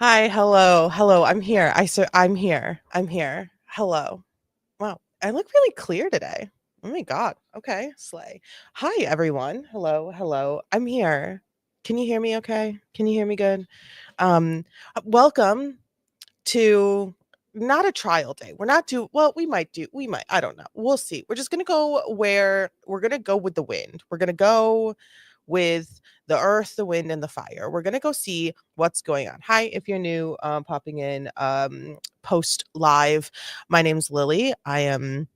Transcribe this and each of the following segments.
Hi, hello, hello. I'm here. I'm here. I'm here. Hello. Wow, I look really clear today. Oh my god. Okay, slay. Hi, everyone. Hello, hello. I'm here. Can you hear me? Okay. Can you hear me good? Welcome to not a trial day. We're not do well. We might. I don't know. We'll see. We're just gonna go where we're gonna go with the wind. We're gonna go with the earth, the wind, and the fire. We're gonna go see what's going on. Hi, if you're new, popping in, post live. My name's Lily. I am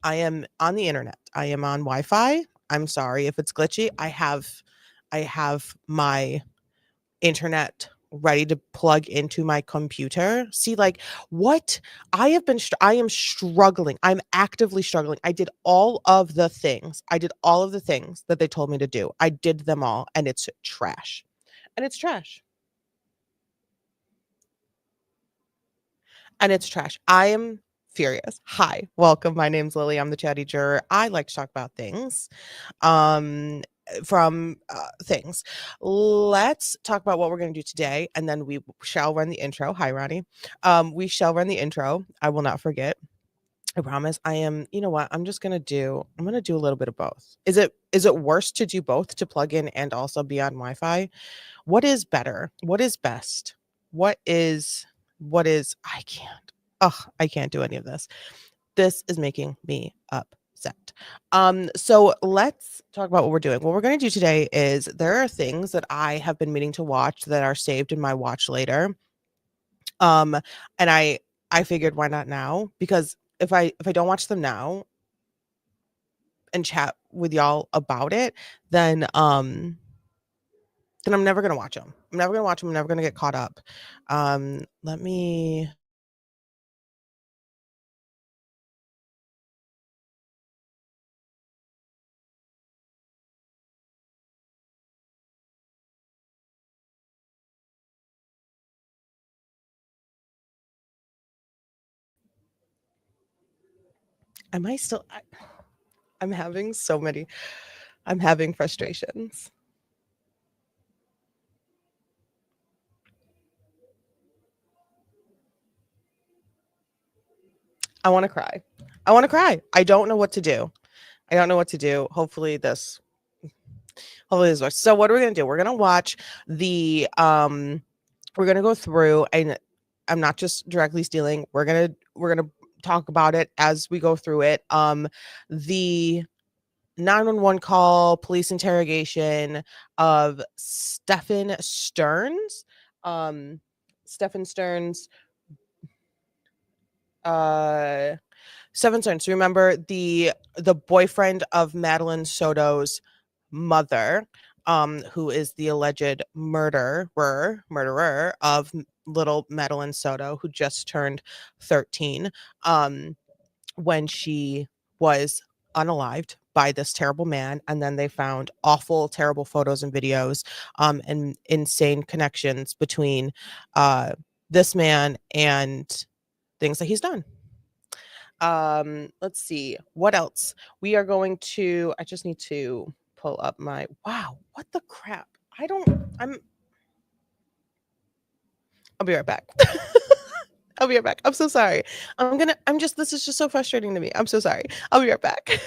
on the internet. I am on Wi-Fi. I'm sorry if it's glitchy. I have my internet ready to plug into my computer. See, like, what I am struggling. I'm actively struggling. I did all of the things. I did all of the things that they told me to do. I did them all, and it's trash. And it's trash. And it's trash. I am furious. Hi, welcome. My name's Lily. I'm the chatty juror. I like to talk about things. From things. Let's talk about what we're going to do today, and then we shall run the intro. Hi, Ronnie. We shall run the intro. I will not forget. I promise. I am. You know what? I'm gonna do a little bit of both. Is it worse to do both, to plug in and also be on Wi-Fi? What is better? What is best? What is I can't. Ugh, I can't do any of this. This is making me upset. So let's talk about what we're doing. What we're going to do today is there are things that I have been meaning to watch that are saved in my watch later. Um, and I figured why not now? Because if I don't watch them now and chat with y'all about it, then then I'm never gonna watch them. I'm never gonna watch them. I'm never gonna get caught up. Let me. Am I still? I'm having so many. I'm having frustrations. I want to cry. I want to cry. I don't know what to do. I don't know what to do. Hopefully this works. So what are we gonna do? We're gonna watch the we're gonna go through, and I'm not just directly stealing. We're gonna talk about it as we go through it. The 911 call, police interrogation of Stephen Stearns. Um Stephen Stearns, uh Seven Sons. Remember the boyfriend of Madeline Soto's mother, who is the alleged murderer of little Madeline Soto, who just turned 13, when she was unalived by this terrible man. And then they found awful, terrible photos and videos, and insane connections between uh, this man and things that he's done. Let's see what else we are going to. I just need to pull up my. Wow, what the crap. I don't. I'll be right back. I'll be right back. I'm so sorry. This is just so frustrating to me. I'm so sorry. I'll be right back.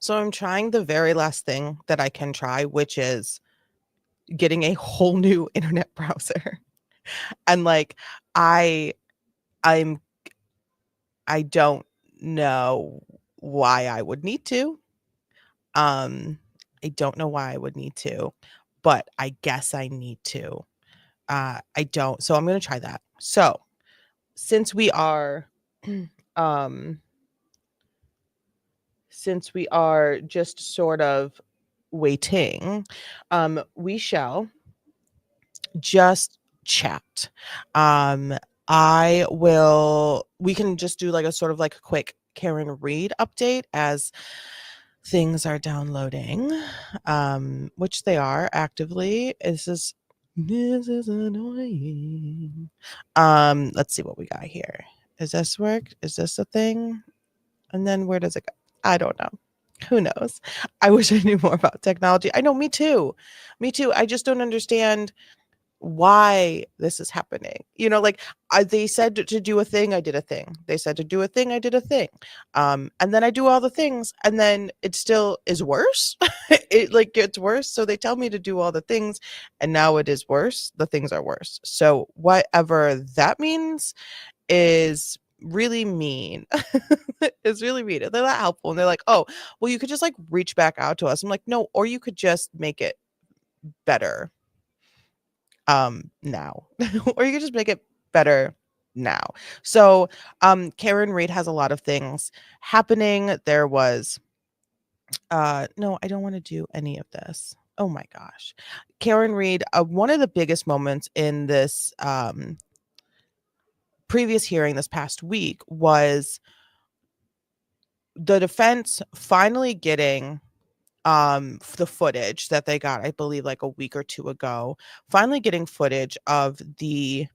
So I'm trying the very last thing that I can try, which is getting a whole new internet browser. And like I I'm I don't know why I would need to. Um I don't know why I would need to, but I guess I need to. I don't. So I'm going to try that. So, since we are um since we are just sort of waiting, we shall just chat. Um, we can just do like a sort of like a quick Karen Reed update as things are downloading, which they are actively. This is annoying. Let's see what we got here. Is this work? Is this a thing? And then where does it go? I don't know. Who knows? I wish I knew more about technology. I know, me too. Me too. I just don't understand why this is happening. Like they said to do a thing, I did a thing. They said to do a thing, I did a thing. And then I do all the things, and then it still is worse. It like gets worse. So they tell me to do all the things, and now it is worse. The things are worse. So whatever that means is really mean. It's really mean. They're not helpful. And they're like, oh, well, you could just like reach back out to us. I'm like, no, or you could just make it better now. Or you could just make it better now. So Karen Reed has a lot of things happening. There was no, I don't want to do any of this. Oh my gosh. Karen Reed, one of the biggest moments in this previous hearing this past week was the defense finally getting the footage that they got, I believe like a week or two ago, finally getting footage of the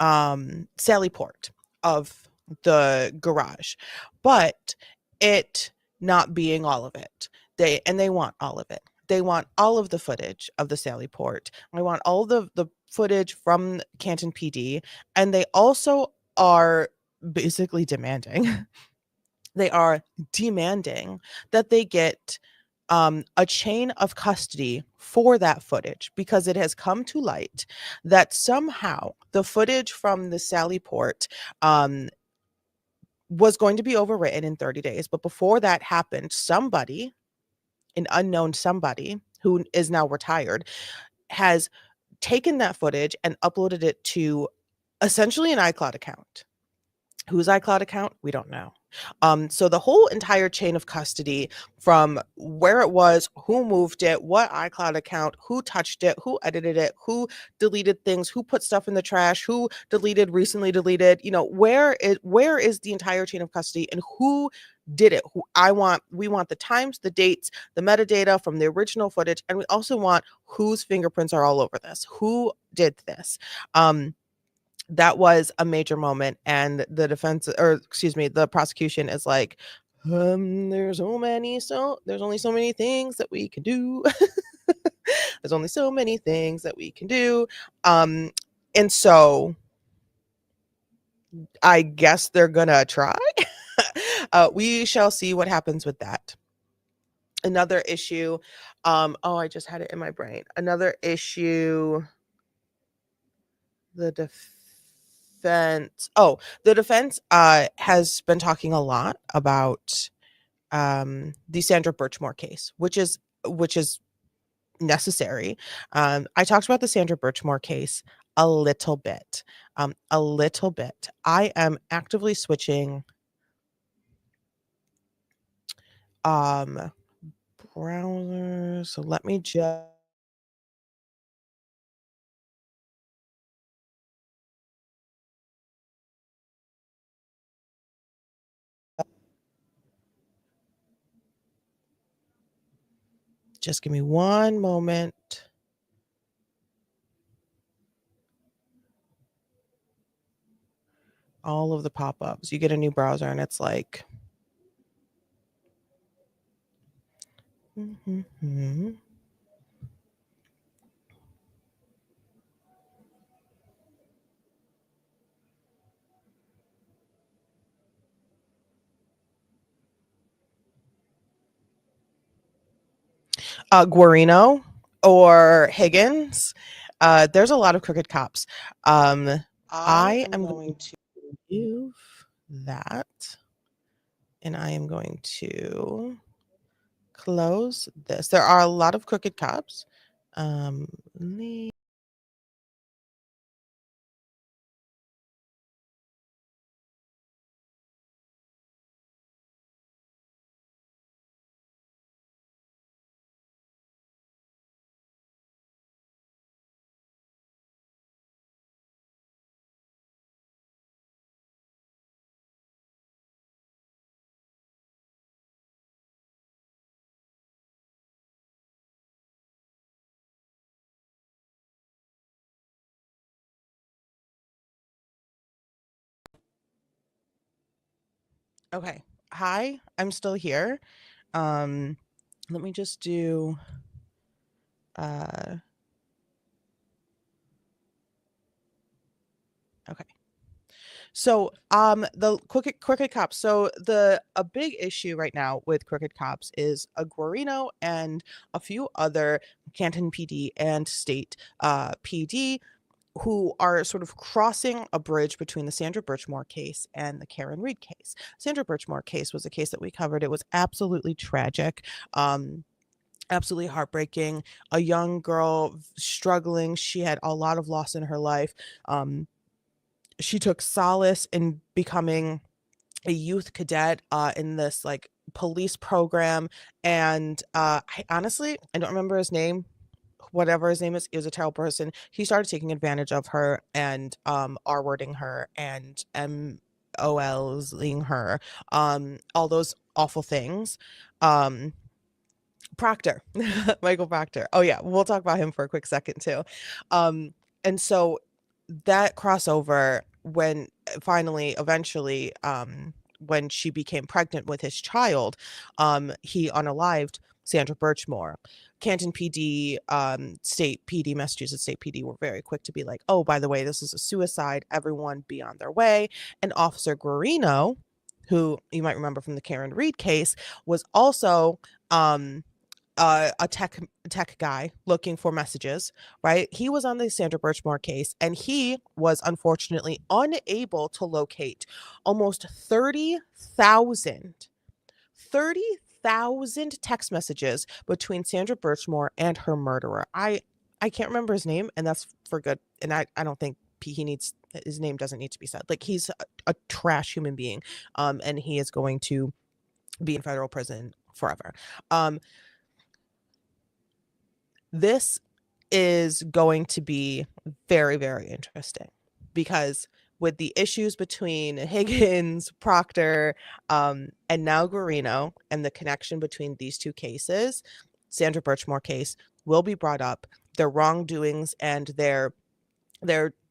Sally Port of the garage, but it not being all of it. They want all of it. They want all of the footage of the Sally Port. They want all the footage from Canton PD, and they also are basically demanding they are demanding that they get a chain of custody for that footage, because it has come to light that somehow the footage from the Sally Port was going to be overwritten in 30 days. But before that happened, somebody, an unknown somebody who is now retired, has taken that footage and uploaded it to essentially an iCloud account. Whose iCloud account? We don't know. So the whole entire chain of custody, from where it was, who moved it, what iCloud account, who touched it, who edited it, who deleted things, who put stuff in the trash, who deleted, recently deleted, where is the entire chain of custody, and who did it? We want the times, the dates, the metadata from the original footage, and we also want whose fingerprints are all over this. Who did this? That was a major moment, and the defense, or excuse me, the prosecution is like, there's only so many things that we can do. There's only so many things that we can do. And so I guess they're gonna try. We shall see what happens with that. Another issue, oh, I just had it in my brain. Another issue, the defense has been talking a lot about the Sandra Birchmore case, which is necessary. I talked about the Sandra Birchmore case a little bit. I am actively switching um browsers. So let me just give me one moment. All of the pop-ups. You get a new browser and it's like Guarino or Higgins. There's a lot of crooked cops. Um, I am going to remove that, and I am going to close this. There are a lot of crooked cops. Le- okay. Hi, I'm still here. Um, Let me just do uh okay. So, the crooked cops. So the a big issue right now with crooked cops is a Guarino and a few other Canton PD and state PD who are sort of crossing a bridge between the Sandra Birchmore case and the Karen Reed case. Sandra Birchmore case was a case that we covered. It was absolutely tragic. Absolutely heartbreaking. A young girl struggling. She had a lot of loss in her life. She took solace in becoming a youth cadet in this like police program, and I honestly I don't remember his name. Whatever his name is, he was a terrible person. He started taking advantage of her and r-wording her and mol'ing her, all those awful things. um Proctor, Michael Proctor. Oh yeah, we'll talk about him for a quick second too. And so that crossover when finally, eventually, when she became pregnant with his child, he unalived Sandra Birchmore. Canton PD, state PD, Massachusetts State PD were very quick to be like, oh, by the way, this is a suicide. Everyone be on their way. And Officer Guarino, who you might remember from the Karen Reed case, was also um a tech guy looking for messages, right? He was on the Sandra Birchmore case, and he was unfortunately unable to locate almost 30,000 text messages between Sandra Birchmore and her murderer. I can't remember his name, and that's for good. And I don't think he needs his name doesn't need to be said. Like he's a trash human being, and he is going to be in federal prison forever. Um, this is going to be very, very interesting because with the issues between Higgins, Proctor, and now Guarino, and the connection between these two cases, Sandra Birchmore case will be brought up. Their wrongdoings and their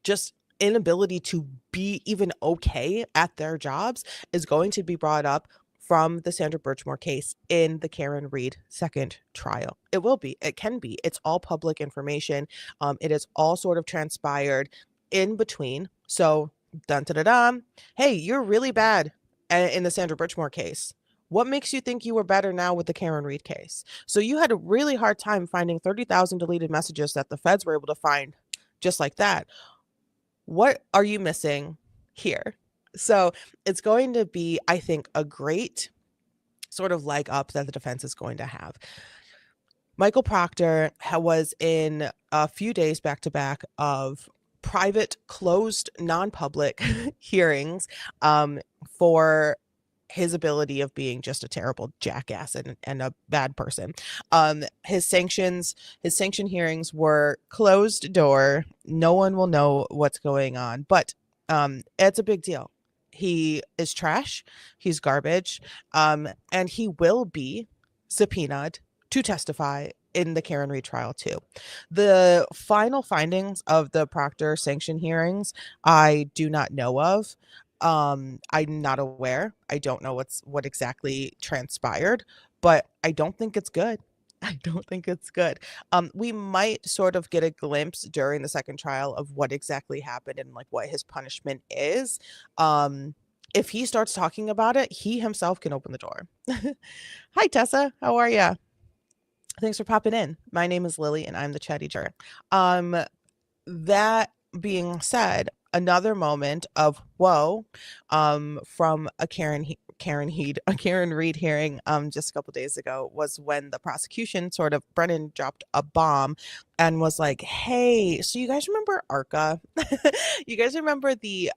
just inability to be even okay at their jobs is going to be brought up from the Sandra Birchmore case in the Karen Reed second trial. It will be. It can be. It's all public information. It is all sort of transpired in between. So, dun da da dun. Hey, you're really bad in the Sandra Birchmore case. What makes you think you were better now with the Karen Reed case? So you had a really hard time finding 30,000 deleted messages that the feds were able to find just like that. What are you missing here? So it's going to be, I think, a great sort of leg up that the defense is going to have. Michael Proctor was in a few days back to back of private, closed, non public hearings for his ability of being just a terrible jackass and a bad person. His sanction hearings were closed door. No one will know what's going on, but it's a big deal. He is trash. He's garbage. And he will be subpoenaed to testify in the Karen Reed trial too. The final findings of the Proctor sanction hearings, I do not know of. I'm not aware. I don't know what exactly transpired, but I don't think it's good. I don't think it's good. We might sort of get a glimpse during the second trial of what exactly happened and like what his punishment is. If he starts talking about it, he himself can open the door. Hi, Tessa. How are you? Thanks for popping in. My name is Lily and I'm the chatty jerk. Um, that being said, another moment of whoa, from a a Karen Reed hearing just a couple days ago was when the prosecution sort of Brennan dropped a bomb and was like, "Hey, so you guys remember ARCA? You guys remember the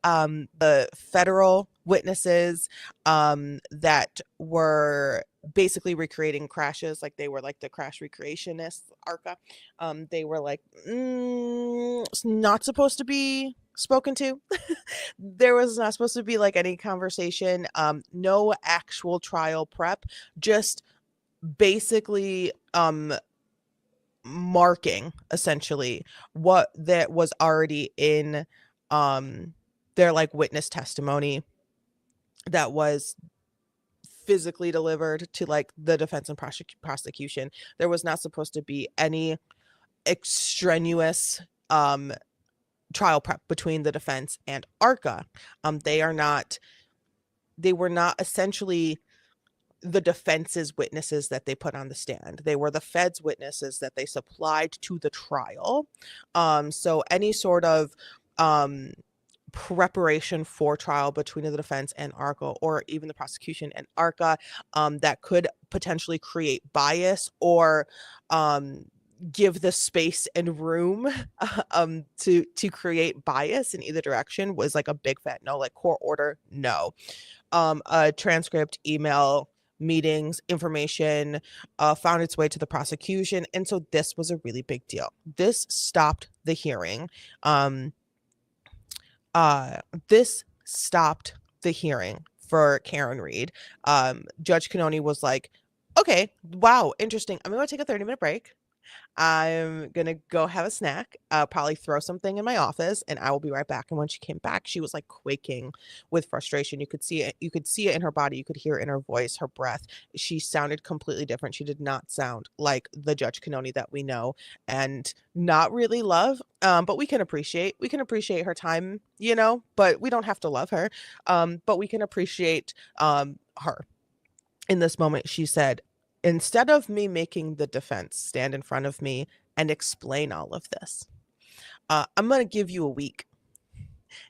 federal witnesses that were basically recreating crashes, like they were like the crash recreationists, ARCA. They were like, it's not supposed to be spoken to. There was not supposed to be like any conversation, no actual trial prep, just basically marking essentially what that was already in their like witness testimony that was physically delivered to like the defense and prosecution. There was not supposed to be any extraneous trial prep between the defense and ARCA. They were not essentially the defense's witnesses that they put on the stand. They were the Fed's witnesses that they supplied to the trial. So any sort of preparation for trial between the defense and ARCA, or even the prosecution and ARCA, that could potentially create bias or give the space and room to create bias in either direction was like a big fat no. Like court order, no. A transcript, email, meetings, information found its way to the prosecution, and so this was a really big deal. This stopped the hearing. This stopped the hearing for Karen Reed. Judge Cannone was like, okay, wow, interesting. I'm going to take a 30-minute break. I'm going to go have a snack, probably throw something in my office, and I will be right back. And when she came back, she was like quaking with frustration. You could see it. You could see it in her body. You could hear it in her voice, her breath. She sounded completely different. She did not sound like the Judge Cannone that we know and not really love. But we can appreciate. We can appreciate her time, you know, but we don't have to love her. But we can appreciate her. In this moment, she said, instead of me making the defense stand in front of me and explain all of this, I'm going to give you a week.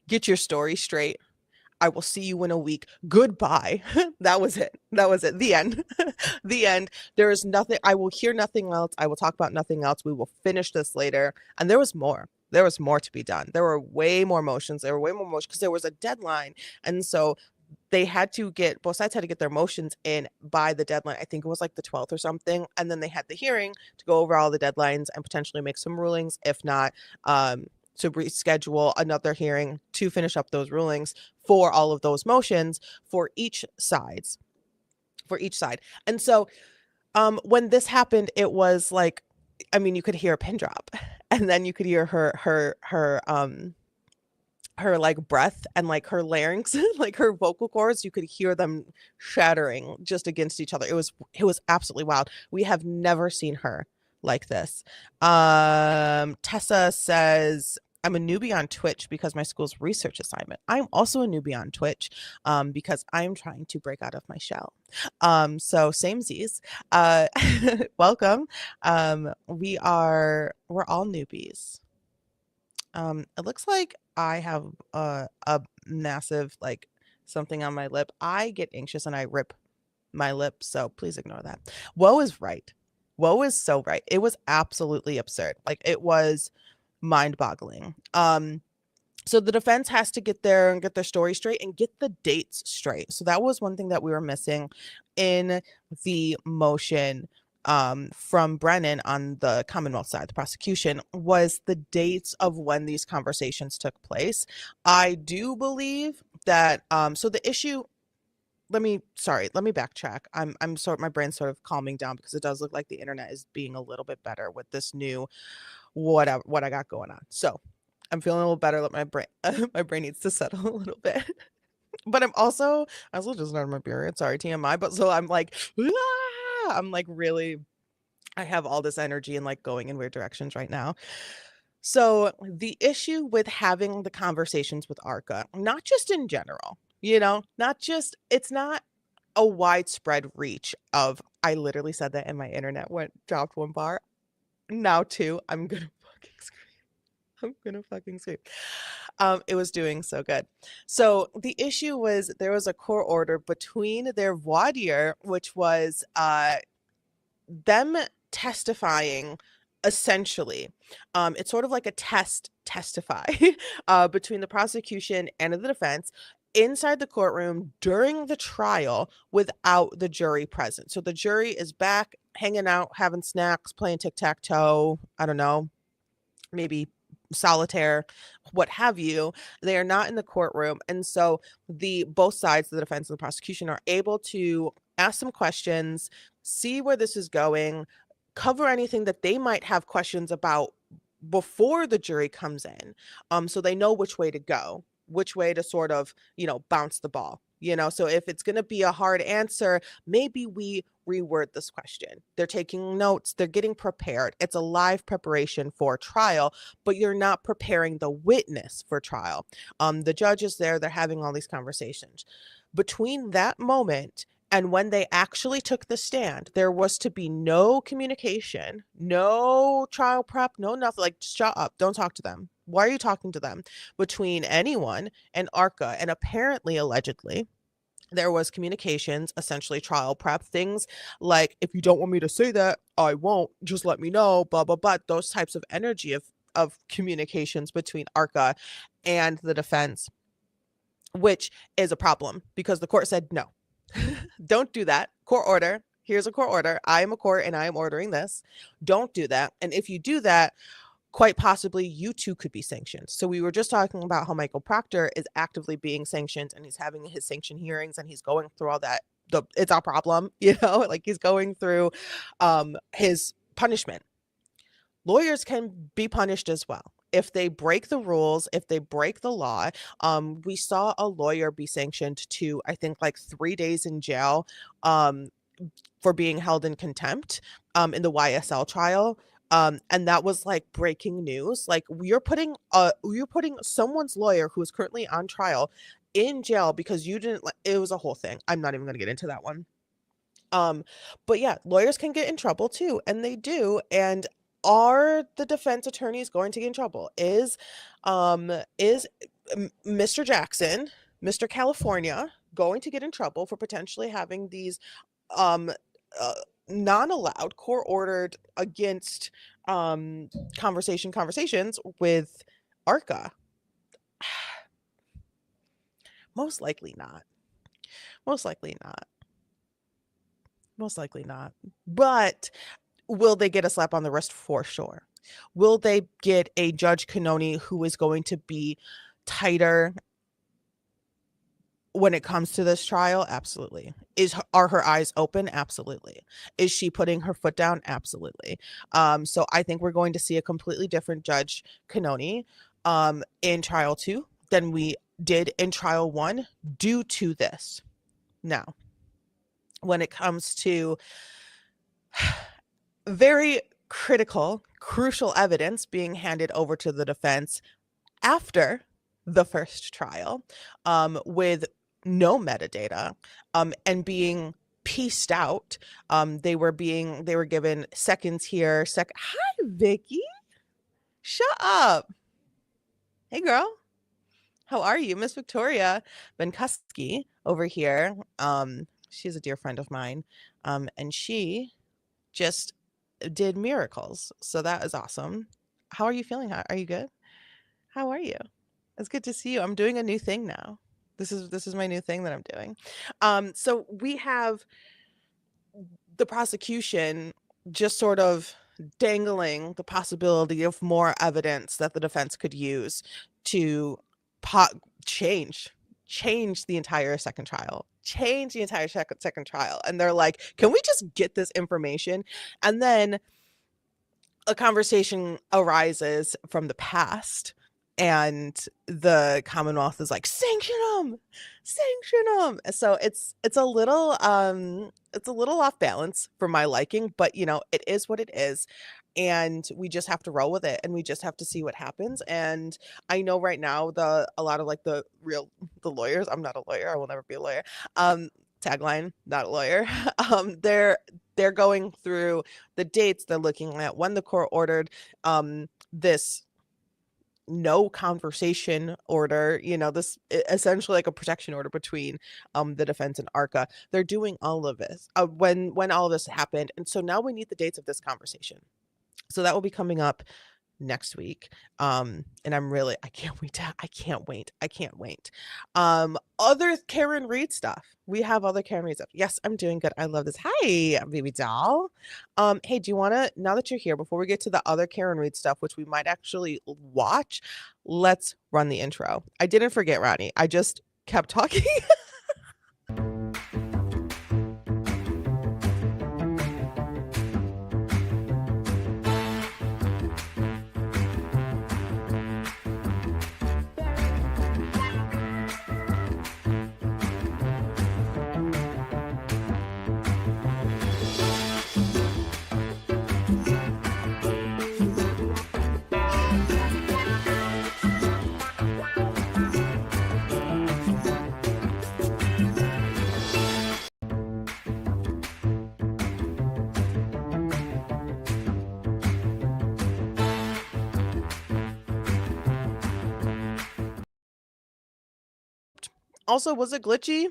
Get your story straight. I will see you in a week. Goodbye. That was it. That was it. The end. The end. There is nothing. I will hear nothing else. I will talk about nothing else. We will finish this later. And there was more. There was more to be done. There were way more motions. There were way more motions because there was a deadline. And so they had to get, both sides had to get their motions in by the deadline. I think it was like the 12th or something. And then they had the hearing to go over all the deadlines and potentially make some rulings. If not, to reschedule another hearing to finish up those rulings for all of those motions for each side. And so when this happened, it was like, I mean, you could hear a pin drop, and then you could hear her like breath and like her larynx, like her vocal cords, you could hear them shattering just against each other. It was absolutely wild. We have never seen her like this. Tessa says, I'm a newbie on Twitch because my school's research assignment. I'm also a newbie on Twitch because I'm trying to break out of my shell. So samesies. Welcome. We're all newbies. It looks like I have a massive like something on my lip. I get anxious and I rip my lip, so please ignore that. Woe is right. Woe is so right. It was absolutely absurd. Like it was mind-boggling. So the defense has to get their story straight and get the dates straight. So that was one thing that we were missing in the motion from Brennan on the Commonwealth side, the prosecution, was the dates of when these conversations took place. I do believe that so the issue, let me backtrack. I'm sort my brain's sort of calming down because it does look like the internet is being a little bit better with this new what I got going on. So I'm feeling a little better. Let my brain my brain needs to settle a little bit. But I also just started my period. Sorry, TMI. But so I'm like, I'm like really, I have all this energy and like going in weird directions right now. So the issue with having the conversations with ARCA, not just in general, you know, not just, it's not a widespread reach of I literally said that and my internet went dropped 1 bar. Now 2, I'm gonna fucking scream. I'm gonna fucking scream. It was doing so good. So the issue was there was a court order between their voir dire, which was them testifying essentially. It's sort of like a testify between the prosecution and the defense inside the courtroom during the trial without the jury present. So the jury is back hanging out, having snacks, playing tic-tac-toe, I don't know, maybe solitaire, what have you. They are not in the courtroom. And so the both sides, the defense and the prosecution, are able to ask some questions, see where this is going, cover anything that they might have questions about before the jury comes in. So they know which way to go, which way to sort of, bounce the ball. So if it's going to be a hard answer, maybe we reword this question. They're taking notes, they're getting prepared. It's a live preparation for trial, but you're not preparing the witness for trial. The judge is there, they're having all these conversations. Between that moment and when they actually took the stand, there was to be no communication, no trial prep, no nothing. Like, shut up, don't talk to them. Why are you talking to them? Between anyone and ARCA. And apparently, allegedly, there was communications, essentially trial prep, things like, if you don't want me to say that, I won't, just let me know, blah, blah, blah. Those types of energy of communications between ARCA and the defense, which is a problem because the court said, no, don't do that. Court order. Here's a court order. I am a court and I am ordering this. Don't do that. And if you do that, quite possibly you too could be sanctioned. So we were just talking about how Michael Proctor is actively being sanctioned and he's having his sanction hearings and he's going through all that. It's our problem, like he's going through his punishment. Lawyers can be punished as well if they break the rules, if they break the law. We saw a lawyer be sanctioned to, I think, like 3 days in jail for being held in contempt in the YSL trial. And that was like breaking news. Like you're putting someone's lawyer who is currently on trial in jail because you didn't it was a whole thing. I'm not even going to get into that one. But yeah, lawyers can get in trouble too, and they do. And are the defense attorneys going to get in trouble? Is Mr. Jackson, Mr. California, going to get in trouble for potentially having these um non-allowed, court ordered against conversations with ARCA? Most likely not. Most likely not. Most likely not. But will they get a slap on the wrist? For sure. Will they get a Judge Cannone who is going to be tighter when it comes to this trial? Absolutely. Are her eyes open? Absolutely. Is she putting her foot down? Absolutely. So I think we're going to see a completely different Judge Cannone in trial 2 than we did in trial 1 due to this. Now, when it comes to very critical, crucial evidence being handed over to the defense after the first trial, with no metadata, and being pieced out. They were given seconds here. Hi, Vicky. Shut up. Hey, girl. How are you? Miss Victoria Benkuski over here. She's a dear friend of mine. And she just did miracles. So that is awesome. How are you feeling? Are you good? How are you? It's good to see you. I'm doing a new thing now. This is my new thing that I'm doing. So we have the prosecution just sort of dangling the possibility of more evidence that the defense could use to change the entire second trial. Change the entire second trial. And they're like, can we just get this information? And then a conversation arises from the past and the Commonwealth is like, sanction them. So it's a little off balance for my liking, but it is what it is. And we just have to roll with it and we just have to see what happens. And I know right now a lot of like the lawyers, I'm not a lawyer, I will never be a lawyer. Tagline, not a lawyer. They're going through the dates. They're looking at when the court ordered this no conversation order, this essentially like a protection order between the defense and ARCA. They're doing all of this when all of this happened. And so now we need the dates of this conversation. So that will be coming up next week. And I can't wait. Other Karen Reed stuff. We have other Karen Reed stuff. Yes, I'm doing good. I love this. Hi, baby doll. Hey, do you want to, now that you're here, before we get to the other Karen Reed stuff, which we might actually watch, let's run the intro. I didn't forget, Ronnie. I just kept talking. Also, was it glitchy?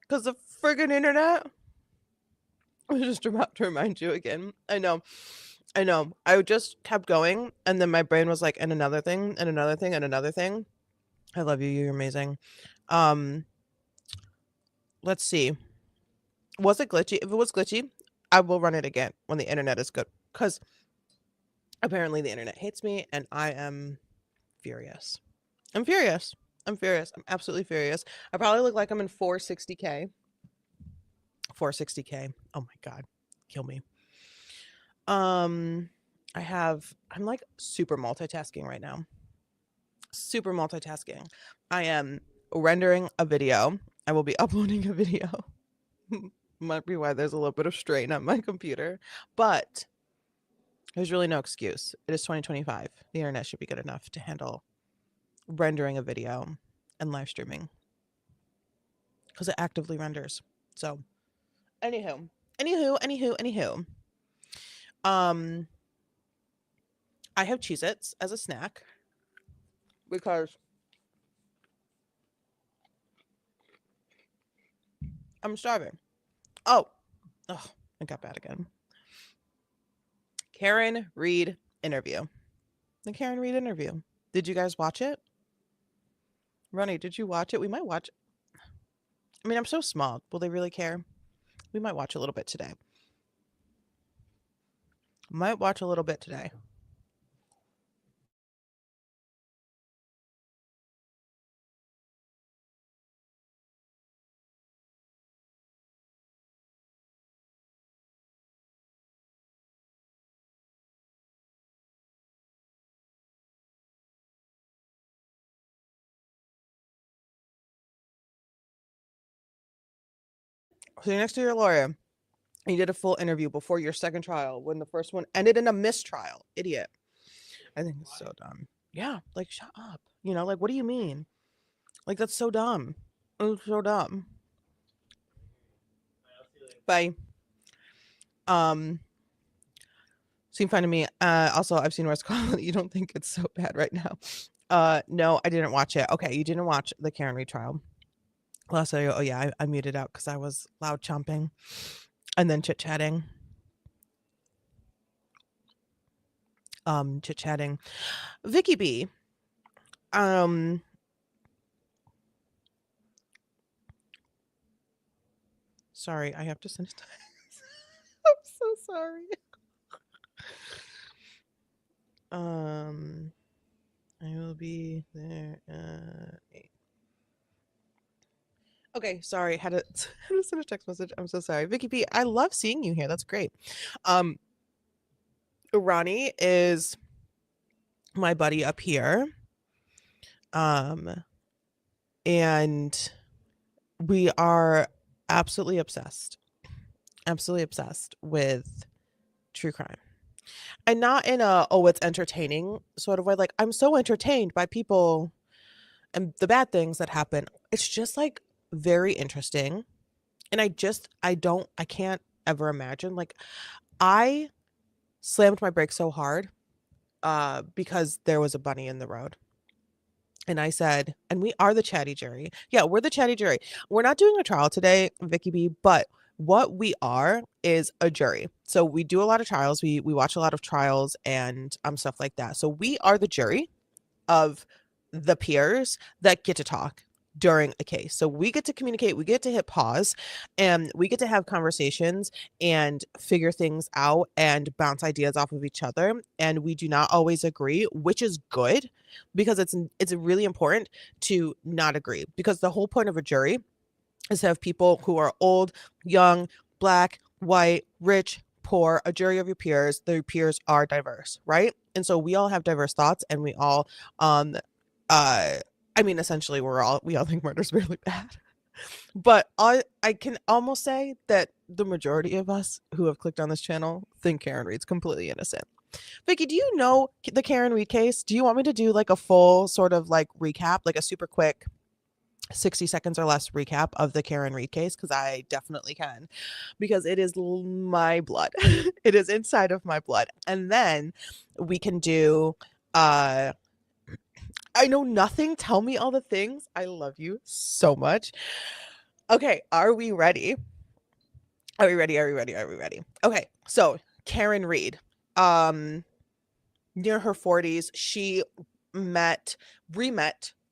Because the friggin' internet? I was just about to remind you again. I know. I just kept going, and then my brain was like, and another thing, and another thing, and another thing. I love you. You're amazing. Let's see. Was it glitchy? If it was glitchy, I will run it again when the internet is good. Because apparently the internet hates me, and I am furious. I'm furious. I'm absolutely furious. I probably look like I'm in 460K. 460K. Oh my God. Kill me. I'm like super multitasking right now. Super multitasking. I am rendering a video. I will be uploading a video. Might be why there's a little bit of strain on my computer, but there's really no excuse. It is 2025. The internet should be good enough to handle rendering a video and live streaming because it actively renders. So anywho, I have Cheez-Its as a snack because I'm starving. Oh, I got bad again. Karen Reed interview. The Karen Reed interview. Did you guys watch it? Ronnie, did you watch it? We might watch. I mean, I'm so small. Will they really care? We might watch a little bit today. So you're next to your lawyer, and you did a full interview before your second trial when the first one ended in a mistrial. Idiot. I think it's so dumb. Yeah, like shut up. Like what do you mean? Like that's so dumb. It's so dumb. Bye. Seem fine to me. Also, I've seen West Call. You don't think it's so bad right now? No, I didn't watch it. Okay, you didn't watch the Karen Reed trial. Last video. Oh yeah, I muted out because I was loud chomping, and then chit chatting. Vicky B. Sorry, I have to send it. I'm so sorry. I will be there. Okay, sorry. Had to send a text message. I'm so sorry. Vicky P, I love seeing you here. That's great. Ronnie is my buddy up here. And we are absolutely obsessed with true crime. And not in a, oh, it's entertaining sort of way. Like, I'm so entertained by people and the bad things that happen. It's just like very interesting And I can't ever imagine. Like, I slammed my brakes so hard because there was a bunny in the road. And I said, and we are the chatty jury. Yeah, we're the chatty jury. We're not doing a trial today, Vicky B, but what we are is a jury. So we do a lot of trials. We watch a lot of trials and stuff like that. So we are the jury of the peers that get to talk during a case. So we get to communicate, we get to hit pause, and we get to have conversations and figure things out and bounce ideas off of each other. And we do not always agree, which is good because it's really important to not agree, because the whole point of a jury is to have people who are old, young, black, white, rich, poor, a jury of your peers. Their peers are diverse, right? And so we all have diverse thoughts, and we all uh I mean, essentially we all think murder's really bad. But I can almost say that the majority of us who have clicked on this channel think Karen Read's completely innocent. Vicky, do you know the Karen Read case? Do you want me to do like a full sort of like recap, like a super quick 60 seconds or less recap of the Karen Read case? Because I definitely can, because it is my blood. It is inside of my blood. And then we can do I know nothing. Tell me all the things. I love you so much. Okay, are we ready? Are we ready? Are we ready? Are we ready? Okay, so Karen Read, near her 40s, she re-met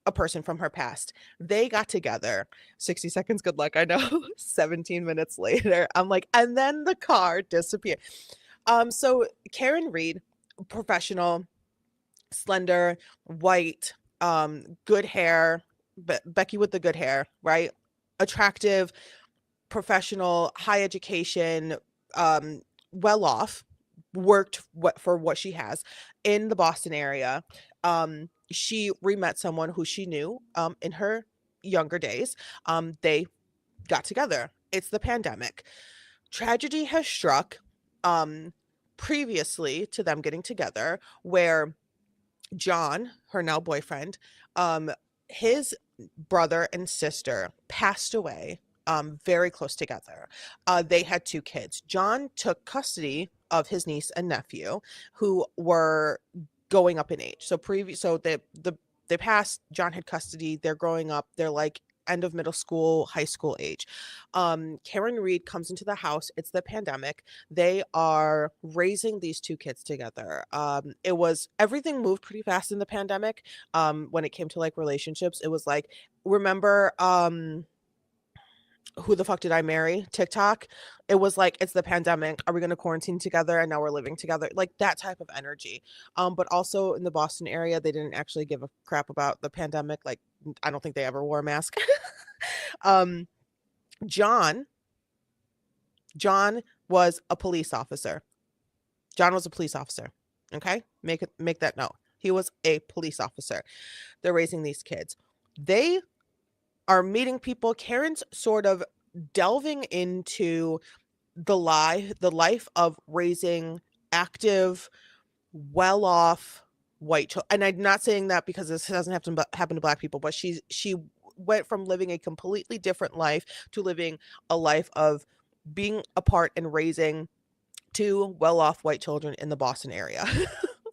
a person from her past. They got together. 60 seconds, good luck. I know. 17 minutes later, I'm like, and then the car disappeared. So Karen Read, professional, slender, white, good hair, Becky with the good hair, right? Attractive, professional, high education, well off, worked for what she has in the Boston area. She re-met someone who she knew in her younger days. They got together. It's the pandemic. Tragedy has struck previously to them getting together, where John, her now boyfriend, his brother and sister passed away very close together. They had 2 kids. John took custody of his niece and nephew, who were going up in age. So they passed. John had custody. They're growing up. They're like end of middle school, high school age. Karen Read comes into the house. It's the pandemic. They are raising these 2 kids together. It was everything moved pretty fast in the pandemic. When it came to like relationships, it was like, remember Who the Fuck Did I Marry? TikTok. It was like, it's the pandemic. Are we going to quarantine together? And now we're living together. Like that type of energy. But also in the Boston area, they didn't actually give a crap about the pandemic. Like, I don't think they ever wore a mask. um, John was a police officer. John was a police officer. Okay? Make that note. He was a police officer. They're raising these kids. They are meeting people. Karen's sort of delving into the life of raising active, well-off white children. And I'm not saying that because this doesn't have to happen to Black people, but she went from living a completely different life to living a life of being a part and raising 2 well-off white children in the Boston area.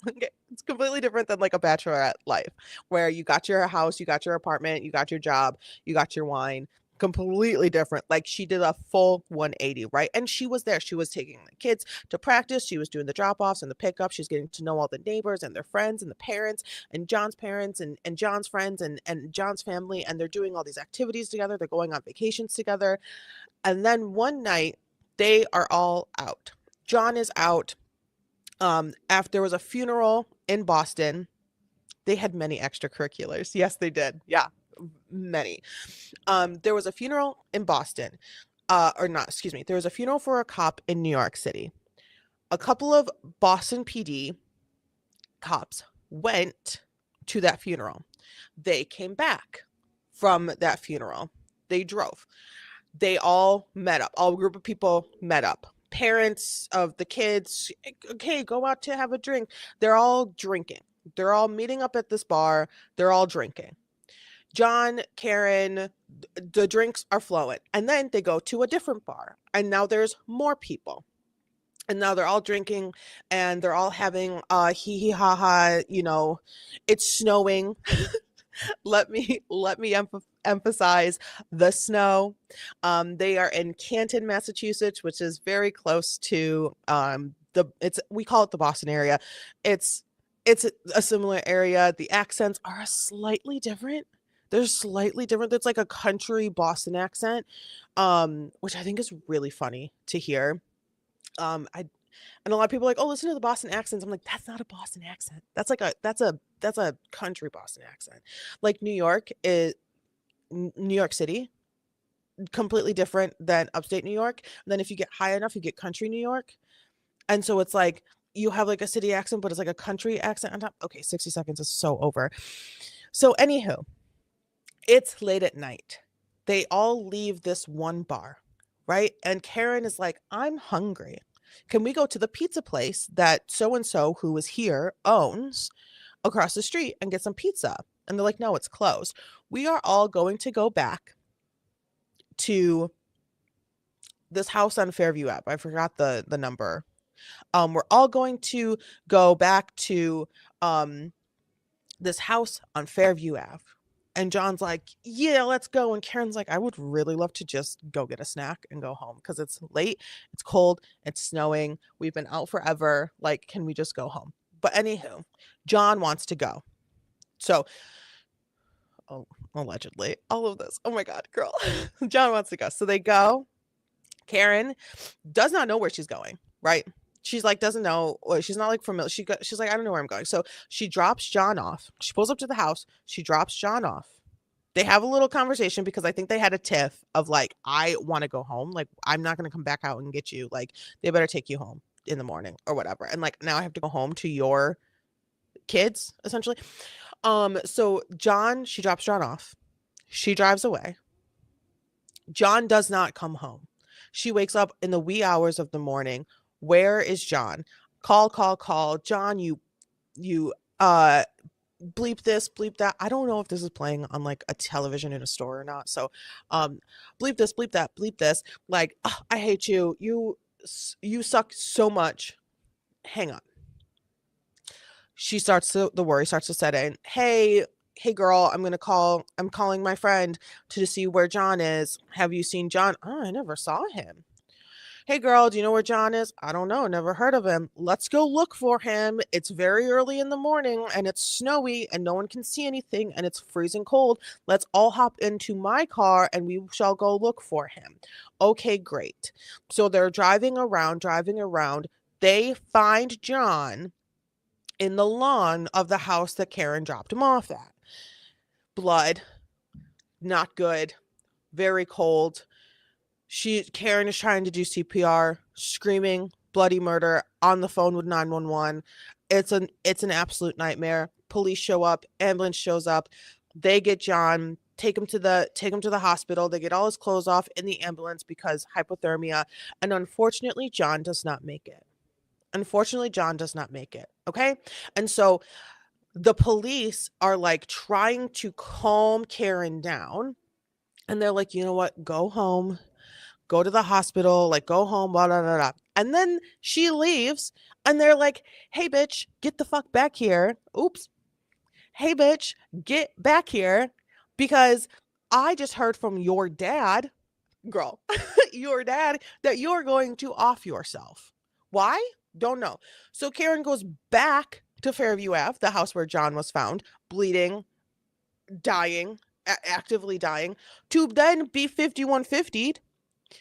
Okay. It's completely different than like a bachelorette life where you got your house, you got your apartment, you got your job, you got your wine. Completely different. Like she did a full 180, right? And she was there. She was taking the kids to practice. She was doing the drop-offs and the pickups. She's getting to know all the neighbors and their friends and the parents and John's parents and John's friends and John's family. And they're doing all these activities together. They're going on vacations together. And then one night they are all out. John is out. After there was a funeral in Boston, they had many extracurriculars. Yes, they did. Yeah, many. There was a funeral in Boston, or not, excuse me. There was a funeral for a cop in New York City. A couple of Boston PD cops went to that funeral. They came back from that funeral. They drove. They all met up. All group of people met up. Parents of the kids, okay, go out to have a drink. They're all drinking. They're all meeting up at this bar. They're all drinking. John, Karen, the drinks are flowing. And then they go to a different bar. And now there's more people. And now they're all drinking and they're all having hee hee ha ha, it's snowing. Let me emphasize the snow. They are in Canton, Massachusetts, which is very close to the it's we call it the Boston area. It's it's a similar area. The accents are slightly different. They're slightly different. It's like a country Boston accent, which I think is really funny to hear. I and a lot of people are like, "Oh, listen to the Boston accents." I'm like, "That's not a Boston accent. That's a country Boston accent." Like New York City, completely different than upstate New York. And then if you get high enough, you get country New York. And so it's like you have like a city accent, but it's like a country accent on top. Okay, 60 seconds is so over. So anywho, it's late at night. They all leave this one bar, right? And Karen is like, "I'm hungry. Can we go to the pizza place that so and so who is here owns across the street and get some pizza?" And they're like, "No, it's closed. We are all going to go back to this house on Fairview Ave." I forgot the number. We're all going to go back to um this house on Fairview Ave. And John's like, "Yeah, let's go." And Karen's like, "I would really love to just go get a snack and go home because it's late, it's cold, it's snowing. We've been out forever. Like, can we just go home?" But anywho, John wants to go. So, oh, allegedly, all of this. Oh my God, girl. John wants to go. So they go. Karen does not know where she's going, right? She's like, doesn't know, or she's not like familiar. She's like, "I don't know where I'm going." So she drops John off. She pulls up to the house. She drops John off. They have a little conversation because I think they had a tiff of like, "I want to go home. Like, I'm not going to come back out and get you. Like, they better take you home in the morning or whatever." And like, now I have to go home to your kids, essentially. So she drops John off. She drives away. John does not come home. She wakes up in the wee hours of the morning. Where is John? Call, call, call. John, you bleep this, bleep that. I don't know if this is playing on like a television in a store or not. So um bleep this, bleep that, bleep this. Like, "Ugh, I hate you. You suck so much." Hang on. The worry starts to set in. Hey girl, I'm calling my friend to see where John is. Have you seen John? Oh, I never saw him. Hey girl, do you know where John is? I don't know, never heard of him. Let's go look for him. It's very early in the morning and it's snowy and no one can see anything and it's freezing cold. Let's all hop into my car and we shall go look for him. Okay, great. So they're driving around, driving around. They find John in the lawn of the house that Karen dropped him off at. Blood, not good, very cold. Karen is trying to do CPR, screaming bloody murder on the phone with 911. It's an absolute nightmare. Police show up, ambulance shows up. They get John, take him to the hospital. They get all his clothes off in the ambulance because hypothermia, and unfortunately John does not make it. Unfortunately John does not make it. Okay? And so the police are like trying to calm Karen down, and they're like, "You know what? Go home, go to the hospital, like go home, blah, blah, blah, blah." And then she leaves and they're like, "Hey, bitch, get the fuck back here." Oops. "Hey, bitch, get back here because I just heard from your dad, girl, your dad, that you're going to off yourself." Why? Don't know. So Karen goes back to Fairview Ave, the house where John was found, bleeding, dying, actively dying, to then be 5150'd,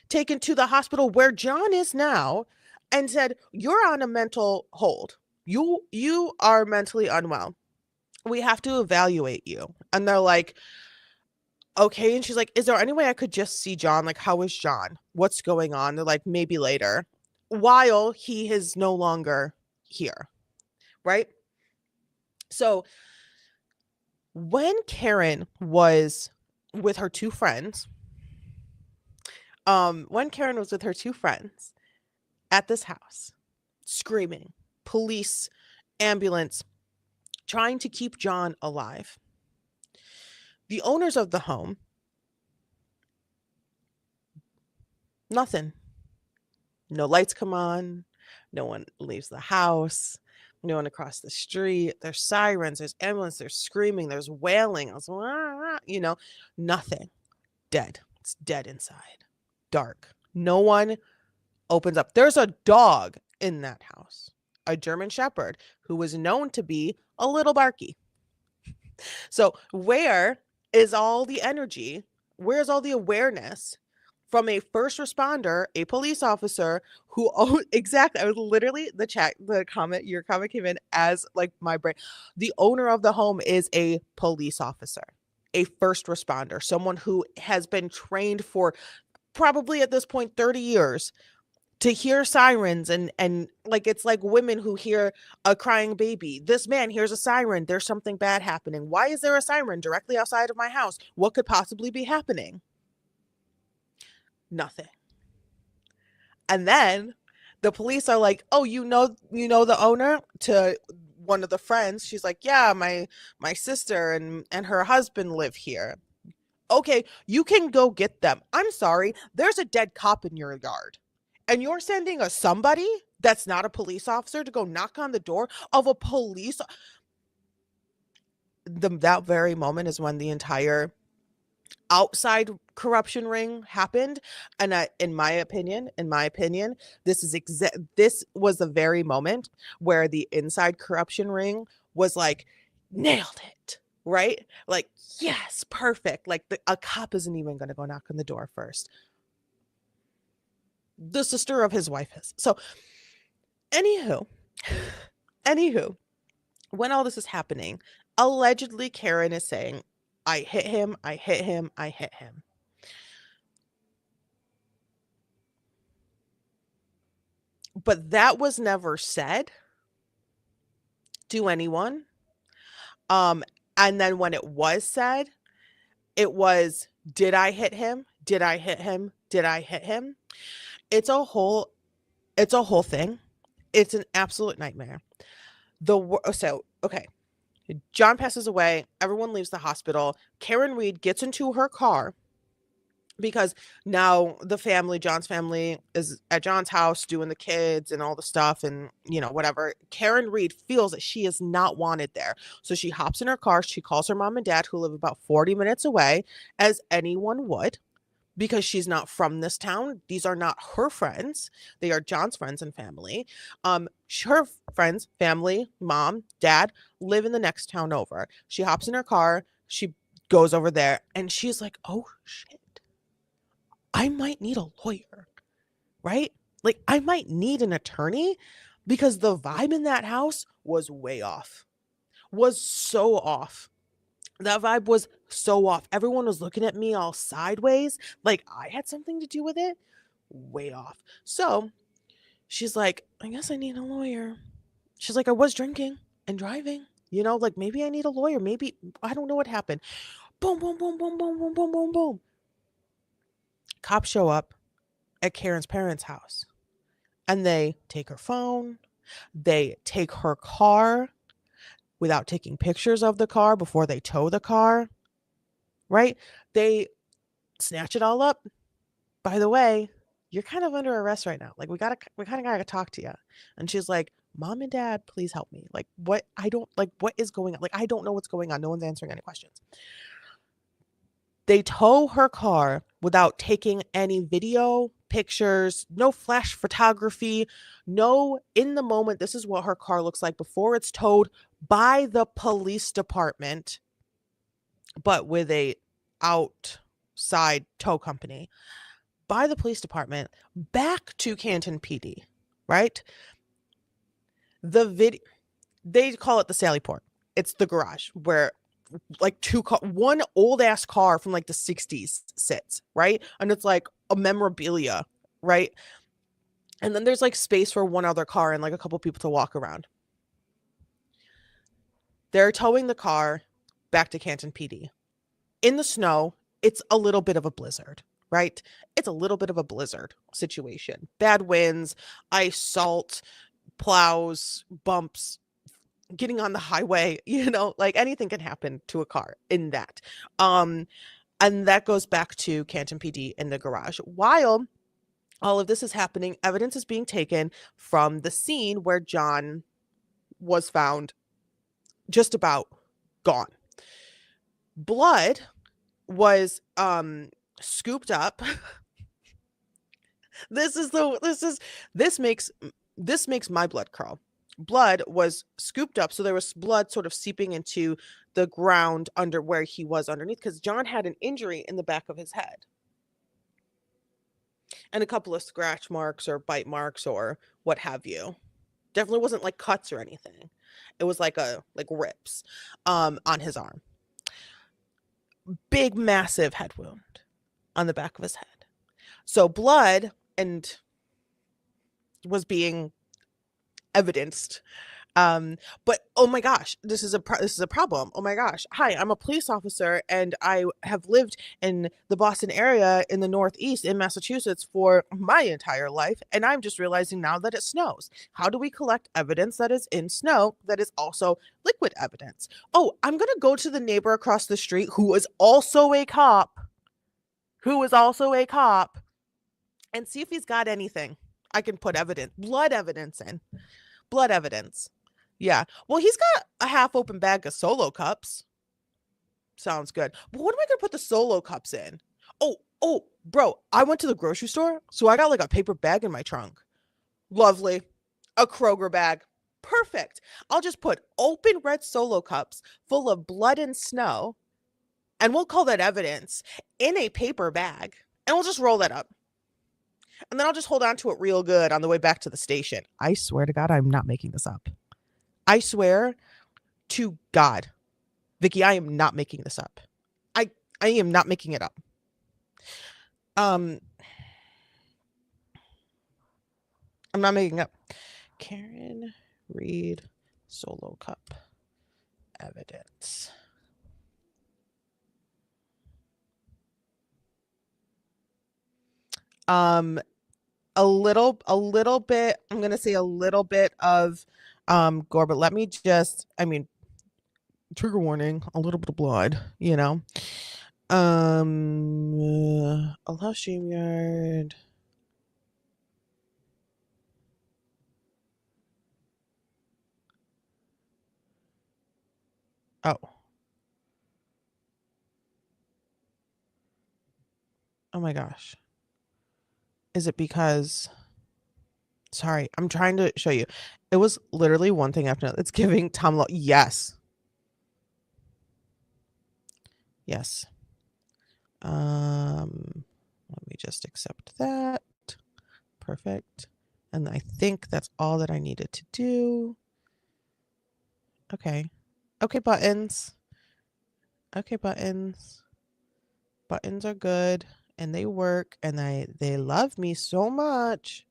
taken to the hospital where John is now, and said, "You're on a mental hold. You are mentally unwell. We have to evaluate you." And they're like, "Okay." And she's like, "Is there any way I could just see John? Like, how is John? What's going on?" They're like, "Maybe later." While he is no longer here, right? So when Karen was with her two friends, when Karen was with her two friends at this house, screaming, police, ambulance, trying to keep John alive, The owners of the home, nothing. No lights come on. No one leaves the house. No one across the street. There's sirens. There's ambulance. There's screaming. There's wailing. I was, nothing. Dead. It's dead inside. Dark. No one opens up. There's a dog in that house, a German Shepherd, who was known to be a little barky. So, where is all the energy? Where's all the awareness from a first responder, a police officer who exactly, I was literally your comment came in as like my brain. The owner of the home is a police officer, a first responder, someone who has been trained for probably at this point 30 years to hear sirens, and like it's like women who hear a crying baby. This man hears a siren. There's something bad happening. Why is there a siren directly outside of my house? What could possibly be happening? Nothing. And then the police are like, "Oh, you know the owner?" To one of the friends, she's like, "Yeah, my sister and her husband live here." Okay, you can go get them. I'm sorry, there's a dead cop in your yard, and you're sending a somebody that's not a police officer to go knock on the door of a police. That very moment is when the entire outside corruption ring happened, and in my opinion, this was the very moment where the inside corruption ring was like, nailed it, right? Like, yes, perfect. Like a cop isn't even going to go knock on the door first. The sister of his wife is. So anywho, when all this is happening, allegedly Karen is saying, I hit him. But that was never said to anyone. And then when it was said, it was, did I hit him? Did I hit him? Did I hit him? It's a whole thing. It's an absolute nightmare. Okay. John passes away. Everyone leaves the hospital. Karen Read gets into her car because now John's family is at John's house doing the kids and all the stuff and, whatever. Karen Read feels that she is not wanted there. So she hops in her car. She calls her mom and dad, who live about 40 minutes away, as anyone would, because she's not from this town. These are not her friends. They are John's friends and family. Her friends, family, mom, dad live in the next town over. She hops in her car. She goes over there and she's like, oh shit, I might need a lawyer, right? Like I might need an attorney because the vibe in that house was way off, was so off. That vibe was so off. Everyone was looking at me all sideways, like I had something to do with it. Way off. So she's like, I guess I need a lawyer. She's like, I was drinking and driving, like maybe I need a lawyer. Maybe, I don't know what happened. Boom, boom, boom, boom, boom, boom, boom, boom, boom. Cops show up at Karen's parents' house and they take her phone. They take her car without taking pictures of the car before they tow the car, right? They snatch it all up. By the way, you're kind of under arrest right now. Like we kind of gotta talk to you. And she's like, Mom and Dad, please help me. Like what is going on? Like I don't know what's going on. No one's answering any questions. They tow her car without taking any video, pictures, no flash photography, no in the moment. This is what her car looks like before it's towed by the police department, but with a outside tow company, by the police department back to Canton PD, right? The video, they call it the Sally Port. It's the garage where like one old ass car from like the 60s sits, right? And it's like a memorabilia, right? And then there's like space for one other car and like a couple people to walk around. They're towing the car back to Canton PD. In the snow, it's a little bit of a blizzard, right? It's a little bit of a blizzard situation. Bad winds, ice, salt, plows, bumps, getting on the highway, like anything can happen to a car in that. Um, and that goes back to Canton PD in the garage. While all of this is happening, evidence is being taken from the scene where John was found just about gone. Blood was scooped up. This makes my blood crawl. Blood was scooped up, so there was blood sort of seeping into the ground under where he was underneath, because John had an injury in the back of his head and a couple of scratch marks or bite marks or what have you. Definitely wasn't like cuts or anything. It was like rips on his arm. Big massive head wound on the back of his head. So blood and was being evidenced. But oh my gosh, this is a problem. Oh my gosh. Hi, I'm a police officer and I have lived in the Boston area in the Northeast in Massachusetts for my entire life, and I'm just realizing now that it snows. How do we collect evidence that is in snow that is also liquid evidence? Oh, I'm going to go to the neighbor across the street who is also a cop. And see if he's got anything I can put blood evidence in. Blood evidence. Yeah. Well, he's got a half open bag of Solo cups. Sounds good. But what am I going to put the Solo cups in? Oh, bro, I went to the grocery store, so I got like a paper bag in my trunk. Lovely. A Kroger bag. Perfect. I'll just put open red Solo cups full of blood and snow, and we'll call that evidence, in a paper bag, and we'll just roll that up. And then I'll just hold on to it real good on the way back to the station. I swear to God, I'm not making this up. I swear to God, Vicky, I am not making this up. I am not making it up. I'm not making up. Karen Reed Solo cup evidence. A little bit, I'm gonna say a little bit of gore, but let me just, trigger warning, a little bit of blood, allow StreamYard. Oh. Oh my gosh. Is it because, sorry, I'm trying to show you. It was literally one thing after another. It's giving Tom Law. Yes. Yes. Let me just accept that. Perfect. And I think that's all that I needed to do. Okay. Okay, buttons. Okay, buttons. Buttons are good and they work and they love me so much.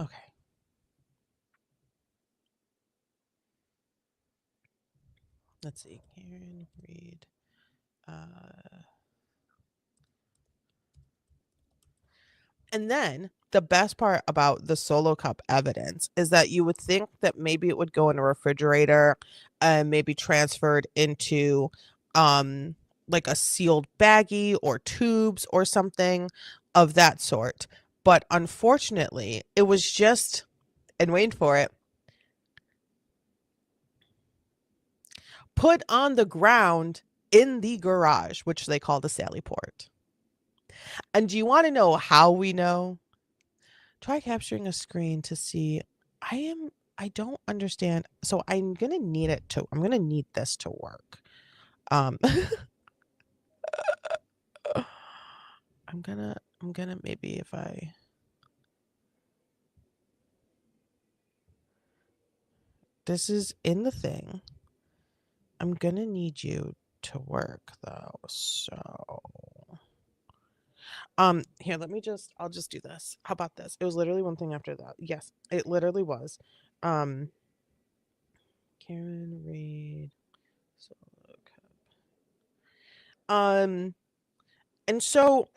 Okay. Let's see. Karen Reed. And then the best part about the Solo cup evidence is that you would think that maybe it would go in a refrigerator and maybe transferred into like a sealed baggie or tubes or something of that sort. But unfortunately, it was just, and wait for it, put on the ground in the garage, which they call the Sally Port. And do you want to know how we know? Try capturing a screen to see. I don't understand. So I'm going to need this to work. I'm going to maybe if I this is in the thing. I'm going to need you to work though. So here, I'll just do this. How about this? It was literally one thing after that. Yes, it literally was. Karen Reed. And so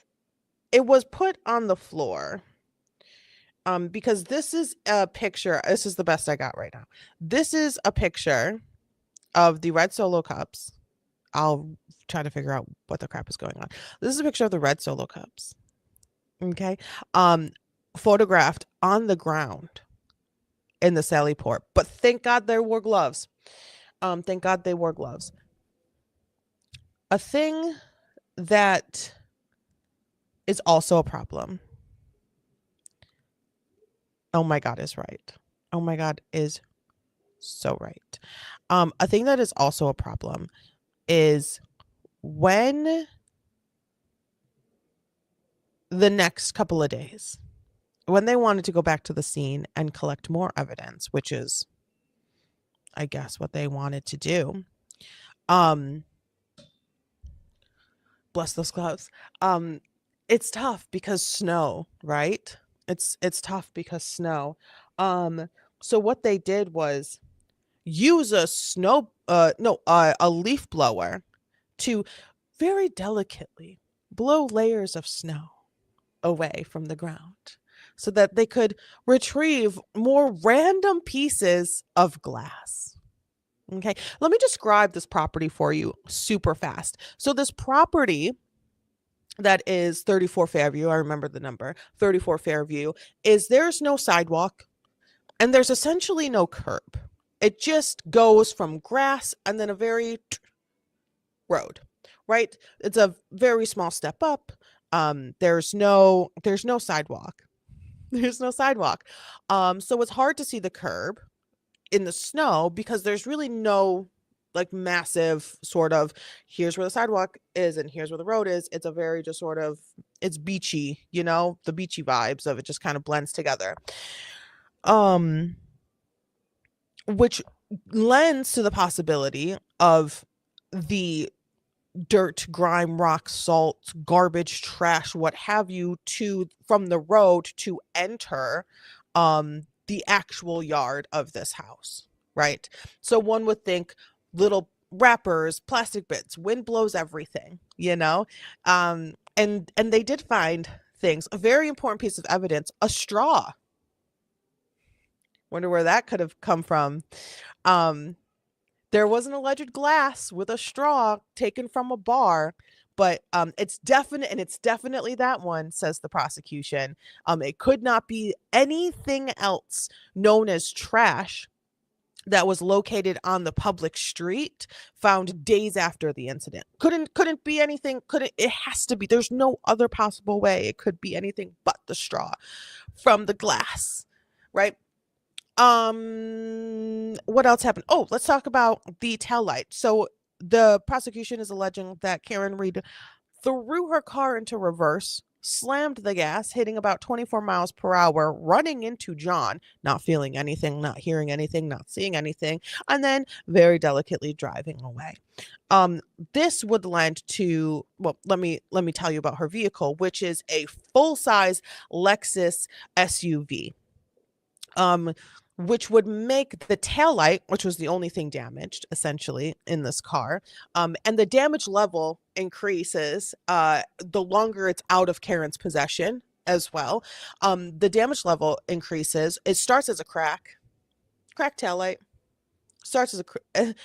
it was put on the floor. Because this is a picture. This is the best I got right now. This is a picture of the red Solo cups. I'll try to figure out what the crap is going on. This is a picture of the red Solo cups. Okay. Photographed on the ground in the Sally Port. But thank God they wore gloves. Thank God they wore gloves. A thing that is also a problem. Oh my God is right. Oh my God is so right. A thing that is also a problem is when the next couple of days, when they wanted to go back to the scene and collect more evidence, which is, I guess, what they wanted to do. Bless those gloves. It's tough because snow, right? It's tough because snow. So what they did was use a a leaf blower to very delicately blow layers of snow away from the ground so that they could retrieve more random pieces of glass. Okay, let me describe this property for you super fast. So this property that is 34 Fairview, I remember the number, 34 Fairview, there's no sidewalk and there's essentially no curb. It just goes from grass and then a very road, right? It's a very small step up. There's no sidewalk. There's no sidewalk. So it's hard to see the curb in the snow because there's really no like massive sort of here's where the sidewalk is and here's where the road is. It's a very just sort of it's beachy, the beachy vibes of it just kind of blends together. Which lends to the possibility of the dirt, grime, rock, salt, garbage, trash, what have you, from the road to enter the actual yard of this house, right? So one would think little wrappers, plastic bits, wind blows everything, and they did find things. A very important piece of evidence, a straw. Wonder where that could have come from. There was an alleged glass with a straw taken from a bar, but it's definitely that one, says the prosecution. It could not be anything else known as trash that was located on the public street found days after the incident. Couldn't be anything. It has to be. There's no other possible way it could be anything but the straw from the glass, right? What else happened? Oh, let's talk about the tail light. So the prosecution is alleging that Karen Read threw her car into reverse, slammed the gas, hitting about 24 miles per hour, running into John, not feeling anything, not hearing anything, not seeing anything, and then very delicately driving away. This would lend to, well, let me tell you about her vehicle, which is a full-size Lexus SUV. Which would make the taillight, which was the only thing damaged essentially in this car, and the damage level increases the longer it's out of Karen's possession as well. The damage level increases. It starts as a cracked taillight, starts as a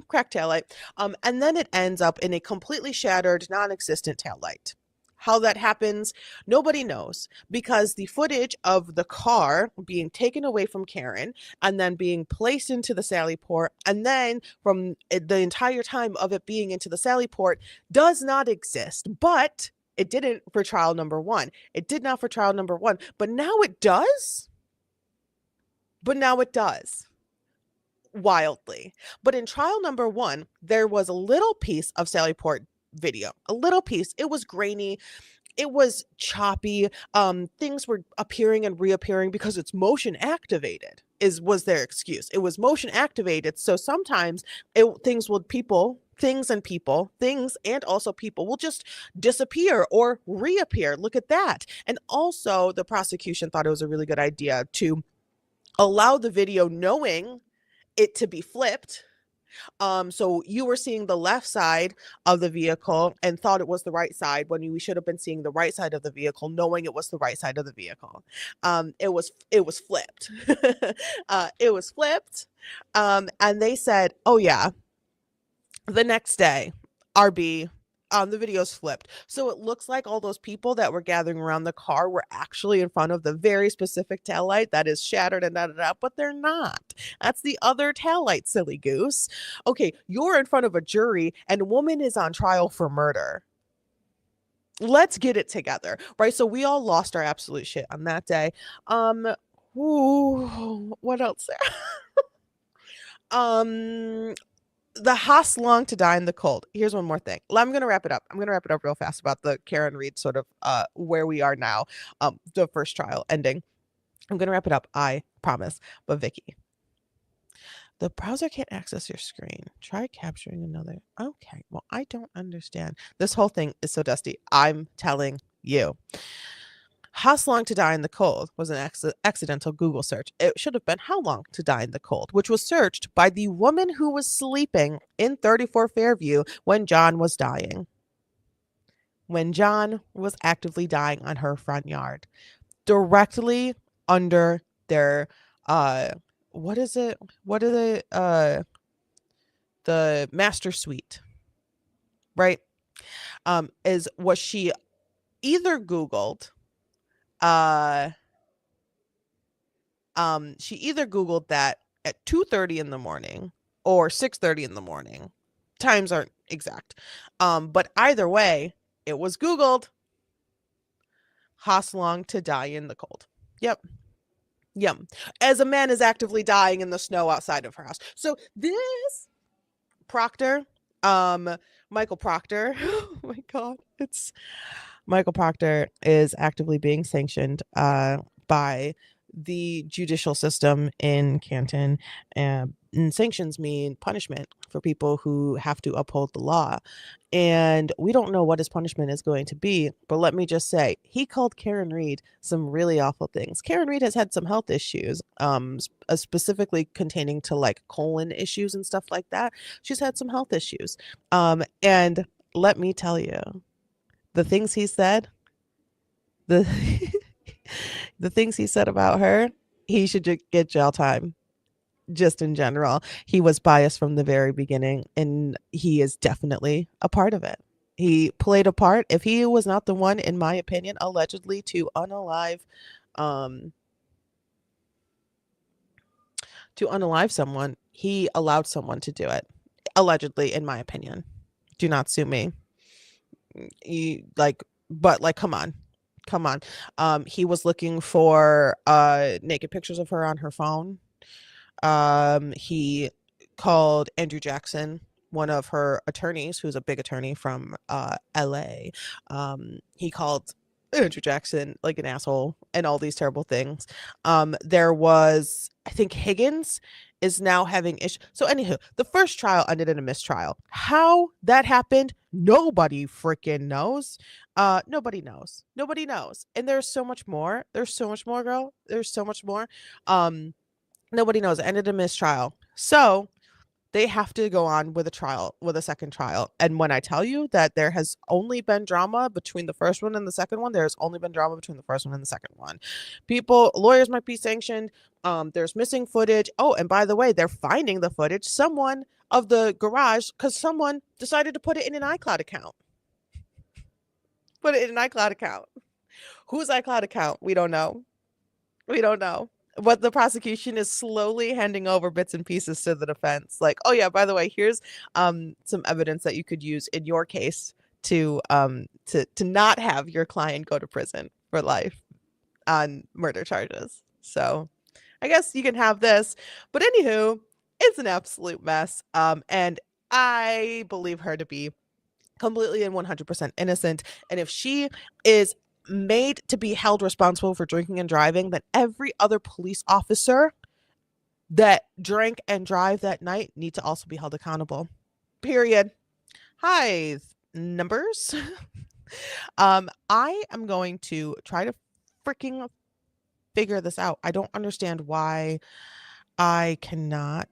cracked taillight, and then it ends up in a completely shattered, non-existent taillight. How that happens, nobody knows, because the footage of the car being taken away from Karen and then being placed into the Sally Port, and then from the entire time of it being into the Sally Port does not exist. But it didn't for trial number one. It did not for trial number one, but now it does. Wildly. But in trial number one, there was a little piece of Sally Port video, a little piece. It was grainy, it was choppy, things were appearing and reappearing because it's motion activated was their excuse. It was motion activated, so sometimes things and also people will just disappear or reappear. Look at that. And also the prosecution thought it was a really good idea to allow the video knowing it to be flipped So you were seeing the left side of the vehicle and thought it was the right side when we should have been seeing the right side of the vehicle, knowing it was the right side of the vehicle. It was flipped. It was flipped. And they said, "Oh yeah, the next day, RB." The video's flipped. So it looks like all those people that were gathering around the car were actually in front of the very specific taillight that is shattered and da da da, but they're not. That's the other taillight, silly goose. Okay, you're in front of a jury and a woman is on trial for murder. Let's get it together, right? So we all lost our absolute shit on that day. What else? um the Haas long to die in the cold. Here's one more thing. I'm gonna wrap it up. I'm gonna wrap it up real fast about the Karen Reed sort of where we are now. The first trial ending. I'm gonna wrap it up. I promise. But Vicky, the browser can't access your screen. Try capturing another. Okay. Well, I don't understand. This whole thing is so dusty. I'm telling you. How long to die in the cold was an accidental Google search. It should have been how long to die in the cold, which was searched by the woman who was sleeping in 34 Fairview when John was dying. When John was actively dying on her front yard, directly under their what is it? What are the master suite, right? Is what she either Googled she either Googled that at 2:30 in the morning or 6:30 in the morning. Times aren't exact. But either way, it was Googled. Haas long to die in the cold. Yep. Yep. As a man is actively dying in the snow outside of her house. So this Proctor, Michael Proctor, oh my God, it's Michael Proctor is actively being sanctioned by the judicial system in Canton. And sanctions mean punishment for people who have to uphold the law. And we don't know what his punishment is going to be. But let me just say, he called Karen Reed some really awful things. Karen Reed has had some health issues, specifically containing to like colon issues and stuff like that. She's had some health issues. And let me tell you, the things he said, the the things he said about her, he should get jail time. Just in general, he was biased from the very beginning, and he is definitely a part of it. He played a part. If he was not the one, in my opinion, allegedly um, to unalive someone, he allowed someone to do it. Allegedly, in my opinion. Do not sue me. But like, come on. Come on. He was looking for naked pictures of her on her phone. He called Andrew Jackson, one of her attorneys, who's a big attorney from LA. He called Andrew Jackson like an asshole and all these terrible things. There was, I think Higgins is now having issues. So anywho, the first trial ended in a mistrial. How that happened, nobody freaking knows. Nobody knows. Nobody knows. And there's so much more. There's so much more, girl. There's so much more. Nobody knows. It ended in mistrial. So they have to go on with a second trial. And when I tell you that there has only been drama between the first one and the second one, there's only been drama between the first one and the second one. Lawyers might be sanctioned. There's missing footage. Oh, and by the way, they're finding the footage. Someone of the garage, because someone decided to put it in an iCloud account. Put it in an iCloud account. Whose iCloud account? We don't know. We don't know. But the prosecution is slowly handing over bits and pieces to the defense. Like, oh yeah, by the way, here's some evidence that you could use in your case to not have your client go to prison for life on murder charges. So I guess you can have this. But anywho, it's an absolute mess. And I believe her to be completely and 100% innocent. And if she is made to be held responsible for drinking and driving, then every other police officer that drank and drive that night need to also be held accountable. Period. Hi, numbers. I am going to try to freaking figure this out. I don't understand why I cannot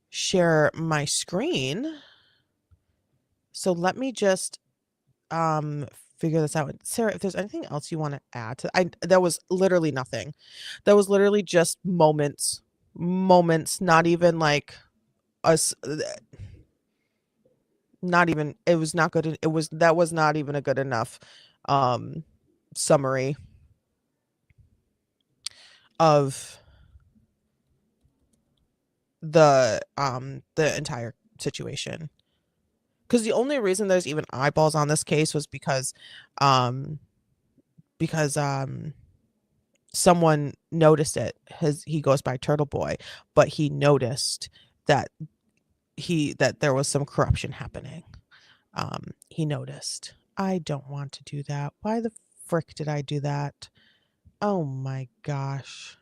share my screen. So let me just um figure this out. Sarah, if there's anything else you want to add to there was literally nothing. That was literally just moments, not even like us not even it was not good it was that was not even a good enough um summary of the entire situation. Because the only reason there's even eyeballs on this case was um because someone noticed it. He goes by Turtle Boy, but he noticed that that there was some corruption happening. He noticed. I don't want to do that. Why the frick did I do that? Oh my gosh.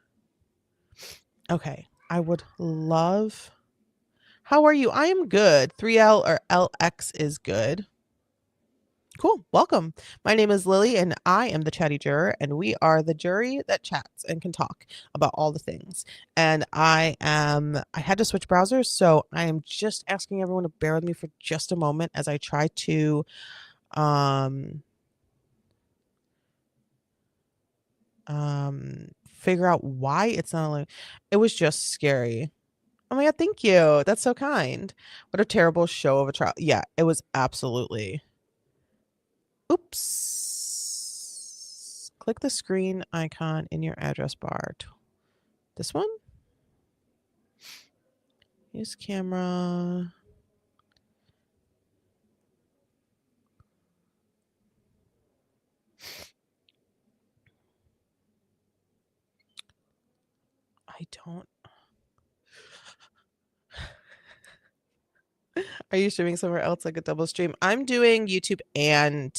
Okay. I would love. How are you? I am good. 3L or LX is good. Cool. Welcome. My name is Lily, and I am the chatty juror, and we are the jury that chats and can talk about all the things. And I had to switch browsers, so I am just asking everyone to bear with me for just a moment as I try to um figure out why it's not like it was just scary. Oh my god, thank you. That's so kind. What a terrible show of a trial. Yeah, it was absolutely. Oops. Click the screen icon in your address bar. This one? Use camera. I don't. Are you streaming somewhere else like a double stream? I'm doing YouTube and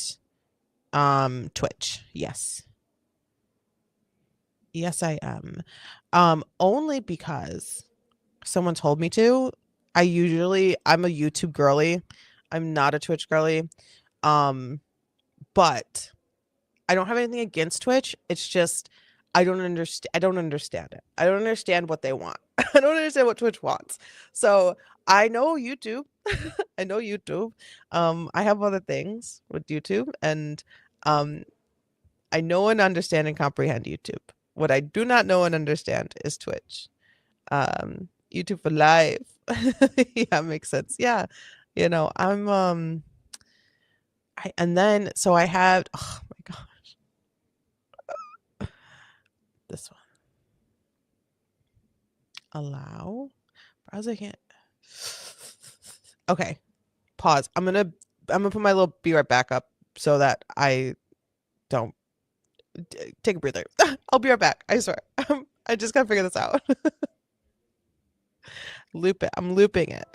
Twitch. Yes. Yes, I am. Only because someone told me to. I'm a YouTube girly. I'm not a Twitch girly. Um, but I don't have anything against Twitch. It's just I don't understand it. I don't understand what they want. I don't understand what Twitch wants. So I know YouTube. I know YouTube. I have other things with YouTube, and um I know and understand and comprehend YouTube. What I do not know and understand is Twitch. YouTube for life. Yeah, makes sense. Yeah. And then so I had oh my gosh, this one. Allow. Browser can't. Okay. Pause. I'm gonna put my little be right back up so that I don't take a breather. I'll be right back. I swear. I just gotta figure this out. Loop it. I'm looping it.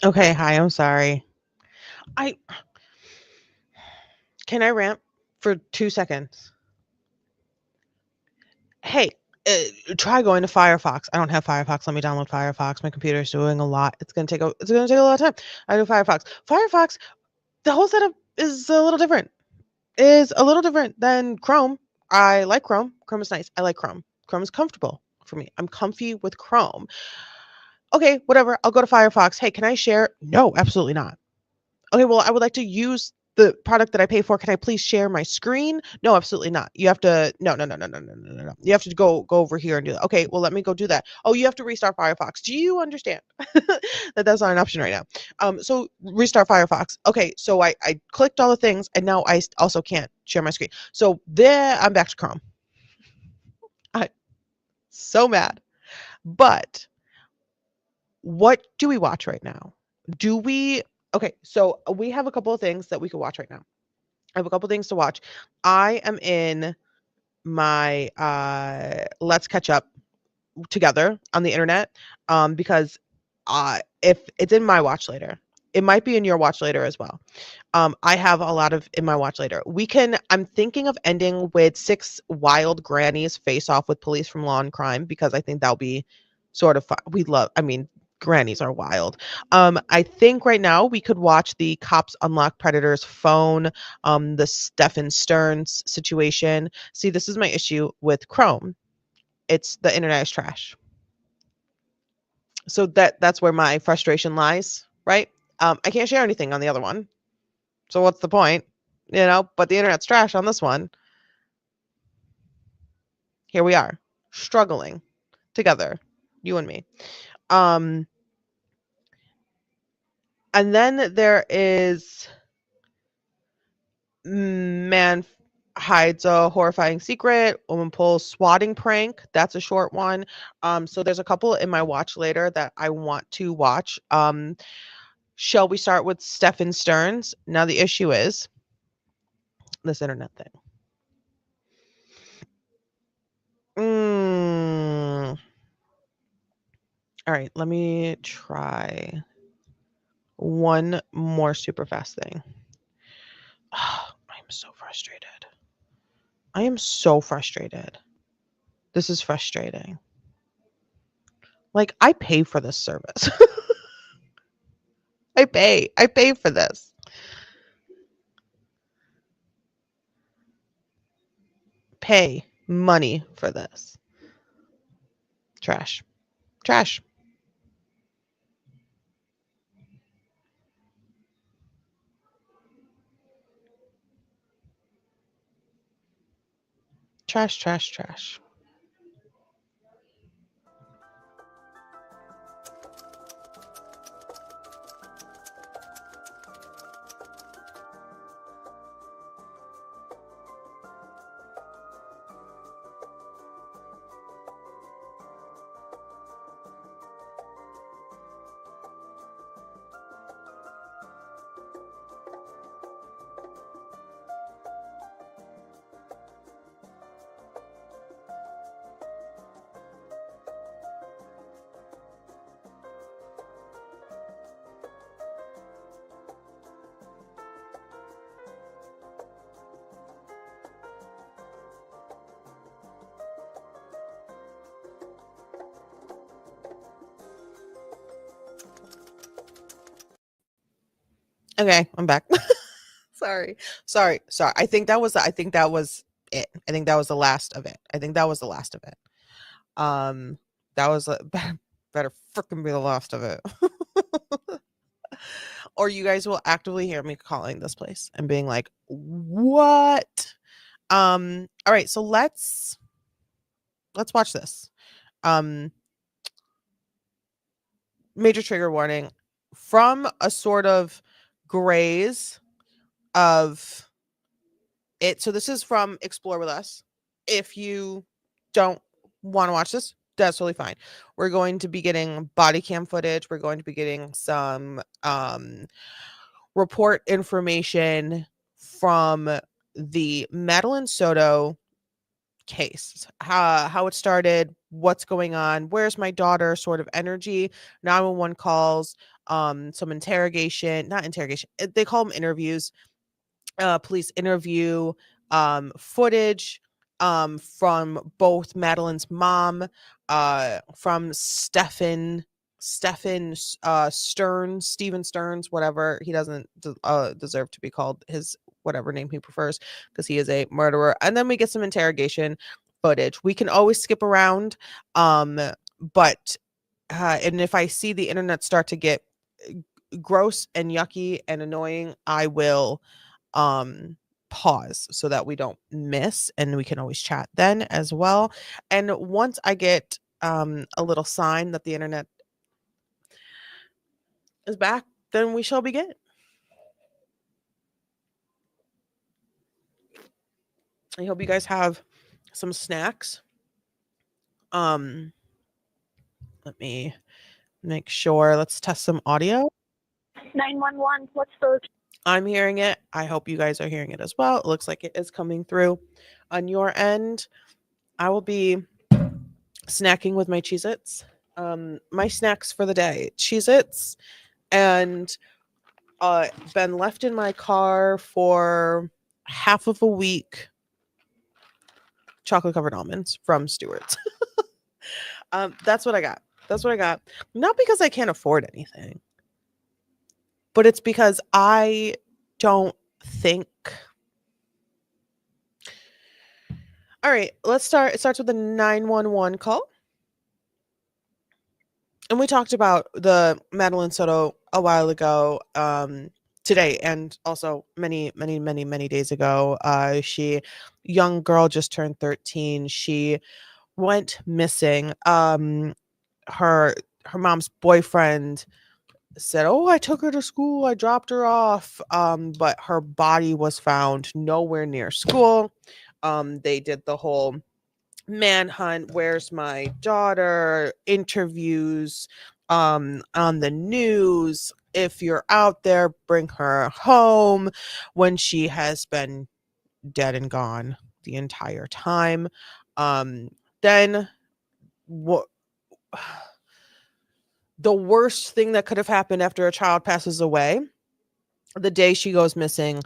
Okay, hi, I'm sorry. I Can I rant for 2 seconds? Hey, try going to Firefox. I don't have Firefox. Let me download Firefox. My computer's doing a lot. It's gonna take a lot of time. I do Firefox. Firefox, the whole setup is a little different. Is a little different than Chrome. I like Chrome. Chrome is nice. I like Chrome. Chrome is comfortable for me. I'm comfy with Chrome. Okay, whatever. I'll go to Firefox. Hey, can I share? No, absolutely not. Okay, well, I would like to use the product that I pay for. Can I please share my screen? No, absolutely not. You have to no, no, no, no, no, no, no, no, no. You have to go over here and do that. Okay, well, let me go do that. Oh, you have to restart Firefox. Do you understand that that's not an option right now? So restart Firefox. Okay, so I clicked all the things, and now I also can't share my screen. So there, I'm back to Chrome. I so mad. But what do we watch right now? Do we Okay, so we have a couple of things that we could watch right now. I have a couple things to watch. I am in my Let's Catch Up together on the internet because if it's in my watch later, it might be in your watch later as well. I have a lot of in my watch later. I'm thinking of ending with 6 wild grannies face off with police from Law and Crime because I think that'll be sort of fun. I mean, grannies are wild. I think right now we could watch the Cops Unlock Predator's Phone, the Stefan Stearns situation. See, this is my issue with Chrome. It's the internet is trash. So that's where my frustration lies, right? I can't share anything on the other one. So what's the point? But the internet's trash on this one. Here we are, struggling together, you and me. Um, and then there is man hides a horrifying secret. Woman pulls swatting prank. That's a short one. So there's a couple in my watch later that I want to watch. Shall we start with Stefan Stearns? Now the issue is this internet thing. All right, let me try one more super fast thing. I'm so frustrated. I am so frustrated. This is frustrating. Like, I pay for this service. I pay. I pay for this. Pay money for this. Trash. Trash. Trash, trash, trash. Okay, I'm back. Sorry. Sorry. I think that was it. I think that was the last of it. I think that was the last of it. That was better freaking be the last of it. Or you guys will actively hear me calling this place and being like, "What?" All right, so let's watch this. Um Major trigger warning from a sort of graze of it. So this is from Explore With Us. If you don't want to watch this, that's totally fine. We're going to be getting body cam footage. We're going to be getting some report information from the Madeline Soto case, how it started, what's going on, where's my daughter sort of energy, 911 calls, some interrogation, not interrogation, they call them interviews, police interview, footage, from both Madeline's mom, from Steven Stearns, whatever. He doesn't deserve to be called his whatever name he prefers because he is a murderer. And then we get some interrogation footage. We can always skip around, but and if I see the internet start to get gross and yucky and annoying, I will pause so that we don't miss, and we can always chat then as well. And once I get a little sign that the internet is back, then we shall begin. I hope you guys have some snacks. Let me make sure. Let's test some audio. 911, what's those? I'm hearing it. I hope you guys are hearing it as well. It looks like it is coming through on your end. I will be snacking with my Cheez-Its. My snacks for the day, Cheez-Its, and been left in my car for half of a week, chocolate covered almonds from Stewart's. That's what I got. That's what I got. Not because I can't afford anything, but it's because I don't think. All right, let's start. It starts with a 911 call. And we talked about the Madeline Soto a while ago, today, and also many days ago. Young girl just turned 13. She went missing. Her mom's boyfriend said, "Oh, I took her to school. I dropped her off." But her body was found nowhere near school. They did the whole manhunt, where's my daughter, interviews on the news, if you're out there, bring her home, when she has been dead and gone the entire time. Then what? The worst thing that could have happened after a child passes away, the day she goes missing,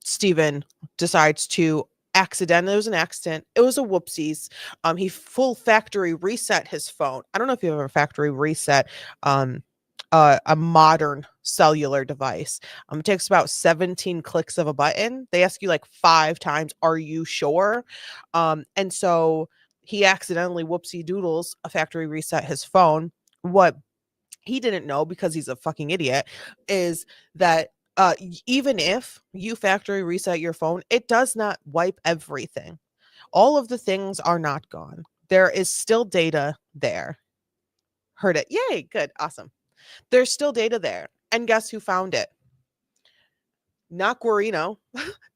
Steven decides to it was an accident. It was a whoopsies. He full factory reset his phone. I don't know if you've ever factory reset a modern cellular device. It takes about 17 clicks of a button. They ask you like 5 times, "Are you sure?" And so he accidentally whoopsie doodles a factory reset his phone. What he didn't know, because he's a fucking idiot, is that even if you factory reset your phone, it does not wipe everything. All of the things are not gone. There is still data there. Heard it. Yay. Good. Awesome. There's still data there. And guess who found it? Not Guarino,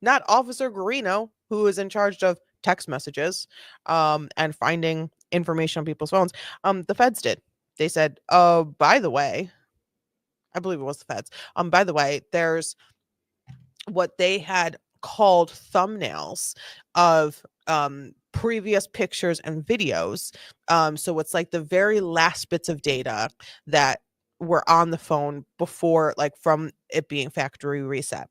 not Officer Guarino, who is in charge of text messages and finding information on people's phones. The feds did. They said, "Oh, by the way," I believe it was the feds. By the way, there's what they had called thumbnails of previous pictures and videos. So it's like the very last bits of data that were on the phone before, like from it being factory reset.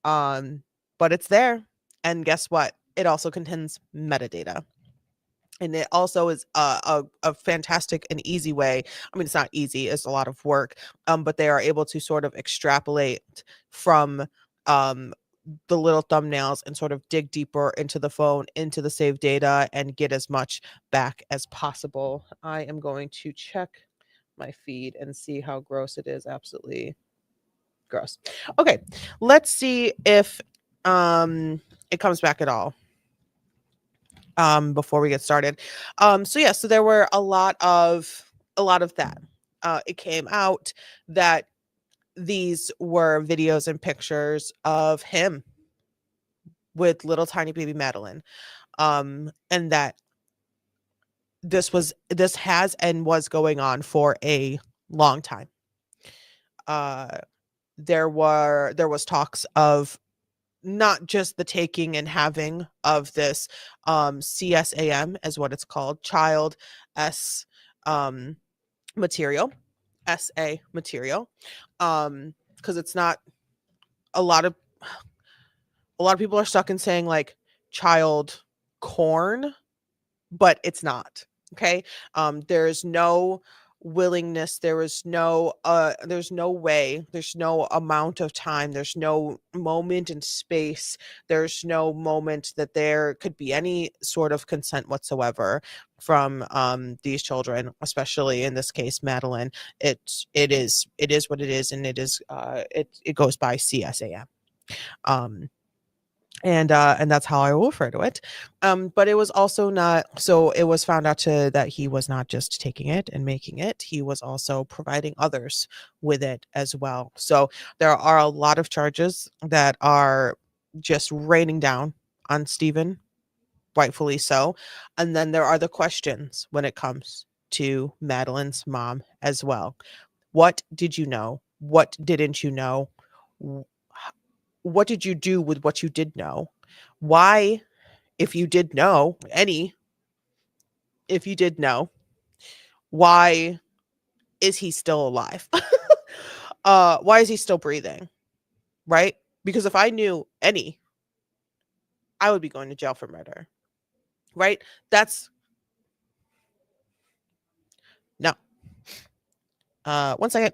But it's there. And guess what? It also contains metadata. And it also is a fantastic and easy way. I mean, it's not easy, it's a lot of work, but they are able to sort of extrapolate from the little thumbnails and sort of dig deeper into the phone, into the saved data, and get as much back as possible. I am going to check my feed and see how gross it is. Absolutely gross. Okay, let's see if it comes back at all. Before we get started. So there were a lot of that. It came out that these were videos and pictures of him with little tiny baby Madeline. And that this has and was going on for a long time. There was talks of not just the taking and having of this CSAM, as what it's called, child S material, SA material, because it's not a lot of people are stuck in saying like child corn, but it's not. Okay. There's no willingness, there's no way, there's no amount of time, there's no moment in space, there's no moment that there could be any sort of consent whatsoever from these children, especially in this case Madeline. It is what it is, and it goes by CSAM. um and that's how I will refer to it. But it was also not, so it was found out that he was not just taking it and making it, he was also providing others with it as well. So there are a lot of charges that are just raining down on Stephen, rightfully so. And then there are the questions when it comes to Madeline's mom as well. What did you know? What didn't you know? What did you do with what you did know? Why, if you did know if you did know, why is he still alive? Why is he still breathing? Right? Because if I knew any, I would be going to jail for murder. Right? That's no. 1 second.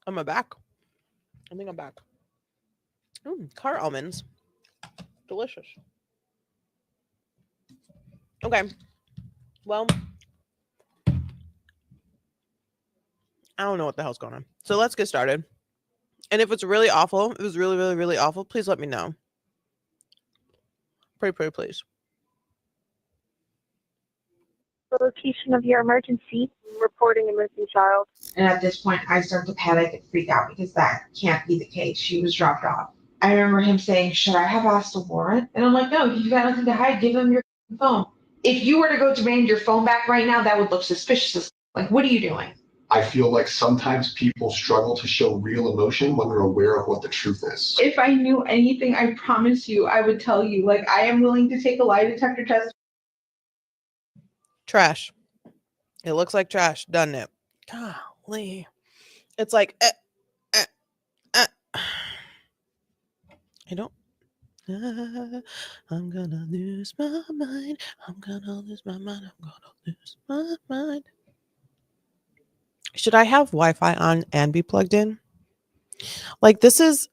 Am I back? I think I'm back. Car almonds. Delicious. Okay. Well, I don't know what the hell's going on. So let's get started. And if it's really awful, if it was really, really, really awful, please let me know. Pray, please. The location of your emergency. Reporting a missing child. And at this point, I start to panic and freak out because that can't be the case. She was dropped off. I remember him saying, "Should I have asked a warrant?" And I'm like, "No, you've got nothing to hide. Give him your phone. If you were to go demand your phone back right now, that would look suspicious. Like, what are you doing?" I feel like sometimes people struggle to show real emotion when they're aware of what the truth is. If I knew anything, I promise you, I would tell you. Like, I am willing to take a lie detector test. Trash. It looks like trash, doesn't it? Golly. It's like, I don't. I'm gonna lose my mind. I'm gonna lose my mind. I'm gonna lose my mind. Should I have Wi-Fi on and be plugged in? Like, this is.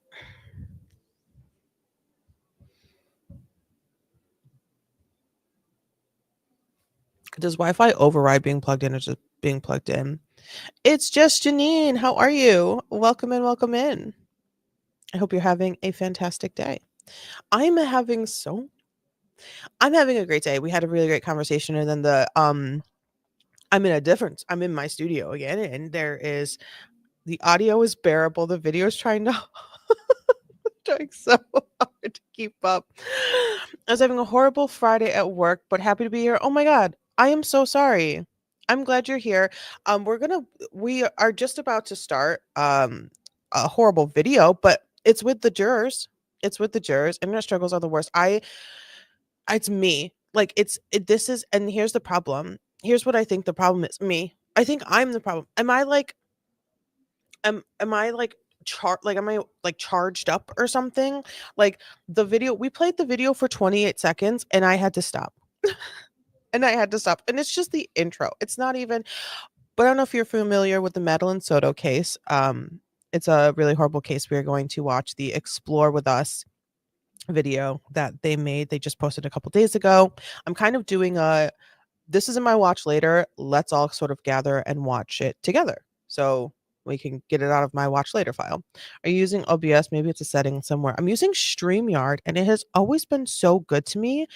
Does Wi-Fi override being plugged in or just being plugged in? It's just Janine. How are you? Welcome in, welcome in. I hope you're having a fantastic day. I'm having a great day. We had a really great conversation, and then I'm in my studio again, and the audio is bearable. The video is trying so hard to keep up. I was having a horrible Friday at work, but happy to be here. Oh my God. I am so sorry. I'm glad you're here. We are just about to start a horrible video, but it's with the jurors. Internet struggles are the worst. It's me. Like and here's the problem. Here's what I think the problem is. Me. I think I'm the problem. Am I like am I like am I like charged up or something? Like we played the video for 28 seconds and I had to stop. And it's just the intro. It's not even, but I don't know if you're familiar with the Madeline Soto case. It's a really horrible case. We're going to watch the Explore With Us video that they made. They just posted a couple days ago. I'm kind of doing this is in my watch later. Let's all sort of gather and watch it together. So we can get it out of my watch later file. Are you using OBS? Maybe it's a setting somewhere. I'm using StreamYard, and it has always been so good to me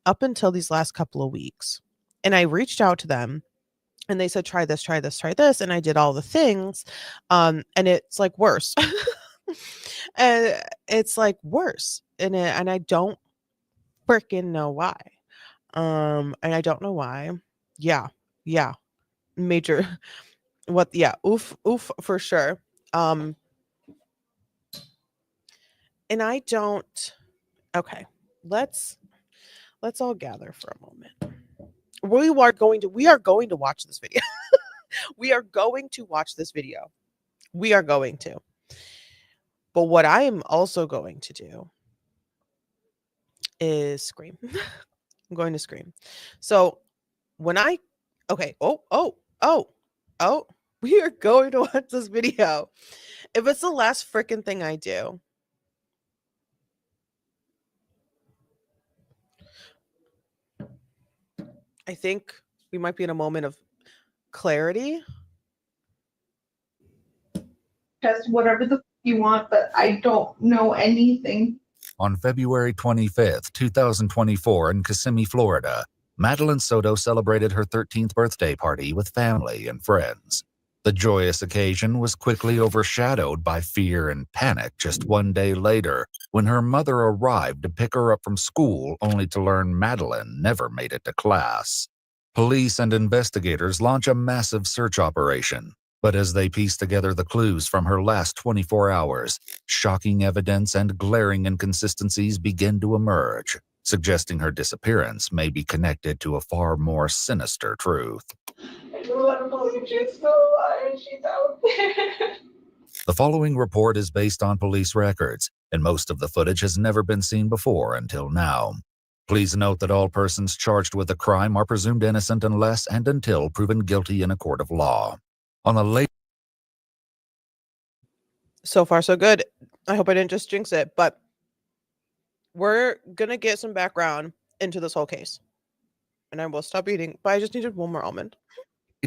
up until these last couple of weeks. And I reached out to them and they said, try this. And I did all the things. And it's like worse. And it's like worse. And I don't freaking know why. And I don't know why. Yeah. Yeah. Major what yeah, oof for sure. Um and I don't okay. Let's all gather for a moment. We are going to watch this video. We are going to watch this video. We are going to. But what I am also going to do is scream. I'm going to scream. So when I okay, oh, we are going to watch this video. If it's the last freaking thing I do, I think we might be in a moment of clarity. Just whatever the you want, but I don't know anything. On February 25th, 2024, in Kissimmee, Florida, Madeline Soto celebrated her 13th birthday party with family and friends. The joyous occasion was quickly overshadowed by fear and panic just one day later when her mother arrived to pick her up from school only to learn Madeline never made it to class. Police and investigators launch a massive search operation, but as they piece together the clues from her last 24 hours, shocking evidence and glaring inconsistencies begin to emerge, suggesting her disappearance may be connected to a far more sinister truth. I don't want to believe she's still alive. She's out there. The following report is based on police records, and most of the footage has never been seen before until now. Please note that all persons charged with a crime are presumed innocent unless and until proven guilty in a court of law. On a late So far, so good. I hope I didn't just jinx it, but we're gonna get some background into this whole case. And I will stop eating, but I just needed one more almond.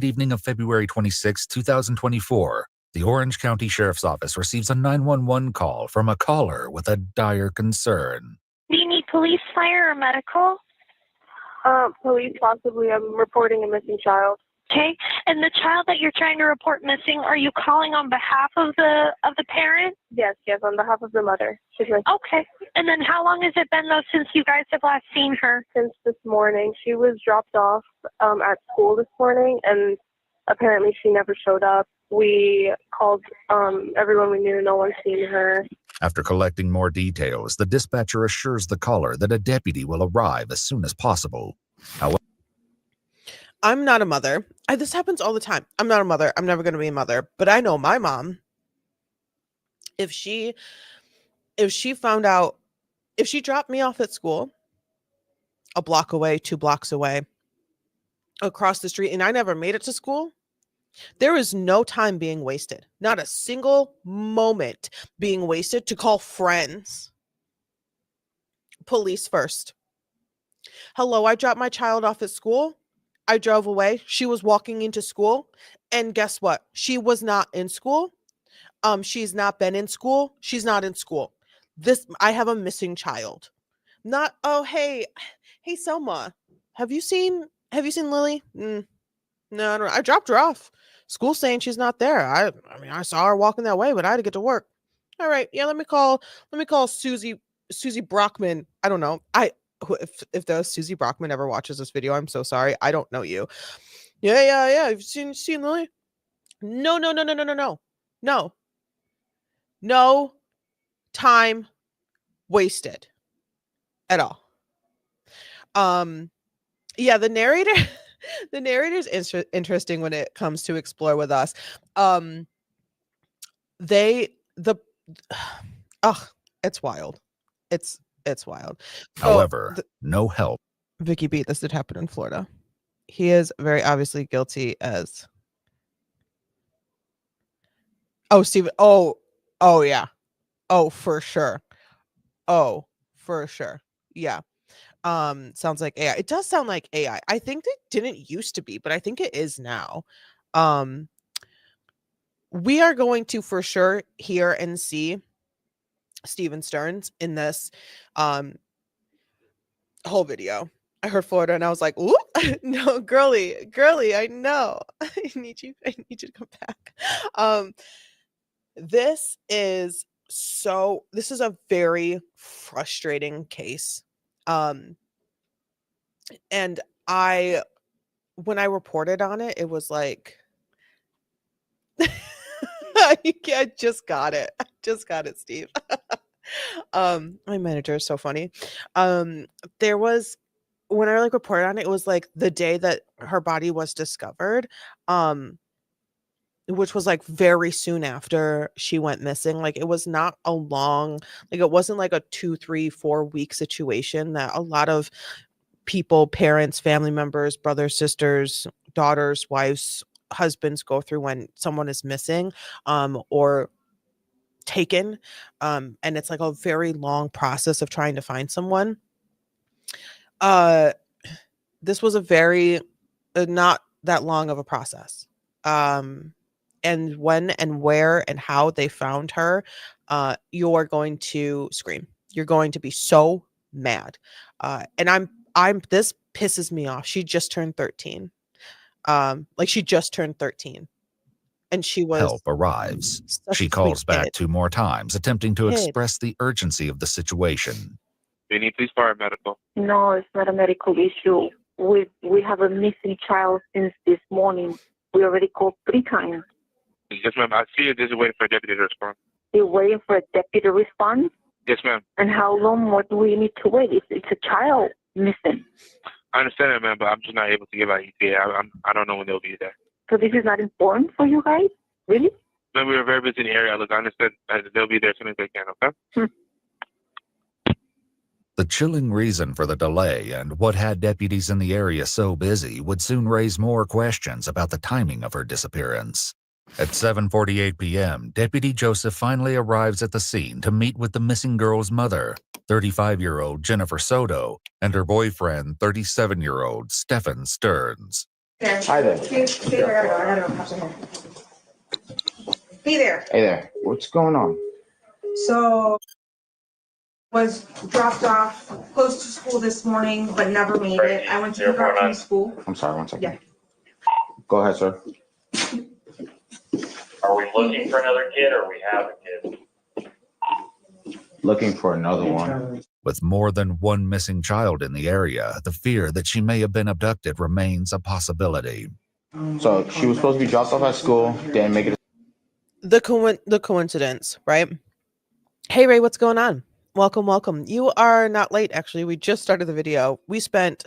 evening of February 26, 2024, the Orange County Sheriff's Office receives a 911 call from a caller with a dire concern. Do you need police, fire, or medical? Police, possibly. I'm reporting a missing child. Okay, and the child that you're trying to report missing, are you calling on behalf of the parent? Yes, on behalf of the mother. She's like, Okay, and then how long has it been though since you guys have last seen her? since this morning. She was dropped off at school this morning, and apparently she never showed up. We called everyone we knew. No one's seen her. After collecting more details, the dispatcher assures the caller that a deputy will arrive as soon as possible. However, I'm not a mother. This happens all the time. I'm not a mother. I'm never going to be a mother. But I know my mom. If she found out, if she dropped me off at school, a block away, 2 blocks away, across the street, and I never made it to school, there is no time being wasted. Not a single moment being wasted to call friends. Police first. Hello, I dropped my child off at school. I drove away. She was walking into school. And guess what? She was not in school. She's not been in school. She's not in school. I have a missing child. Not, oh, hey, Selma, have you seen Lily? No, I don't. I dropped her off. School's saying she's not there. I mean, I saw her walking that way, but I had to get to work. All right, yeah, let me call Susie Brockman. I don't know. If the Susie Brockman ever watches this video, I'm so sorry. I don't know you. Yeah. Have you seen Lily? No. No time wasted at all. Yeah, the narrator the narrator's interesting when it comes to explore with us. It's wild. It's wild. however, no help. Vicky Beat, this did happen in Florida. He is very obviously guilty as. Oh, Steven. Oh, yeah. Oh, for sure. Yeah. Sounds like AI. It does sound like AI. I think it didn't used to be, but I think it is now. We are going to for sure hear and see Steven Stearns in this whole video. I heard Florida and I was like, ooh, no, girly, I know. I need you to come back. This is a very frustrating case. Um, and when I reported on it, it was like, I just got it. I just got it, Steve. My manager is so funny. There was when I like reported on it, it was like the day that her body was discovered, which was like very soon after she went missing. Like it was not a long, like it wasn't like a 2, 3, 4 week situation that a lot of people, parents, family members, brothers, sisters, daughters, wives, husbands go through when someone is missing, or taken. And it's like a very long process of trying to find someone. This was a very not that long of a process. And when and where and how they found her, you're going to scream. You're going to be so mad. And this pisses me off. She just turned 13. Like she just turned 13. And she was Help arrives. such She a calls sweet back kid. 2 more times, attempting to Kid. express the urgency of the situation. We need police paramedical. No, it's not a medical issue. We have a missing child since this morning. We already called 3 times. Yes, ma'am. I see you. This is waiting for a deputy to respond. We're waiting for a deputy to respond. Yes, ma'am. And how long more do we need to wait? It's a child missing. I understand that, ma'am, but I'm just not able to give out ETA. I don't know when they'll be there. So this is not important for you guys? Really? Ma'am, we were very busy in the area. Look, I understand they'll be there as soon as they can, okay? The chilling reason for the delay and what had deputies in the area so busy would soon raise more questions about the timing of her disappearance. At 7:48 p.m., Deputy Joseph finally arrives at the scene to meet with the missing girl's mother, 35-year-old Jennifer Soto, and her boyfriend, 37-year-old Stephen Stearns. Hi there. Hey there. Hey there. What's going on? So was dropped off close to school this morning, but never made it. I went to pick her up from school. I'm sorry, 1 second. Yeah. Go ahead, sir. Are we looking for another kid or we have a kid? Looking for another one. With more than one missing child in the area, the fear that she may have been abducted remains a possibility. So she was supposed to be dropped off at school, didn't make it. The coincidence, right? Hey Ray, what's going on? Welcome. You are not late, actually. We just started the video. We spent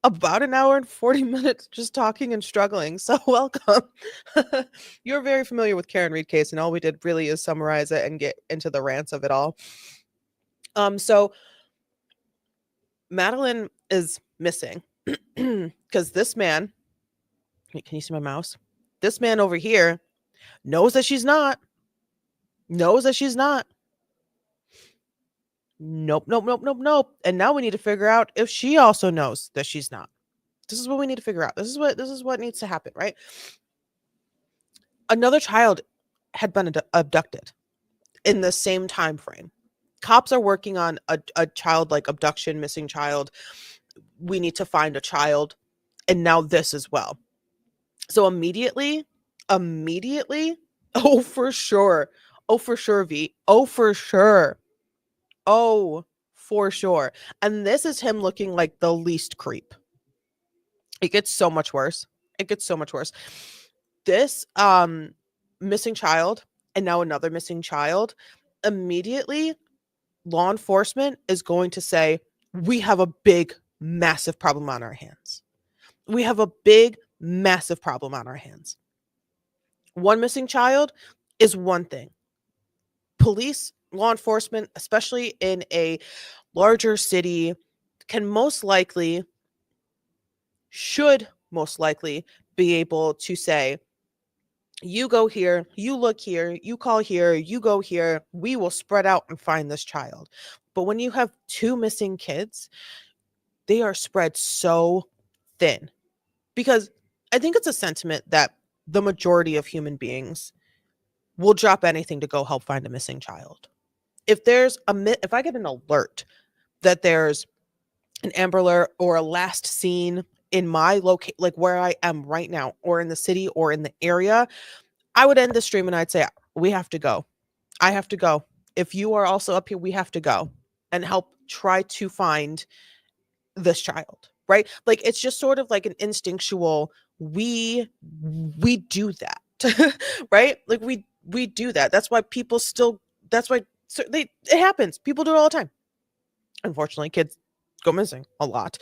about an hour and 40 minutes just talking and struggling. So welcome. You're very familiar with Karen Reed case, and all we did really is summarize it and get into the rants of it all. So Madeline is missing because this man, can you see my mouse? This man over here knows that she's not. Nope. And now we need to figure out if she also knows that she's not. This is what we need to figure out. This is what needs to happen, right? Another child had been abducted in the same time frame. Cops are working on a child like abduction, missing child. We need to find a child, and now this as well. So immediately, oh for sure, V, oh for sure. And this is him looking like the least creep. It gets so much worse. This missing child and now another missing child, immediately law enforcement is going to say, we have a big, massive problem on our hands. One missing child is one thing. Police, law enforcement, especially in a larger city, should most likely be able to say, you go here, you look here, you call here, you go here, we will spread out and find this child. But when you have 2 missing kids, they are spread so thin. Because I think it's a sentiment that the majority of human beings will drop anything to go help find a missing child. If I get an alert that there's an Amber Alert or a last seen in my like where I am right now, or in the city or in the area, I would end the stream and I'd say, we have to go. I have to go. If you are also up here, we have to go. and help try to find this child, right? Like it's just sort of like an instinctual, we do that, right? Like we do that. That's why people still, that's why it happens. People do it all the time. Unfortunately, kids go missing a lot.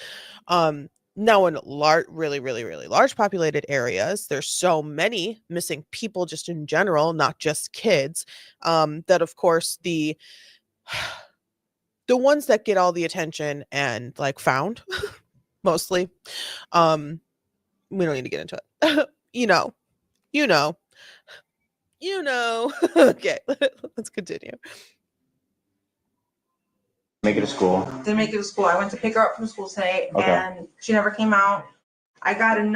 Now in really, really, really large populated areas, there's so many missing people just in general, not just kids, that of course the ones that get all the attention and like found mostly, we don't need to get into it. you know, you know, you know. Okay, let's continue. Make it to school. Didn't make it to school. I went to pick her up from school today, Okay. and she never came out. I got an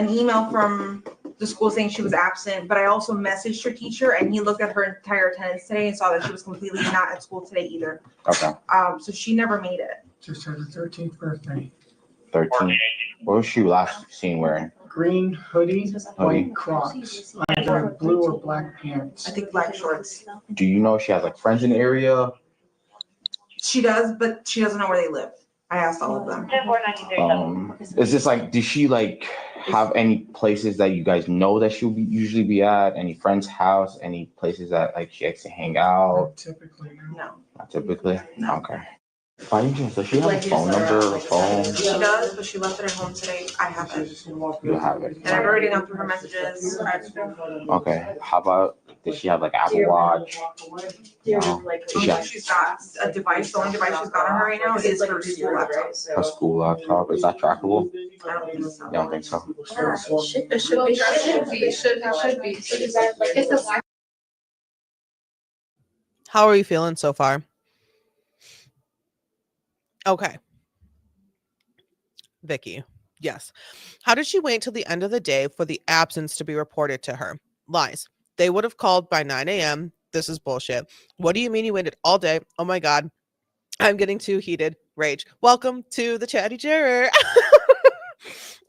email from the school saying she was absent, but I also messaged her teacher, and he looked at her entire attendance today and saw that she was completely not at school today either. Okay. So she never made it. Just her 13th birthday. 13. What was she last seen wearing? Green hoodie, white Crocs, either blue or black pants. I think black shorts. Do you know if she has like friends in the area? She does, but she doesn't know where they live. I asked all of them. Is this like, does she like have any places that you guys know that she'll usually be at? Any friend's house? Any places that like she likes to hang out? Typically, no. Not typically? No. Okay. By any chance, does she have a phone number or phone? She does, but she left it at home today. I have it. You have it. And I've already gone through her messages. Okay. How about, does she have like Apple Watch? No. Does she have She's got a device. The only device she's got on her right now is her school laptop. a school laptop? Is that trackable? I don't think so. You don't think so? It should be. It's a How are you feeling so far? Okay. Vicky, yes. How did she wait till the end of the day for the absence to be reported to her? Lies. They would have called by 9 a.m. This is bullshit. What do you mean you waited all day? Oh my God. I'm getting too heated. Rage. Welcome to the Chatty Juror.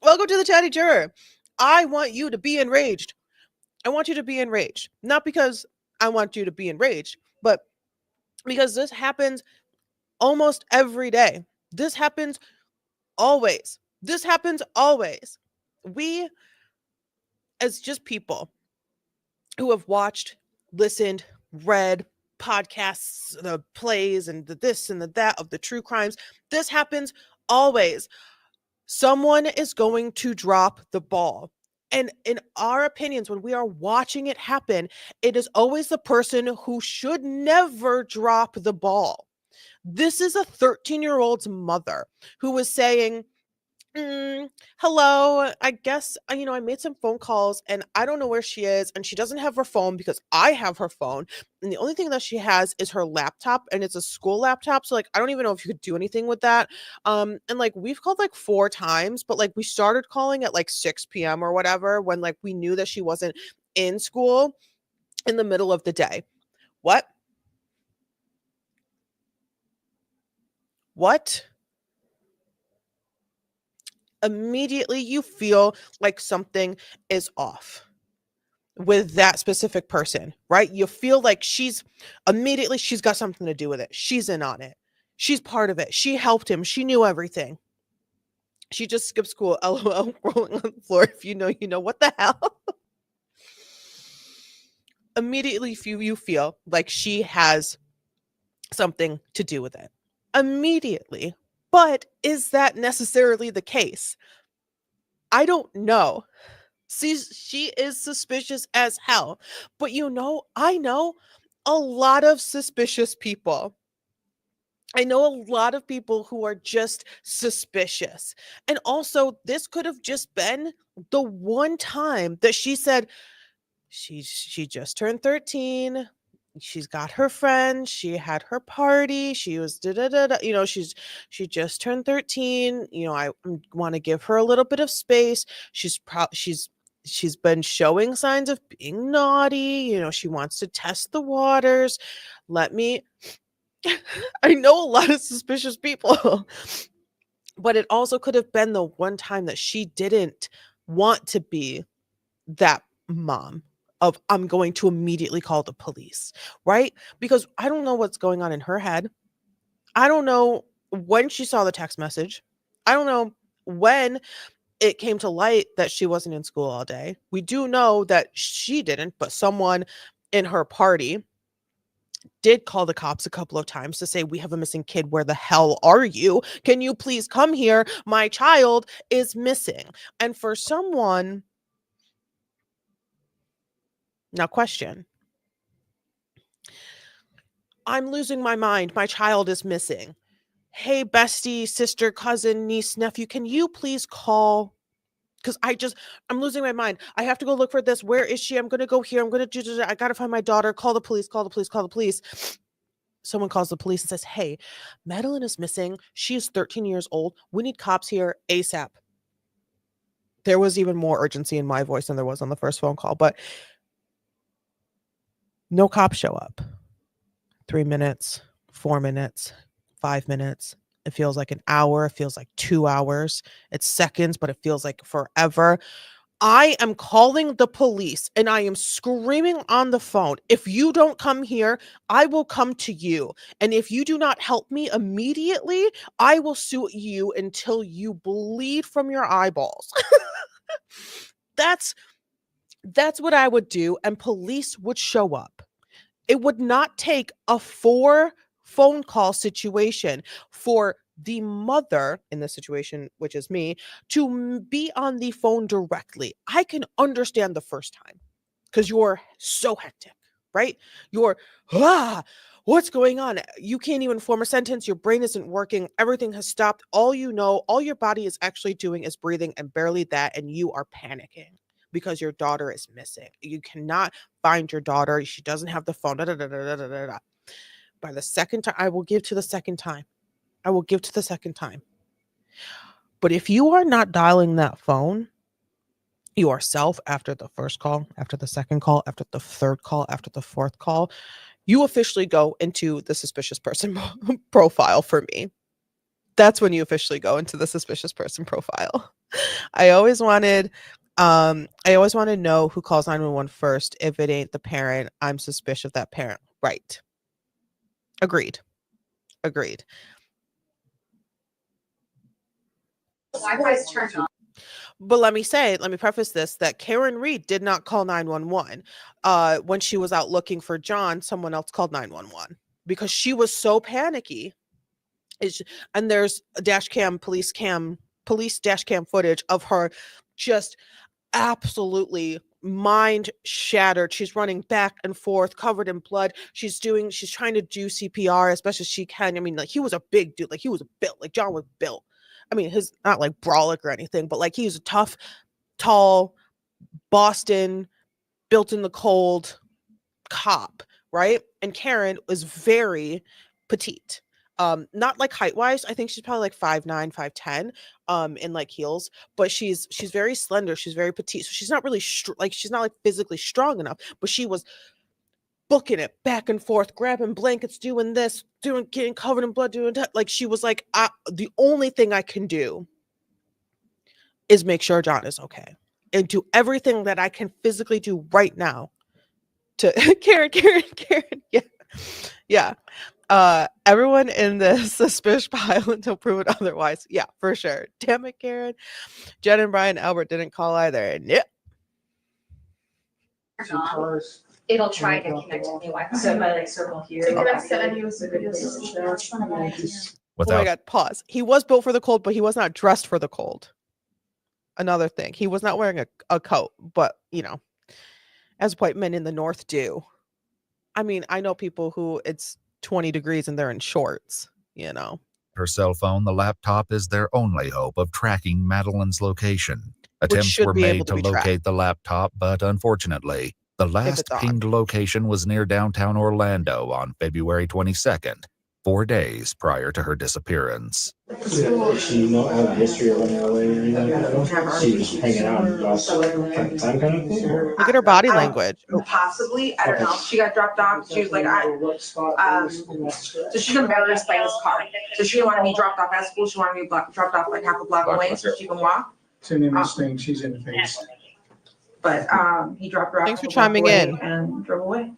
Welcome to the Chatty Juror. I want you to be enraged. I want you to be enraged. Not because I want you to be enraged, but because this happens almost every day. This happens always. This happens always. We, as just people who have watched, listened, read podcasts, the plays, and the this and the that of the true crimes, this happens always. Someone is going to drop the ball. And in our opinions, when we are watching it happen, it is always the person who should never drop the ball. This is a 13-year-old's mother who was saying, hello, I guess, I made some phone calls and I don't know where she is. And she doesn't have her phone because I have her phone. And the only thing that she has is her laptop, and it's a school laptop. So like, I don't even know if you could do anything with that. And like, we've called like 4 times, but like we started calling at like 6 p.m. or whatever, when like we knew that she wasn't in school in the middle of the day. What? Immediately you feel like something is off with that specific person, right? You feel like she's got something to do with it. She's in on it. She's part of it. She helped him. She knew everything. She just skipped school. LOL, rolling on the floor. If you know, you know. What the hell? Immediately you feel like she has something to do with it. Immediately. But is that necessarily the case? I don't know. See, she is suspicious as hell. But I know a lot of suspicious people. I know a lot of people who are just suspicious. And also, this could have just been the one time that she said she just turned 13. She's got her friends. She had her party. She was she just turned 13. I want to give her a little bit of space. She's been showing signs of being naughty. She wants to test the waters. I know a lot of suspicious people, but it also could have been the one time that she didn't want to be that mom of, I'm going to immediately call the police, right? Because I don't know what's going on in her head. I don't know when she saw the text message. I don't know when it came to light that she wasn't in school all day. We do know that she didn't, but someone in her party did call the cops a couple of times to say, we have a missing kid. Where the hell are you? Can you please come here? My child is missing. And for someone, now question, I'm losing my mind. My child is missing. Hey, bestie, sister, cousin, niece, nephew, can you please call? Because I'm losing my mind. I have to go look for this. Where is she? I'm going to go here. I'm going to do, I got to find my daughter. Call the police, call the police, call the police. Someone calls the police and says, hey, Madeline is missing. She is 13 years old. We need cops here ASAP. There was even more urgency in my voice than there was on the first phone call, but no cops show up. 3 minutes, 4 minutes, 5 minutes. It feels like an hour. It feels like 2 hours. It's seconds, but it feels like forever. I am calling the police and I am screaming on the phone. If you don't come here, I will come to you. And if you do not help me immediately, I will sue you until you bleed from your eyeballs. That's what I would do. And police would show up. It would not take a 4 phone call situation for the mother in this situation, which is me, to be on the phone directly. I can understand the first time because you're so hectic, right? You're, what's going on? You can't even form a sentence. Your brain isn't working. Everything has stopped. All you know, all your body is actually doing is breathing, and barely that. And you are panicking because your daughter is missing. You cannot find your daughter. She doesn't have the phone. By the second time, I will give to the second time. I will give to the second time. But if you are not dialing that phone yourself after the first call, after the second call, after the third call, after the fourth call, you officially go into the suspicious person profile for me. That's when you officially go into the suspicious person profile. I always wanted to know who calls 911 first. If it ain't the parent, I'm suspicious of that parent. Right. Agreed. Wi-Fi's turned on. But let me preface this, that Karen Reed did not call 911. When she was out looking for John, someone else called 911 because she was so panicky. And there's a police dash cam footage of her just absolutely mind shattered. She's running back and forth, covered in blood. She's trying to do CPR as best as she can. I mean, like, he was a big dude. Like, he was built. Like, John was built. I mean, his not like brolic or anything, but like, he's a tough, tall, Boston, built in the cold cop, right? And Karen was very petite. Not like height wise. I think she's probably like 5'9", 5'10", in like heels, but she's very slender. She's very petite. So she's not really she's not like physically strong enough, but she was booking it back and forth, grabbing blankets, doing this, getting covered in blood, doing that. Like, she was like, the only thing I can do is make sure John is okay and do everything that I can physically do right now to Karen. Yeah. Everyone in the suspicious pile until proven otherwise. Yeah, for sure. Damn it, Karen. Jen and Brian Albert didn't call either. Yep. It'll try to connect to the Wi-Fi. So if I like circle here. Oh my God, pause. He was built for the cold, but he was not dressed for the cold. Another thing. He was not wearing a coat, but as white men in the North do. I mean, I know people who it's 20 degrees and they're in shorts, Her cell phone, the laptop, is their only hope of tracking Madeline's location. Attempts were made to locate the laptop, but unfortunately, the last pinged location was near downtown Orlando on February 22nd, 4 days prior to her disappearance. Does she have a history of running away or anything like that? She was hanging out and lost time kind of thing? Look at her body language. Possibly, I don't know. She got dropped off. She was like, so she's embarrassed by his car. So she didn't want to be dropped off at school. She wanted to be dropped off like half a block away so she can walk. It's an image thing. She's in the face. But he dropped her off. Thanks for chiming in. And drove away.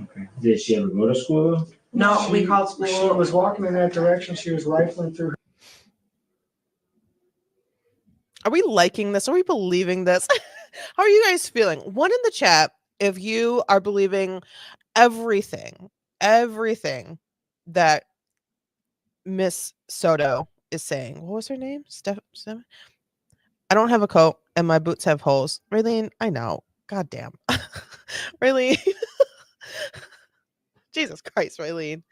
Okay. Did she ever go to school though? No, we called She school. was walking in that direction. She was rifling through. Are we liking this? Are we believing this? How are you guys feeling? One in the chat if you are believing everything that Miss Soto is saying. What was her name? I don't have a coat and my boots have holes. Raylene, I know. God damn. Raylene. Jesus Christ, Raylene.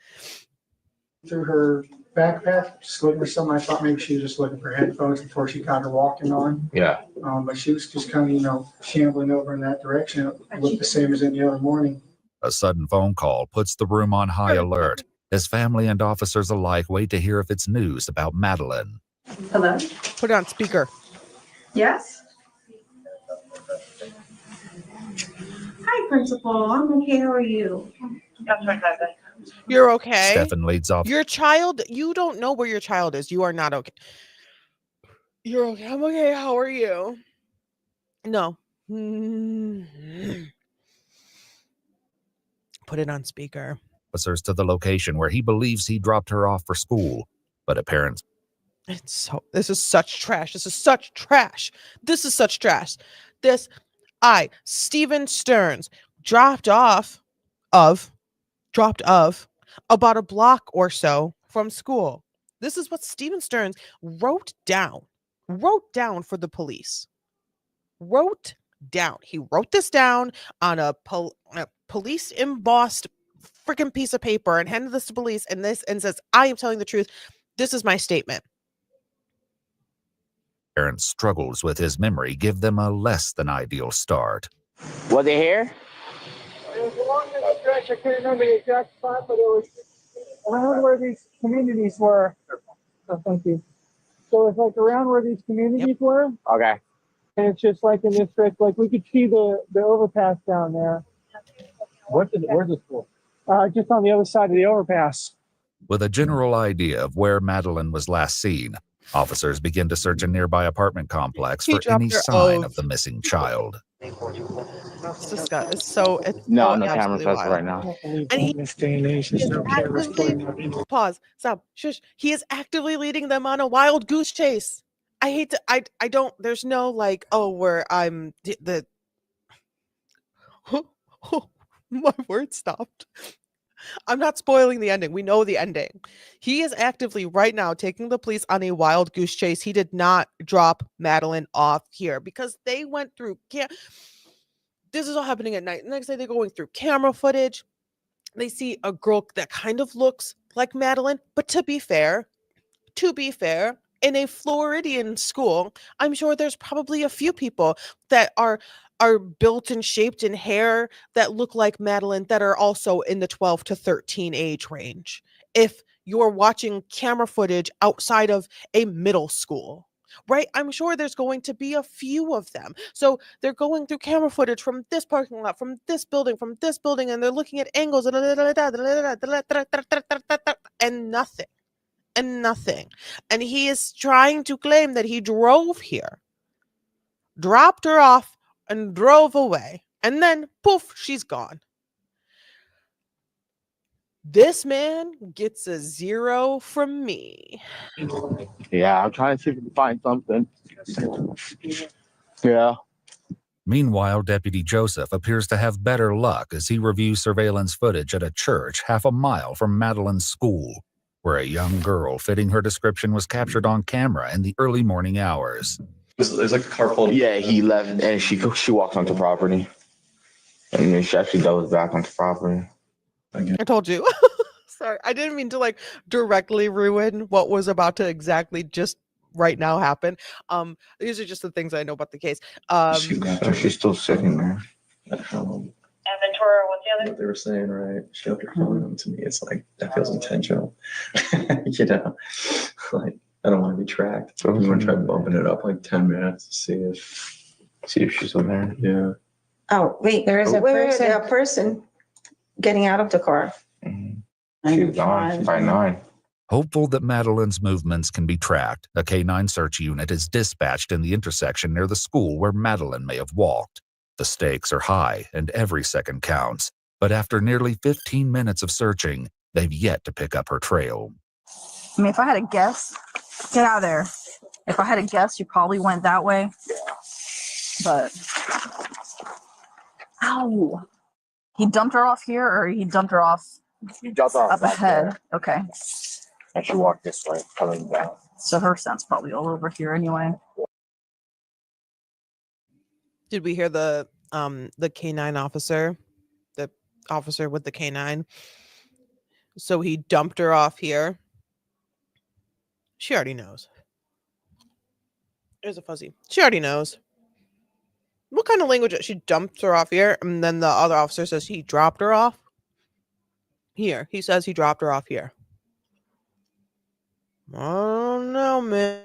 Through her backpack, just looking for something. I thought maybe she was just looking for headphones before she got her walking on. Yeah. But she was just kind of, shambling over in that direction. It looked the same as any other morning. A sudden phone call puts the room on high alert as family and officers alike wait to hear if it's news about Madeline. Hello? Put it on speaker. Yes? Hi, Principal. I'm okay. How are you? You're okay. Stefan leads off. Your child, you don't know where your child is. You are not okay. You're okay. I'm okay. How are you? No. Put it on speaker. Officers to the location where he believes he dropped her off for school, but apparently This is such trash. This is such trash. Steven Stearns, dropped of about a block or so from school. This is what Steven Stearns wrote down for the police. He wrote this down on a police embossed freaking piece of paper and handed this to police and says, I am telling the truth. This is my statement. Parents struggles with his memory give them a less than ideal start. Was it here? It was along this stretch. I couldn't remember the exact spot, but it was around where these communities were. Oh, thank you. So it's like around where these communities were. Okay. And it's just like in this stretch, like we could see the overpass down there. Where's the school? Just on the other side of the overpass. With a general idea of where Madeline was last seen, officers begin to search a nearby apartment complex for any sign of the missing child. It's disgusting. It's No so cameras absolutely right wild. now. And he This day and age, there's no cameras pulling up. pause. Stop. Shush. He is actively leading them on a wild goose chase. I hate to. I don't. There's no like. Oh, where I'm the. My word stopped. I'm not spoiling the ending. We know the ending. He is actively right now taking the police on a wild goose chase. He did not drop Madeline off here because they went through. This is all happening at night. Next day, they're going through camera footage. They see a girl that kind of looks like Madeline, but to be fair, in a Floridian school, I'm sure there's probably a few people that are built and shaped in hair that look like Madeline that are also in the 12 to 13 age range. If you're watching camera footage outside of a middle school, right? I'm sure there's going to be a few of them. So they're going through camera footage from this parking lot, from this building, and they're looking at angles and nothing. And he is trying to claim that he drove here, dropped her off, and drove away. And then, poof, she's gone. This man gets a 0 from me. Yeah, I'm trying to see if we can find something. Yeah. Meanwhile, Deputy Joseph appears to have better luck as he reviews surveillance footage at a church half a mile from Madeline's school, where a young girl fitting her description was captured on camera in the early morning hours. There's like a car full. Yeah, he left and she walked onto property. And then she actually goes back onto property. I told you. Sorry, I didn't mean to like directly ruin what was about to exactly just right now happen. These are just the things I know about the case. She's still sitting there. And Ventura, what's the other? What they were saying, right? She kept calling them to me. It's like that feels intentional. Like I don't want to be tracked. I'm gonna try bumping it up like 10 minutes to see if she's in there. Yeah. Oh, wait, there is a person getting out of the car. She's gone. She's by 9. Hopeful that Madeline's movements can be tracked, a K-9 search unit is dispatched in the intersection near the school where Madeline may have walked. The stakes are high and every second counts, but after nearly 15 minutes of searching, They've yet to pick up her trail. I mean, if I had a guess, get out of there. If I had a guess, you probably went that way. But, ow. He dumped her off here, or he dumped her off He jumped off up back ahead? there, Okay. and she walked this way, coming down. So her scent's probably all over here anyway. Did we hear the K9 officer, the officer with the K9? So he dumped her off here. She already knows. There's a fuzzy. She already knows. What kind of language? She dumped her off here, and then the other officer says he dropped her off here. He says he dropped her off here. I don't know, man.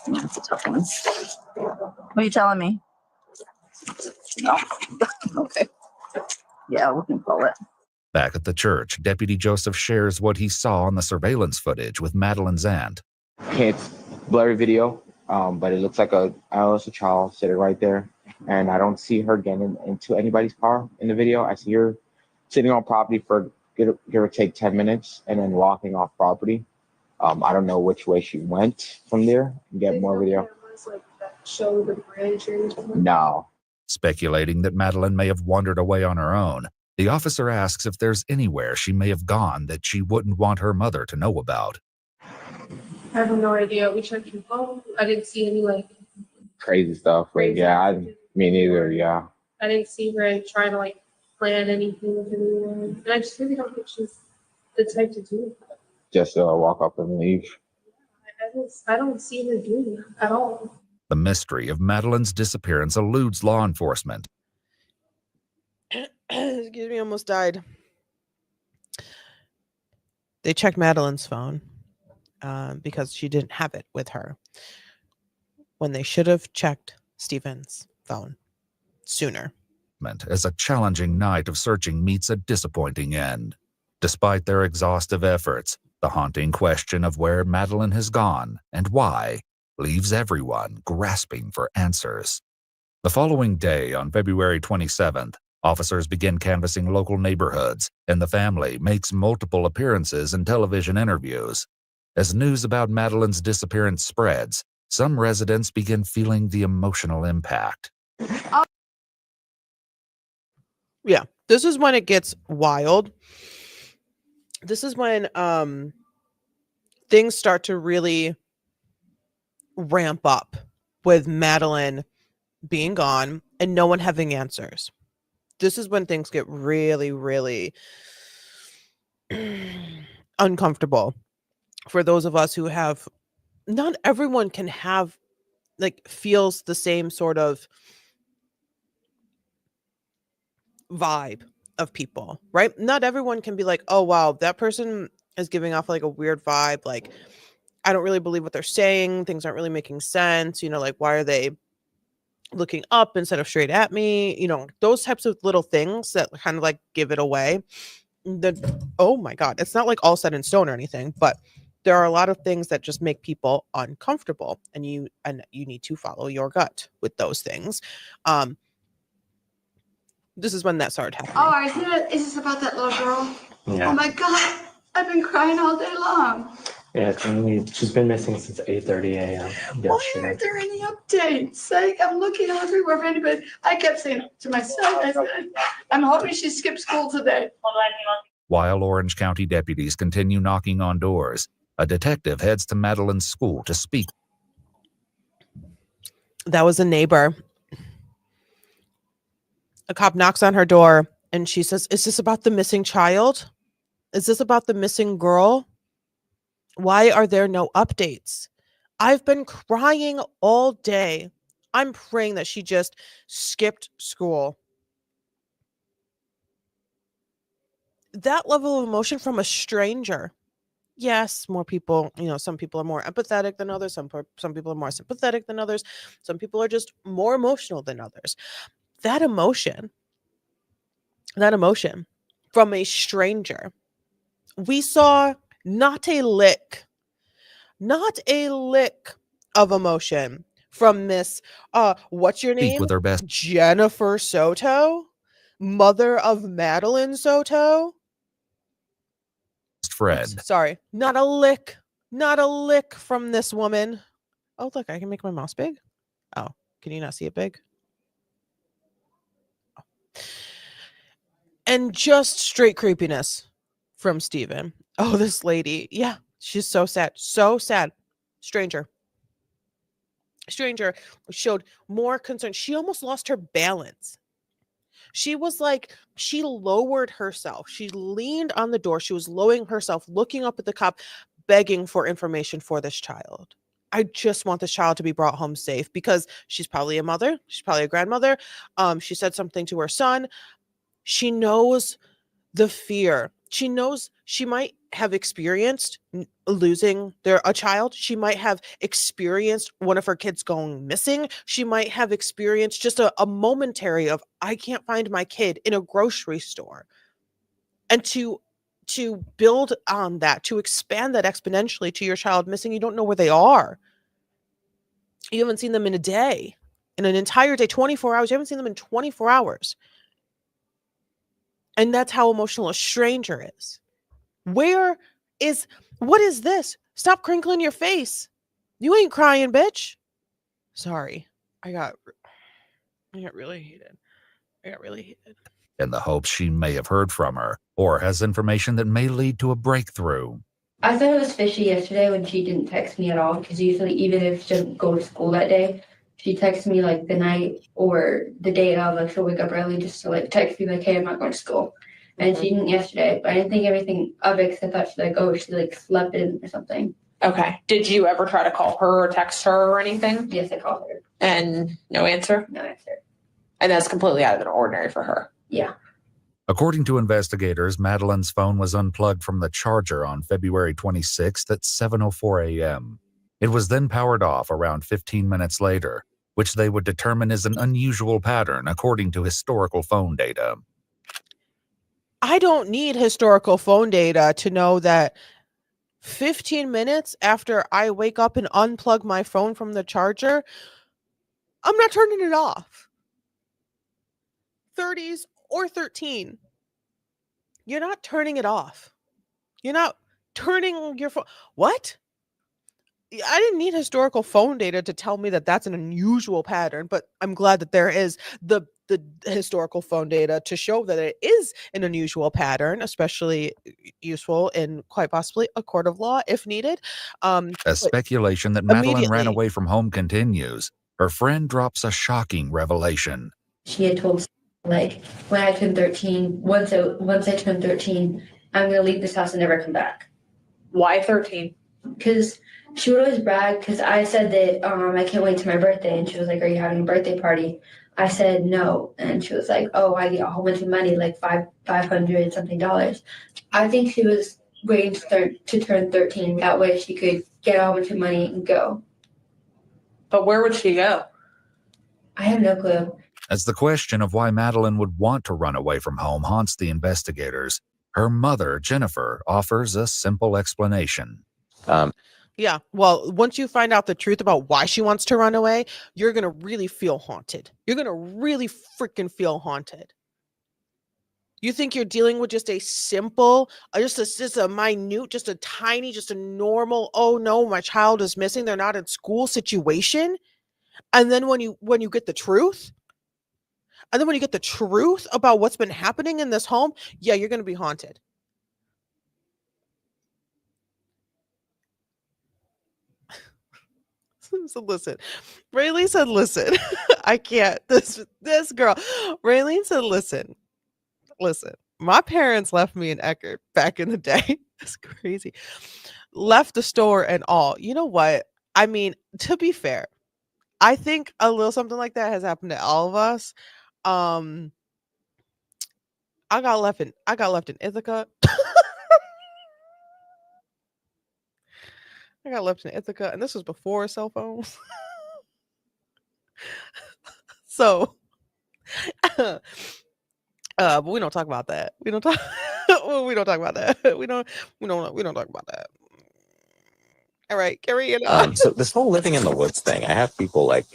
That's a tough one. What are you telling me? No. Okay. Yeah, we can call it. Back at the church, Deputy Joseph shares what he saw on the surveillance footage with Madeleine's aunt. Okay, it's blurry video, but it looks like a child sitting right there. And I don't see her getting into anybody's car in the video. I see her sitting on property for give or take 10 minutes and then walking off property. I don't know which way she went from there and get more video. Show the bridge or anything? No. Speculating that Madeleine may have wandered away on her own, the officer asks if there's anywhere she may have gone that she wouldn't want her mother to know about. I have no idea. We checked your phone. I didn't see any Crazy stuff. Like, yeah, me neither. Yeah. I didn't see her trying to plan anything with anyone. And I just really don't think she's the type to do it. Just walk up and leave. I don't see her doing that at all. The mystery of Madeleine's disappearance eludes law enforcement. Excuse me, almost died. They checked Madeleine's phone because she didn't have it with her when they should have checked Stephen's phone sooner. As a challenging night of searching meets a disappointing end. Despite their exhaustive efforts, the haunting question of where Madeleine has gone and why leaves everyone grasping for answers. The following day, on February 27th, officers begin canvassing local neighborhoods, and the family makes multiple appearances and television interviews. As news about Madeleine's disappearance spreads, some residents begin feeling the emotional impact. Yeah, this is when it gets wild. This is when things start to really ramp up with Madeleine being gone and no one having answers. This is when things get really, really uncomfortable for those of us who have, not everyone can have, feels the same sort of vibe of people, right? Not everyone can be like, oh, wow, that person is giving off a weird vibe. I don't really believe what they're saying. Things aren't really making sense. Why are they looking up instead of straight at me? Those types of little things that kind of give it away. Oh my God, it's not all set in stone or anything, but there are a lot of things that just make people uncomfortable, and you need to follow your gut with those things. This is when that started happening. Oh, is this about that little girl? Yeah. Oh my God, I've been crying all day long. Yeah, she's been missing since 8:30 a.m. Why aren't there any updates? I'm looking everywhere for anybody. I kept saying to myself, I said, I'm hoping she skipped school today. While Orange County deputies continue knocking on doors, a detective heads to Madeleine's school to speak. That was a neighbor. A cop knocks on her door and she says, is this about the missing child? Is this about the missing girl? Why are there no updates? I've been crying all day. I'm praying that she just skipped school. That level of emotion from a stranger. Yes, more people, some people are more empathetic than others. Some people are more sympathetic than others. Some people are just more emotional than others. That emotion from a stranger, we saw not a lick of emotion from Miss what's your Speak name? with her best Jennifer Soto, mother of Madeline Soto. friend. Sorry, not a lick from this woman. Oh, look, I can make my mouse big. Oh, can you not see it big? Oh. And just straight creepiness from Steven. Oh, this lady. Yeah, she's so sad. So sad. Stranger showed more concern. She almost lost her balance. She was like, she lowered herself. She leaned on the door. She was lowering herself, looking up at the cop, begging for information for this child. I just want this child to be brought home safe because she's probably a mother. She's probably a grandmother. She said something to her son. She knows the fear. She knows she might have experienced losing a child. She might have experienced one of her kids going missing. She might have experienced just a momentary of, I can't find my kid in a grocery store. And to build on that, to expand that exponentially to your child missing, you don't know where they are. You haven't seen them in a day, in an entire day, 24 hours. You haven't seen them in 24 hours. And that's how emotional a stranger is. What is this? Stop crinkling your face. You ain't crying, bitch. Sorry. I got really heated. In the hopes she may have heard from her or has information that may lead to a breakthrough. I thought it was fishy yesterday when she didn't text me at all, because usually even if she doesn't go to school that day, she texts me like the night or the day of, like she'll wake up early just to like text me like, hey, I'm not going to school. And she didn't yesterday, but I didn't think anything of it because I thought she like slept in or something. Okay. Did you ever try to call her or text her or anything? Yes, I called her. And no answer? No answer. And that's completely out of the ordinary for her. Yeah. According to investigators, Madeline's phone was unplugged from the charger on February 26th at 7:04 a.m. It was then powered off around 15 minutes later, which they would determine is an unusual pattern according to historical phone data. I don't need historical phone data to know that 15 minutes after I wake up and unplug my phone from the charger, I'm not turning it off. 30s or 13. You're not turning it off. You're not turning your phone. What? I didn't need historical phone data to tell me that that's an unusual pattern, but I'm glad that there is the historical phone data to show that it is an unusual pattern, especially useful in quite possibly a court of law if needed. As speculation that Madeline ran away from home continues, her friend drops a shocking revelation. She had told like when I turned 13, once I turned 13, I'm gonna leave this house and never come back. Why 13? Because she would always brag, because I said that I can't wait till my birthday, and she was like, are you having a birthday party? I said no, and she was like, oh, I get a whole bunch of money, like $500 something. I think she was waiting to turn 13. That way she could get a whole bunch of money and go. But where would she go? I have no clue. As the question of why Madeline would want to run away from home haunts the investigators, her mother, Jennifer, offers a simple explanation. Yeah, well, once you find out the truth about why she wants to run away, you're going to really feel haunted. You're going to really freaking feel haunted. You think you're dealing with just a simple, just a minute, just a tiny, just a normal, oh no, my child is missing, they're not in school situation. And then when you get the truth, about what's been happening in this home, yeah, you're going to be haunted. So listen, Raylene said, listen, I can't, this girl, Raylene said, listen, my parents left me in Eckerd back in the day. That's crazy. Left the store and all. You know what? I mean, to be fair, I think a little something like that has happened to all of us. I got left in Ithaca. I got left in Ithaca, and this was before cell phones. So, but we don't talk about that. We don't talk about that. We don't talk about that. All right, carry it on. So this whole living in the woods thing, I have people like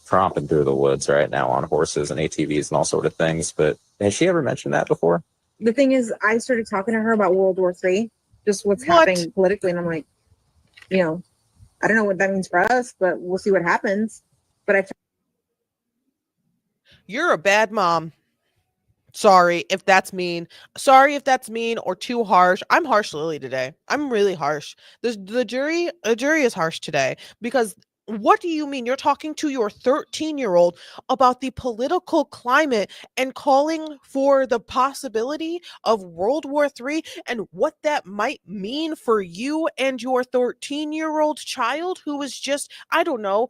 tromping through the woods right now on horses and ATVs and all sort of things. But has she ever mentioned that before? The thing is, I started talking to her about World War III, just what's happening politically, and I'm like, you know, I don't know what that means for us, but we'll see what happens. But You're a bad mom. Sorry if that's mean. Sorry if that's mean or too harsh. I'm harsh, Lily, today. I'm really harsh. The jury is harsh today because what do you mean? You're talking to your 13-year-old about the political climate and calling for the possibility of World War III and what that might mean for you and your 13-year-old child who is just, I don't know,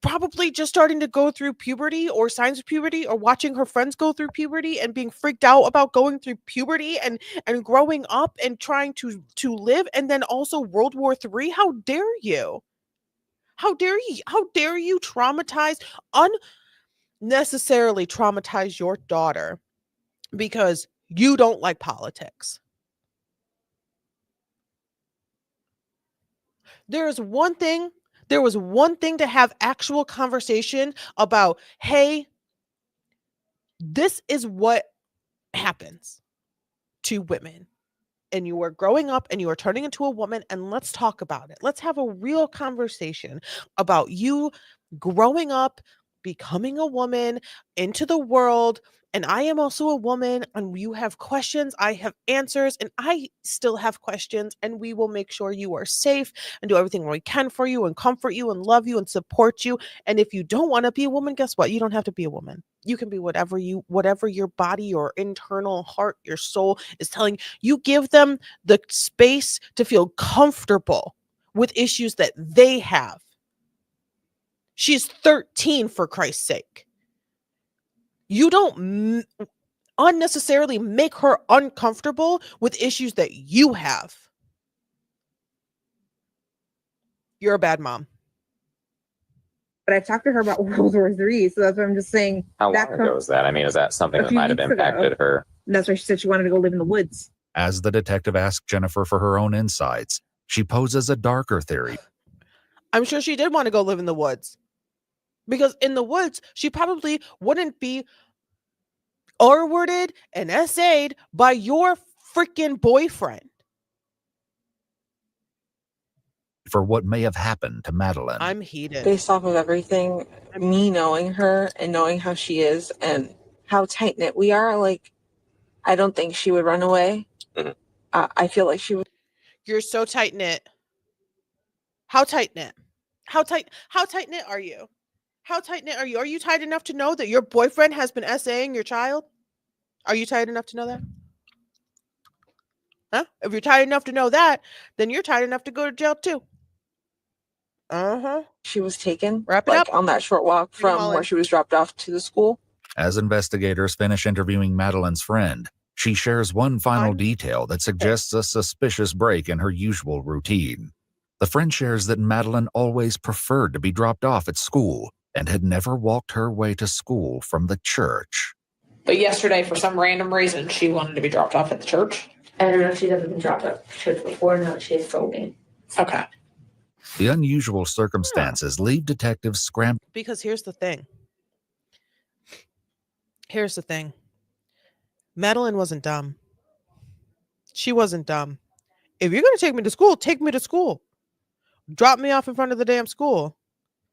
probably just starting to go through puberty or signs of puberty or watching her friends go through puberty and being freaked out about going through puberty and growing up and trying to live, and then also World War III. How dare you? How dare you unnecessarily traumatize your daughter because you don't like politics? There was one thing to have actual conversation about, hey, this is what happens to women. And you are growing up and you are turning into a woman, and let's talk about it. Let's have a real conversation about you growing up, becoming a woman into the world. And I am also a woman, and you have questions, I have answers, and I still have questions, and we will make sure you are safe and do everything we can for you and comfort you and love you and support you. And if you don't want to be a woman, guess what? You don't have to be a woman. You can be whatever your body, your internal heart, your soul is telling you. Give them the space to feel comfortable with issues that they have. She's 13, for Christ's sake. You don't unnecessarily make her uncomfortable with issues that you have. You're a bad mom. But I've talked to her about World War III, so that's what I'm just saying. How long ago was that? I mean, is that something that might have impacted her? That's why she said she wanted to go live in the woods. As the detective asked Jennifer for her own insights, she poses a darker theory. I'm sure she did want to go live in the woods. Because in the woods, she probably wouldn't be R-worded and essayed by your freaking boyfriend. For what may have happened to Madeline. I'm heated. Based off of everything, me knowing her and knowing how she is and how tight-knit we are, like, I don't think she would run away. Mm-hmm. I feel like she would. You're so tight-knit. How tight-knit? How tight-knit are you? How tight-knit are you? Are you tight enough to know that your boyfriend has been essaying your child? Are you tight enough to know that? Huh? If you're tight enough to know that, then you're tight enough to go to jail too. She was taken Wrap it up on that short walk from where she was dropped off to the school. As investigators finish interviewing Madeline's friend, she shares one final detail that suggests a suspicious break in her usual routine. The friend shares that Madeline always preferred to be dropped off at school and had never walked her way to school from the church. But yesterday, for some random reason, she wanted to be dropped off at the church. I don't know if she's ever been dropped off at church before. No, she's told me. Okay. The unusual circumstances leave detectives scrambling. Because here's the thing. Madeline wasn't dumb. She wasn't dumb. If you're going to take me to school, take me to school. Drop me off in front of the damn school.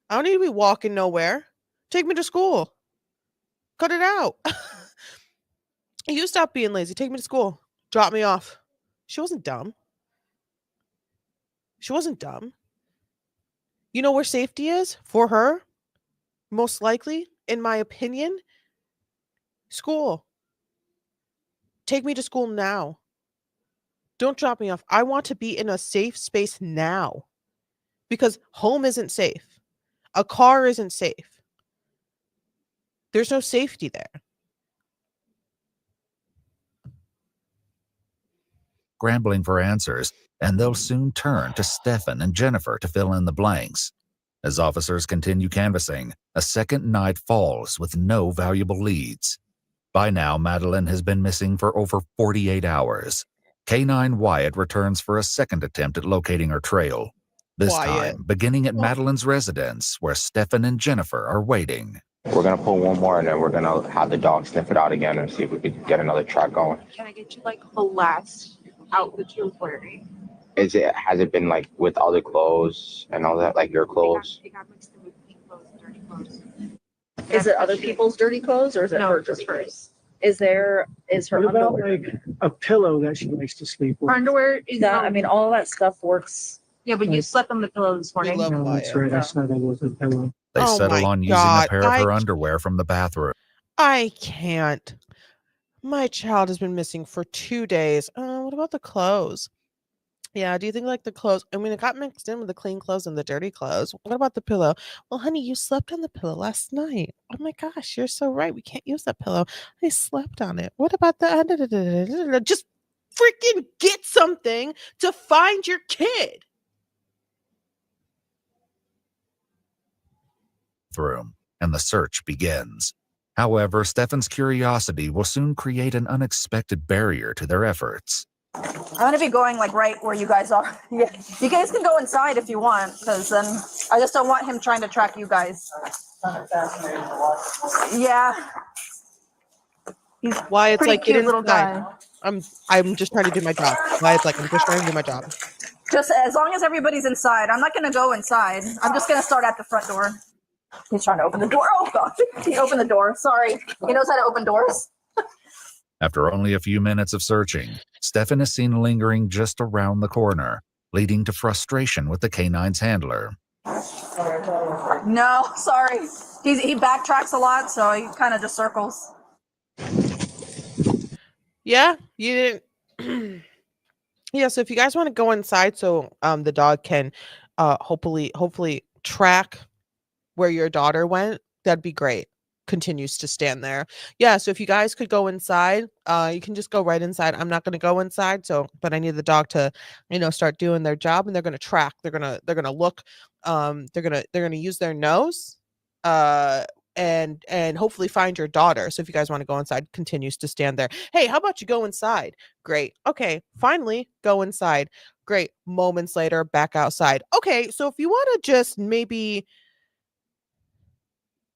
I don't need to be walking nowhere. Take me to school. Cut it out. You stop being lazy. Take me to school. Drop me off. She wasn't dumb. You know where safety is for her? Most likely, in my opinion, school. Take me to school now. Don't drop me off. I want to be in a safe space now. Because home isn't safe. A car isn't safe. There's no safety there. Scrambling for answers, and they'll soon turn to Stefan and Jennifer to fill in the blanks. As officers continue canvassing, a second night falls with no valuable leads. By now, Madeline has been missing for over 48 hours. K9 Wyatt returns for a second attempt at locating her trail, this Wyatt. time beginning at Madeline's residence where Stefan and Jennifer are waiting. We're gonna pull one more and then we're gonna have the dog sniff it out again and see if we can get another track going. Can I get you like the last outfit you're wearing? Has it been like with other clothes and all that, like your clothes? It got mixed in with clean clothes and dirty clothes. Is it other people's dirty clothes or is it No, her just hers. Is her What about underwear? like a pillow that she likes to sleep with? Her underwear is That, I mean, all that stuff works. Yeah, but you slept on the pillow this morning. No, that's right. I saw that with a pillow. They Oh settle my on using God, a pair of her underwear from the bathroom. I can't. My child has been missing for 2 days. What about the clothes? Yeah, do you think like the clothes? I mean, it got mixed in with the clean clothes and the dirty clothes. What about the pillow? Well, honey, you slept on the pillow last night. Oh my gosh, you're so right. We can't use that pillow. I slept on it. What about the just freaking get something to find your kid? And the search begins. However, Stefan's curiosity will soon create an unexpected barrier to their efforts. I'm gonna be going like right where you guys are. Yeah. You guys can go inside if you want, because then I just don't want him trying to track you guys. Yeah. He's Why it's pretty like get cute little inside. guy. I'm just trying to do my job. Why it's like I'm just trying to do my job. Just as long as everybody's inside. I'm not gonna go inside. I'm just gonna start at the front door. He's trying to open the door. Oh god, he opened the door. Sorry. He knows how to open doors. After only a few minutes of searching, Stefan is seen lingering just around the corner, leading to frustration with the K9's handler. No, sorry. He backtracks a lot, so he kind of just circles. Yeah, you didn't. Yeah, so if you guys want to go inside, so the dog can hopefully track where your daughter went, that'd be great. Continues to stand there. Yeah, so if you guys could go inside, you can just go right inside. I'm not going to go inside, but I need the dog to, start doing their job, and they're going to track. They're going to look. They're going to use their nose, and hopefully find your daughter. So if you guys want to go inside, continues to stand there. Hey, how about you go inside? Great. Okay, finally go inside. Great. Moments later, back outside. Okay, so if you want to just maybe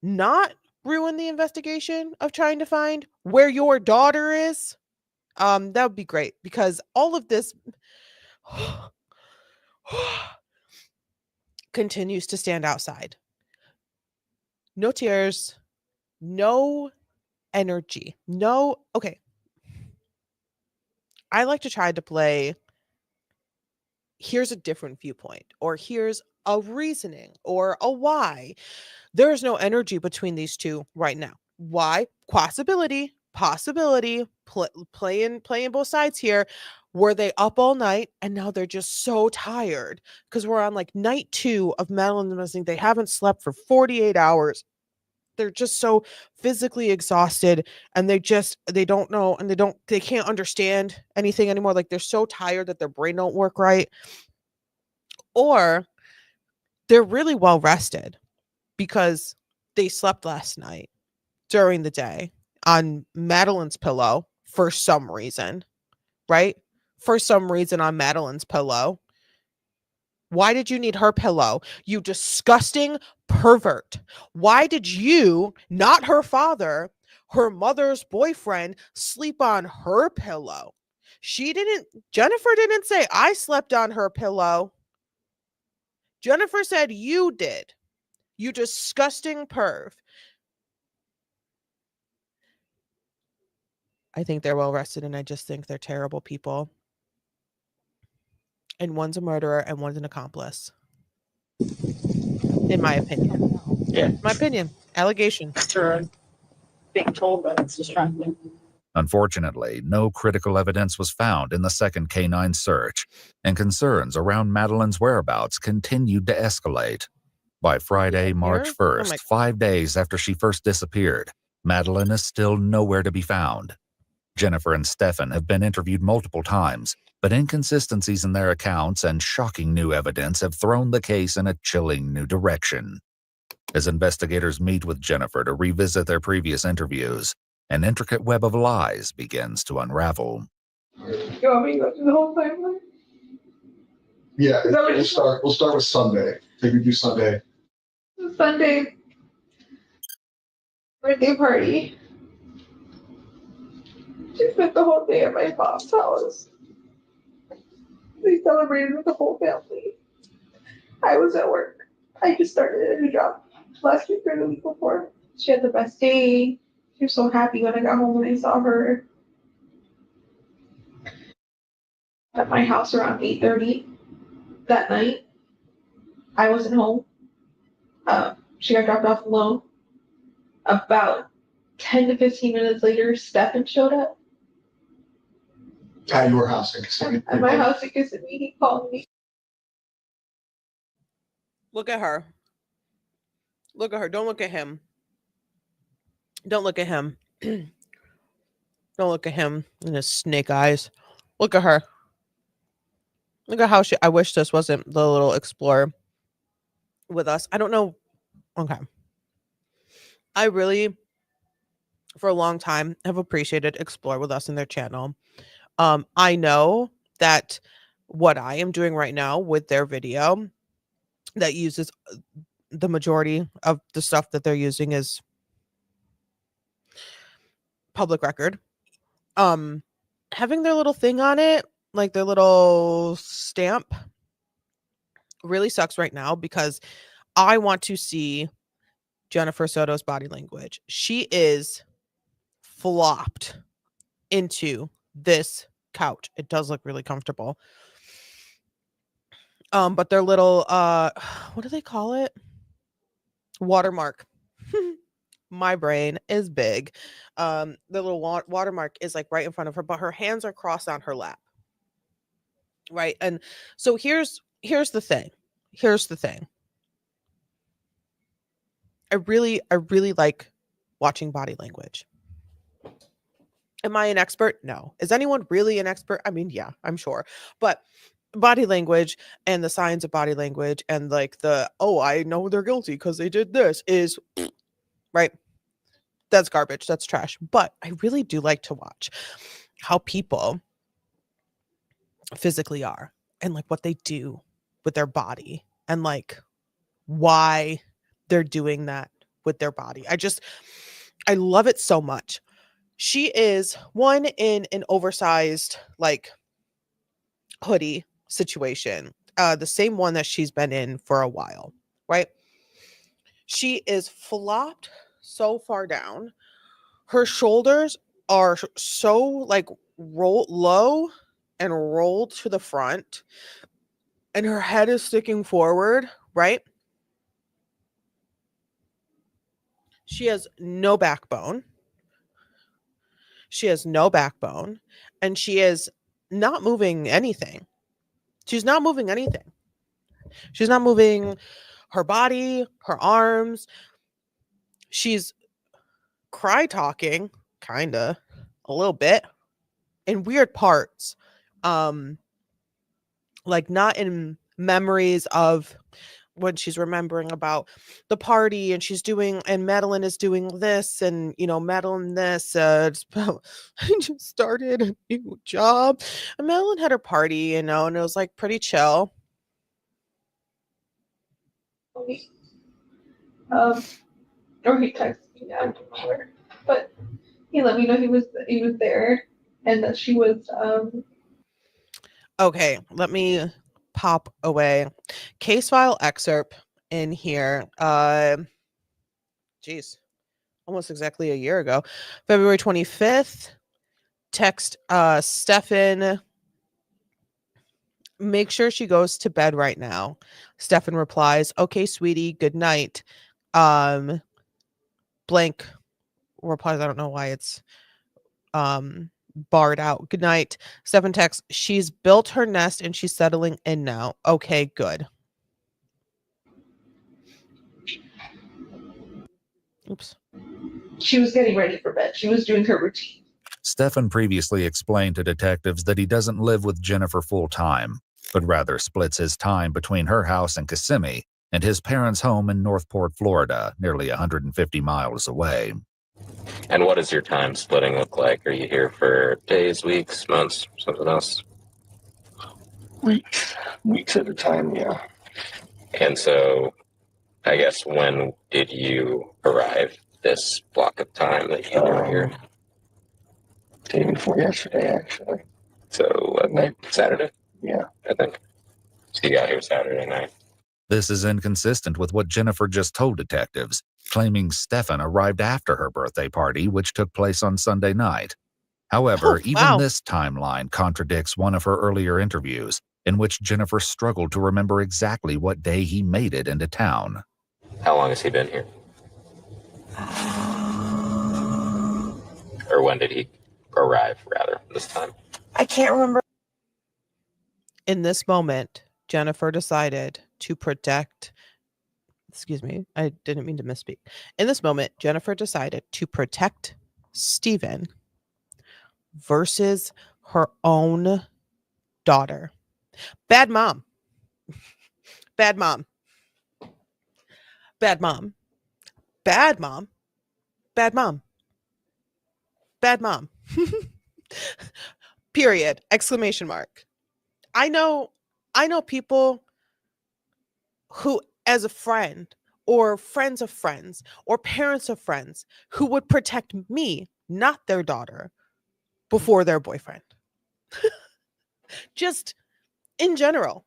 not ruin the investigation of trying to find where your daughter is, that would be great, because all of this continues to stand outside. No tears, no energy, no. Okay, I like to try to play, here's a different viewpoint, or here's a reasoning, or a why. There is no energy between these two right now. Why? Possibility, playing both sides here. Were they up all night and now they're just so tired because we're on like night 2 of Madeline's missing. They haven't slept for 48 hours. They're just so physically exhausted, and they don't know, and they can't understand anything anymore. Like they're so tired that their brain don't work right. Or they're really well rested because they slept last night during the day on Madeline's pillow for some reason, right? For some reason on Madeline's pillow. Why did you need her pillow? You disgusting pervert. Why did you, not her father, her mother's boyfriend, sleep on her pillow? Jennifer didn't say I slept on her pillow. Jennifer said you did. You disgusting perv. I think they're well rested, and I just think they're terrible people. And one's a murderer and one's an accomplice. In my opinion. Yeah. My opinion. Allegation. Being told that it's distracting. Unfortunately, no critical evidence was found in the second K9 search, and concerns around Madeline's whereabouts continued to escalate. By Friday, March 1st, 5 days after she first disappeared, Madeline is still nowhere to be found. Jennifer and Stefan have been interviewed multiple times, but inconsistencies in their accounts and shocking new evidence have thrown the case in a chilling new direction. As investigators meet with Jennifer to revisit their previous interviews, an intricate web of lies begins to unravel. You want me to go through the whole timeline? Yeah, Is that what we'll start with Sunday. Take me through Sunday. Sunday birthday party. She spent the whole day at my mom's house. They celebrated with the whole family. I was at work. I just started a new job last week or the week before. She had the best day. She was so happy when I got home and I saw her at my house around 8:30 that night. I wasn't home. She got dropped off alone. About 10 to 15 minutes later, Stefan showed up. At your house in Kissimmee. At my house in Kissimmee, he called me. Look at her. Look at her. Don't look at him. Don't look at him. Don't look at him in his snake eyes. Look at her. Look at how she. I wish this wasn't the little explorer with us. I don't know. Okay. I really, for a long time, have appreciated Explore with us in their channel. I know that what I am doing right now with their video that uses the majority of the stuff that they're using is public record. Having their little thing on it, like their little stamp, really sucks right now because I want to see Jennifer Soto's body language. She is flopped into this couch. It does look really comfortable. But their little what do they call it? Watermark. My brain is big. The little watermark is like right in front of her, but her hands are crossed on her lap. Right? And so here's the thing. Here's the thing. I really like watching body language. Am I an expert? No. Is anyone really an expert? I mean, yeah, I'm sure. But body language and the signs of body language and like I know they're guilty because they did this is right. That's garbage. That's trash. But I really do like to watch how people physically are and like what they do with their body and like why they're doing that with their body. I love it so much. She is one in an oversized like hoodie situation, the same one that she's been in for a while, right? She is flopped so far down. Her shoulders are so like rolled low and rolled to the front, and her head is sticking forward, right? She has no backbone. She has no backbone, and she is not moving anything. She's not moving anything. She's not moving her body, her arms. She's cry talking, kinda, a little bit, in weird parts. Like not in memories of when she's remembering about the party and she's doing, and Madeline is doing this, and Madeline this, I just started a new job, and Madeline had her party, and it was like pretty chill. Or he texted me now, but he let me know he was there and that she was Okay, let me pop away case file excerpt in here. Geez, almost exactly a year ago, February 25th. Text Stefan, make sure she goes to bed right now. Stefan replies, okay, sweetie, good night. Blank replies, I don't know why it's barred out. Good night. Stefan texts, she's built her nest and she's settling in now. Okay, good. Oops. She was getting ready for bed. She was doing her routine. Stefan previously explained to detectives that he doesn't live with Jennifer full-time, but rather splits his time between her house in Kissimmee and his parents' home in Northport, Florida, nearly 150 miles away. And what does your time splitting look like? Are you here for days, weeks, months, something else? Weeks at a time, yeah. And so, I guess, when did you arrive this block of time that you were here? Day before yesterday, actually. So, what night? Saturday? Yeah. I think. So you got here Saturday night. This is inconsistent with what Jennifer just told detectives, claiming Stefan arrived after her birthday party, which took place on Sunday night. However, even this timeline contradicts one of her earlier interviews, in which Jennifer struggled to remember exactly what day he made it into town. How long has he been here? Or when did he arrive, rather, this time? I can't remember. In this moment, Jennifer decided to protect. Excuse me, I didn't mean to misspeak. In this moment, Jennifer decided to protect Stephen versus her own daughter. Bad mom. Bad mom. Bad mom. Bad mom. Bad mom. Bad mom. Period. Exclamation mark. I know people who, as a friend or friends of friends or parents of friends, who would protect me, not their daughter, before their boyfriend. Just in general.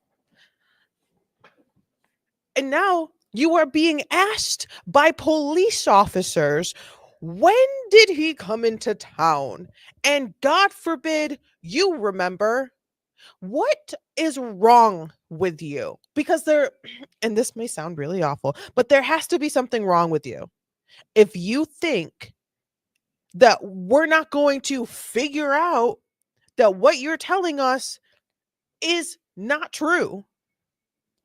And now you are being asked by police officers, when did he come into town? And God forbid you remember. What is wrong with you? Because and this may sound really awful, but there has to be something wrong with you. If you think that we're not going to figure out that what you're telling us is not true,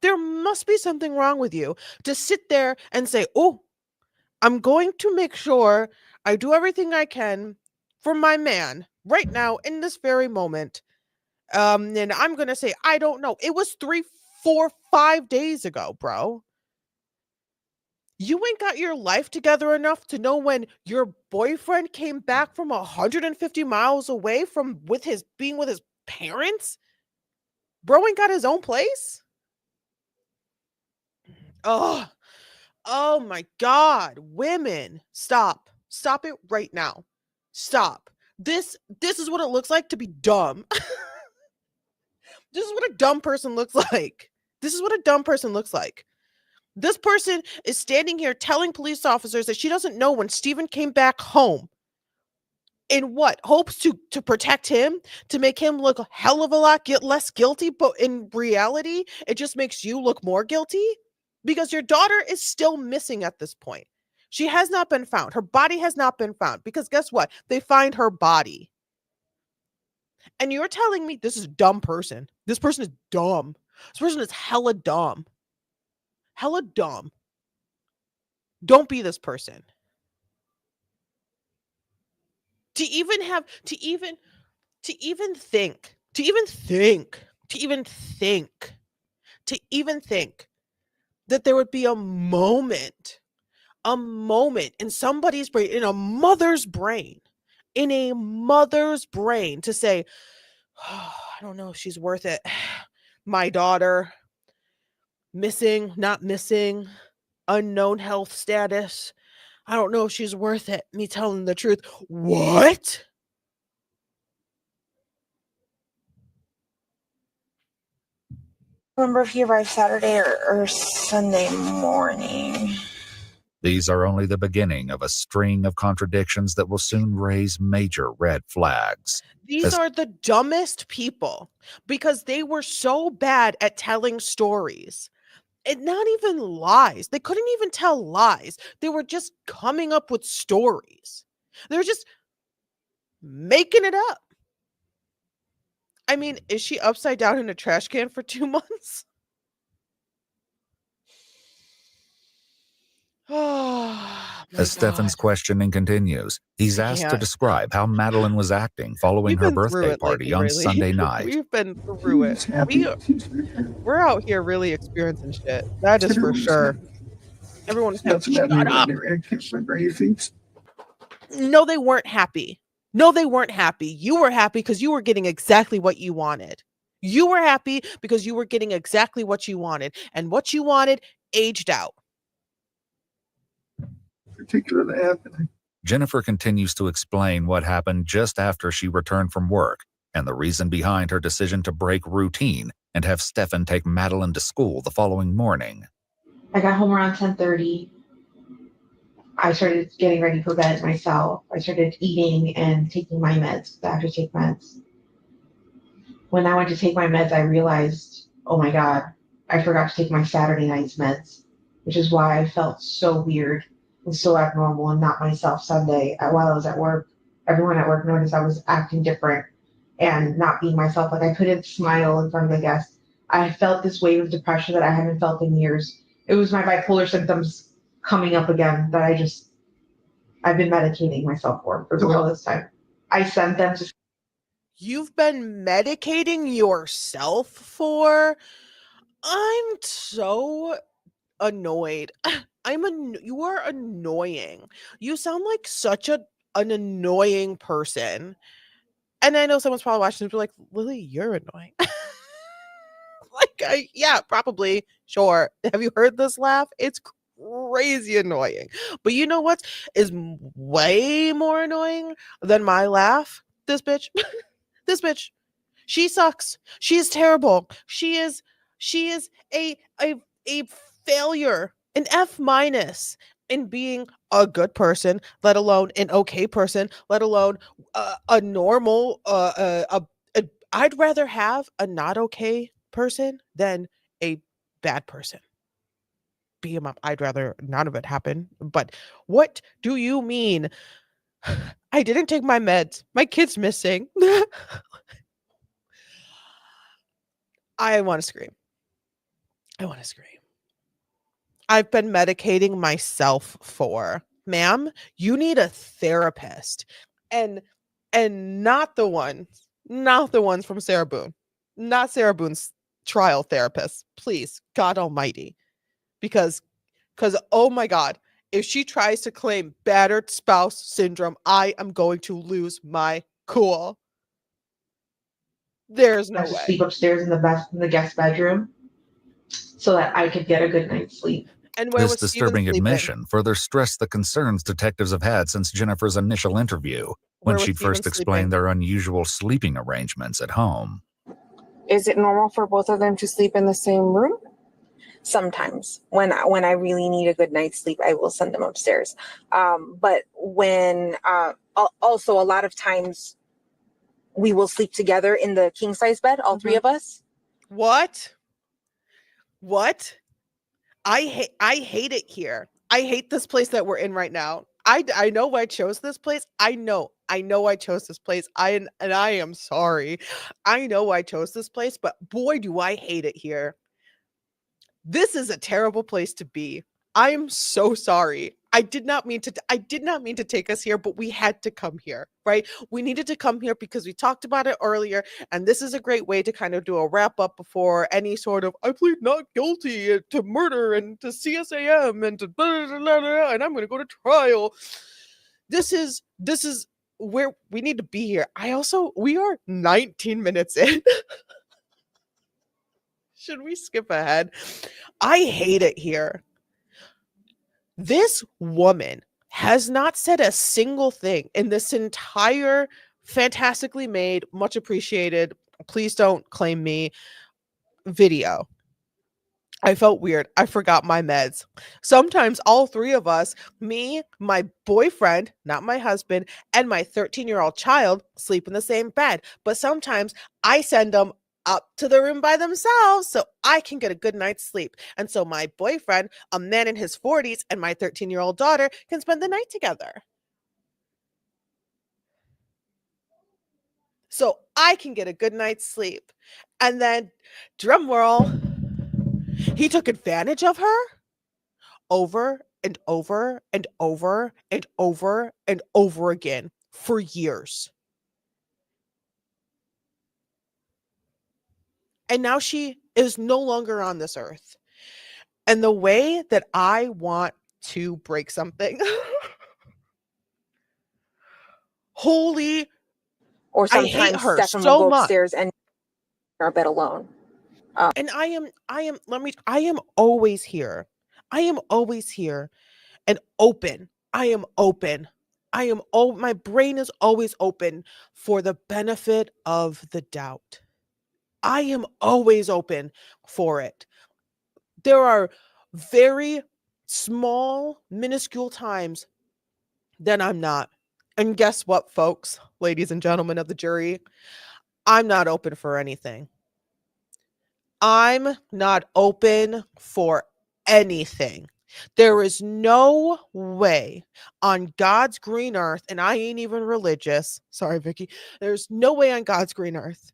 there must be something wrong with you to sit there and say, oh, I'm going to make sure I do everything I can for my man right now in this very moment. And I'm going to say, I don't know. It was 3, 4, 5 days ago, bro. You ain't got your life together enough to know when your boyfriend came back from 150 miles away from being with his parents? Bro ain't got his own place? Oh my God. Women, stop. Stop it right now. Stop. This is what it looks like to be dumb. This is what a dumb person looks like. This is what a dumb person looks like. This person is standing here telling police officers that she doesn't know when Stephen came back home. In what? Hopes to protect him, to make him look a hell of a lot less guilty, but in reality, it just makes you look more guilty because your daughter is still missing at this point. She has not been found. Her body has not been found because guess what? They find her body. And you're telling me this is a dumb person. This person is dumb. This person is hella dumb. Hella dumb. Don't be this person. To even think that there would be a moment in somebody's brain, in a mother's brain, to say, oh, I don't know if she's worth it. My daughter, missing, not missing, unknown health status. I don't know if she's worth it. Me telling the truth. What? Remember if he arrived Saturday or Sunday morning. These are only the beginning of a string of contradictions that will soon raise major red flags. These are the dumbest people because they were so bad at telling stories. And not even lies. They couldn't even tell lies. They were just coming up with stories. They were just making it up. I mean, is she upside down in a trash can for 2 months? As Stefan's questioning continues, he's asked to describe how Madeline was acting following her birthday party on Sunday night. We've been through it. We're out here really experiencing shit. That is for sure. Everyone is shut up. No, they weren't happy. No, they weren't happy. You were happy because you were getting exactly what you wanted. You were happy because you were getting exactly what you wanted, and what you wanted aged out. Particularly happening. Jennifer continues to explain what happened just after she returned from work and the reason behind her decision to break routine and have Stefan take Madeline to school the following morning. I got home around 10:30. I started getting ready for bed myself. I started eating and taking my meds. I have to take meds. When I went to take my meds, I realized, oh my God, I forgot to take my Saturday night's meds, which is why I felt so weird and so abnormal and not myself Sunday while I was at work. Everyone at work noticed I was acting different and not being myself. Like I couldn't smile in front of the guests. I felt this wave of depression that I haven't felt in years. It was my bipolar symptoms coming up again that I've been medicating myself for all this time. I sent them to. You've been medicating yourself for? I'm so annoyed. You are annoying. You sound like such an annoying person. And I know someone's probably watching and be like, Lily, you're annoying. Yeah, probably. Sure. Have you heard this laugh? It's crazy annoying. But you know what is way more annoying than my laugh? This bitch. This bitch. She sucks. She is terrible. She is a failure, an F- in being a good person, let alone an okay person, let alone a normal I'd rather have a not okay person than a bad person. Beat 'em up. I'd rather none of it happen. But what do you mean? I didn't take my meds. My kid's missing. I want to scream. I want to scream. I've been medicating myself for. Ma'am, you need a therapist. And not the ones from Sarah Boone. Not Sarah Boone's trial therapist. Please, God almighty. Because oh my God, if she tries to claim battered spouse syndrome, I am going to lose my cool. There's no I have to way. sleep upstairs in the guest bedroom so that I could get a good night's sleep. And where This was Steven disturbing sleeping? admission further stressed the concerns detectives have had since Jennifer's initial interview, when Where was she'd Steven first sleeping? explained their unusual sleeping arrangements at home. Is it normal for both of them to sleep in the same room? Sometimes when I really need a good night's sleep, I will send them upstairs. But when also a lot of times we will sleep together in the king size bed, all three of us. What? I hate it here. I hate this place that we're in right now. I know why I chose this place. I know I chose this place. And I am sorry. I know I chose this place, but boy, do I hate it here. This is a terrible place to be. I am so sorry. I did not mean to take us here, but we had to come here, right? We needed to come here because we talked about it earlier, and this is a great way to kind of do a wrap up before any sort of I plead not guilty to murder and to CSAM and to blah, blah, blah, blah, and I'm going to go to trial. This is where we need to be here. We are 19 minutes in. Should we skip ahead? I hate it here. This woman has not said a single thing in this entire fantastically made, much appreciated, please don't claim me video. I felt weird. I forgot my meds. Sometimes all three of us, me, my boyfriend, not my husband, and my 13-year-old child sleep in the same bed. But sometimes I send them up to the room by themselves so I can get a good night's sleep. And so my boyfriend, a man in his 40s, and my 13-year-old daughter can spend the night together. So I can get a good night's sleep. And then, drum roll, he took advantage of her over and over and over and over and over again for years. And now she is no longer on this earth. And the way that I want to break something Holy, Or I hate sometimes her Stefan so will go much. upstairs and in our bed alone. And I am always here. I am always here and open. I am open. My brain is always open for the benefit of the doubt. I am always open for it. There are very small, minuscule times that I'm not. And guess what, folks, ladies and gentlemen of the jury? I'm not open for anything. I'm not open for anything. There is no way on God's green earth, and I ain't even religious. Sorry, Vicky. There's no way on God's green earth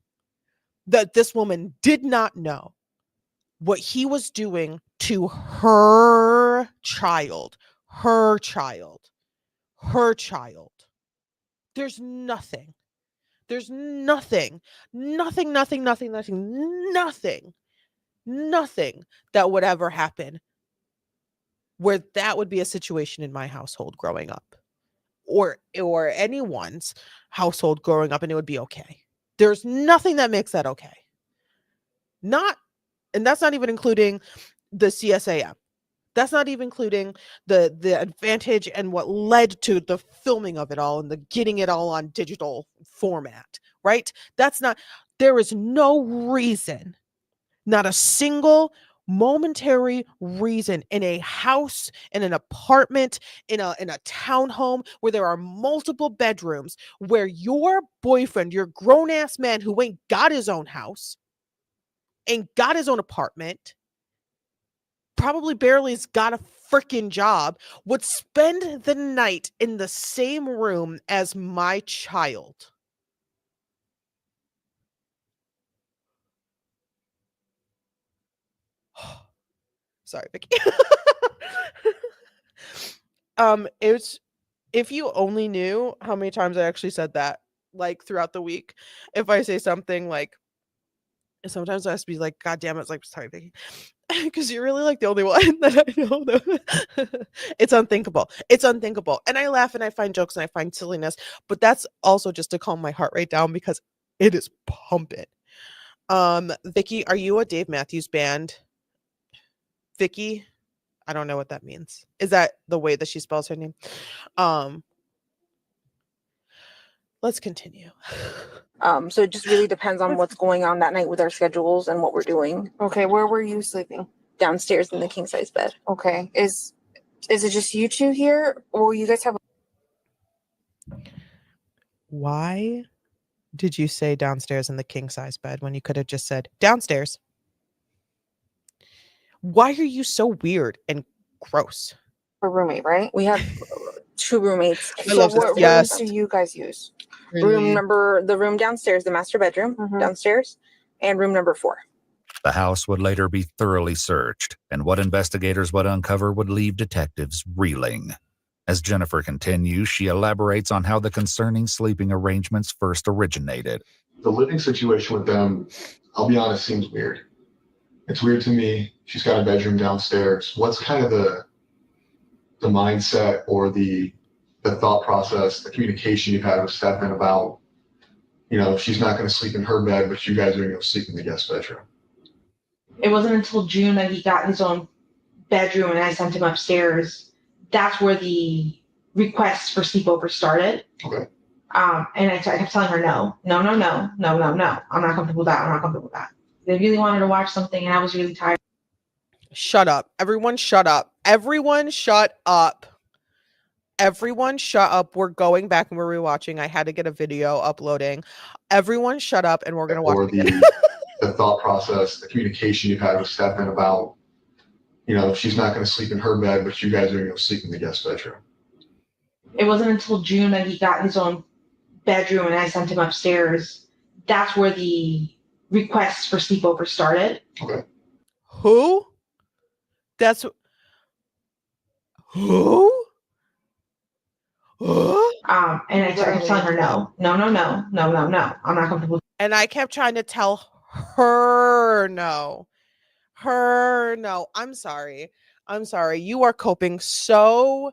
that this woman did not know what he was doing to her child. Her child. Her child. There's nothing. There's nothing that would ever happen where that would be a situation in my household growing up, or anyone's household growing up, and it would be okay. There's nothing that makes that okay. And that's not even including the CSAM. That's not even including the advantage and what led to the filming of it all and the getting it all on digital format, right? There is no reason, not a single momentary reason in a house, in an apartment, in a townhome where there are multiple bedrooms, where your boyfriend, your grown-ass man who ain't got his own house, ain't got his own apartment, probably barely has got a freaking job, would spend the night in the same room as my child. Sorry, Vicky. If you only knew how many times I actually said that, like throughout the week, if I say something like, sometimes I have to be like, God damn it, it's like, sorry, Vicky. Because you're really like the only one that I know. It's unthinkable. It's unthinkable. And I laugh and I find jokes and I find silliness, but that's also just to calm my heart rate down because it is pumping. Vicky, are you a Dave Matthews Band? Vicky? I don't know what that means. Is that the way that she spells her name? Let's continue. So it just really depends on what's going on that night with our schedules and what we're doing. Okay, where were you sleeping? Downstairs in the king size bed. Okay, is it just you two here, or you guys have? Why did you say downstairs in the king size bed when you could have just said downstairs? Why are you so weird and gross? A roommate, right? We have 2 roommates. I love this. What Yes. rooms do you guys use? The room downstairs, the master bedroom downstairs, and room number 4. The house would later be thoroughly searched, and what investigators would uncover would leave detectives reeling. As Jennifer continues, she elaborates on how the concerning sleeping arrangements first originated. The living situation with them, I'll be honest, seems weird. It's weird to me. She's got a bedroom downstairs. What's kind of the mindset or the thought process, the communication you've had with Stefan about, she's not going to sleep in her bed, but you guys are going to go sleep in the guest bedroom? It wasn't until June that he got his own bedroom and I sent him upstairs. That's where the requests for sleepover started. Okay. And I kept telling her, no. I'm not comfortable with that. I'm not comfortable with that. They really wanted to watch something and I was really tired. Shut up. Everyone shut up. Everyone shut up. Everyone shut up. We're going back and we're rewatching. I had to get a video uploading. Everyone shut up and we're going to watch or it again. the thought process, the communication you've had with Stefan about, she's not going to sleep in her bed, but you guys are going to go sleep in the guest bedroom. It wasn't until June that he got his own bedroom and I sent him upstairs. That's where the requests for sleepover started. Okay. Who? Who? And I kept telling her, no. I'm not comfortable. And I kept trying to tell her no. I'm sorry. You are coping so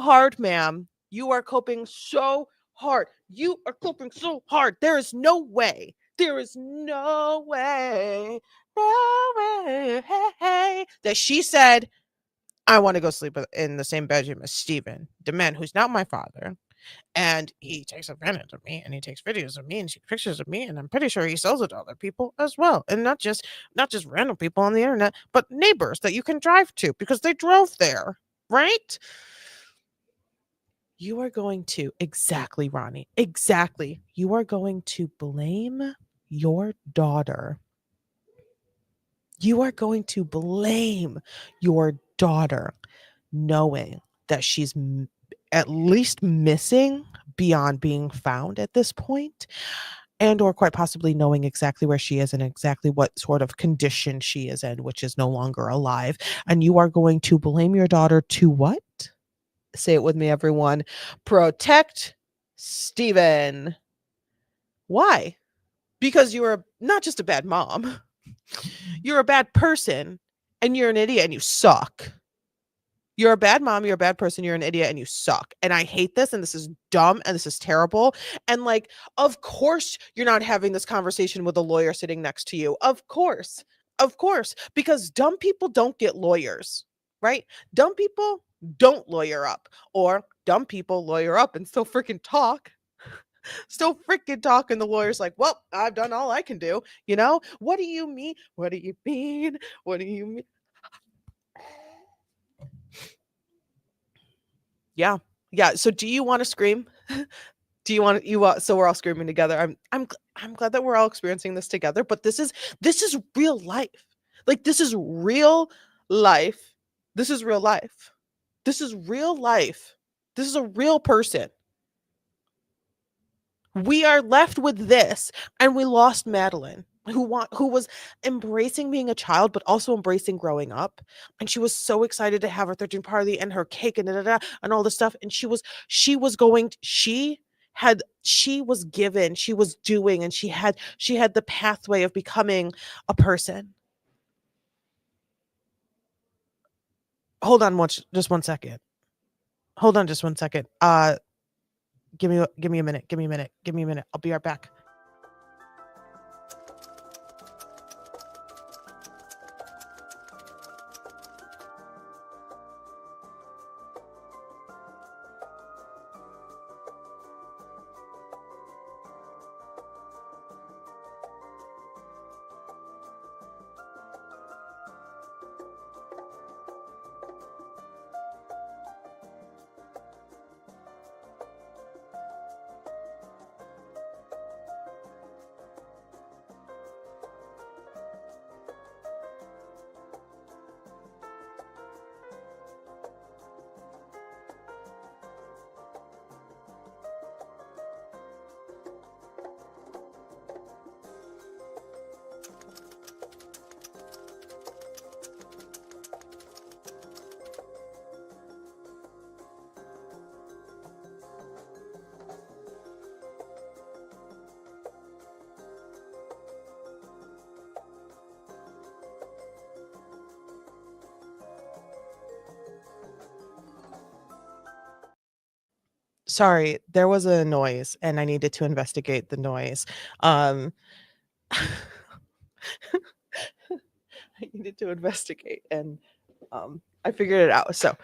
hard, ma'am. You are coping so hard. You are coping so hard. There is no way. There is no way. No way. Hey, that she said, I want to go sleep in the same bedroom as Steven, the man who's not my father. And he takes advantage of me and he takes videos of me and takes pictures of me. And I'm pretty sure he sells it to other people as well. And not just random people on the internet, but neighbors that you can drive to because they drove there, right? You are going to, exactly, Ronnie, exactly. You are going to blame your daughter. You are going to blame your daughter knowing that she's at least missing beyond being found at this point, and or quite possibly knowing exactly where she is and exactly what sort of condition she is in, which is no longer alive. And you are going to blame your daughter to what? Say it with me, everyone. Protect Steven. Why? Because you're not just a bad mom. You're a bad person and you're an idiot and you suck. You're a bad mom, you're a bad person, you're an idiot, and you suck. And I hate this, and this is dumb, and this is terrible. And like, of course, you're not having this conversation with a lawyer sitting next to you. Of course, because dumb people don't get lawyers, right? Dumb people don't lawyer up, or dumb people lawyer up and still freaking talk. And the lawyer's like, well, I've done all I can do. You know, what do you mean? What do you mean? What do you mean? Yeah. So do you want to scream? Do you want so we're all screaming together. I'm glad that we're all experiencing this together, but this is real life. Like, this is real life. This is real life. This is real life. This is a real person. We are left with this, and we lost Madeline, who was embracing being a child, but also embracing growing up. And she was so excited to have her 13th party and her cake and and all this stuff. And she was doing, and she had the pathway of becoming a person. Hold on just one second. Hold on just one second. Give me a minute. I'll be right back. Sorry, there was a noise and I needed to investigate the noise. I needed to investigate and I figured it out. So,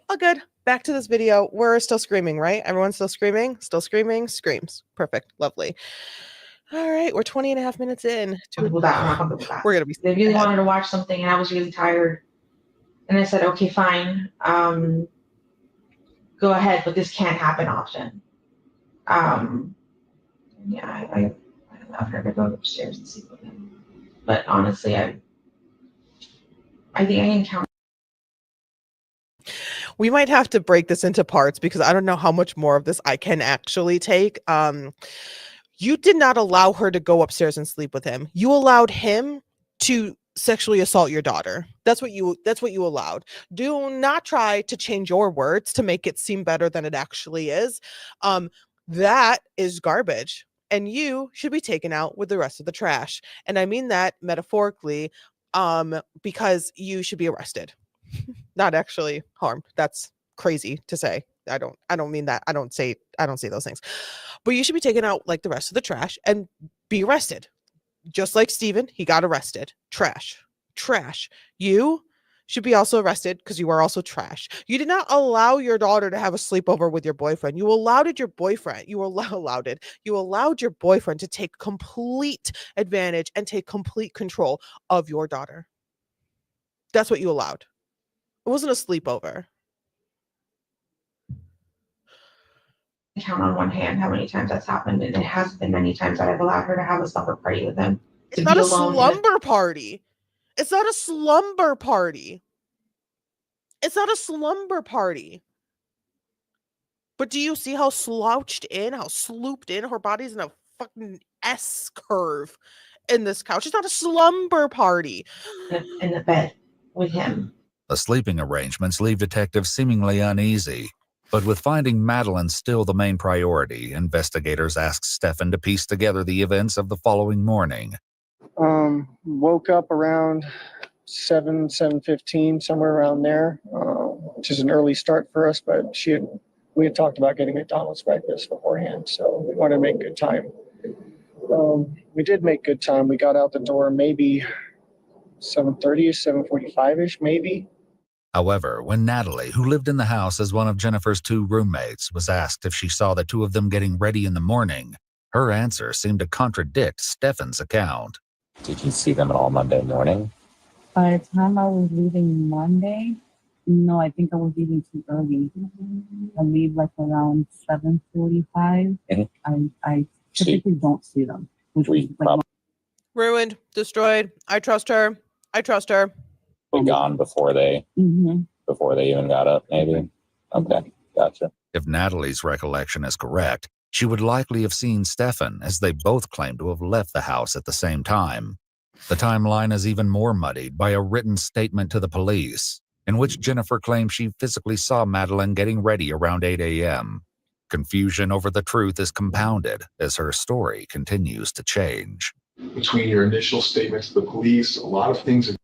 all good. Back to this video. We're still screaming, right? Everyone's still screaming? Still screaming? Screams. Perfect. Lovely. All right, we're 20 and a half minutes in. We're going to be. They really wanted to watch something and I was really tired. And I said, okay, fine. Go ahead, but this can't happen often. Yeah, I allowed her to go upstairs and sleep with him. But honestly, I think I encountered. We might have to break this into parts because I don't know how much more of this I can actually take. You did not allow her to go upstairs and sleep with him. You allowed him to sexually assault your daughter. That's what you allowed. Do not try to change your words to make it seem better than it actually is. That is garbage, and you should be taken out with the rest of the trash. And I mean that metaphorically, because you should be arrested, not actually harmed. That's crazy to say. I don't mean that. I don't say those things. But you should be taken out like the rest of the trash and be arrested. Just like Steven, he got arrested. Trash. You should be also arrested because you are also trash. You did not allow your daughter to have a sleepover with your boyfriend. You allowed your boyfriend to take complete advantage and take complete control of your daughter. That's what you allowed. It wasn't a sleepover. I count on one hand how many times that's happened, and it has been many times that I've allowed her to have a slumber party with him. It's not a slumber party. It's not a slumber party. It's not a slumber party. But do you see how slouched in, how slooped in? Her body's in a fucking S curve in this couch. It's not a slumber party. In the bed with him. The sleeping arrangements leave detectives seemingly uneasy. But with finding Madeline still the main priority, investigators asked Stefan to piece together the events of the following morning. Woke up around 7:15, somewhere around there, which is an early start for us, but we had talked about getting McDonald's breakfast beforehand, so we wanted to make good time. We did make good time. We got out the door maybe 7:30-ish, 7:45-ish, maybe. However, when Natalie, who lived in the house as one of Jennifer's two roommates, was asked if she saw the two of them getting ready in the morning, her answer seemed to contradict Stefan's account. Did you see them at all Monday morning? By the time I was leaving Monday, no, I think I was leaving too early. I leave like around 7:45. I typically don't see them. Ruined, destroyed. I trust her. Gone before they even got up, maybe. Okay, gotcha. If Natalie's recollection is correct, she would likely have seen Stefan, as they both claim to have left the house at the same time. The timeline is even more muddied by a written statement to the police, in which Jennifer claims she physically saw Madeline getting ready around 8 a.m. Confusion over the truth is compounded as her story continues to change. Between your initial statement to the police, a lot of things.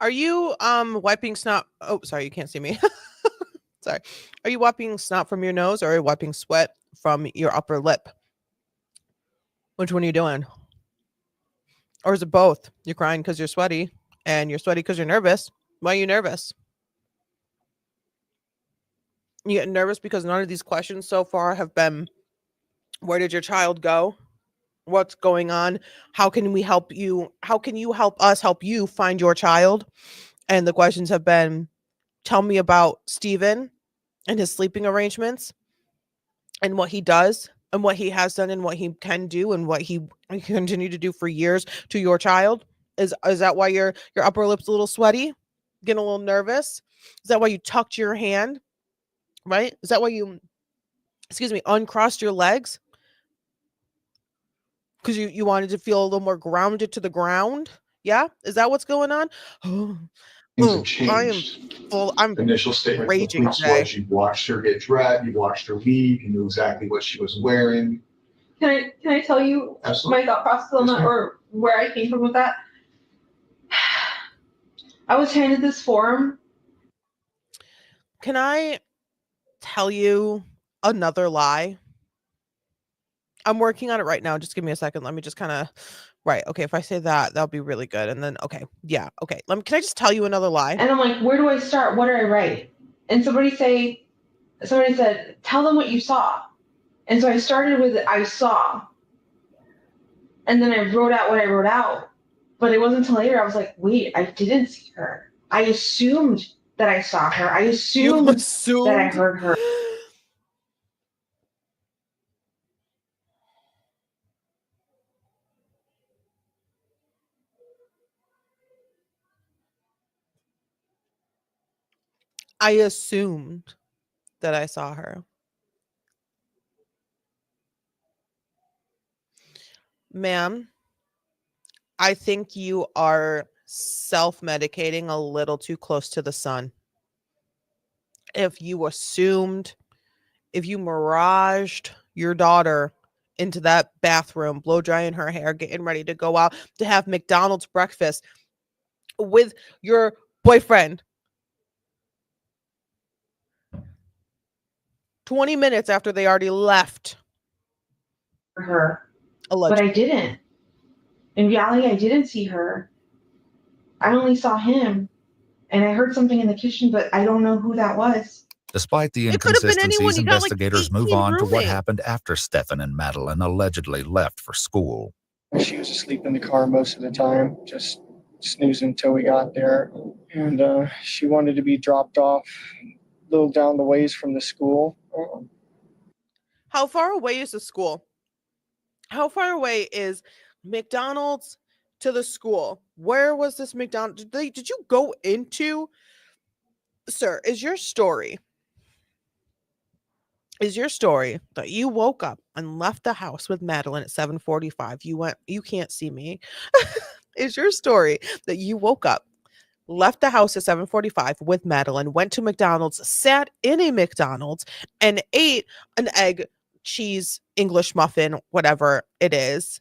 Are you wiping snot? Oh, sorry, you can't see me. Sorry. Are you wiping snot from your nose, or are you wiping sweat from your upper lip? Which one are you doing? Or is it both? You're crying because you're sweaty, and you're sweaty because you're nervous. Why are you nervous? You get nervous because none of these questions so far have been, where did your child go? What's going on? How can we help you? How can you help us help you find your child? And the questions have been, tell me about Steven and his sleeping arrangements and what he does and what he has done and what he can do and what he continue to do for years to your child. Is that why your upper lip's a little sweaty? Getting a little nervous? Is that why you tucked your hand? Right? Is that why you, uncrossed your legs? Because you wanted to feel a little more grounded to the ground? Yeah? Is that what's going on? Things have changed. I'm initial statement raging to the police was you watched her get dressed, you watched her leave, you knew exactly what she was wearing. Can I tell you Absolutely. my thought process on that, or where I came from with that? I was handed this form. Can I tell you another lie? I'm working on it right now. Just give me a second. Let me just kind of, right. Okay. If I say that, that'll be really good. And then, okay. Yeah. Okay. Can I just tell you another lie? And I'm like, where do I start? What do I write? And somebody said, tell them what you saw. And so I started with I saw. And then I wrote out what I wrote out. But it wasn't until later I was like, wait, I didn't see her. I assumed that I saw her. I assumed that I heard her. I assumed that I saw her. Ma'am, I think you are self-medicating a little too close to the sun. If you assumed, if you miraged your daughter into that bathroom, blow drying her hair, getting ready to go out to have McDonald's breakfast with your boyfriend, 20 minutes after they already left. Her, Allegedly. but I didn't. In reality, I didn't see her. I only saw him, and I heard something in the kitchen, but I don't know who that was. Despite the It could have been anyone. inconsistencies, You got like investigators move 18 on to what roommates. happened after Stefan and Madeline allegedly left for school. She was asleep in the car most of the time, just snoozing until we got there. And she wanted to be dropped off a little down the ways from the school. How far away is the school? How far away is McDonald's to the school? Where was this McDonald's? Did you go into, sir? Is your story that you woke up and left the house with Madeline at 7:45? You can't see me. Is your story that you woke up, left the house at 7:45 with Madeline, went to McDonald's, sat in a McDonald's, and ate an egg, cheese, English muffin, whatever it is?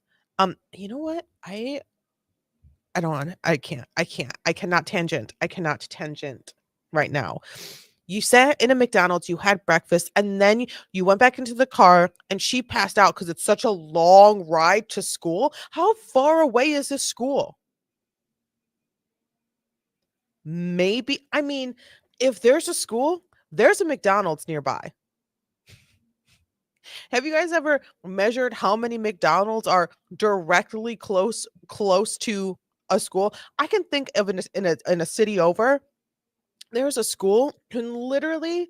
You know what? I cannot tangent right now. You sat in a McDonald's, you had breakfast, and then you went back into the car and she passed out because it's such a long ride to school. How far away is this school? Maybe, I mean, if there's a school, there's a McDonald's nearby. Have you guys ever measured how many McDonald's are directly close to a school? I can think of in a city over, there's a school, and literally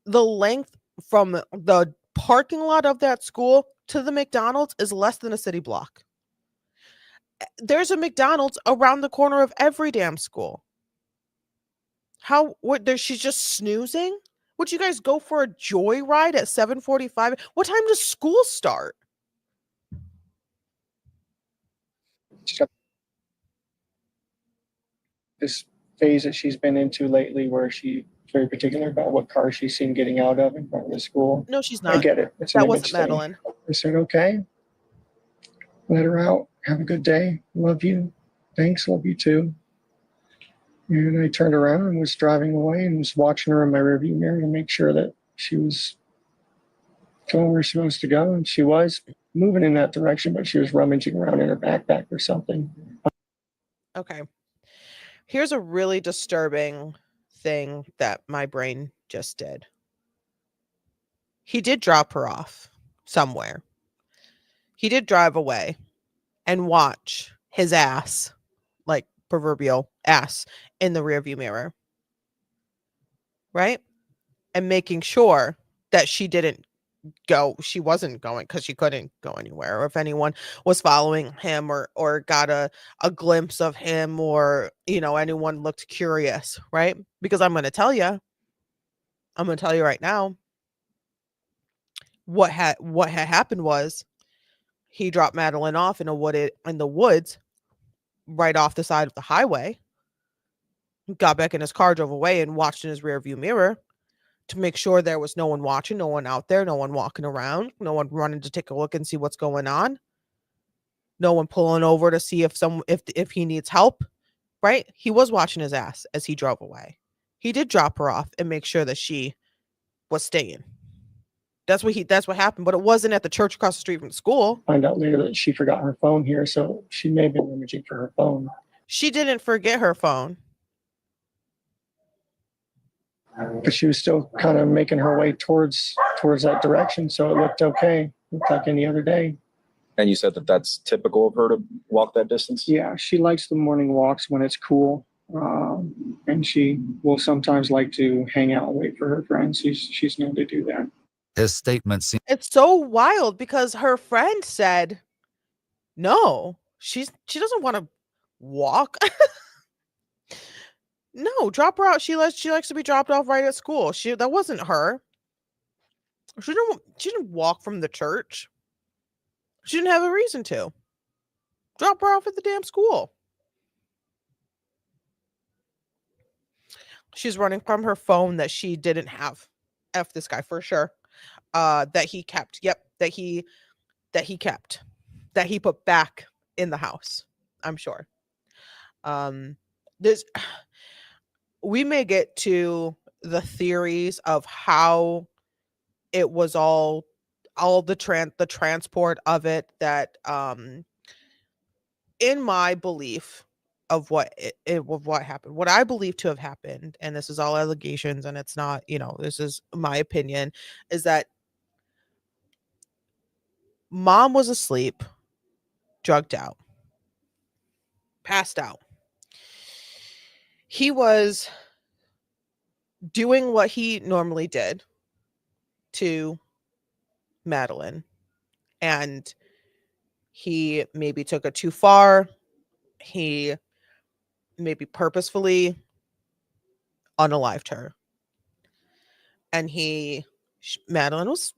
the length from the parking lot of that school to the McDonald's is less than a city block. There's a McDonald's around the corner of every damn school. She's just snoozing? Would you guys go for a joyride at 7:45? What time does school start? This phase that she's been into lately where she's very particular about what car she's seen getting out of in front of the school. No, she's not. I get it. It's an That image wasn't thing. Madeline. I said, okay, let her out. Have a good day. Love you. Thanks. Love you too. And I turned around and was driving away and was watching her in my rearview mirror to make sure that she was going where she was supposed to go. And she was moving in that direction, but she was rummaging around in her backpack or something. Okay. Here's a really disturbing thing that my brain just did. He did drop her off somewhere. He did drive away and watch his ass, like proverbial ass, in the rearview mirror. Right? And making sure that she wasn't going because she couldn't go anywhere, or if anyone was following him or got a glimpse of him, or anyone looked curious, right? Because I'm going to tell you right now, what had happened was he dropped Madeline off in the woods right off the side of the highway, got back in his car, drove away, and watched in his rearview mirror to make sure there was no one watching, no one out there, no one walking around, no one running to take a look and see what's going on, no one pulling over to see if he needs help, right? He was watching his ass as he drove away. He did drop her off and make sure that she was staying. That's what happened, but it wasn't at the church across the street from the school. Find out later that she forgot her phone here, so she may have been rummaging for her phone. She didn't forget her phone. But she was still kind of making her way towards that direction, so it looked okay. Looked like any other day. And you said that that's typical of her to walk that distance? Yeah, she likes the morning walks when it's cool. And she will sometimes like to hang out and wait for her friends. She's known to do that. His statement seemed It's so wild because her friend said, no, she doesn't want to walk. No, drop her out. She likes to be dropped off right at school. That wasn't her. She didn't walk from the church. She didn't have a reason to. Drop her off at the damn school. She's running from her phone that she didn't have. F this guy for sure. That he kept. Yep, that he kept. That he put back in the house. I'm sure. We may get to the theories of how it was all the transport of it that in my belief of what of what happened, what I believe to have happened, and this is all allegations and it's not, this is my opinion, is that mom was asleep, drugged out, passed out. He was doing what he normally did to Madeline, and he maybe took it too far. He maybe purposefully unalived her. And Madeline was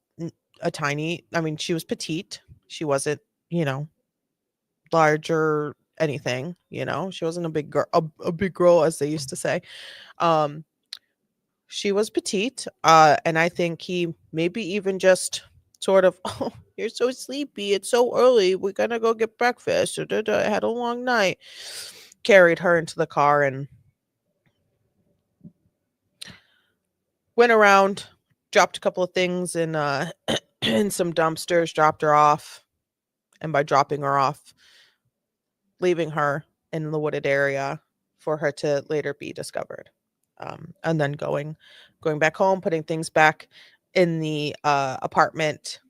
she was petite. She wasn't, large or anything, she wasn't a big girl, a big girl, as they used to say. She was petite. And I think he maybe even just sort of, oh, you're so sleepy. It's so early. We're going to go get breakfast. I had a long night. Carried her into the car and went around, dropped a couple of things in in some dumpsters, dropped her off. And by dropping her off, leaving her in the wooded area for her to later be discovered. And then going back home, putting things back in the apartment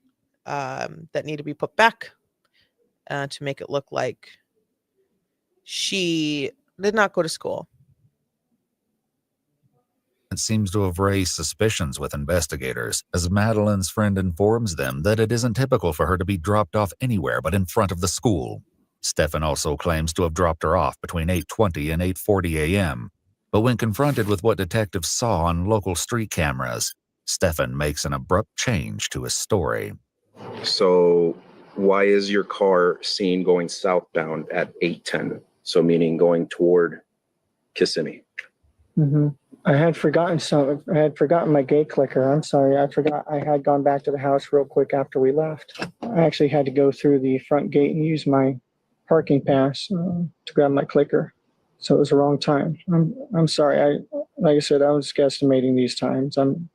that need to be put back to make it look like she did not go to school. It seems to have raised suspicions with investigators, as Madeline's friend informs them that it isn't typical for her to be dropped off anywhere but in front of the school. Stefan also claims to have dropped her off between 8:20 and 8:40 a.m., but when confronted with what detectives saw on local street cameras, Stefan makes an abrupt change to his story. So why is your car seen going southbound at 8:10? So meaning going toward Kissimmee. Mm-hmm. I had forgotten my gate clicker. I'm sorry. I forgot. I had gone back to the house real quick after we left. I actually had to go through the front gate and use my parking pass to grab my clicker. So it was the wrong time. I'm sorry. Like I said, I was guesstimating these times. I'm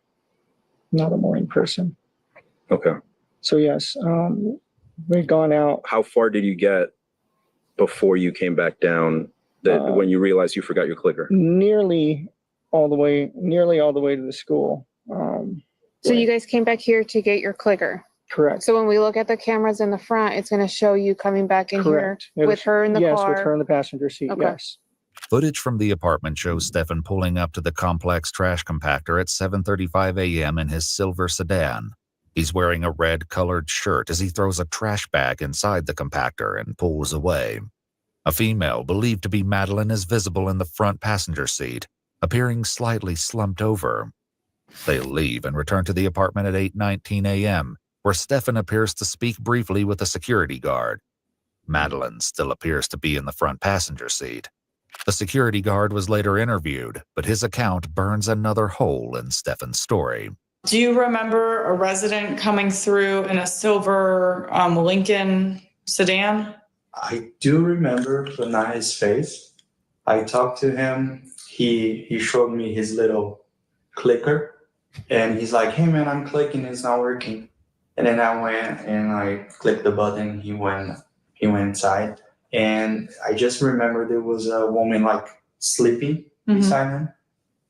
not a morning person. Okay. So yes, we'd gone out. How far did you get before you came back down when you realized you forgot your clicker? Nearly all the way to the school. So you guys came back here to get your clicker? Correct. So when we look at the cameras in the front, it's going to show you coming back in Correct. here with her in the car? Yes, with her in the passenger seat, Okay. yes. Footage from the apartment shows Stefan pulling up to the complex trash compactor at 7:35 a.m. in his silver sedan. He's wearing a red-colored shirt as he throws a trash bag inside the compactor and pulls away. A female believed to be Madeline is visible in the front passenger seat, appearing slightly slumped over. They leave and return to the apartment at 8:19 a.m., where Stefan appears to speak briefly with a security guard. Madeline still appears to be in the front passenger seat. The security guard was later interviewed, but his account burns another hole in Stefan's story. Do you remember a resident coming through in a silver Lincoln sedan? I do remember, but not his face. I talked to him. He showed me his little clicker, and he's like, "Hey man, I'm clicking, it's not working." And then I went and I clicked the button. He went inside, and I just remember there was a woman like sleeping beside him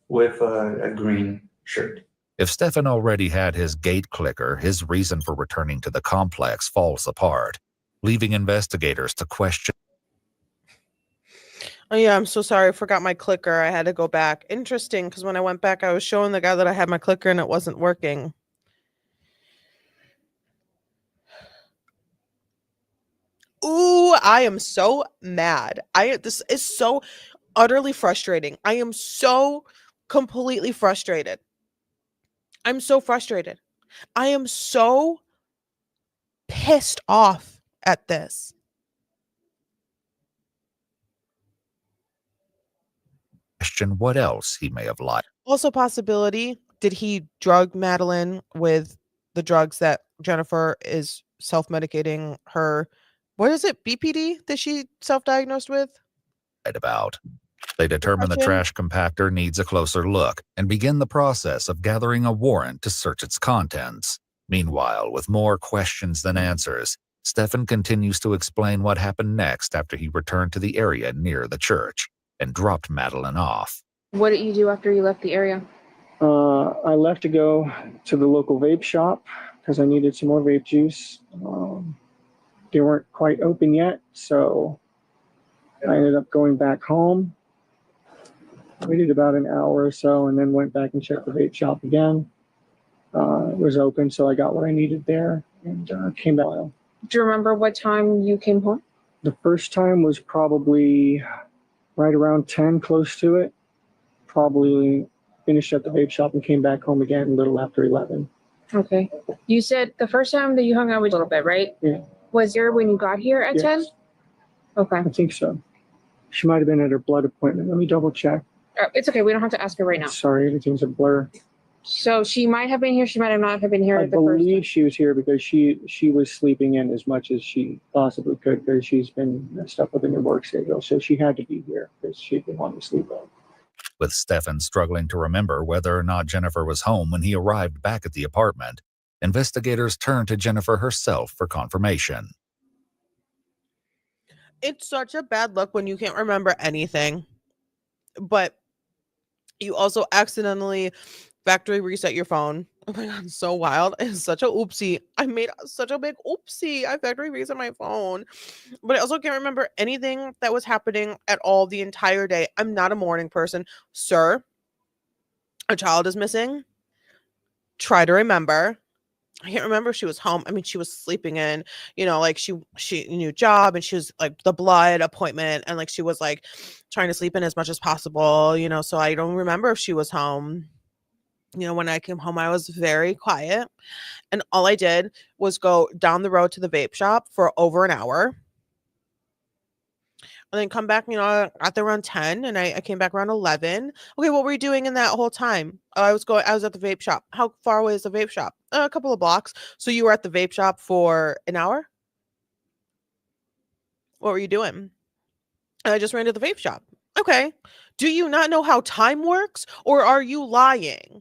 with a green shirt. If Stefan already had his gate clicker, his reason for returning to the complex falls apart, leaving investigators to question. Oh yeah, I'm so sorry. I forgot my clicker. I had to go back. Interesting, because when I went back, I was showing the guy that I had my clicker and it wasn't working. Ooh, I am so mad. This is so utterly frustrating. I am so completely frustrated. I'm so frustrated. I am so pissed off at this. Question what else he may have lied. Also, possibility, did he drug Madeline with the drugs that Jennifer is self-medicating her? What is it, BPD that she self-diagnosed with? About. They determine the Question? trash compactor needs a closer look and begin the process of gathering a warrant to search its contents. Meanwhile, with more questions than answers, Stefan continues to explain what happened next after he returned to the area near the church and dropped Madeline off. What did you do after you left the area? I left to go to the local vape shop because I needed some more vape juice. They weren't quite open yet, so I ended up going back home. Waited about an hour or so and then went back and checked the vape shop again. It was open, so I got what I needed there and came back. Do you remember what time you came home? The first time was probably right around 10, close to it. Probably finished at the vape shop and came back home again a little after 11. Okay. You said the first time that you hung out was a little bit, right? Yeah. Was there when you got here at Yes. 10? Okay. I think so. She might have been at her blood appointment. Let me double check. It's okay. We don't have to ask her right now. Sorry, everything's a blur. So she might have been here. She might have not have been here I the first. believe she was here because she was sleeping in as much as she possibly could because she's been messed up with a new work schedule. So she had to be here because she didn't want to sleep in. With Stefan struggling to remember whether or not Jennifer was home when he arrived back at the apartment, investigators turned to Jennifer herself for confirmation. It's such a bad look when you can't remember anything, but you also accidentally factory reset your phone. Oh my god, so wild. It's such a oopsie. I made such a big oopsie. I factory reset my phone. But I also can't remember anything that was happening at all the entire day. I'm not a morning person. Sir, a child is missing. Try to remember. I can't remember if she was home. I mean, she was sleeping in, like she new job and she was like the blood appointment and like she was like trying to sleep in as much as possible, so I don't remember if she was home. When I came home, I was very quiet and all I did was go down the road to the vape shop for over an hour. And then come back, I got there around 10 and I came back around 11. Okay, what were you doing in that whole time? I was at the vape shop. How far away is the vape shop? A couple of blocks. So you were at the vape shop for an hour? What were you doing? I just ran to the vape shop. Okay. Do you not know how time works or are you lying?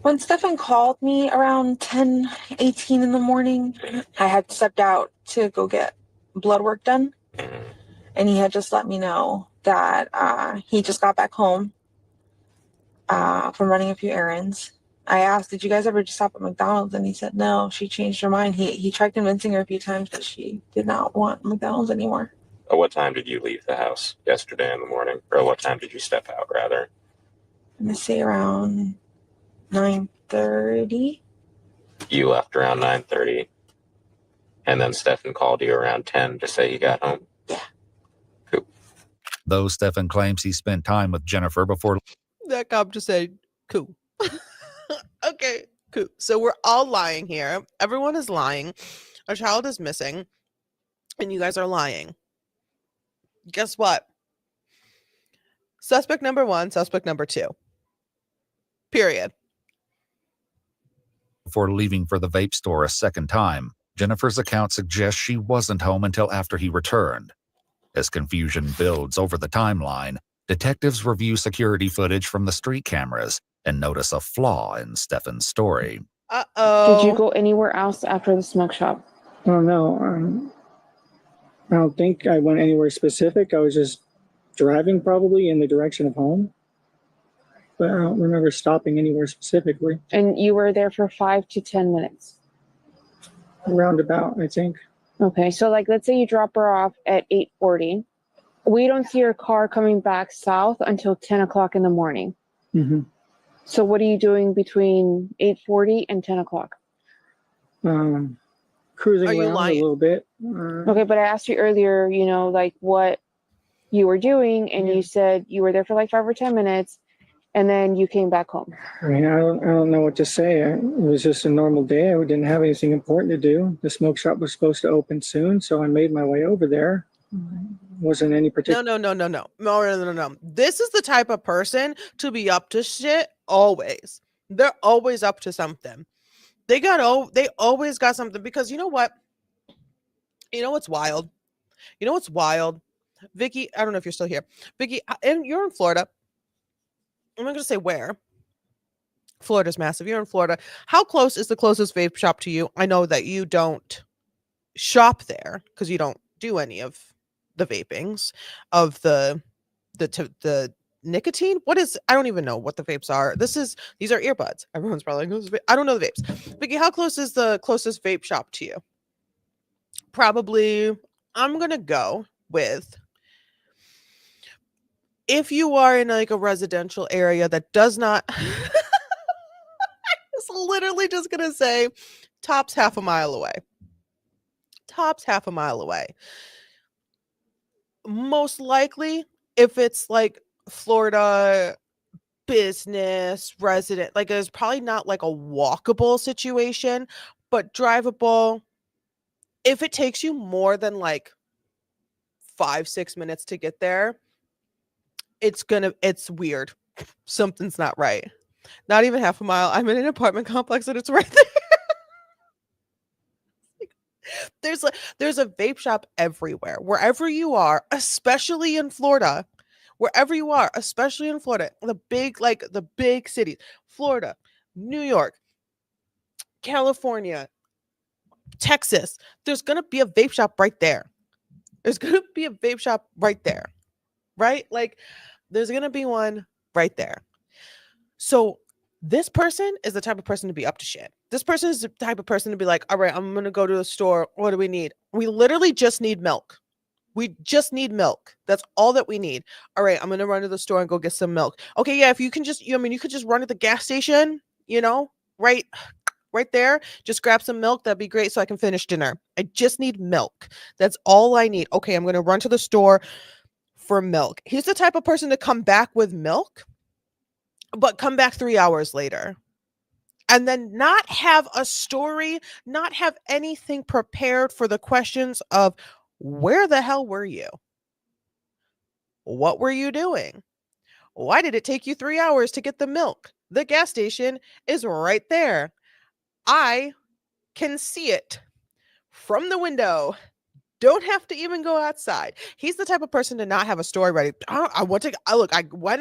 When Stefan called me around 10:18 in the morning, I had stepped out to go get blood work done. And he had just let me know that he just got back home from running a few errands. I asked, did you guys ever just stop at McDonald's? And he said, no, she changed her mind. He tried convincing her a few times that she did not want McDonald's anymore. At what time did you leave the house yesterday in the morning? Or what time did you step out, rather? I'm going to say around 9:30. You left around 9:30. And then Stefan called you around 10 to say he got home? Yeah. Cool. Though Stefan claims he spent time with Jennifer before... That cop just said, cool. Okay, cool. So we're all lying here. Everyone is lying. A child is missing. And you guys are lying. Guess what? Suspect number 1, suspect number 2. Period. Before leaving for the vape store a second time, Jennifer's account suggests she wasn't home until after he returned. As confusion builds over the timeline, detectives review security footage from the street cameras and notice a flaw in Stefan's story. Uh-oh. Did you go anywhere else after the smoke shop? Oh, no. I don't think I went anywhere specific. I was just driving probably in the direction of home. But I don't remember stopping anywhere specifically. And you were there for 5 to 10 minutes? Roundabout, I think. Okay, so like let's say you drop her off at 8:40. We don't see her car coming back south until 10 o'clock in the morning. Mm-hmm. So what are you doing between 8:40 and 10 o'clock? Cruising Are you around lying? a little bit. Okay, but I asked you earlier, like what you were doing, and you said you were there for like 5 or 10 minutes, and then you came back home. I mean, I don't know what to say. It was just a normal day. I didn't have anything important to do. The smoke shop was supposed to open soon, so I made my way over there. Wasn't any particular. No. This is the type of person to be up to shit always. They're always up to something. They always got something because you know what? You know what's wild? Vicky, I don't know if you're still here. Vicky, and you're in Florida. I'm not going to say where. Florida's massive. You're in Florida. How close is the closest vape shop to you? I know that you don't shop there because you don't do any of the vapings of the nicotine. What is? I don't even know what the vapes are. These are earbuds. Everyone's probably like, I don't know the vapes. Vicky, how close is the closest vape shop to you? Probably. I'm gonna go with, if you are in like a residential area that does not. It's literally just gonna say tops half a mile away. Tops half a mile away. Most likely, if it's like Florida business resident, like it's probably not like a walkable situation, but drivable. If it takes you more than like 5-6 minutes to get there, it's weird. Something's not right. Not even half a mile. I'm in an apartment complex and it's right there. There's a vape shop everywhere. Wherever you are, especially in Florida. Wherever you are, especially in Florida, the big cities, Florida, New York, California, Texas, there's going to be a vape shop right there. There's going to be a vape shop right there. Right? Like there's going to be one right there. So this person is the type of person to be up to shit. This person is the type of person to be like, all right, I'm going to go to the store. What do we need? We literally just need milk. We just need milk. That's all that we need. All right, I'm going to run to the store and go get some milk. Okay, yeah, if you can just, you could just run to the gas station, right there. Just grab some milk. That'd be great so I can finish dinner. I just need milk. That's all I need. Okay, I'm going to run to the store for milk. He's the type of person to come back with milk, but come back 3 hours later and then not have a story, not have anything prepared for the questions of where the hell were you? What were you doing? Why did it take you 3 hours to get the milk? The gas station is right there. I can see it from the window. Don't have to even go outside. He's the type of person to not have a story ready. I went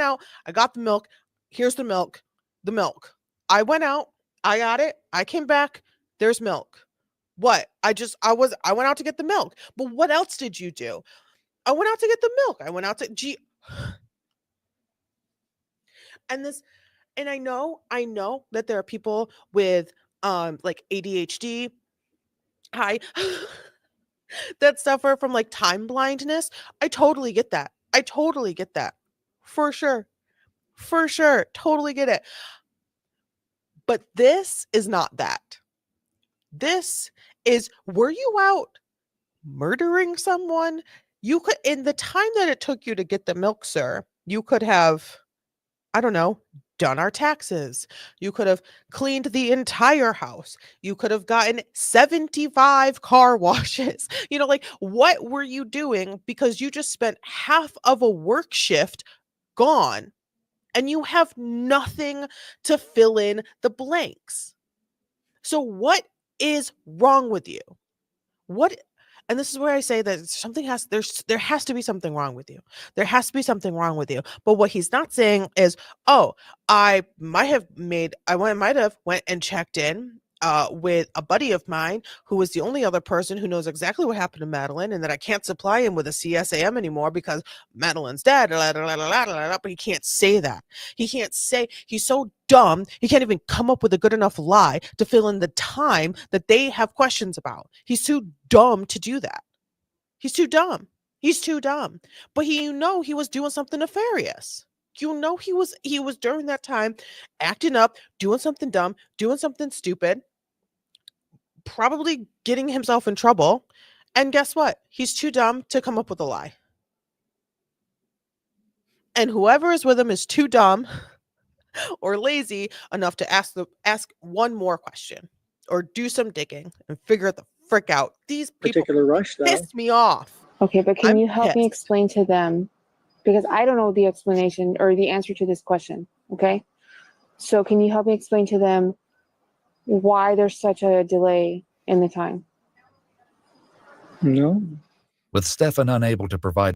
out, I got the milk. Here's the milk. I went out, I got it. I came back. There's milk. What? I went out to get the milk. But what else did you do? I went out to get the milk. I went out to and I know that there are people with like ADHD, that suffer from like time blindness. I totally get that. For sure. Totally get it. But this is not that. This is, were you out murdering someone? You could, in the time that it took you to get the milk, sir, you could have, I don't know, done our taxes. You could have cleaned the entire house. You could have gotten 75 car washes. Like, what were you doing? Because you just spent half of a work shift gone and you have nothing to fill in the blanks. So what is wrong with you? And this is where I say that there has to be something wrong with you. There has to be something wrong with you. But what he's not saying is, I might have went and checked in with a buddy of mine who was the only other person who knows exactly what happened to Madeline, and that I can't supply him with a CSAM anymore because Madeline's dead. But he can't say that. He can't say, he's so dumb, he can't even come up with a good enough lie to fill in the time that they have questions about. He's too dumb to do that. He's too dumb. But he was doing something nefarious. He was during that time acting up, doing something dumb, doing something stupid, probably getting himself in trouble. And guess what? He's too dumb to come up with a lie. And whoever is with him is too dumb or lazy enough to ask one more question or do some digging and figure the frick out. These people pissed me off. Okay, but can you help me explain to them? Because I don't know the explanation or the answer to this question, okay? So can you help me explain to them why there's such a delay in the time? No. With Stefan unable to provide.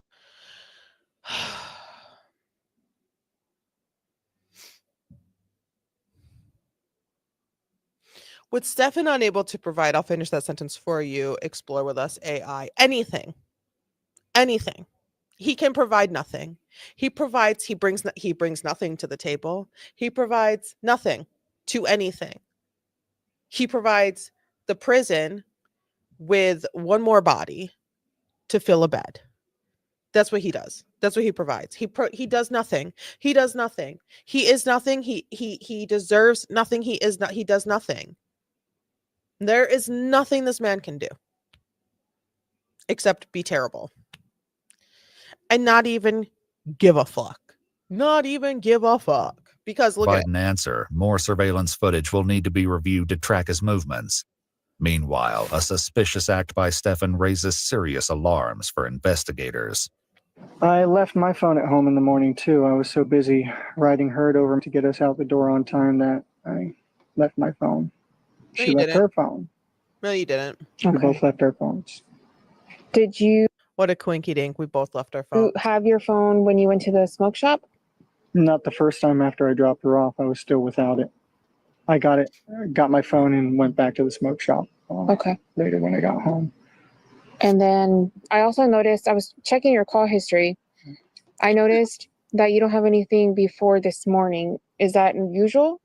With Stefan unable to provide, I'll finish that sentence for you. Explore with us AI. Anything. Anything. He can provide nothing. He brings nothing to the table. He provides nothing to anything. He provides the prison with one more body to fill a bed. That's what he does. That's what he provides. He does nothing. He does nothing. He is nothing. He deserves nothing. He does nothing. There is nothing this man can do except be terrible. And not even give a fuck. Not even give a fuck. Because look at Biden answer, more surveillance footage will need to be reviewed to track his movements. Meanwhile, a suspicious act by Stefan raises serious alarms for investigators. I left my phone at home in the morning too. I was so busy riding Herd over to get us out the door on time that I left my phone. No, She you left didn't. her phone. No, you didn't. We both left our phones. Did you What a quinky dink. We both left our phone. have your phone when you went to the smoke shop? Not the first time after I dropped her off. I was still without it. I got my phone and went back to the smoke shop. Okay. Later when I got home. And then I also noticed, I was checking your call history. I noticed that you don't have anything before this morning. Is that unusual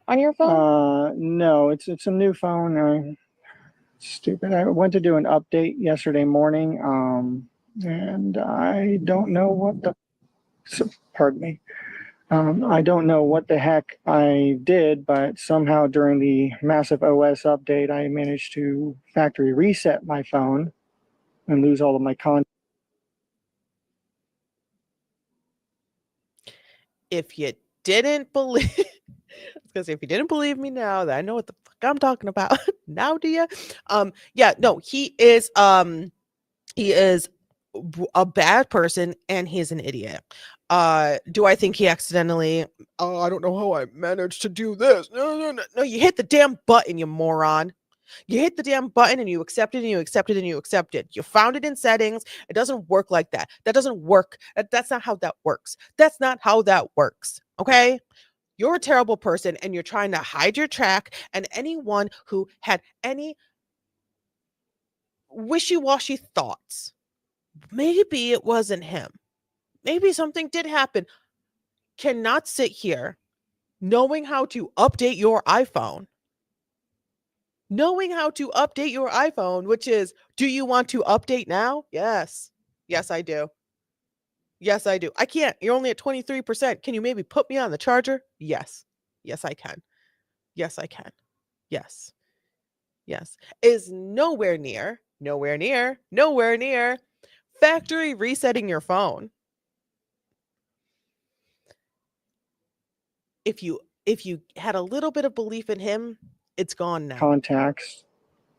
on your phone? No, it's a new phone. Stupid. I went to do an update yesterday morning, and I don't know what the. Pardon me. I don't know what the heck I did, but somehow during the massive OS update, I managed to factory reset my phone and lose all of my content. If you didn't believe, I was gonna say, if you didn't believe me now that I know what the fuck I'm talking about, now do you? Yeah, no, he is a bad person and he's an idiot. Do I think he accidentally? Oh, I don't know how I managed to do this. No, you hit the damn button, you moron. You hit the damn button and you accepted and you accepted and you accepted. You found it in settings. It doesn't work like that. That doesn't work. That's not how that works. That's not how that works. Okay? You're a terrible person and you're trying to hide your track. And anyone who had any wishy-washy thoughts, maybe it wasn't him. Maybe something did happen. Cannot sit here knowing how to update your iPhone. Knowing how to update your iPhone, which is, do you want to update now? Yes. Yes, I do. Yes, I do. I can't. You're only at 23%. Can you maybe put me on the charger? Yes. Yes, I can. Yes, I can. Yes. Yes. Is nowhere near factory resetting your phone. If you had a little bit of belief in him, it's gone now. Contacts,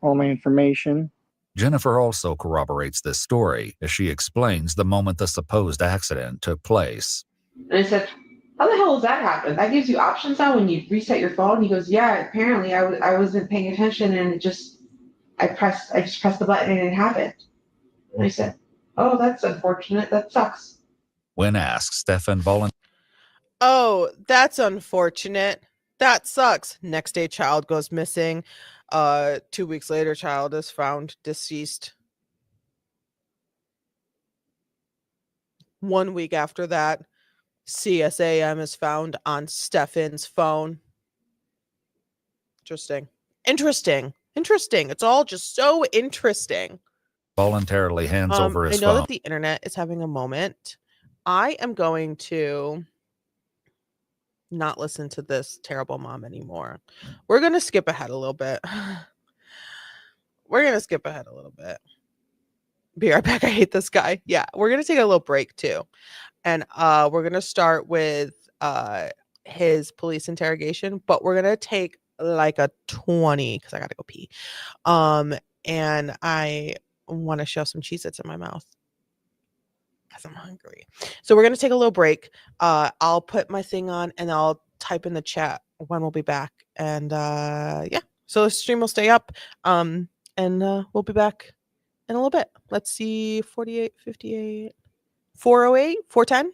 all my information. Jennifer also corroborates this story as she explains the moment the supposed accident took place. And I said, how the hell does that happen? That gives you options now when you reset your phone? He goes, yeah, apparently I wasn't paying attention and I just pressed the button and it happened. And I said, oh, that's unfortunate. That sucks. When asked, Stefan volunteered. Oh, that's unfortunate. That sucks. Next day, child goes missing. 2 weeks later, child is found deceased. 1 week after that, CSAM is found on Stefan's phone. Interesting. It's all just so interesting. Voluntarily hands over his I know phone. that the internet is having a moment. I am going to not listen to this terrible mom anymore. We're going to skip ahead a little bit. Be right back. I hate this guy. Yeah, we're going to take a little break too. And we're going to start with his police interrogation, but we're going to take like a 20 because I got to go pee. And I want to shove some Cheez-Its in my mouth because I'm hungry. So we're going to take a little break. I'll put my thing on and I'll type in the chat when we'll be back. And yeah, so the stream will stay up. And we'll be back in a little bit. Let's see, 48, 58. 408, 410,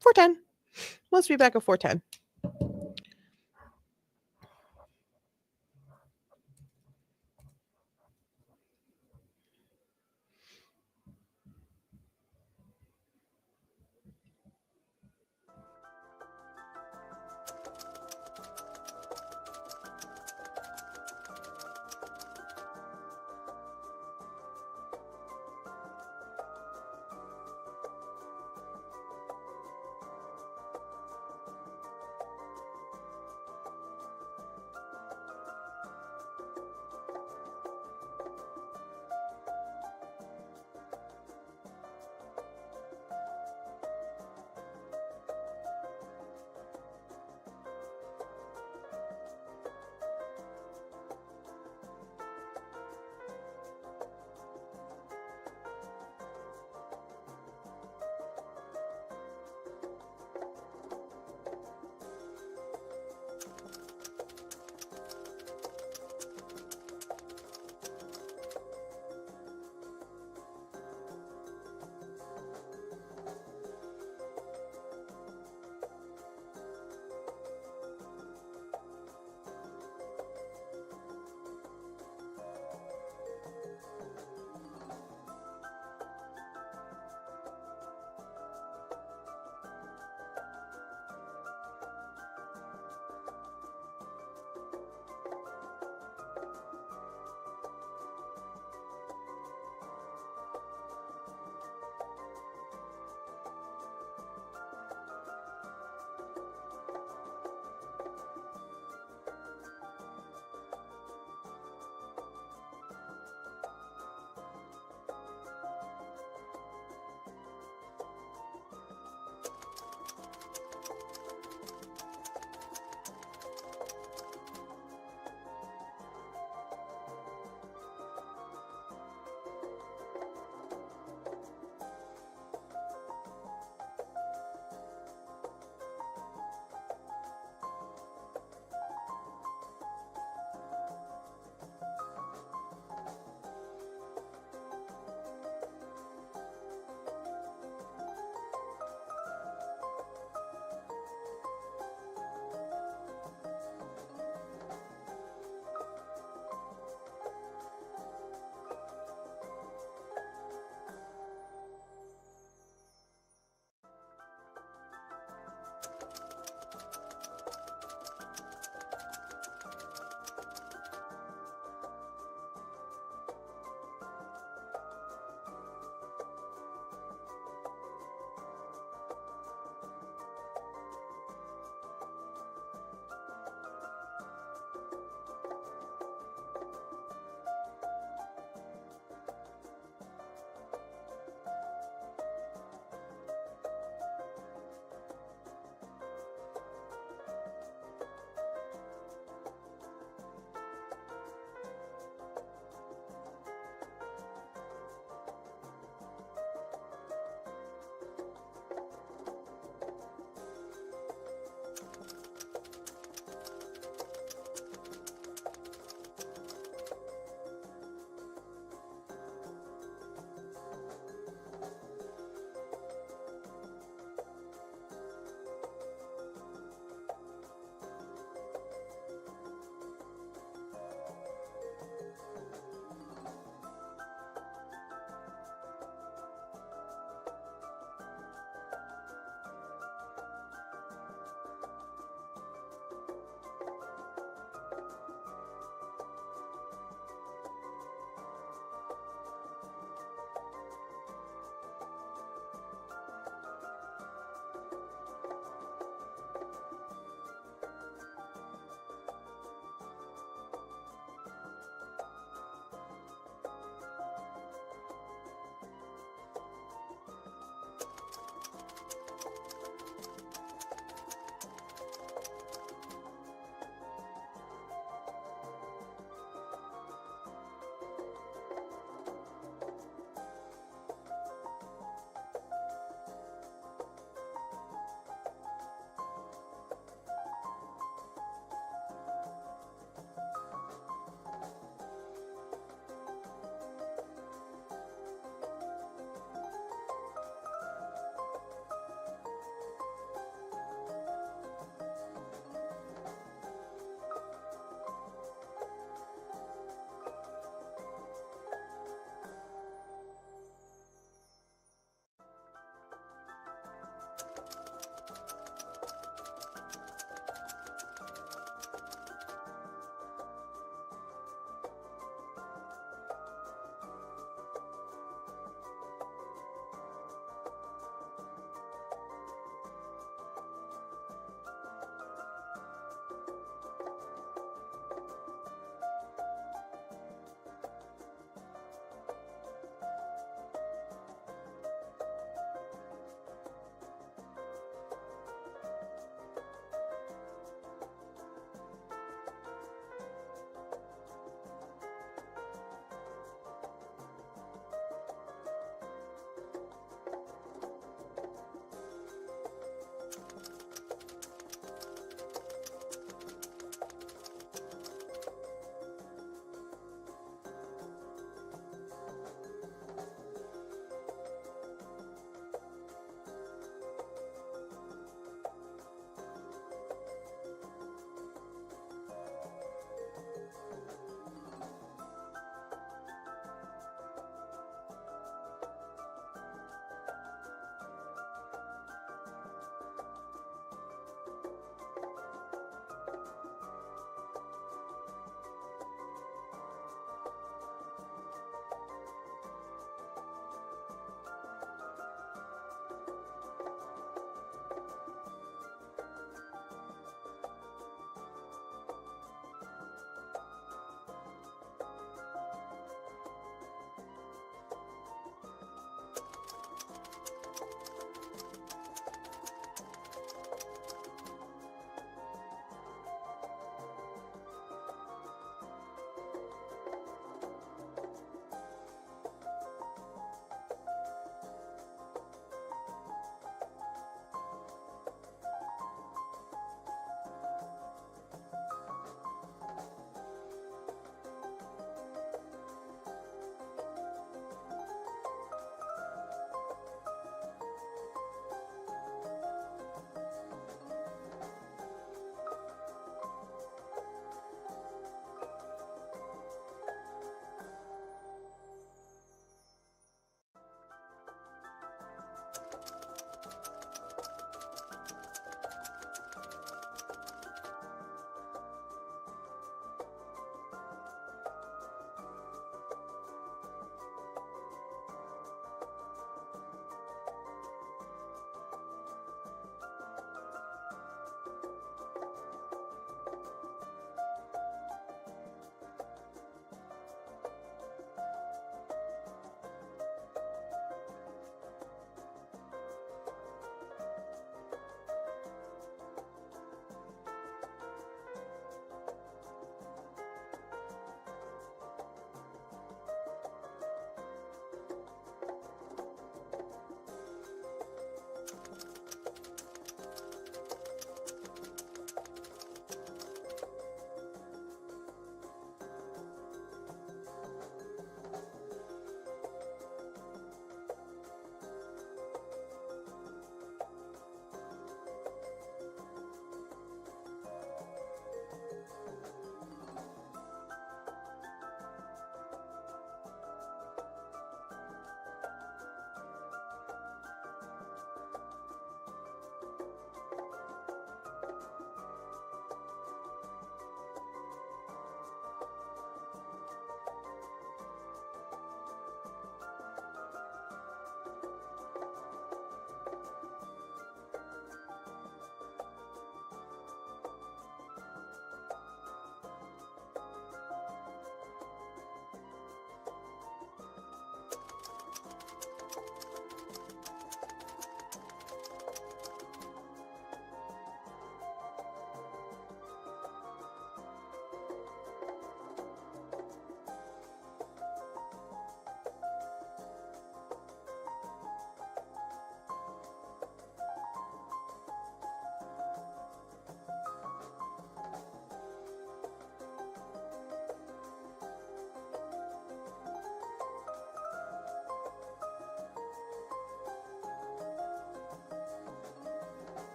410. Let's be back at 410.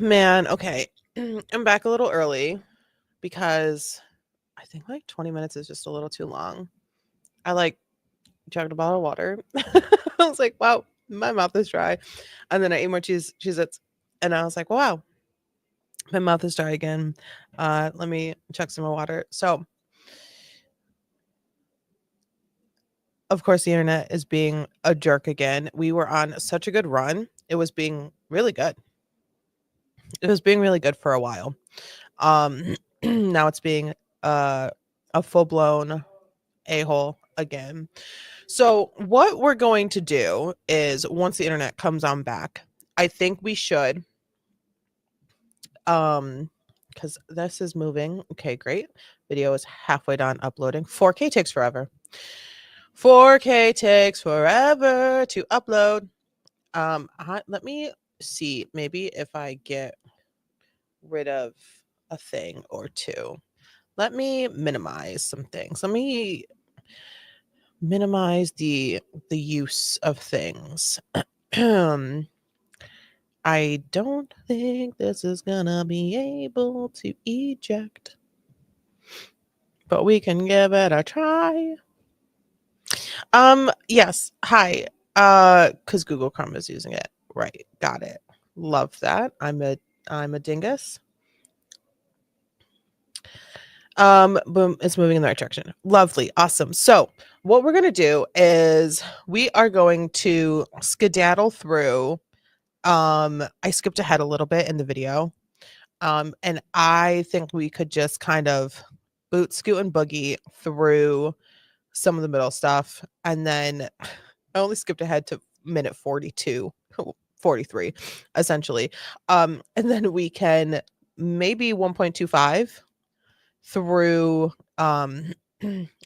Man, okay. I'm back a little early because I think like 20 minutes is just a little too long. I like chugged a bottle of water. I was like, wow, my mouth is dry. And then I ate more Cheez-Its and I was like, wow, my mouth is dry again. Let me chug some more water. So, of course, the internet is being a jerk again. We were on such a good run. It was being really good. It was being really good for a while. Now it's being a full-blown a-hole again. So what we're going to do is once the internet comes on back, I think we should because this is moving. Okay, great. Video is halfway done uploading. 4K takes forever. 4K takes forever to upload. Let me see. Maybe if I get rid of a thing or two. Let me minimize some things. Let me minimize the use of things. I don't think this is gonna be able to eject, but we can give it a try. Yes. Hi. Because Google Chrome is using it. Right. Got it. Love that. I'm a dingus. Boom, it's moving in the right direction. Lovely. Awesome. So what we're going to do is we are going to skedaddle through. I skipped ahead a little bit in the video. And I think we could just kind of boot, scoot, and boogie through some of the middle stuff. And then I only skipped ahead to minute 42, 43, essentially. And then we can maybe 1.25 through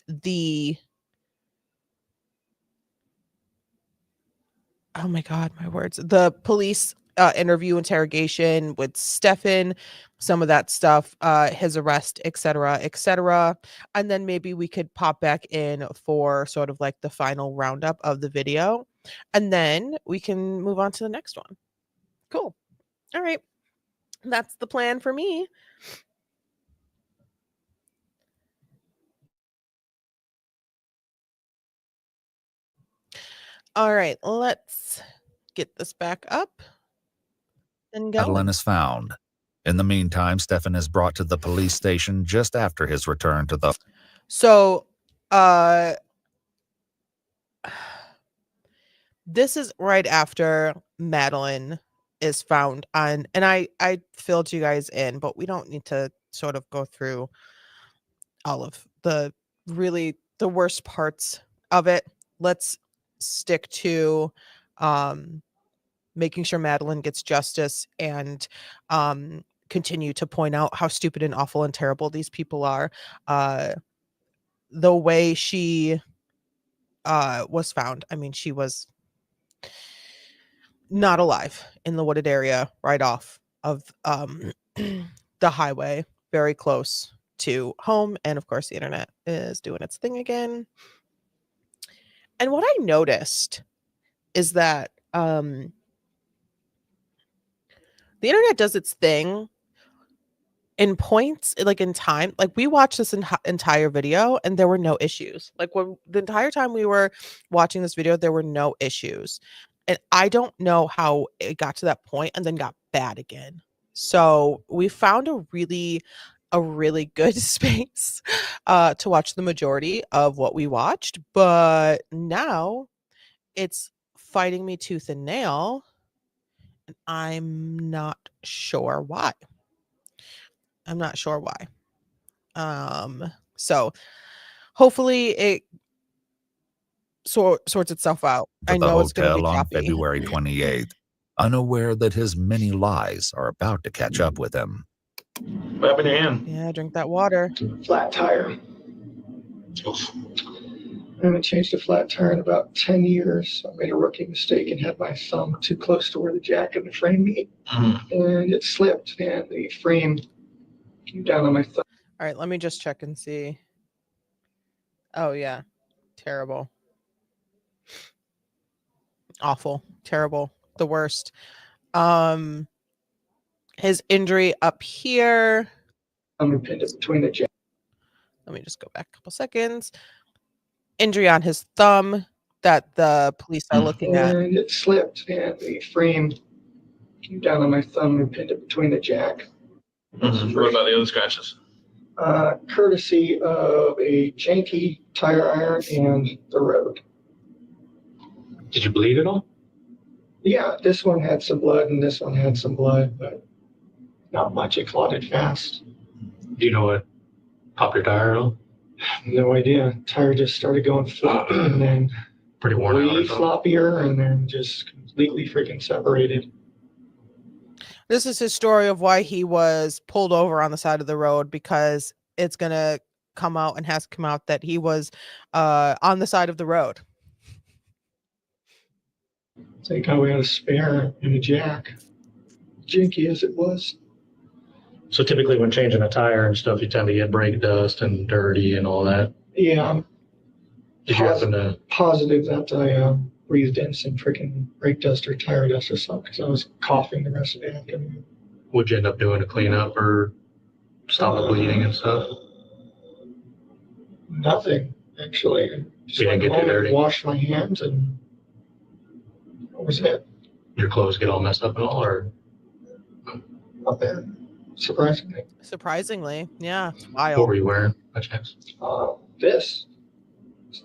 the oh my god, my words, the police interview interrogation with Stefan, some of that stuff, his arrest, etc., etc. And then maybe we could pop back in for sort of like the final roundup of the video, and then we can move on to the next one. Cool. All right, that's the plan for me. All right, let's get this back up and going. Madeline is found. In the meantime, Stefan is brought to the police station just after his return to the... So, this is right after Madeline is found on, and I filled you guys in, but we don't need to sort of go through all of the really the worst parts of it. Let's stick to making sure Madeline gets justice and continue to point out how stupid and awful and terrible these people are. The way she was found, I mean, she was not alive in the wooded area right off of the highway, very close to home. And of course, the internet is doing its thing again. And what I noticed is that the internet does its thing in points, like in time. Like we watched this entire video and there were no issues. Like when the entire time we were watching this video, there were no issues. And I don't know how it got to that point and then got bad again. So we found a really good space to watch the majority of what we watched. But now it's fighting me tooth and nail. And I'm not sure why. So hopefully it sorts itself out. I know it's going to be on choppy. February 28th, unaware that his many lies are about to catch up with him. What happened to him? Yeah, drink that water. Flat tire. I haven't changed a flat tire in about 10 years. I made a rookie mistake and had my thumb too close to where the jack and the frame meet. And it slipped and the frame came down on my thumb. All right, let me just check and see. Oh, yeah. Terrible. Awful. Terrible. The worst. His injury up here. I'm pinned between the jack. Let me just go back a couple seconds. Injury on his thumb that the police are looking at. And it slipped, and the frame came down on my thumb and pinned it between the jack. What about the other scratches? Courtesy of a janky tire iron and the road. Did you bleed at all? Yeah, this one had some blood and this one had some blood, but not much. It clotted fast. Do you know what popped your tire at all? No idea. Tire just started going floppy and then Pretty worn out or way something? floppier and then just completely freaking separated. This is his story of why he was pulled over on the side of the road, because it's going to come out and has come out that he was on the side of the road. Thank God we had a spare and a jack. Janky as it was. So typically when changing a tire and stuff, you tend to get brake dust and dirty and all that. Yeah, I'm Did you happen to? positive that I breathed in some freaking brake dust or tire dust or something because I was coughing the rest of the afternoon. Would you end up doing a cleanup or stop the bleeding and stuff? Nothing, actually. Just You didn't went get too home and dirty? washed my hands and that was it. Your clothes get all messed up and all, or? Not bad. Surprisingly. Surprisingly, yeah, it's What wild. were you wearing by chance? This.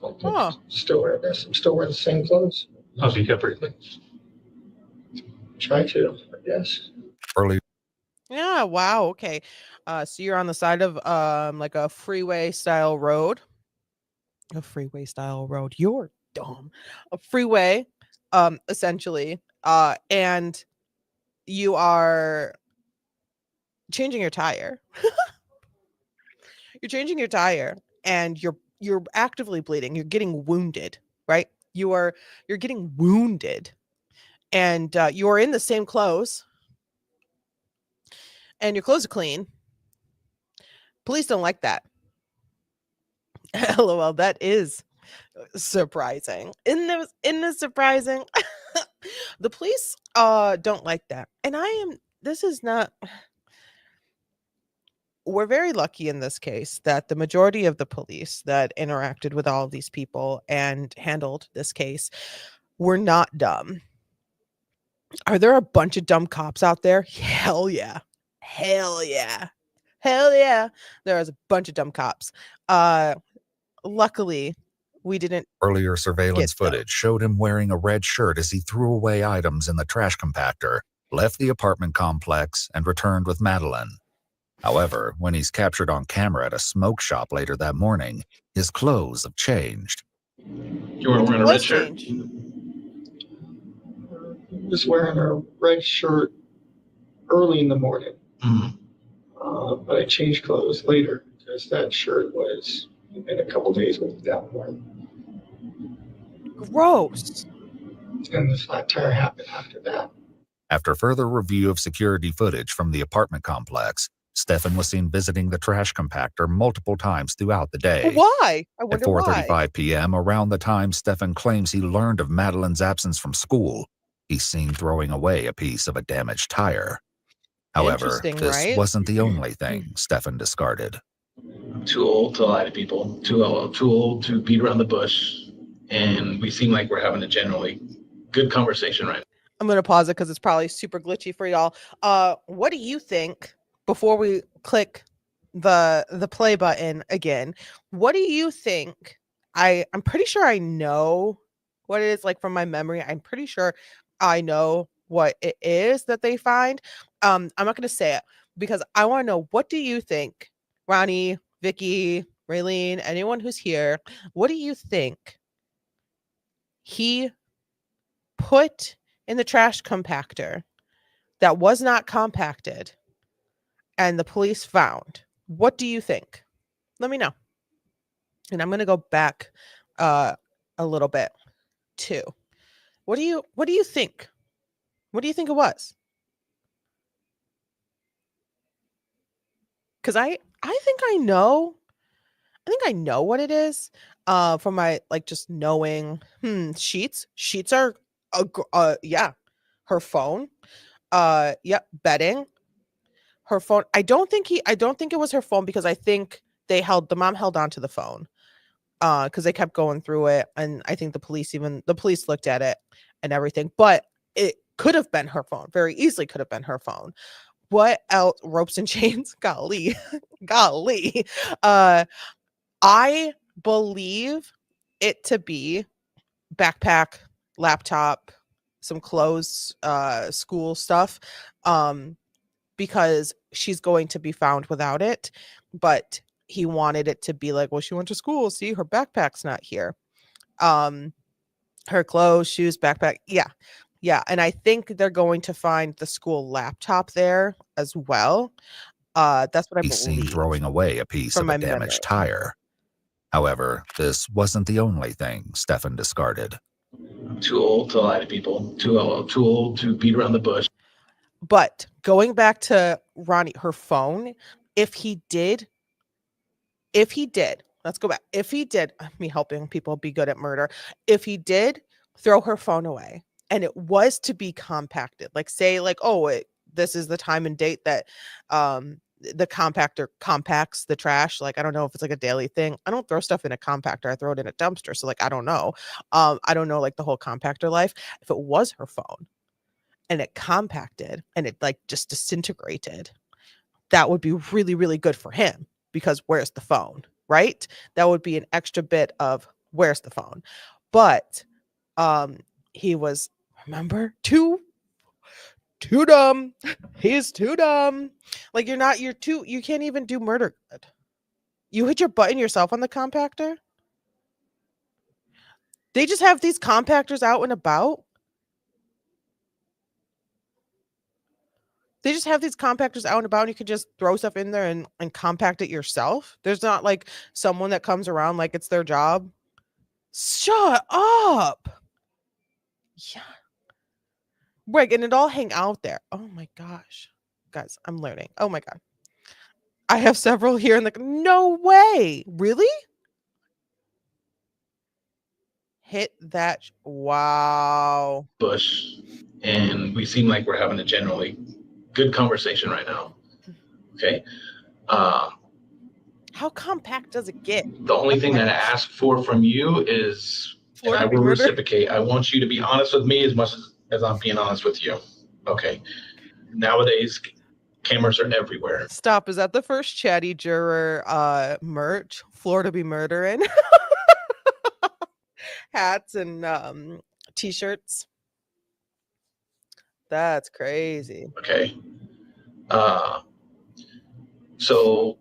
Oh, Still wearing this. I'm still wearing the same clothes. Oh, so you kept pretty clean. Try to, I guess. Early yeah, wow, okay. So you're on the side of like a freeway style road. A freeway style road. You're dumb. A freeway, essentially. And you are changing your tire. You're changing your tire and you're actively bleeding. You're getting wounded, right? You're getting wounded. And you're in the same clothes. And your clothes are clean. Police don't like that. LOL, that is surprising. Isn't it surprising? The police don't like that. And this is not, we're very lucky in this case that the majority of the police that interacted with all of these people and handled this case were not dumb. Are there a bunch of dumb cops out there? Hell yeah. Hell yeah. Hell yeah. There is a bunch of dumb cops. Luckily, we didn't. Earlier surveillance Get them. footage showed him wearing a red shirt as he threw away items in the trash compactor, left the apartment complex, and returned with Madeline. However, when he's captured on camera at a smoke shop later that morning, his clothes have changed. You weren't wearing a red shirt? He was wearing a red shirt early in the morning. But I changed clothes later because that shirt was in a couple days without one. Gross. And the flat tire happened after that. After further review of security footage from the apartment complex, Stefan was seen visiting the trash compactor multiple times throughout the day. Why? I At wonder why. 4:35 p.m., around the time Stefan claims he learned of Madeline's absence from school, he's seen throwing away a piece of a damaged tire. However, Interesting, this right? wasn't the only thing Stefan discarded. I'm too old to lie to people. Too old to beat around the bush. And we seem like we're having a generally good conversation right now. I'm going to pause it because it's probably super glitchy for y'all. What do you think, before we click the play button again, what do you think? I'm pretty sure I know what it is, like from my memory. I'm pretty sure I know what it is that they find. I'm not going to say it because I want to know, what do you think, Ronnie, Vicky, Raylene, anyone who's here, what do you think he put in the trash compactor that was not compacted and the police found? What do you think? Let me know. And I'm going to go back a little bit too. What do you think? What do you think it was? Because I think I know. I think I know what it is. From my just knowing. Sheets. Sheets are yeah. Her phone. Yep. Bedding. her phone. I don't think it was her phone, because I think the mom held on to the phone because they kept going through it, and I think the police looked at it and everything, but it could have been her phone. Very easily could have been her phone. What else? Ropes and chains. Golly. Golly. I believe it to be backpack, laptop, some clothes, school stuff, because she's going to be found without it. But he wanted it to be like, well, she went to school. See, her backpack's not here. Her clothes, shoes, backpack. Yeah. Yeah. And I think they're going to find the school laptop there as well. That's what I He's seen believe. throwing away a piece from of a my memory. damaged tire. However, this wasn't the only thing Stefan discarded. Too old to lie to people. Too old to beat around the bush. But going back to Ronnie, her phone, if he did, let's go back. If he did, me helping people be good at murder. If he did throw her phone away and it was to be compacted, like say like, this is the time and date that the compactor compacts the trash. Like, I don't know if it's like a daily thing. I don't throw stuff in a compactor. I throw it in a dumpster. So like, I don't know. I don't know like the whole compactor life. If it was her phone and it compacted and it like just disintegrated, that would be really, really good for him, because where's the phone, right? That would be an extra bit of where's the phone. But he was, remember, too dumb. He's too dumb. Like you can't even do murder good. You hit your button yourself on the compactor. They just have these compactors out and about. They just have these compactors out and about, and you can just throw stuff in there and compact it yourself. There's not like someone that comes around like it's their job. Shut up. Yeah. Right, and it all hang out there. Oh my gosh. Guys, I'm learning. Oh my God. I have several here and like, no way. Really? Hit that. Wow. Bush, and we seem like we're having a generally good conversation right now. Okay. How compact does it get? The only thing that I ask for from you is, and I will reciprocate, I want you to be honest with me as much as I'm being honest with you. Okay. Nowadays, cameras are everywhere. Stop. Is that the first chatty juror merch? Florida be murdering. Hats and t-shirts. That's crazy. Okay. So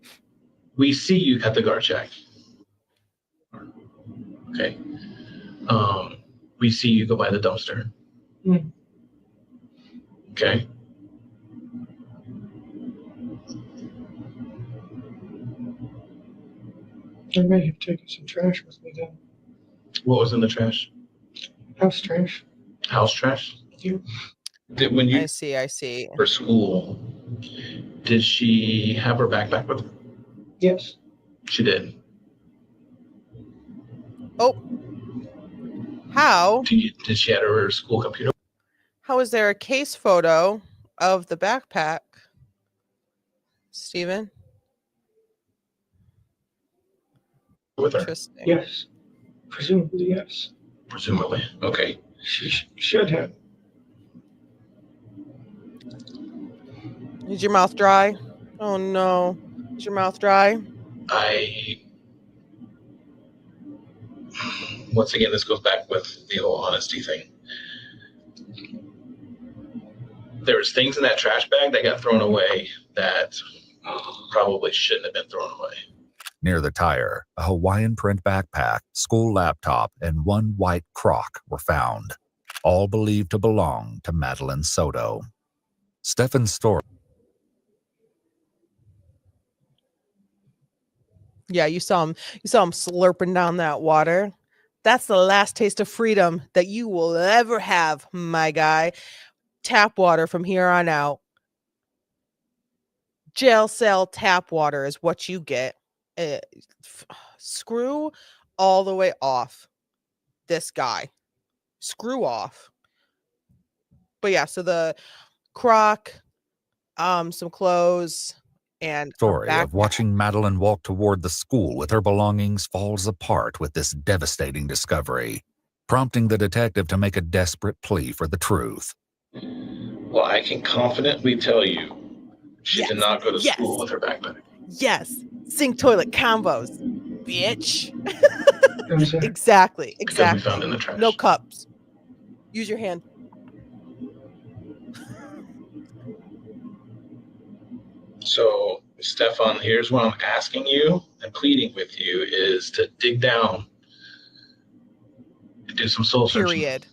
we see you at the guard check. Okay. We see you go by the dumpster. Okay. I may have taken some trash with me then. What was in the trash? House trash. House trash? Yeah. When you I see. for school, did she have her backpack with her? Yes. She did. Oh. How? Did she have her school computer? How is there a case photo of the backpack, Steven? With her? Interesting. Yes. Presumably, yes. Presumably. Okay. She should have. Is your mouth dry? Oh no. Is your mouth dry? Once again, this goes back with the whole honesty thing. There's things in that trash bag that got thrown away that probably shouldn't have been thrown away. Near the tire, a Hawaiian print backpack, school laptop, and one white crock were found, all believed to belong to Madeline Soto. Stefan's story. Yeah, you saw him slurping down that water. That's the last taste of freedom that you will ever have, my guy. Tap water from here on out. Jail cell tap water is what you get. Screw all the way off this guy. Screw off. But yeah, so the crock, some clothes, and a Story of backpack. watching Madeline walk toward the school with her belongings falls apart with this devastating discovery, prompting the detective to make a desperate plea for the truth. Well, I can confidently tell you she did not go to school with her backpack. Yes, sink toilet combos, bitch. Exactly. Because we found it in the trash. No cups. Use your hand. So, Stefan, here's what I'm asking you and pleading with you is to dig down and do some soul searching. Period.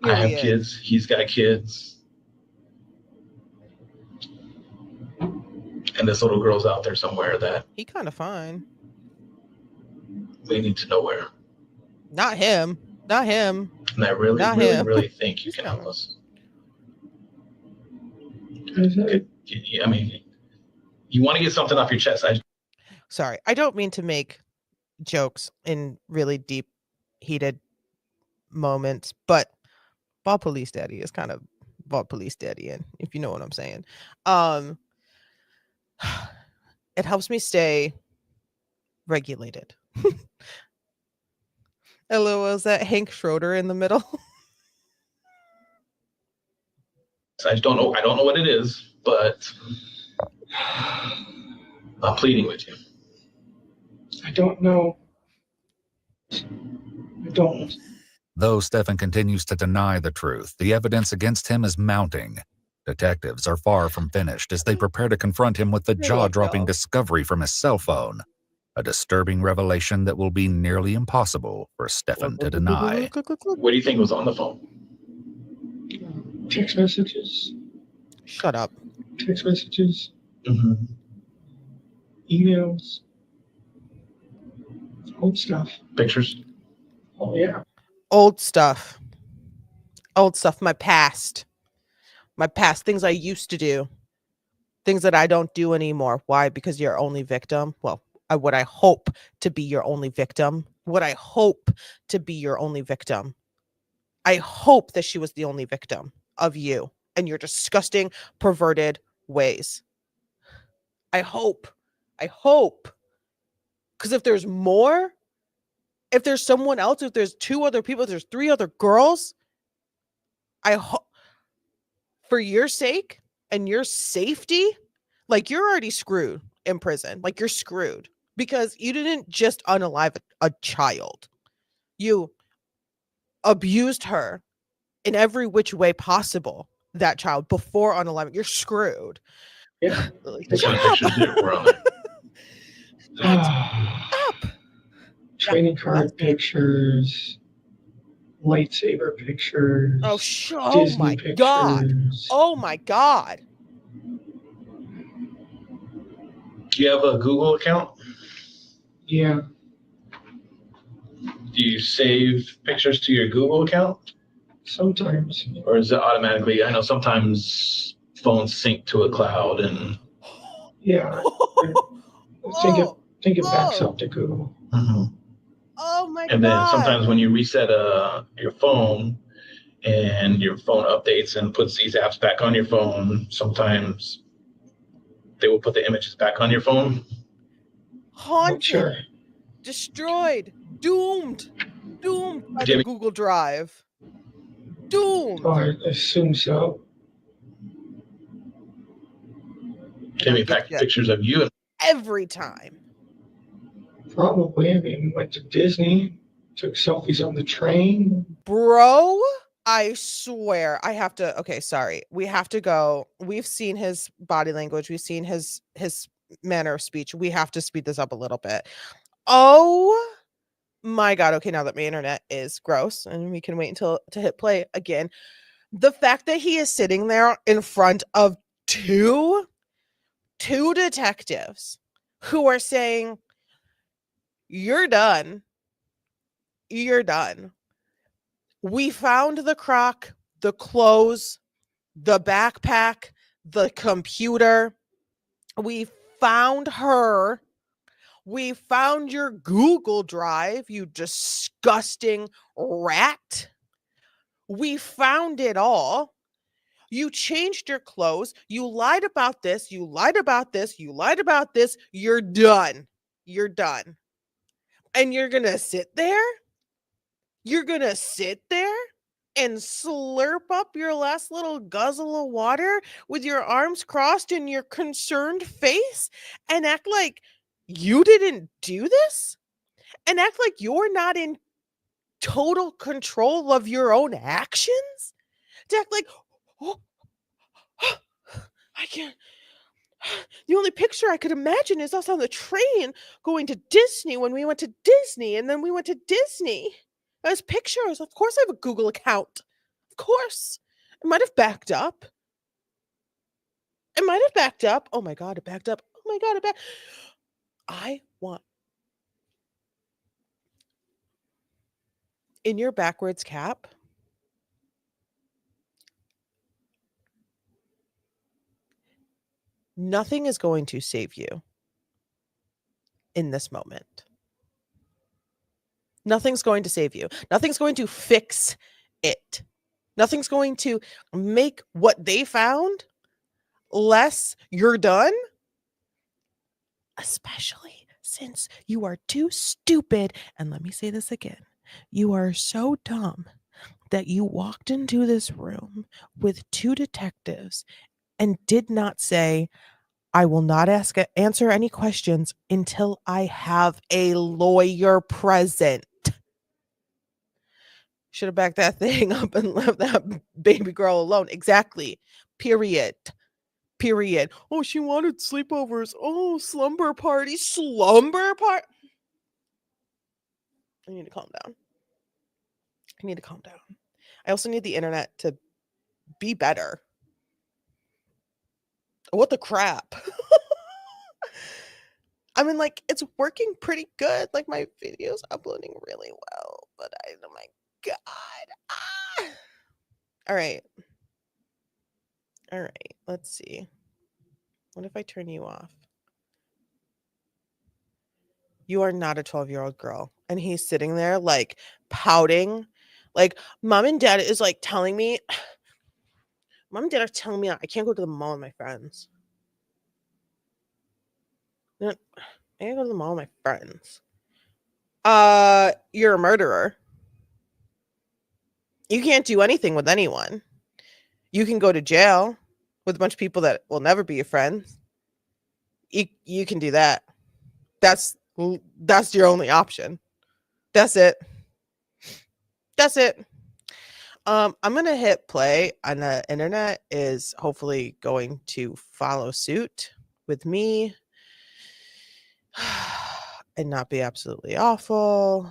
I have kids. He's got kids. And this little girl's out there somewhere that He kind of fine. we need to know where. Not him. Not him. And I really, Not really, him. really think you can help us. I mean, you want to get something off your chest. Sorry, I don't mean to make jokes in really deep, heated moments, but Bald Police Daddy is kind of Bald Police Daddy, and if you know what I'm saying. It helps me stay regulated. Hello, was that Hank Schroeder in the middle? I just don't know. I don't know what it is, but I'm pleading with you. I don't know. I don't. Though Stefan continues to deny the truth, the evidence against him is mounting. Detectives are far from finished as they prepare to confront him with the jaw-dropping discovery from his cell phone, a disturbing revelation that will be nearly impossible for Stefan to deny. What do you think was on the phone? Text messages. Shut up. Text messages. Mm-hmm. Emails. Old stuff. Pictures. Oh, yeah. Old stuff. Old stuff. My past. My past. Things I used to do. Things that I don't do anymore. Why? Because you're only victim. Well, what I hope to be your only victim. What I hope to be your only victim. I hope that she was the only victim of you and your disgusting, perverted ways. I hope. I hope. Because if there's more, if there's someone else, if there's 2 other people, if there's 3 other girls, I hope, for your sake and your safety, like, you're already screwed in prison. Like, you're screwed because you didn't just unalive a child. You abused her in every which way possible, that child, before unaliving. You're screwed. Yeah. Up. Training card pictures, lightsaber pictures. Oh, Disney my pictures. God. Oh my God. Do you have a Google account? Yeah. Do you save pictures to your Google account? Sometimes. Or is it automatically? I know sometimes phones sync to a cloud and. Yeah. I think it backs up to Google. Mm-hmm. Oh my And then sometimes when you reset your phone and your phone updates and puts these apps back on your phone, sometimes they will put the images back on your phone. Haunted. Destroyed. Doomed. Doomed by the Google Drive. Doomed. Oh, I assume so. Give me back pictures of you. Every time. Probably. I mean, went to Disney, took selfies on the train. Bro, I swear I have to. Okay, sorry. We have to go. We've seen his body language. We've seen his manner of speech. We have to speed this up a little bit. Oh my God. Okay, now that my internet is gross and we can wait until to hit play again. The fact that he is sitting there in front of two detectives who are saying, you're done. You're done. We found the crock, the clothes, the backpack, the computer. We found her. We found your Google Drive, you disgusting rat. We found it all. You changed your clothes. You lied about this. You lied about this. You lied about this. You're done. You're done. And you're going to sit there? You're going to sit there and slurp up your last little guzzle of water with your arms crossed and your concerned face and act like you didn't do this? And act like you're not in total control of your own actions? To act like, oh, I can't. The only picture I could imagine is us on the train going to Disney when we went to Disney, and then we went to Disney. There's pictures. Of course, I have a Google account. Of course. It might have backed up. It might have backed up. Oh my God, it backed up. Oh my God, it backed. I want. In your backwards cap, nothing is going to save you in this moment. Nothing's going to save you. Nothing's going to fix it. Nothing's going to make what they found less you're done. Especially since you are too stupid. And let me say this again. You are so dumb that you walked into this room with 2 detectives and did not say, I will not answer any questions until I have a lawyer present. Should have backed that thing up and left that baby girl alone. Exactly. Period. Oh, she wanted sleepovers. Oh, slumber party. Slumber party. I need to calm down. I also need the internet to be better. What the crap? I mean, like, it's working pretty good. Like, my video's uploading really well, but oh my God. All right. Let's see. What if I turn you off? You are not a 12-year-old girl. And he's sitting there, like, pouting. Like, mom and dad is, like, telling me, mom and dad are telling me I can't go to the mall with my friends. I can't go to the mall with my friends. You're a murderer. You can't do anything with anyone. You can go to jail with a bunch of people that will never be your friends. You can do that. That's your only option. That's it. I'm gonna hit play, and the internet is hopefully going to follow suit with me and not be absolutely awful.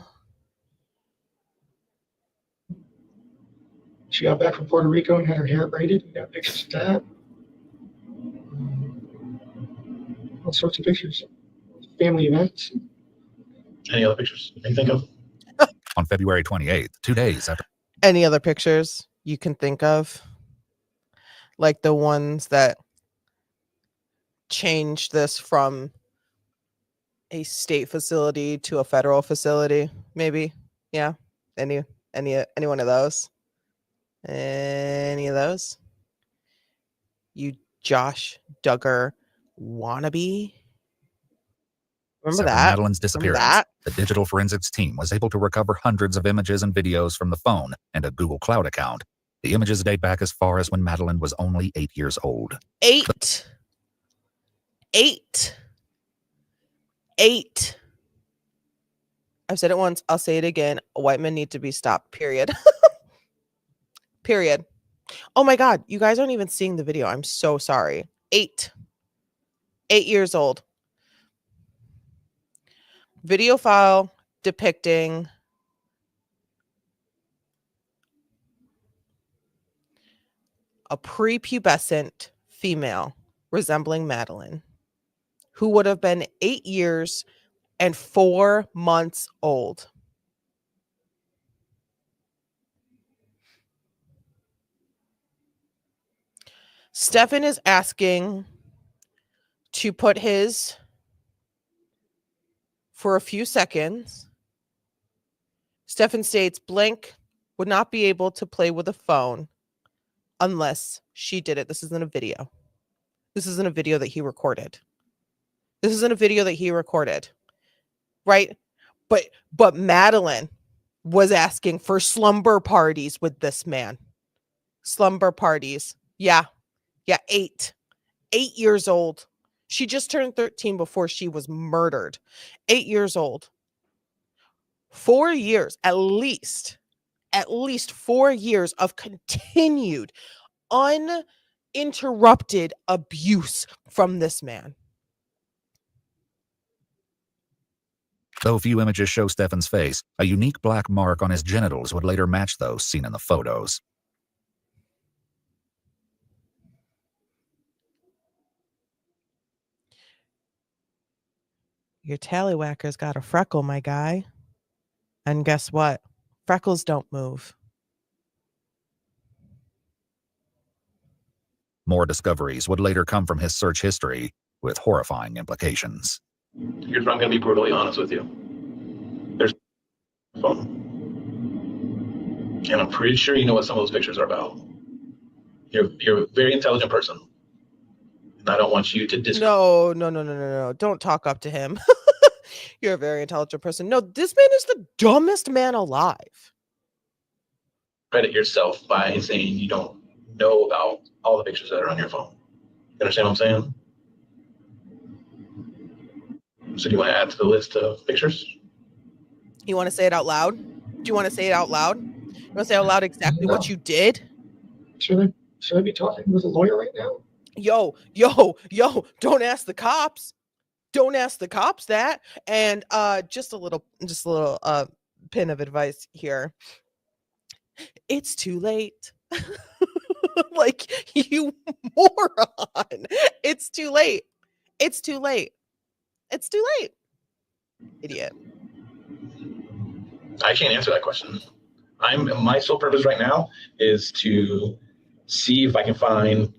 She got back from Puerto Rico and had her hair braided. We got pictures of that. All sorts of pictures. Family events. Any other pictures you can think of? On February 28th, 2 days after. Any other pictures you can think of? Like the ones that changed this from a state facility to a federal facility, maybe? Yeah. Any one of those? Any of those? You Josh Duggar wannabe? Remember that? Madeleine's disappearance, the digital forensics team was able to recover hundreds of images and videos from the phone and a Google Cloud account. The images date back as far as when Madeleine was only 8 years old. 8. I've said it once. I'll say it again. White men need to be stopped. Period. Period. Oh my God. You guys aren't even seeing the video. I'm so sorry. 8 years old. Video file depicting a prepubescent female resembling Madeleine, who would have been 8 years and 4 months old. Stefan is asking to put his for a few seconds. Stefan states blank would not be able to play with a phone unless she did it. This isn't a video. This isn't a video that he recorded. This isn't a video that he recorded. Right? But Madeline was asking for slumber parties with this man. Slumber parties. Yeah. Yeah, 8 years old. She just turned 13 before she was murdered. 8 years old. 4 years, at least 4 years of continued, uninterrupted abuse from this man. Though few images show Stefan's face, a unique black mark on his genitals would later match those seen in the photos. Your tallywhacker's got a freckle, my guy. And guess what? Freckles don't move. More discoveries would later come from his search history, with horrifying implications. Here's what I'm going to be brutally honest with you. There's a phone. And I'm pretty sure you know what some of those pictures are about. You're a very intelligent person. And I don't want you to No. Don't talk up to him. You're a very intelligent person. No, this man is the dumbest man alive. Credit yourself by saying you don't know about all the pictures that are on your phone. You understand what I'm saying? So do you want to add to the list of pictures? You want to say it out loud? Do you want to say it out loud? You want to say out loud exactly what you did? Should I be talking with a lawyer right now? Yo, don't ask the cops. Don't ask the cops that. And just a little pin of advice here. It's too late. Like, you moron. It's too late. It's too late. It's too late. Idiot. I can't answer that question. My sole purpose right now is to see if I can find,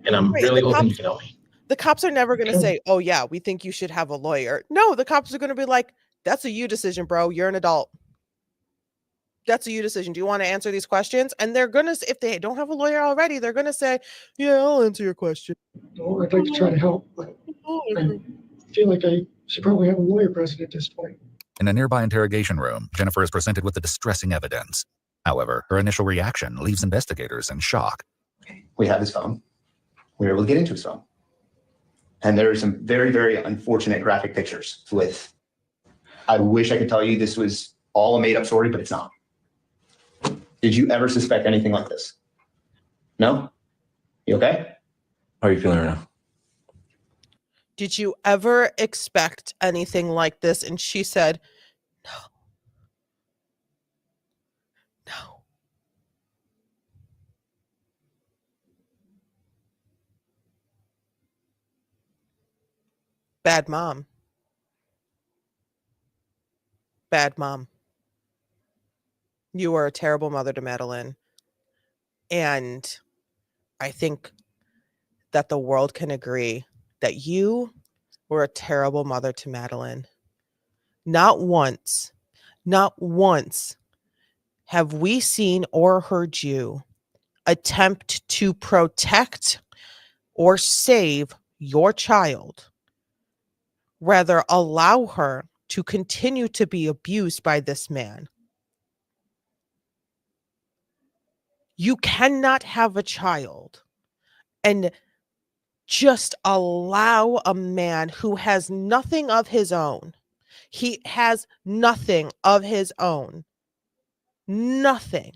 and I'm really hoping you can help me. The cops are never going to say, oh yeah, we think you should have a lawyer. No, the cops are going to be like, that's a you decision, bro. You're an adult. That's a you decision. Do you want to answer these questions? And they're going to, if they don't have a lawyer already, they're going to say, yeah, I'll answer your question. Well, I'd like to try to help, but I feel like I should probably have a lawyer present at this point. In a nearby interrogation room, Jennifer is presented with the distressing evidence. However, her initial reaction leaves investigators in shock. We have his phone. We were able to get into his phone. And there are some very, very unfortunate graphic pictures with, I wish I could tell you this was all a made up story, but it's not. Did you ever suspect anything like this? No? You okay? How are you feeling right now? Did you ever expect anything like this? And she said, no. Bad mom. Bad mom. You were a terrible mother to Madeline. And I think that the world can agree that you were a terrible mother to Madeline. Not once have we seen or heard you attempt to protect or save your child. Rather, allow her to continue to be abused by this man. You cannot have a child and just allow a man who has nothing of his own. He has nothing of his own. Nothing.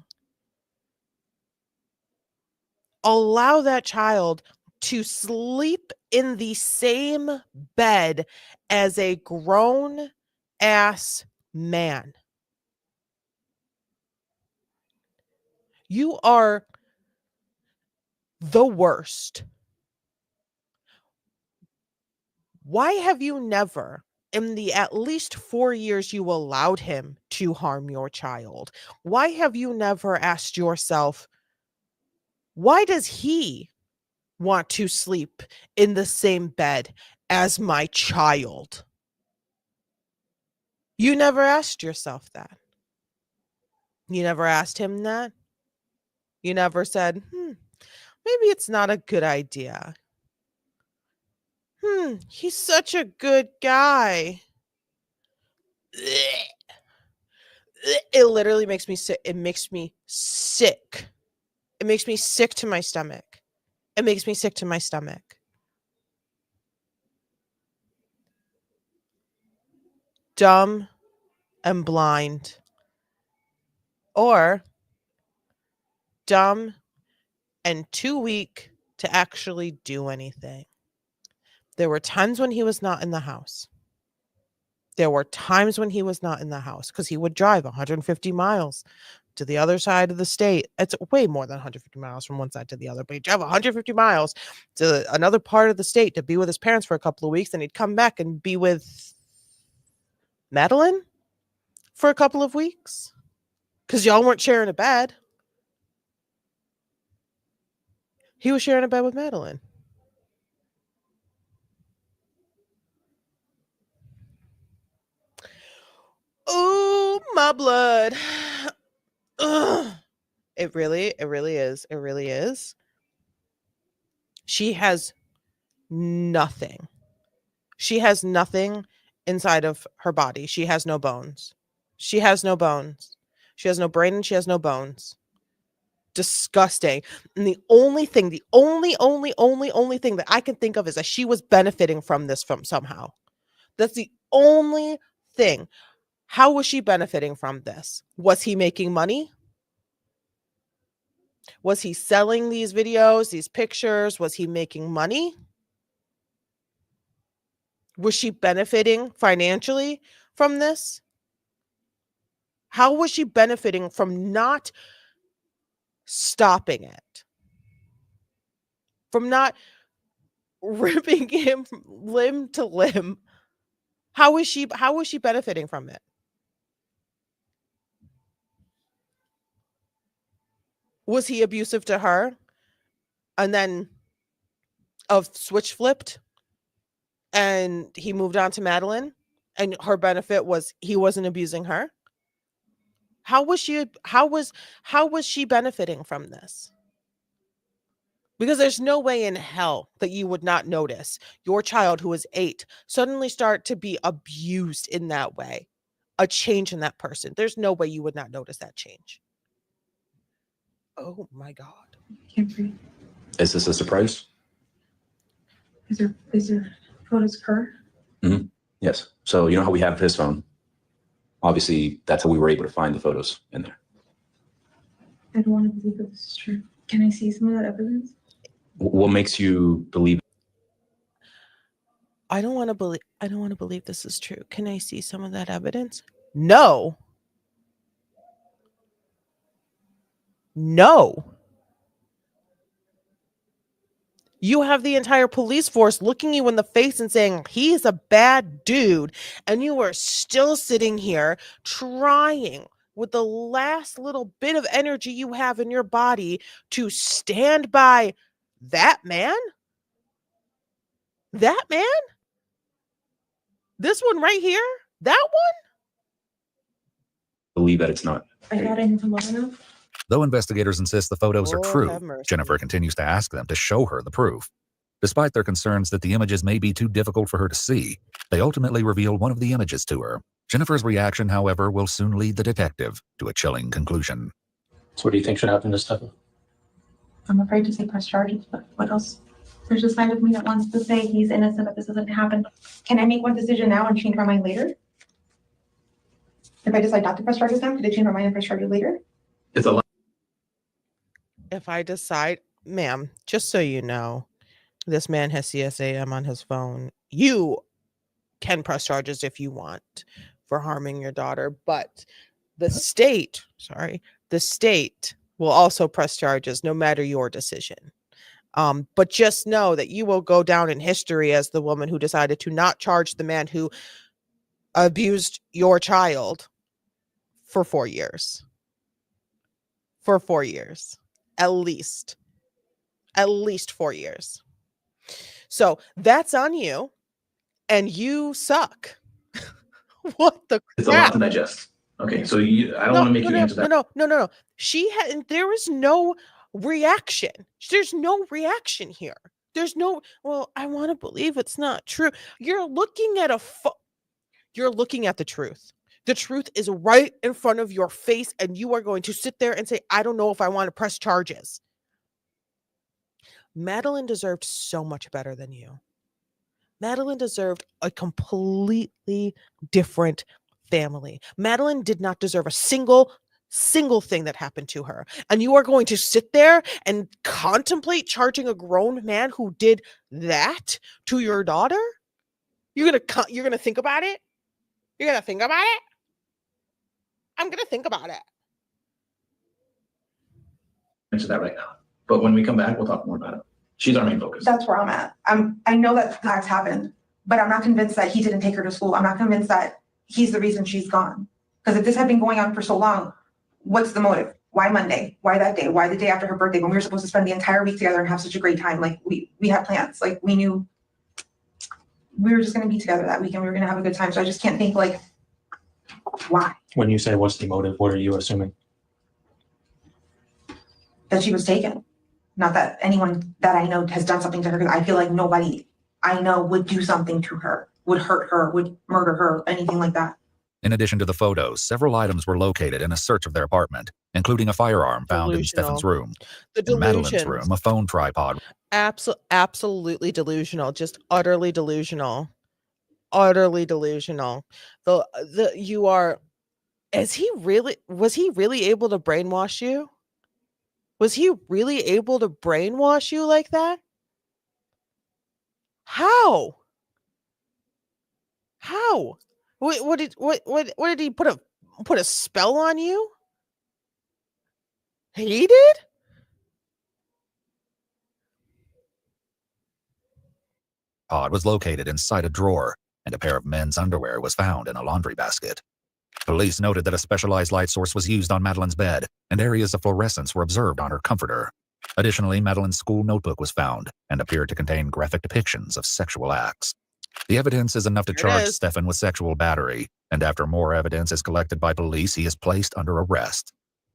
Allow that child to sleep in the same bed as a grown ass man. You are the worst. Why have you never, in the at least 4 years you allowed him to harm your child, why have you never asked yourself, why does he want to sleep in the same bed as my child? You never asked yourself that. You never asked him that. You never said, maybe it's not a good idea. He's such a good guy. It literally makes me sick. It makes me sick. It makes me sick to my stomach. It makes me sick to my stomach. Dumb and blind. Or dumb and too weak to actually do anything. There were times when he was not in the house. There were times when he was not in the house because he would drive 150 miles to the other side of the state. It's way more than 150 miles from one side to the other, but he'd drive 150 miles to another part of the state to be with his parents for a couple of weeks. Then he'd come back and be with Madeline for a couple of weeks because y'all weren't sharing a bed. He was sharing a bed with Madeline. Oh, my blood. Ugh. It really is. It really is. She has nothing. She has nothing inside of her body. She has no bones. She has no bones. She has no brain and she has no bones. Disgusting. And the only thing, the only thing that I can think of is that she was benefiting from this from somehow. That's the only thing. How was she benefiting from this? Was he making money? Was he selling these videos, these pictures? Was he making money? Was she benefiting financially from this? How was she benefiting from not stopping it? From not ripping him limb to limb? How was she benefiting from it? Was he abusive to her? And then switch flipped and he moved on to Madeline and her benefit was he wasn't abusing her? How was she benefiting from this? Because there's no way in hell that you would not notice your child who is 8 suddenly start to be abused in that way. A change in that person. There's no way you would not notice that change. Oh my God. Can't breathe. Is this a surprise? Is there photos of her? Mm-hmm. Yes. So you know how we have his phone? Obviously, that's how we were able to find the photos in there. I don't want to believe that this is true. Can I see some of that evidence? What makes you believe? I don't want to believe this is true. Can I see some of that evidence? No. No. You have the entire police force looking you in the face and saying, he's a bad dude. And you are still sitting here trying with the last little bit of energy you have in your body to stand by that man? That man? This one right here? That one? Believe that it's not. I thought I knew him well enough. Though investigators insist the photos are Lord true, have mercy. Jennifer continues to ask them to show her the proof. Despite their concerns that the images may be too difficult for her to see, they ultimately reveal one of the images to her. Jennifer's reaction, however, will soon lead the detective to a chilling conclusion. So what do you think should happen to Stefan? I'm afraid to say press charges, but what else? There's a side of me that wants to say he's innocent, but this doesn't happen. Can I make one decision now and change my mind later? If I decide not to press charges now, could I change my mind and press charges later? It's a lot. If I decide, ma'am, just so you know, this man has CSAM on his phone. You can press charges if you want for harming your daughter, but the state will also press charges no matter your decision. But just know that you will go down in history as the woman who decided to not charge the man who abused your child for 4 years. For 4 years. At least 4 years. So that's on you, and you suck. What the It's a lot to digest. Okay, so I don't want to make you answer that. No. There is no reaction. There's no reaction here. There's no, well, I want to believe it's not true. You're looking at you're looking at the truth. The truth is right in front of your face, and you are going to sit there and say, I don't know if I want to press charges. Madeline deserved so much better than you. Madeline deserved a completely different family. Madeline did not deserve a single thing that happened to her. And you are going to sit there and contemplate charging a grown man who did that to your daughter? You're going to think about it? You're going to think about it? I'm going to think about it. Answer that right now. But when we come back, we'll talk more about it. She's our main focus. That's where I'm at. I know that that's happened, but I'm not convinced that he didn't take her to school. I'm not convinced that he's the reason she's gone. Because if this had been going on for so long, what's the motive? Why Monday? Why that day? Why the day after her birthday when we were supposed to spend the entire week together and have such a great time? Like we had plans. Like we knew we were just going to be together that weekend. We were going to have a good time. So I just can't think like, why? When you say what's the motive, what are you assuming? That she was taken. Not that anyone that I know has done something to her. I feel like nobody I know would do something to her, would hurt her, would murder her, anything like that. In addition to the photos, several items were located in a search of their apartment, including a firearm found in Stefan's room. In Madeline's room, a phone tripod. Absolutely delusional. Just utterly delusional. Utterly delusional. Was he really able to brainwash you? Was he really able to brainwash you like that? How? What did he put a spell on you? He did? Pod was located inside a drawer, and a pair of men's underwear was found in a laundry basket. Police noted that a specialized light source was used on Madeline's bed, and areas of fluorescence were observed on her comforter. Additionally, Madeline's school notebook was found and appeared to contain graphic depictions of sexual acts. The evidence is enough to charge Stefan with sexual battery, and after more evidence is collected by police, he is placed under arrest.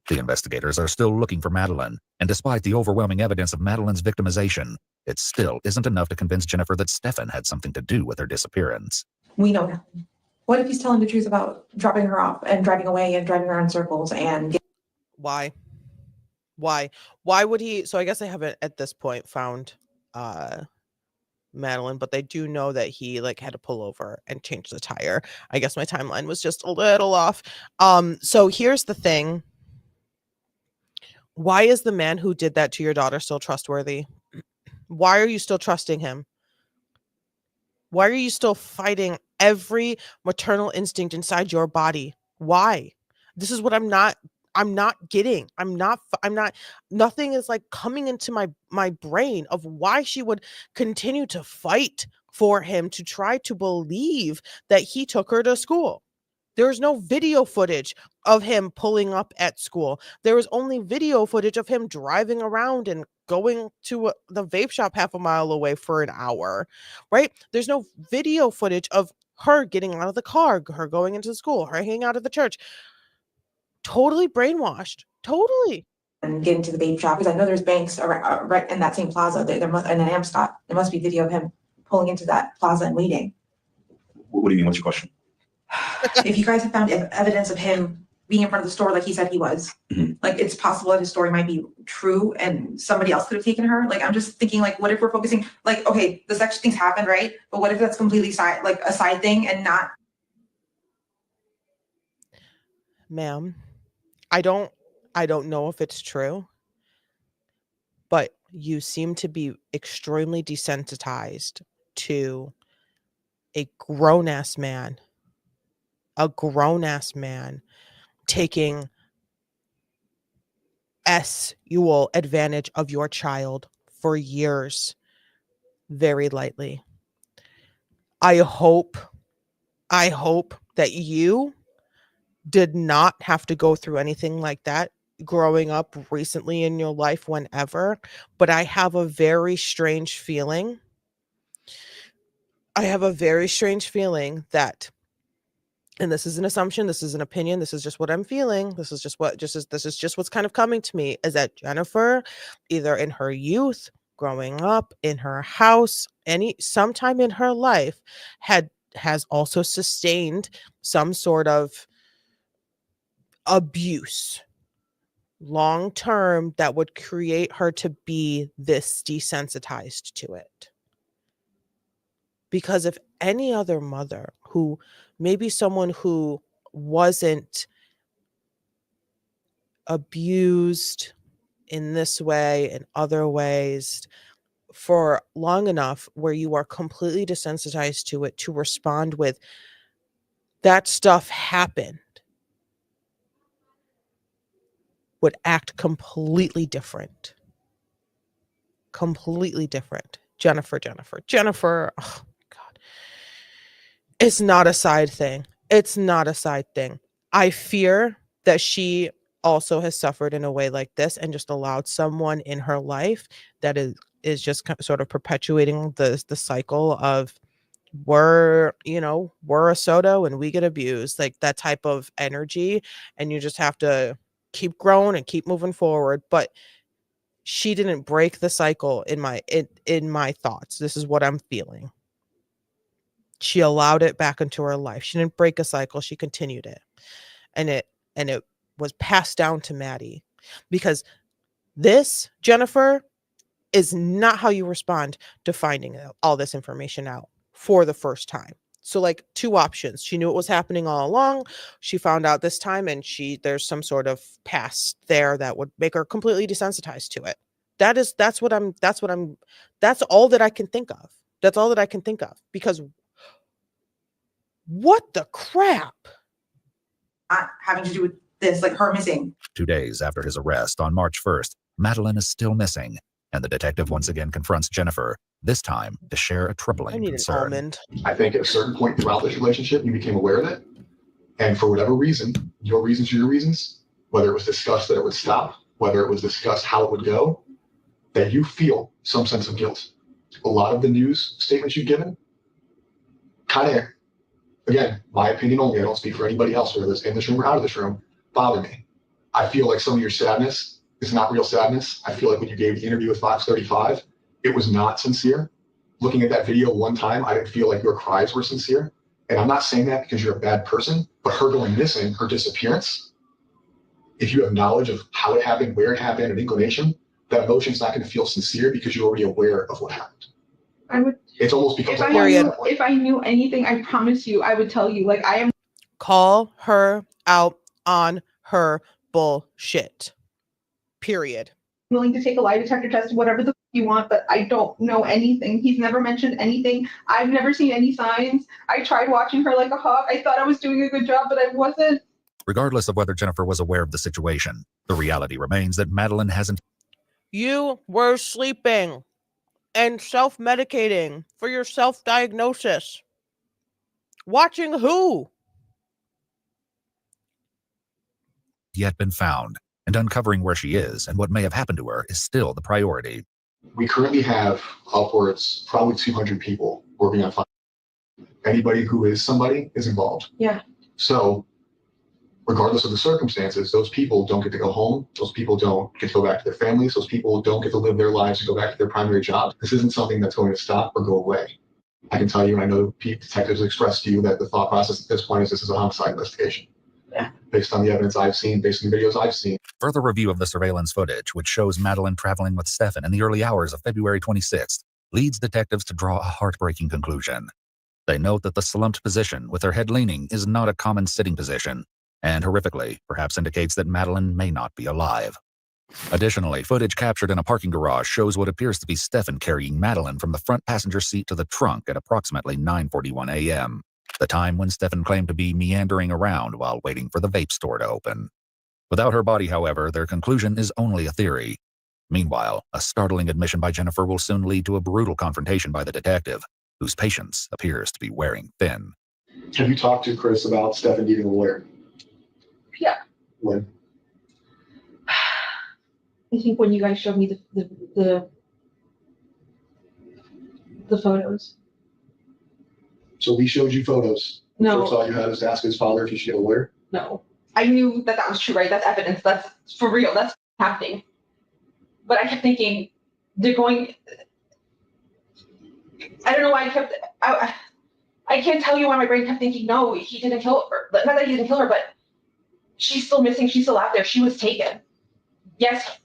The investigators are still looking for Madeline, and despite the overwhelming evidence of Madeline's victimization, it still isn't enough to convince Jennifer that Stefan had something to do with her disappearance. We know nothing. What if he's telling the truth about dropping her off and driving away and driving her in circles and... Why would he? So I guess they haven't at this point found Madeline, but they do know that he had to pull over and change the tire. I guess my timeline was just a little off. So here's the thing. Why is the man who did that to your daughter still trustworthy? Why are you still trusting him? Why are you still fighting every maternal instinct inside your body? Why? This is what I'm not getting. Nothing is coming into my brain of why she would continue to fight for him to try to believe that he took her to school. There's no video footage of him pulling up at school. There was only video footage of him driving around and going to the vape shop half a mile away for an hour, right? There's no video footage of her getting out of the car, her going into school, her hanging out at the church. Totally brainwashed. Totally. And get into the vape shop, because I know there's banks around, right in that same plaza. And an Amscot. There must be video of him pulling into that plaza and waiting. What do you mean? What's your question? If you guys have found evidence of him being in front of the store like he said he was, it's possible that his story might be true and somebody else could have taken her. I'm just thinking, what if we're focusing, okay, the sex things happened, right? But what if that's completely a side thing and not? Ma'am, I don't know if it's true, but you seem to be extremely desensitized to a grown-ass man taking sexual advantage of your child for years very lightly. I hope that you did not have to go through anything like that growing up recently in your life, whenever, but I have a very strange feeling. that and this is an assumption, this is an opinion, this is just what I'm feeling, this is just what's kind of coming to me, is that Jennifer, either in her youth, growing up, in her house, sometime in her life, has also sustained some sort of abuse long term that would create her to be this desensitized to it. Because if any other mother, who maybe someone who wasn't abused in this way, in other ways, for long enough where you are completely desensitized to it, to respond with, that stuff happened, would act completely different. Completely different. Jennifer. Oh, God. It's not a side thing. It's not a side thing. I fear that she also has suffered in a way like this and just allowed someone in her life that is just sort of perpetuating the cycle of, we're a Soto and we get abused, like that type of energy, and you just have to keep growing and keep moving forward. But she didn't break the cycle in my thoughts. This is what I'm feeling. She allowed it back into her life. She didn't break a cycle, she continued it. And it was passed down to Maddie, because this, Jennifer, is not how you respond to finding all this information out for the first time. So, like, two options. She knew it was happening all along. She found out this time, and there's some sort of past there that would make her completely desensitized to it. That's all that I can think of. That's all that I can think of. Because what the crap? Not having to do with this, like her missing. 2 days after his arrest on March 1st, Madeline is still missing, and the detective once again confronts Jennifer, this time to share a troubling concern. I think at a certain point throughout this relationship, you became aware of it. And for whatever reason, your reasons are your reasons, whether it was discussed that it would stop, whether it was discussed how it would go, that you feel some sense of guilt. A lot of the news statements you've given kind of, again, my opinion only, I don't speak for anybody else, whether it's in this room or out of this room, bother me. I feel like some of your sadness is not real sadness. I feel like when you gave the interview with Fox 35, it was not sincere. Looking at that video one time, I didn't feel like your cries were sincere. And I'm not saying that because you're a bad person, but her going missing, her disappearance, if you have knowledge of how it happened, where it happened, an inclination, that emotion's not going to feel sincere because you're already aware of what happened. I would. It's almost becomes like, If I knew anything, I promise you, I would tell you. Like, I am. Call her out on her bullshit. Period. Willing to take a lie detector test, whatever the you want, but I don't know anything. He's never mentioned anything. I've never seen any signs. I tried watching her like a hawk. I thought I was doing a good job, but I wasn't. Regardless of whether Jennifer was aware of the situation, the reality remains that Madeline hasn't. You were sleeping and self-medicating for your self-diagnosis. Watching who? Yet been found, and uncovering where she is and what may have happened to her is still the priority. we currently have upwards, probably 200 people working on finding. Anybody who is somebody is involved. Yeah. So regardless of the circumstances, those people don't get to go home. Those people don't get to go back to their families. Those people don't get to live their lives and go back to their primary jobs. This isn't something that's going to stop or go away. I can tell you, and I know detectives expressed to you that the thought process at this point is this is a homicide investigation. Yeah. Based on the evidence I've seen, based on the videos I've seen. Further review of the surveillance footage, which shows Madeline traveling with Stefan in the early hours of February 26th, leads detectives to draw a heartbreaking conclusion. They note that the slumped position with her head leaning is not a common sitting position, and horrifically, perhaps indicates that Madeline may not be alive. Additionally, footage captured in a parking garage shows what appears to be Stefan carrying Madeline from the front passenger seat to the trunk at approximately 9:41 a.m., the time when Stefan claimed to be meandering around while waiting for the vape store to open. Without her body, however, their conclusion is only a theory. Meanwhile, a startling admission by Jennifer will soon lead to a brutal confrontation by the detective, whose patience appears to be wearing thin. Have you talked to Chris about Stefan needing a lawyer? Yeah. When? I think when you guys showed me the photos. So we showed you photos No. First all you had was to ask his father if he should get a lawyer. No. I knew that that was true, right? That's evidence. That's for real. That's happening. But I kept thinking, they're going. I don't know why I can't tell you why my brain kept thinking, no, he didn't kill her. Not that he didn't kill her, but she's still missing. She's still out there. She was taken. Yes,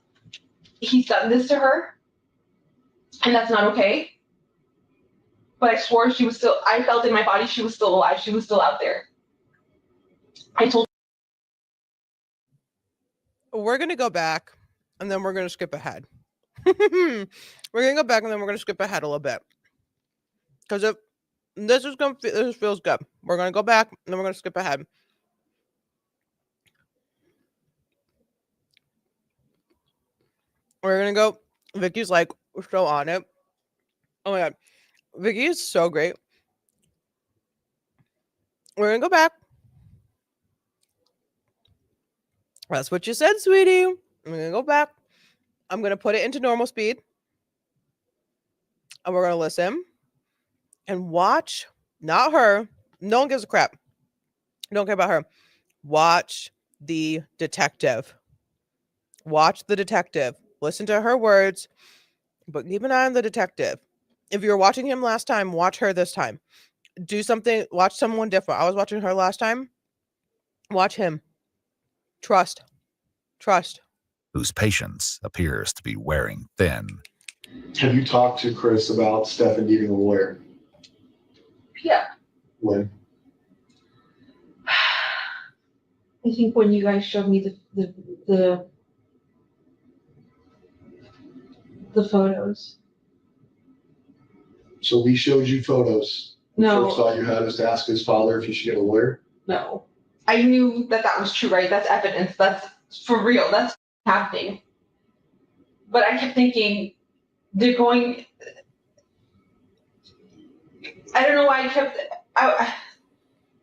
he's done this to her, and that's not okay. But I swore she was still, I felt in my body she was still alive. She was still out there. I told. We're going to go back and then we're going to skip ahead. We're going to go back and then we're going to skip ahead a little bit. Because this feels good. We're going to go back and then we're going to skip ahead. We're going to go. Vicky's like so on it. Oh my God. Vicky is so great. We're going to go back. That's what you said, sweetie. I'm going to go back. I'm going to put it into normal speed. And we're going to listen and watch. Not her. No one gives a crap. Don't care about her. Watch the detective. Watch the detective. Listen to her words. But keep an eye on the detective. If you were watching him last time, watch her this time. Do something. Watch someone different. I was watching her last time. Watch him. Trust. Whose patience appears to be wearing thin. Have you talked to Chris about Stefan needing a lawyer? Yeah. When? I think when you guys showed me the photos. So we showed you photos. No. First all you had was to ask his father if he should get a lawyer. No. I knew that that was true, right? That's evidence. That's for real. That's happening. But I kept thinking, they're going. I don't know why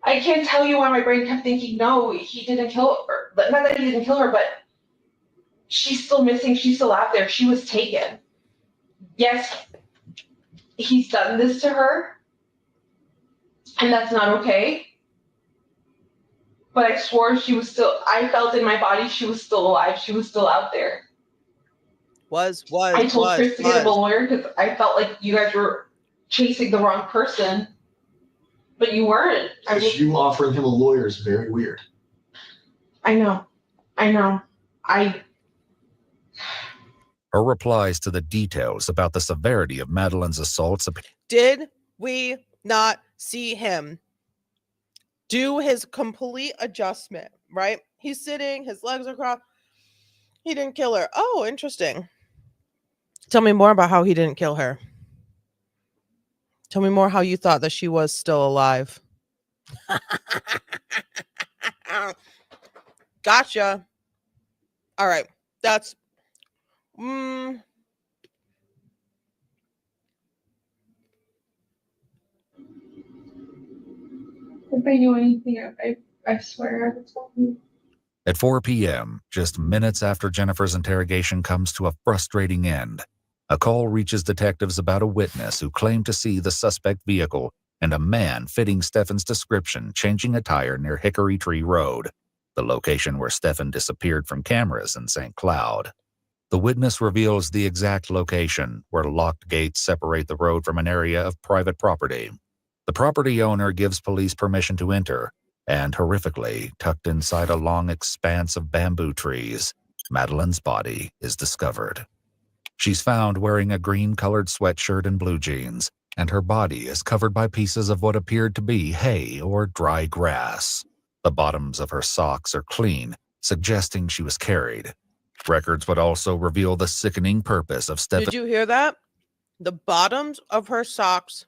I can't tell you why my brain kept thinking, no, he didn't kill her. Not that he didn't kill her, but she's still missing. She's still out there. She was taken. Yes, he's done this to her, and that's not okay. But I swore she was still, I felt in my body she was still alive. She was still out there. I told Chris to get a lawyer because I felt like you guys were chasing the wrong person. But you weren't. You offering him a lawyer is very weird. I know. Her replies to the details about the severity of Madeleine's assaults. Did we not see him do his complete adjustment, right? He's sitting, his legs are crossed. He didn't kill her. Oh, interesting. Tell me more about how he didn't kill her. Tell me more how you thought that she was still alive. Gotcha. All right. That's If I knew anything, I swear I would tell you. At 4 p.m., just minutes after Jennifer's interrogation comes to a frustrating end, a call reaches detectives about a witness who claimed to see the suspect vehicle and a man fitting Stefan's description changing a tire near Hickory Tree Road, the location where Stefan disappeared from cameras in St. Cloud. The witness reveals the exact location where locked gates separate the road from an area of private property. The property owner gives police permission to enter, and horrifically, tucked inside a long expanse of bamboo trees, Madeleine's body is discovered. She's found wearing a green-colored sweatshirt and blue jeans, and her body is covered by pieces of what appeared to be hay or dry grass. The bottoms of her socks are clean, suggesting she was carried. Records would also reveal the sickening purpose of Stefan. Did you hear that? The bottoms of her socks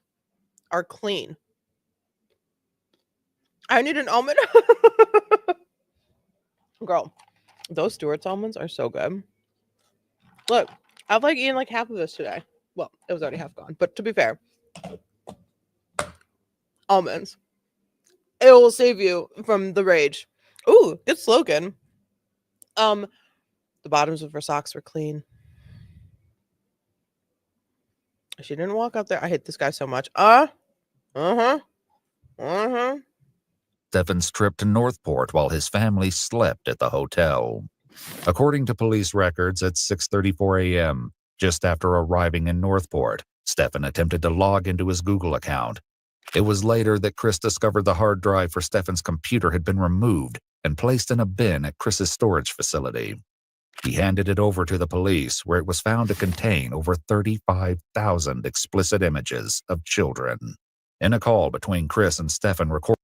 are clean. I need an almond. Girl, those Stewart's almonds are so good. Look, I've eaten half of this today. Well, it was already half gone, but to be fair, almonds. It will save you from the rage. Ooh, good slogan. The bottoms of her socks were clean. She didn't walk out there. I hate this guy so much. Stefan's trip to Northport while his family slept at the hotel. According to police records, at 6:34 a.m., just after arriving in Northport, Stefan attempted to log into his Google account. It was later that Chris discovered the hard drive for Stefan's computer had been removed and placed in a bin at Chris's storage facility. He handed it over to the police, where it was found to contain over 35,000 explicit images of children. In a call between Chris and Stefan recorded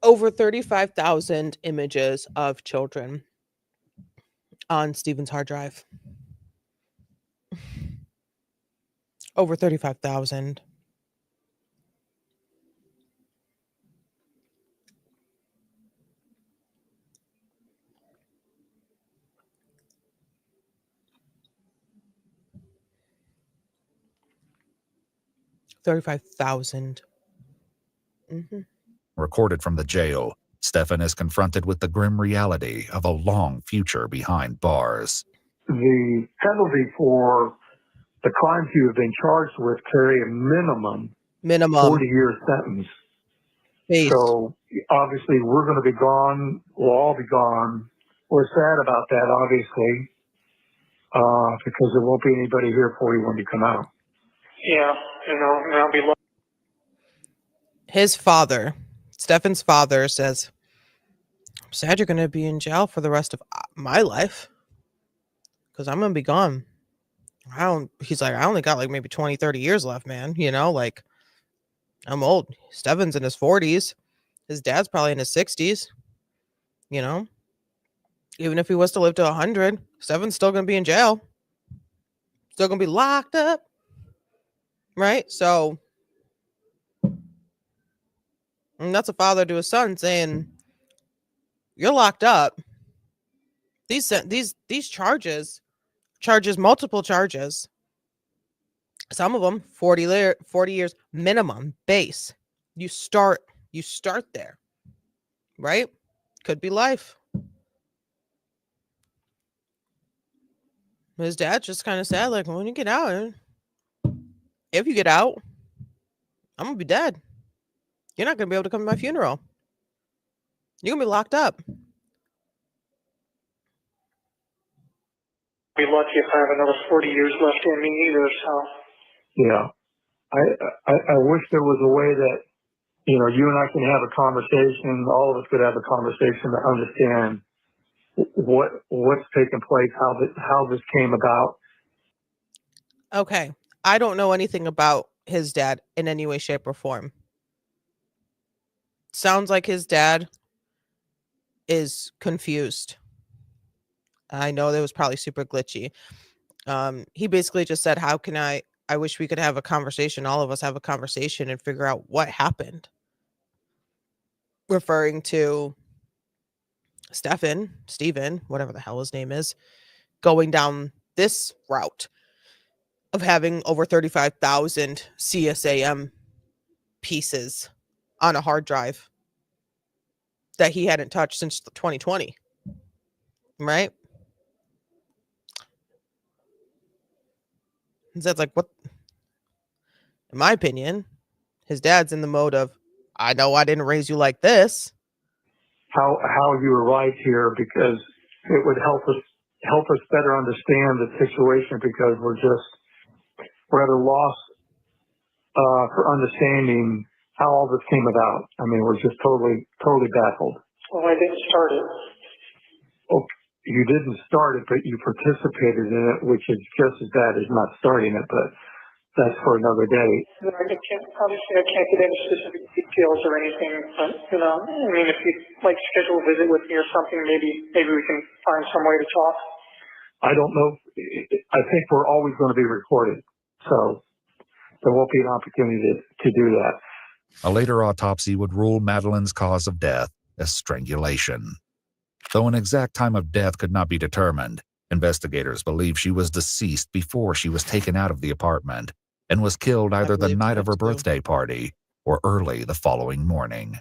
over 35,000 images of children on Stefan's hard drive. Over 35,000. Recorded from the jail, Stefan is confronted with the grim reality of a long future behind bars. The penalty for the crimes you have been charged with carry a minimum 40-year sentence. So obviously we're going to be gone. We'll all be gone. We're sad about that, obviously, because there won't be anybody here for you when you come out. Yeah, and I'll be His father, Stefan's father, says, I'm sad you're going to be in jail for the rest of my life because I'm going to be gone. He's like, I only got like maybe 20, 30 years left, man. You know, like I'm old. Stefan's in his 40s. His dad's probably in his 60s. You know, even if he was to live to 100, Stefan's still going to be in jail. Still going to be locked up. Right? So, and that's a father to his son saying, you're locked up. These charges, multiple charges. Some of them 40 years minimum base. You start there. Right? Could be life. His dad's just kind of sad, like, when you get out, if you get out, I'm gonna be dead. You're not gonna be able to come to my funeral. You're gonna be locked up. be lucky if I have another 40 years left in me either. So Yeah. I wish there was a way that, you and I can have a conversation, all of us could have a conversation to understand what's taking place, how this came about. Okay. I don't know anything about his dad in any way, shape, or form. Sounds like his dad is confused. I know that was probably super glitchy. He basically just said, how can I wish we could have a conversation. All of us have a conversation and figure out what happened. Referring to Steven, whatever the hell his name is, going down this route of having over 35,000 CSAM pieces on a hard drive that he hadn't touched since 2020. Right? And that's like, what? In my opinion, his dad's in the mode of, I know I didn't raise you like this. How you arrived here, because it would help us better understand the situation, because we're at a loss for understanding how all this came about. I mean, we're just totally baffled. Well, I didn't start it. Oh, you didn't start it, but you participated in it, which is just as bad as not starting it, but that's for another day. Obviously, I can't get into specific details or anything, but, I mean, if you'd like to schedule a visit with me or something, maybe we can find some way to talk. I don't know. I think we're always going to be recorded, so there won't be an opportunity to do that. A later autopsy would rule Madeleine's cause of death as strangulation. Though an exact time of death could not be determined, investigators believe she was deceased before she was taken out of the apartment and was killed either the night of her birthday party or early the following morning.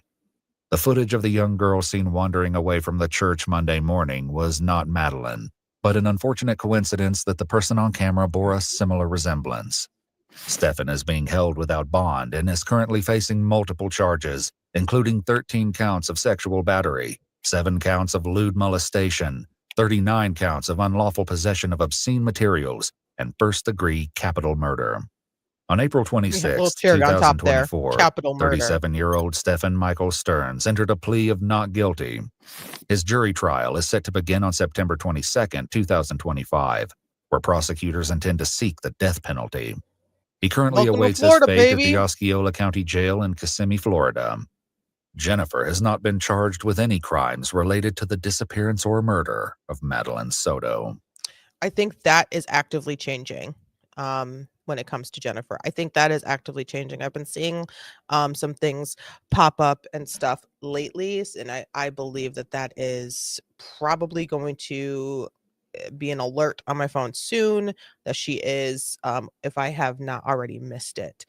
The footage of the young girl seen wandering away from the church Monday morning was not Madeleine, but an unfortunate coincidence that the person on camera bore a similar resemblance. Stefan is being held without bond and is currently facing multiple charges, including 13 counts of sexual battery, 7 counts of lewd molestation, 39 counts of unlawful possession of obscene materials, and first-degree capital murder. On April 26, 2024, 37-year-old Stefan Michael Stearns entered a plea of not guilty. His jury trial is set to begin on September 22, 2025, where prosecutors intend to seek the death penalty. He currently awaits his fate at the Osceola County Jail in Kissimmee, Florida. Jennifer has not been charged with any crimes related to the disappearance or murder of Madeline Soto. I think that is actively changing when it comes to Jennifer. I think that is actively changing. I've been seeing some things pop up and stuff lately, and I believe that that is probably going to be an alert on my phone soon that she is, if I have not already missed it,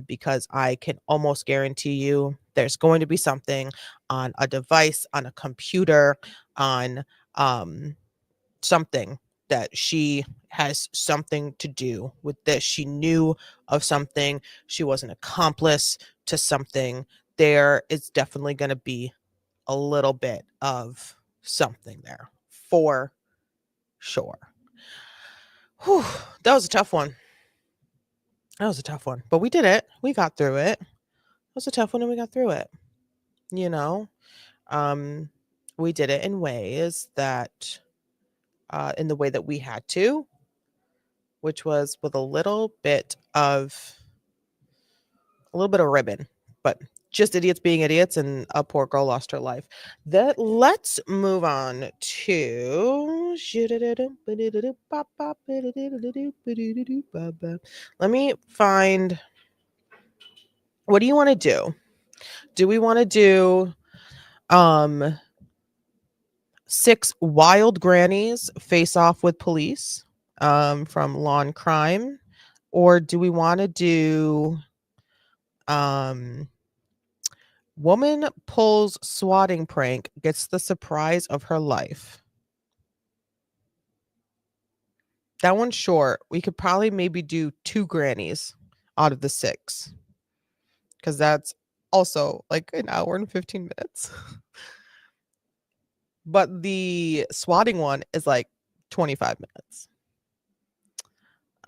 because I can almost guarantee you there's going to be something on a device, on a computer, on something that she has something to do with this. She knew of something. She was an accomplice to something. There is definitely going to be a little bit of something there for sure. Whew, that was a tough one. But we did it. We got through it. It was a tough one and we got through it. You know, we did it in ways that, in the way that we had to, which was with a little bit of ribbon, but just idiots being idiots, and a poor girl lost her life. Let's move on to, let me find, what do you want to do? Do we want to do 6 wild grannies face off with police from Law and Crime, or do we want to do woman pulls swatting prank, gets the surprise of her life? That one's short. We could probably maybe do 2 grannies out of the 6, because that's also like an hour and 15 minutes. But the swatting one is like 25 minutes.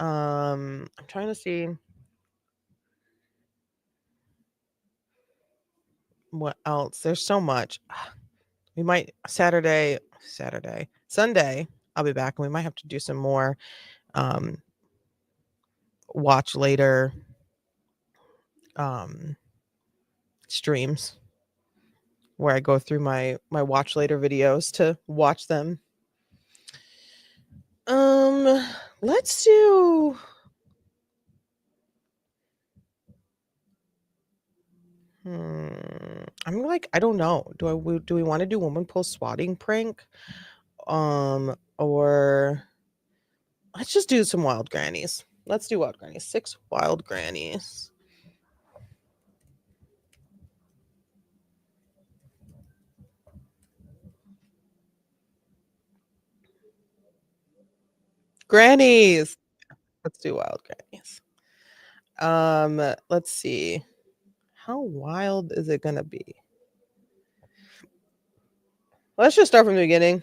I'm trying to see what else. There's so much. We might Sunday, I'll be back, and we might have to do some more watch later streams where I go through my watch later videos to watch them. Let's do I'm like, I don't know. Do we want to do woman pull swatting prank? Or let's just do some wild grannies. Let's do wild grannies. 6 wild grannies. Grannies. Let's do wild grannies. Let's see. How wild is it gonna be? Let's just start from the beginning.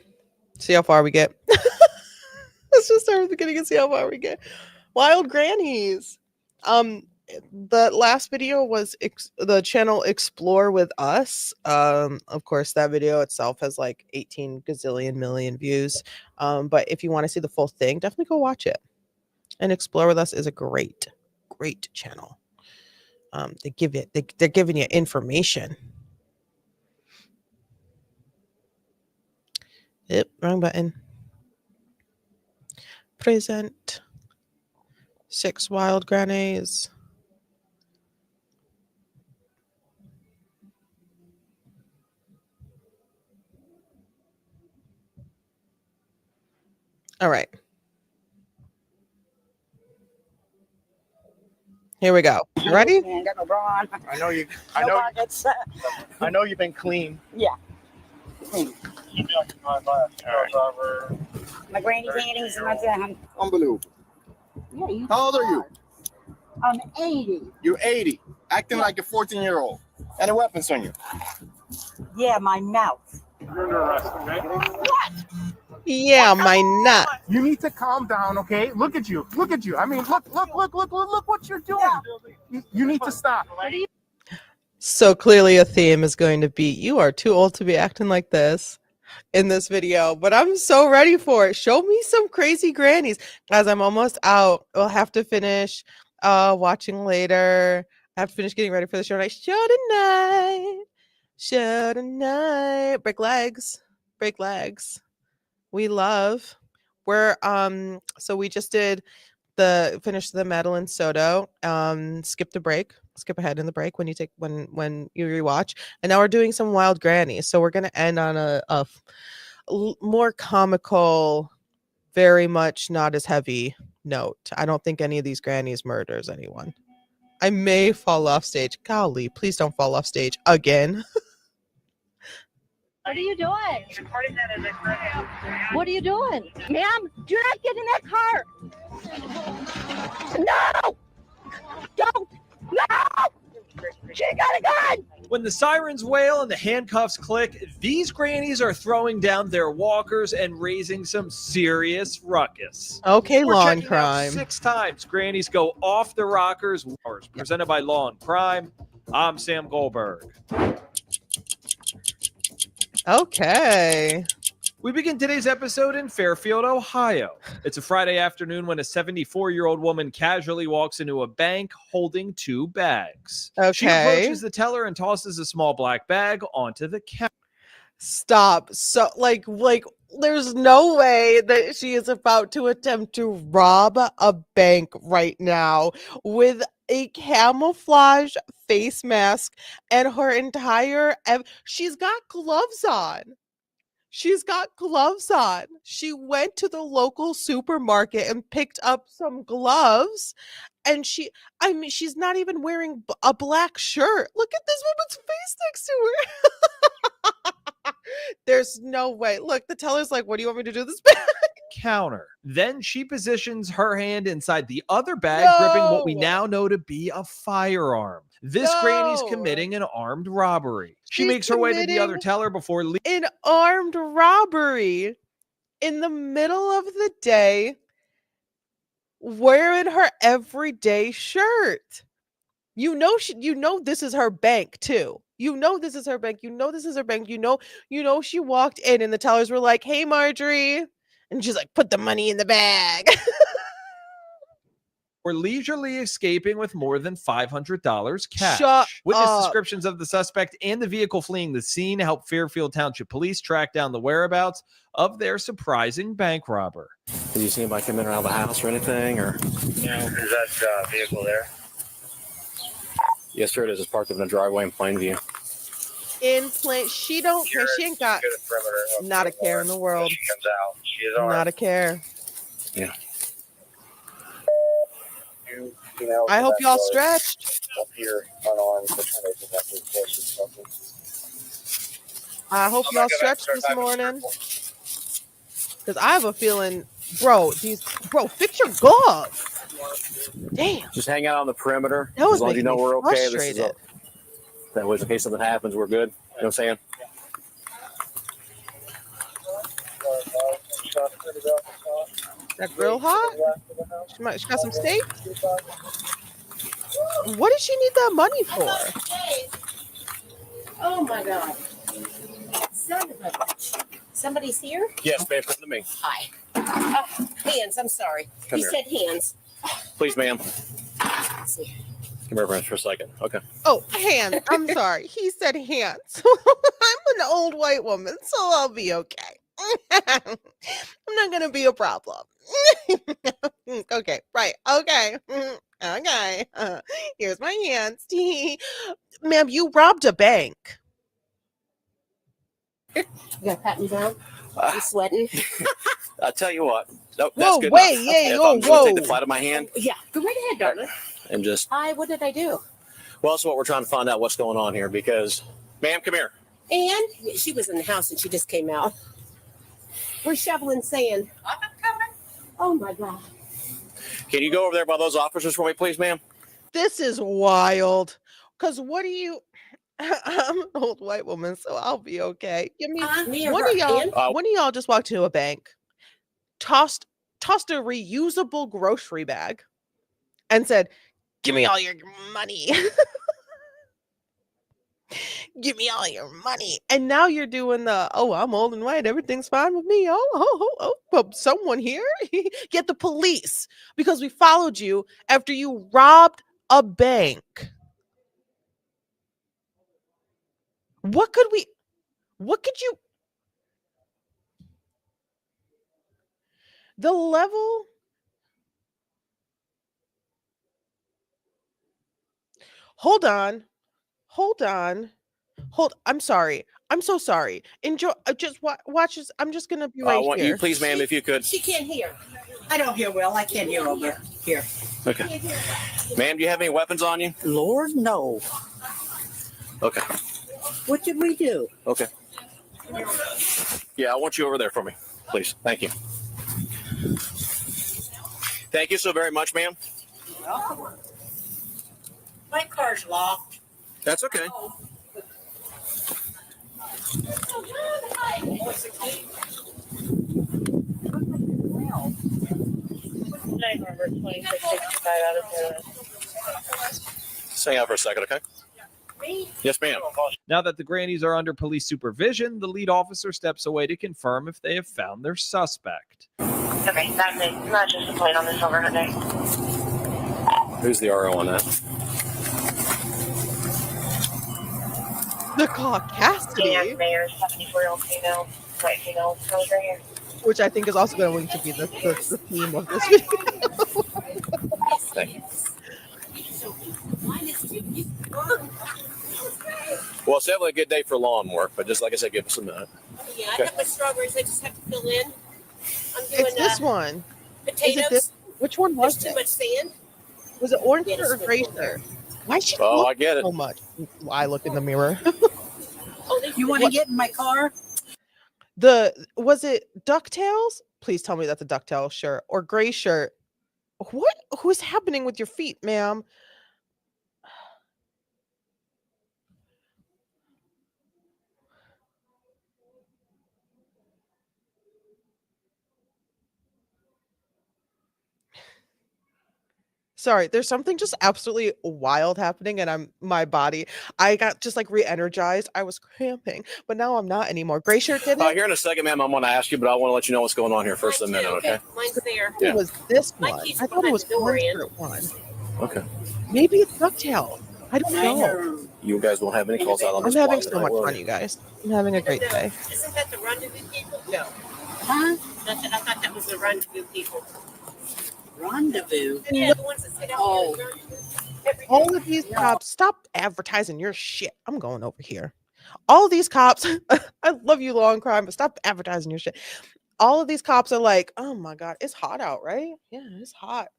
See how far we get. Let's just start from the beginning and see how far we get. Wild grannies. The last video was the channel Explore with Us. Of course, that video itself has like 18 gazillion million views. But if you want to see the full thing, definitely go watch it. And Explore with Us is a great channel. They're giving you information. Yep, wrong button. Present 6 wild grannies. All right. Here we go. You ready? I ain't got no bra on. I know you. I know you've been clean. Yeah. All right. My granny panties and my Unbelievable. Yeah, you How old are you? I'm 80. You're 80, acting like a 14-year-old. Any weapons on you? Yeah, my mouth. You're under arrest, okay? What? Yeah, my nut. You need to calm down, okay? Look at you. Look at you. I mean, look what you're doing. You need to stop. So clearly a theme is going to be, you are too old to be acting like this in this video, but I'm so ready for it. Show me some crazy grannies. Guys, I'm almost out. We'll have to finish watching later. I have to finish getting ready for the show tonight. Show tonight. Break legs. We love. We're so we just did finish the Madeline Soto, skip ahead in the break when you rewatch, and now we're doing some Wild Grannies. So we're gonna end on a more comical, very much not as heavy note. I don't think any of these grannies murders anyone. I may fall off stage. Golly, please don't fall off stage again. What are you doing? What are you doing? Ma'am, do not get in that car. No! Don't! No! She got a gun! When the sirens wail and the handcuffs click, these grannies are throwing down their walkers and raising some serious ruckus. Okay, We're Law and checking out Crime. 6 times grannies go off the rockers. Presented by Law and Crime. I'm Sam Goldberg. Okay. We begin today's episode in Fairfield, Ohio. It's a Friday afternoon when a 74-year-old woman casually walks into a bank holding 2 bags. She Okay. approaches the teller and tosses a small black bag onto the counter. Stop. So like there's no way that she is about to attempt to rob a bank right now with a camouflage face mask and her entire she's got gloves on. She went to the local supermarket and picked up some gloves, and she's not even wearing a black shirt. Look at this woman's face next to her. There's no way. Look, the teller's like, what do you want me to do this bag? Counter. Then she positions her hand inside the other bag, gripping what we now know to be a firearm. This granny's committing an armed robbery. She She's makes her way to the other committing teller before leaving. An armed robbery in the middle of the day, wearing her everyday shirt. You know this is her bank too. You know this is her bank. You know she walked in and the tellers were like, "Hey, Marjorie," and she's like, "Put the money in the bag." We're leisurely escaping with more than $500 cash. Shut Witness up. descriptions of the suspect and the vehicle fleeing the scene help Fairfield Township Police track down the whereabouts of their surprising bank robber. Did you see anybody come in around the house or anything? Or Is that vehicle there? yes, sir. It is. It's parked up in a driveway in Plainview. In plain, she don't care. She ain't got not a care in the world. She comes out. She is armed. Not a care. Yeah. I hope y'all stretched. Up here, unarmed, but trying to get to the place or something. I hope y'all stretched this morning. Because I have a feeling, bro, fix your glove. Damn. Just hang out on the perimeter. That was as long as you know making me we're okay. frustrated. That way, in case something happens, we're good. You know what I'm saying? That grill hot? She got some steak? What does she need that money for? Oh my God. Son of a bitch. Somebody's here? Yes, ma'am. Come to me. Hi. Hands, I'm sorry. Come He here. said hands. Please, ma'am. Let's see. Come here for a second. Okay. Oh, hands. I'm sorry. He said hands. I'm an old white woman, so I'll be okay. I'm not going to be a problem. Okay, right. Okay. Okay. Here's my hands. Ma'am, you robbed a bank. You got pat me down? You sweating? I'll tell you what. Nope, Whoa, that's good wait, enough. yeah, If whoa, I'm just gonna take whoa. the flat of my hand Yeah, go right ahead, darling. and just. Hi, what did I do? Well, that's what we're trying to find out what's going on here because, ma'am, come here. And she was in the house and she just came out. We're shoveling sand. I'm coming. Oh my God. Can you go over there by those officers for me, please, ma'am? This is wild. Because what do you... I'm an old white woman, so I'll be okay. Give me one of y'all just walked to a bank, tossed a reusable grocery bag, and said, "Give me all your money." Give me all your money. And now you're doing the, oh, I'm old and white, everything's fine with me. But someone here, get the police, because we followed you after you robbed a bank. What could you, the level, hold on, I'm sorry. I'm so sorry. Enjoy, just watch this. I'm just going to be right I want here. you, please, ma'am, if you could. She can't hear. I don't hear well. I can't hear over here. Okay. Ma'am, do you have any weapons on you? Lord, no. Okay. What did we do? Okay. Yeah, I want you over there for me, please. Thank you. Thank you so very much, ma'am. My car's locked. That's okay. Just hang out for a second, okay? Yes, ma'am. Now that the grannies are under police supervision, the lead officer steps away to confirm if they have found their suspect. Okay, that's it. Not just a plate on this over today. Who's the RO on that? The Caucasity, Dan Mayer, 74-year-old female, white female, comes right here. which I think is also going to be the theme of this video. Thank you. Well, it's definitely a good day for lawn work, but just like I said, give us a minute. Yeah, I got my strawberries. I just have to fill in. I'm doing It's this one. potatoes. Is it this? Which one was There's too it? much sand. Was it orange Yeah, or it's gray good. shirt? Why she Oh, look I get it. so much? I look in the mirror. You want to get in my car? Was it DuckTales? Please tell me that's a DuckTales shirt or gray shirt. Who's happening with your feet, ma'am? Sorry, there's something just absolutely wild happening, and my body. I got just like re-energized. I was cramping, but now I'm not anymore. Gray shirt did it. Here in a second, ma'am, I'm going to ask you, but I want to let you know what's going on here first in a minute, okay? Mine's there. Yeah. It was this My one. keys I thought it was behind the door, orange Ann. shirt one. Okay. Maybe it's DuckTales. I don't know. You guys won't have any calls out on I'm this having block so much tonight, will fun, you? you guys. I'm having a great day. Isn't that the rendezvous people? No. Huh? I thought that was the rendezvous people. Rendezvous? Yeah, the ones that sit out Oh. there. All of these cops, stop advertising your shit. I'm going over here. All of these cops, I love you, law and crime, but stop advertising your shit. All of these cops are like, oh my God, it's hot out, right? Yeah, it's hot.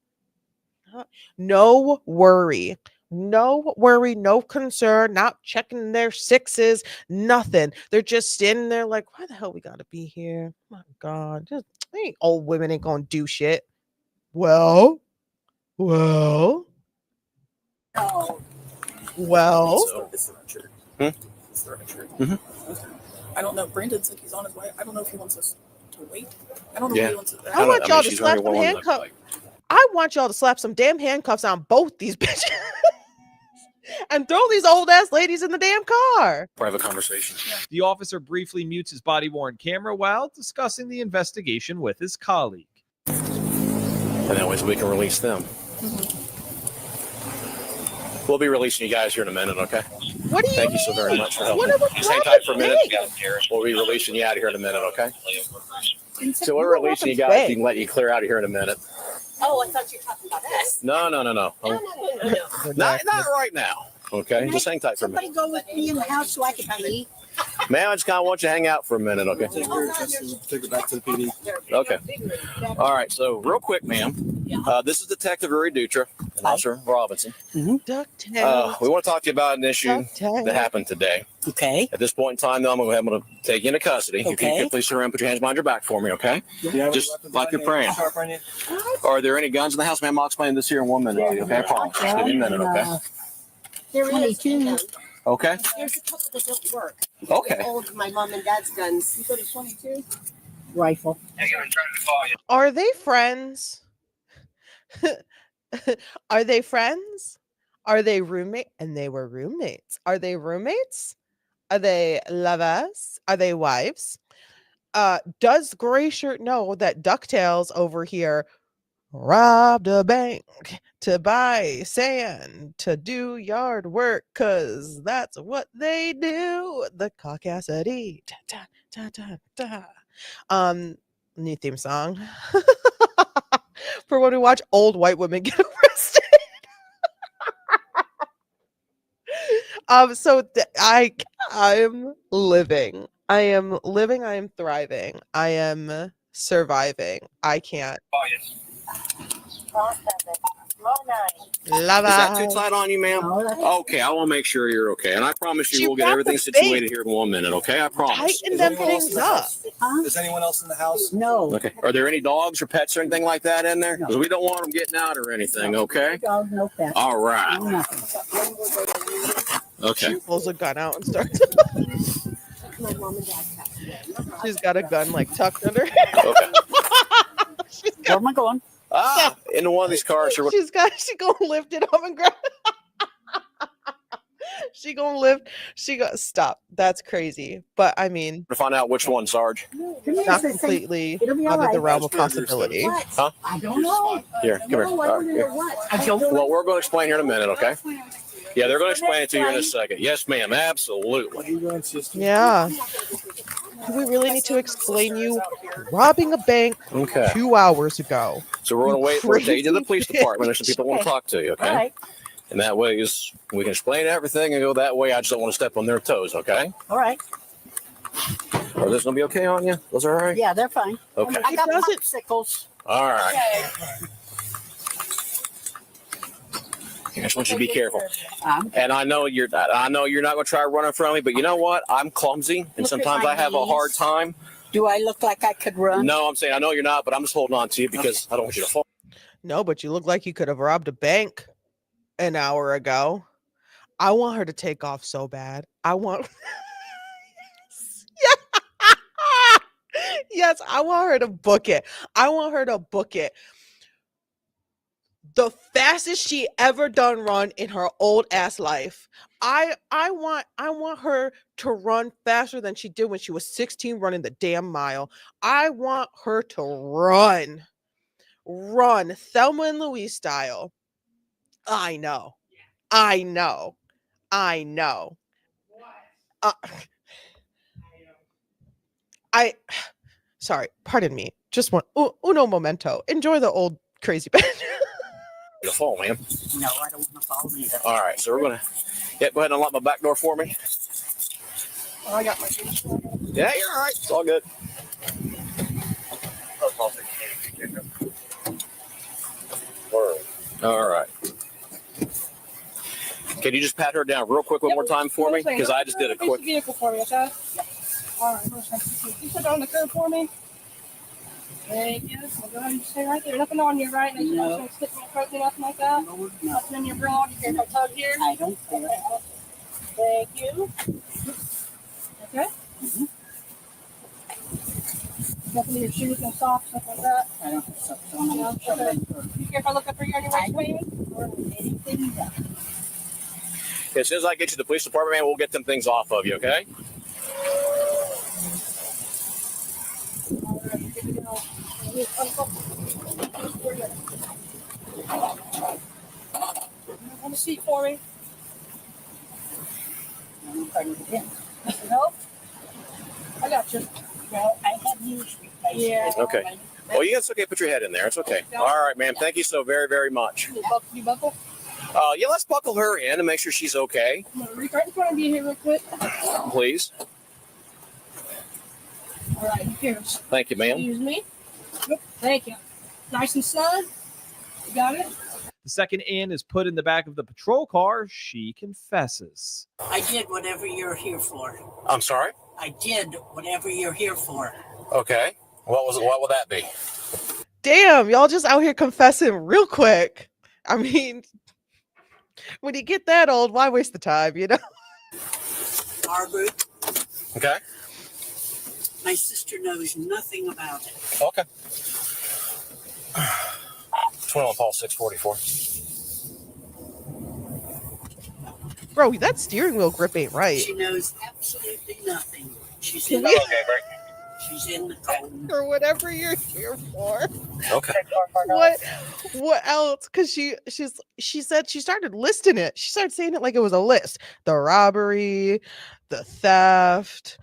No worry. No worry, no concern, not checking their sixes, nothing. They're just standing there like, why the hell we gotta be here? My God, just old women ain't gonna do shit. Well. It's Hmm? I don't know. Brandon said he's on his way. I don't know if he wants us to wait. I don't know if he wants us to I want y'all to slap some handcuffs. I want y'all to slap some damn handcuffs on both these bitches and throw these old ass ladies in the damn car. Private conversation. The officer briefly mutes his body-worn camera while discussing the investigation with his colleague. And that way we can release them. We'll be releasing you guys here in a minute, okay? What do you Thank you so very much for helping. What are we Just hang tight for a minute. doing? We'll be releasing you out of here in a minute, okay? So What we're releasing you guys. weapons You can let you clear out of here in a minute. Oh, I thought you were talking about us. No. No. Not right now, okay? Just hang tight for a minute. Somebody go with me in the house so I can pee. Ma'am, I just kind of want you to hang out for a minute, okay? Take her back to the PD. Okay. All right. So, real quick, ma'am. This is Detective Rory Dutra and Officer Robinson. DuckTales. We want to talk to you about an issue that happened today. Okay. At this point in time, though, I'm going to take you into custody. If you Okay. could please turn around and put your hands behind your back for me, okay? Just like you're praying. Are there any guns in the house, ma'am? I'll explain this here in 1 minute. Okay, I promise. Just give me a minute, okay? There is 22. Okay. There's a couple that don't work. Okay. They're old, my mom and dad's guns. You go to 22? Rifle. Are they friends? Are they friends? Are they roommate? And they were roommates. Are they roommates? Are they lovers? Are they wives? Does Gray Shirt know that DuckTales over here robbed a bank to buy sand to do yard work? Cause that's what they do. The caucasity. Da, da, da, da, da. New theme song for when we watch old white women get arrested. I'm living. I am living. I am thriving. I am surviving. I can't. Love Is that too tight on you, ma'am? Okay, I want to make sure you're okay. And I promise you we'll get everything situated here in 1 minute, okay? I promise. Tighten them things up. Is anyone else in the house? No. Okay. Are there any dogs or pets or anything like that in there? Because we don't want them getting out or anything, okay? Dog, no pet. All right. She Okay. pulls a gun out and starts. My mom and dad's house. She's got a gun like tucked under. Okay. Where am I going? Into one of these cars. Or what? She gonna lift it up and grab. She gonna lift. Stop. That's crazy. But I mean, To find out which one, Sarge. not completely out of the realm of possibility. Huh? I don't know. Here, come here. All right, here. Well, we're going to explain here in a minute, okay? Yeah, they're going to explain it to you in a second. Yes, ma'am. Absolutely. Yeah. Do we really need to explain you robbing a bank Okay. 2 hours ago? So we're going to wait. We're going to take you to the police Crazy department. There's some people who want to Okay. talk to you, okay? All right. And that way we can explain everything and go that way. I just don't want to step on their toes, okay? All right. Are those going to be okay on you? Those are all right? Yeah, they're fine. Okay. I got popsicles. All right. I just want you to be careful. And I know you're not going to try running from me, but you know what? I'm clumsy, and Look at sometimes my I have a hard knees. time. Do I look like I could run? No, I'm saying I know you're not, but I'm just holding on to you because I don't want you to fall. No, but you look like you could have robbed a bank an hour ago. I want her to take off so bad. I want. Yes, I want her to book it. I want her to book it. The fastest she ever done run in her old ass life. I want her to run faster than she did when she was 16 running the damn mile. I want her to run Thelma and Louise style. I know. Sorry, pardon me. Just one uno momento. Enjoy the old crazy band. You fall, man. No, I don't want to follow either. All right, so we're going to go ahead and unlock my back door for me. Oh, I got my shoes. Yeah, you're all right. It's all good. All right. Can you just pat her down real quick one more time for me? Because I just did a quick. Vehicle for me, okay? All right, you put it on the curb for me. Thank you. I'll go ahead and stay right there. Nothing on you, right? No. You're not going to stick my throat or nothing like that? No. Nothing in your bra? You care if I tug here? I don't care. Thank you. Okay? Mm-hmm. Nothing in your shoes, no socks, nothing like that? I don't have stuff No, okay. You care if I look up for you anyway, sweetie? or anything done. As soon as I get you to the police department, man, we'll get them things off of you, okay? On the seat for me. Help? I got you. Well, I have used replacement. Yeah. Okay. Well, it's okay. Put your head in there. It's okay. All right, ma'am. Thank you so very, very much. You buckle? Yeah, let's buckle her in and make sure she's okay, I'm gonna reach right in front of you here real quick. please. All right, here. Thank you, ma'am. Excuse me. Yep, thank you. Nice and snug. You got it? The second Ann is put in the back of the patrol car, she confesses. I did whatever you're here for. I'm sorry? I did whatever you're here for. Okay. What would that be? Damn, y'all just out here confessing real quick. I mean, when you get that old, why waste the time, you know? Margaret, Okay. my sister knows nothing about it. Okay. 21 Paul 644. Bro, that steering wheel grip ain't right. She knows absolutely nothing. She's Can in, we- she's in the cold. Or whatever you're here for. Okay. What else? Because she said she started listing it. She started saying it like it was a list. The robbery, the theft,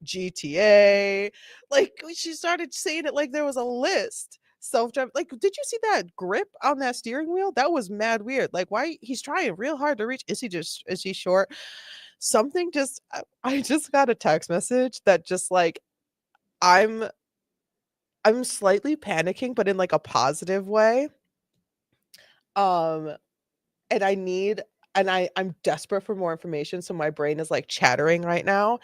GTA. Like she started saying it like there was a list. Self-drive. Like, did you see that grip on that steering wheel? That was mad weird. Like, why he's trying real hard to reach? Is he short? Something just I just got a text message that just like I'm slightly panicking, but in like a positive way. And I'm desperate for more information, so my brain is like chattering right now.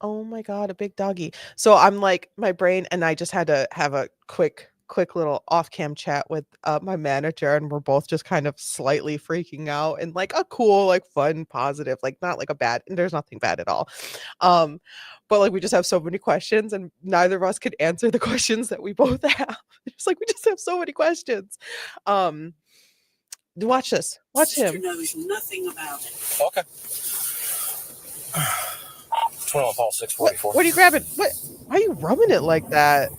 Oh my God, a big doggy. So I'm like my brain, and I just had to have a quick little off-cam chat with my manager, and we're both just kind of slightly freaking out in like a cool, like fun, positive, like not like a bad, and there's nothing bad at all. But like we just have so many questions, and neither of us could answer the questions that we both have. It's like we just have so many questions. Watch this. Watch Sister him. knows nothing about it. Okay. 21 Paul 644. What are you grabbing? What? Why are you rubbing it like that?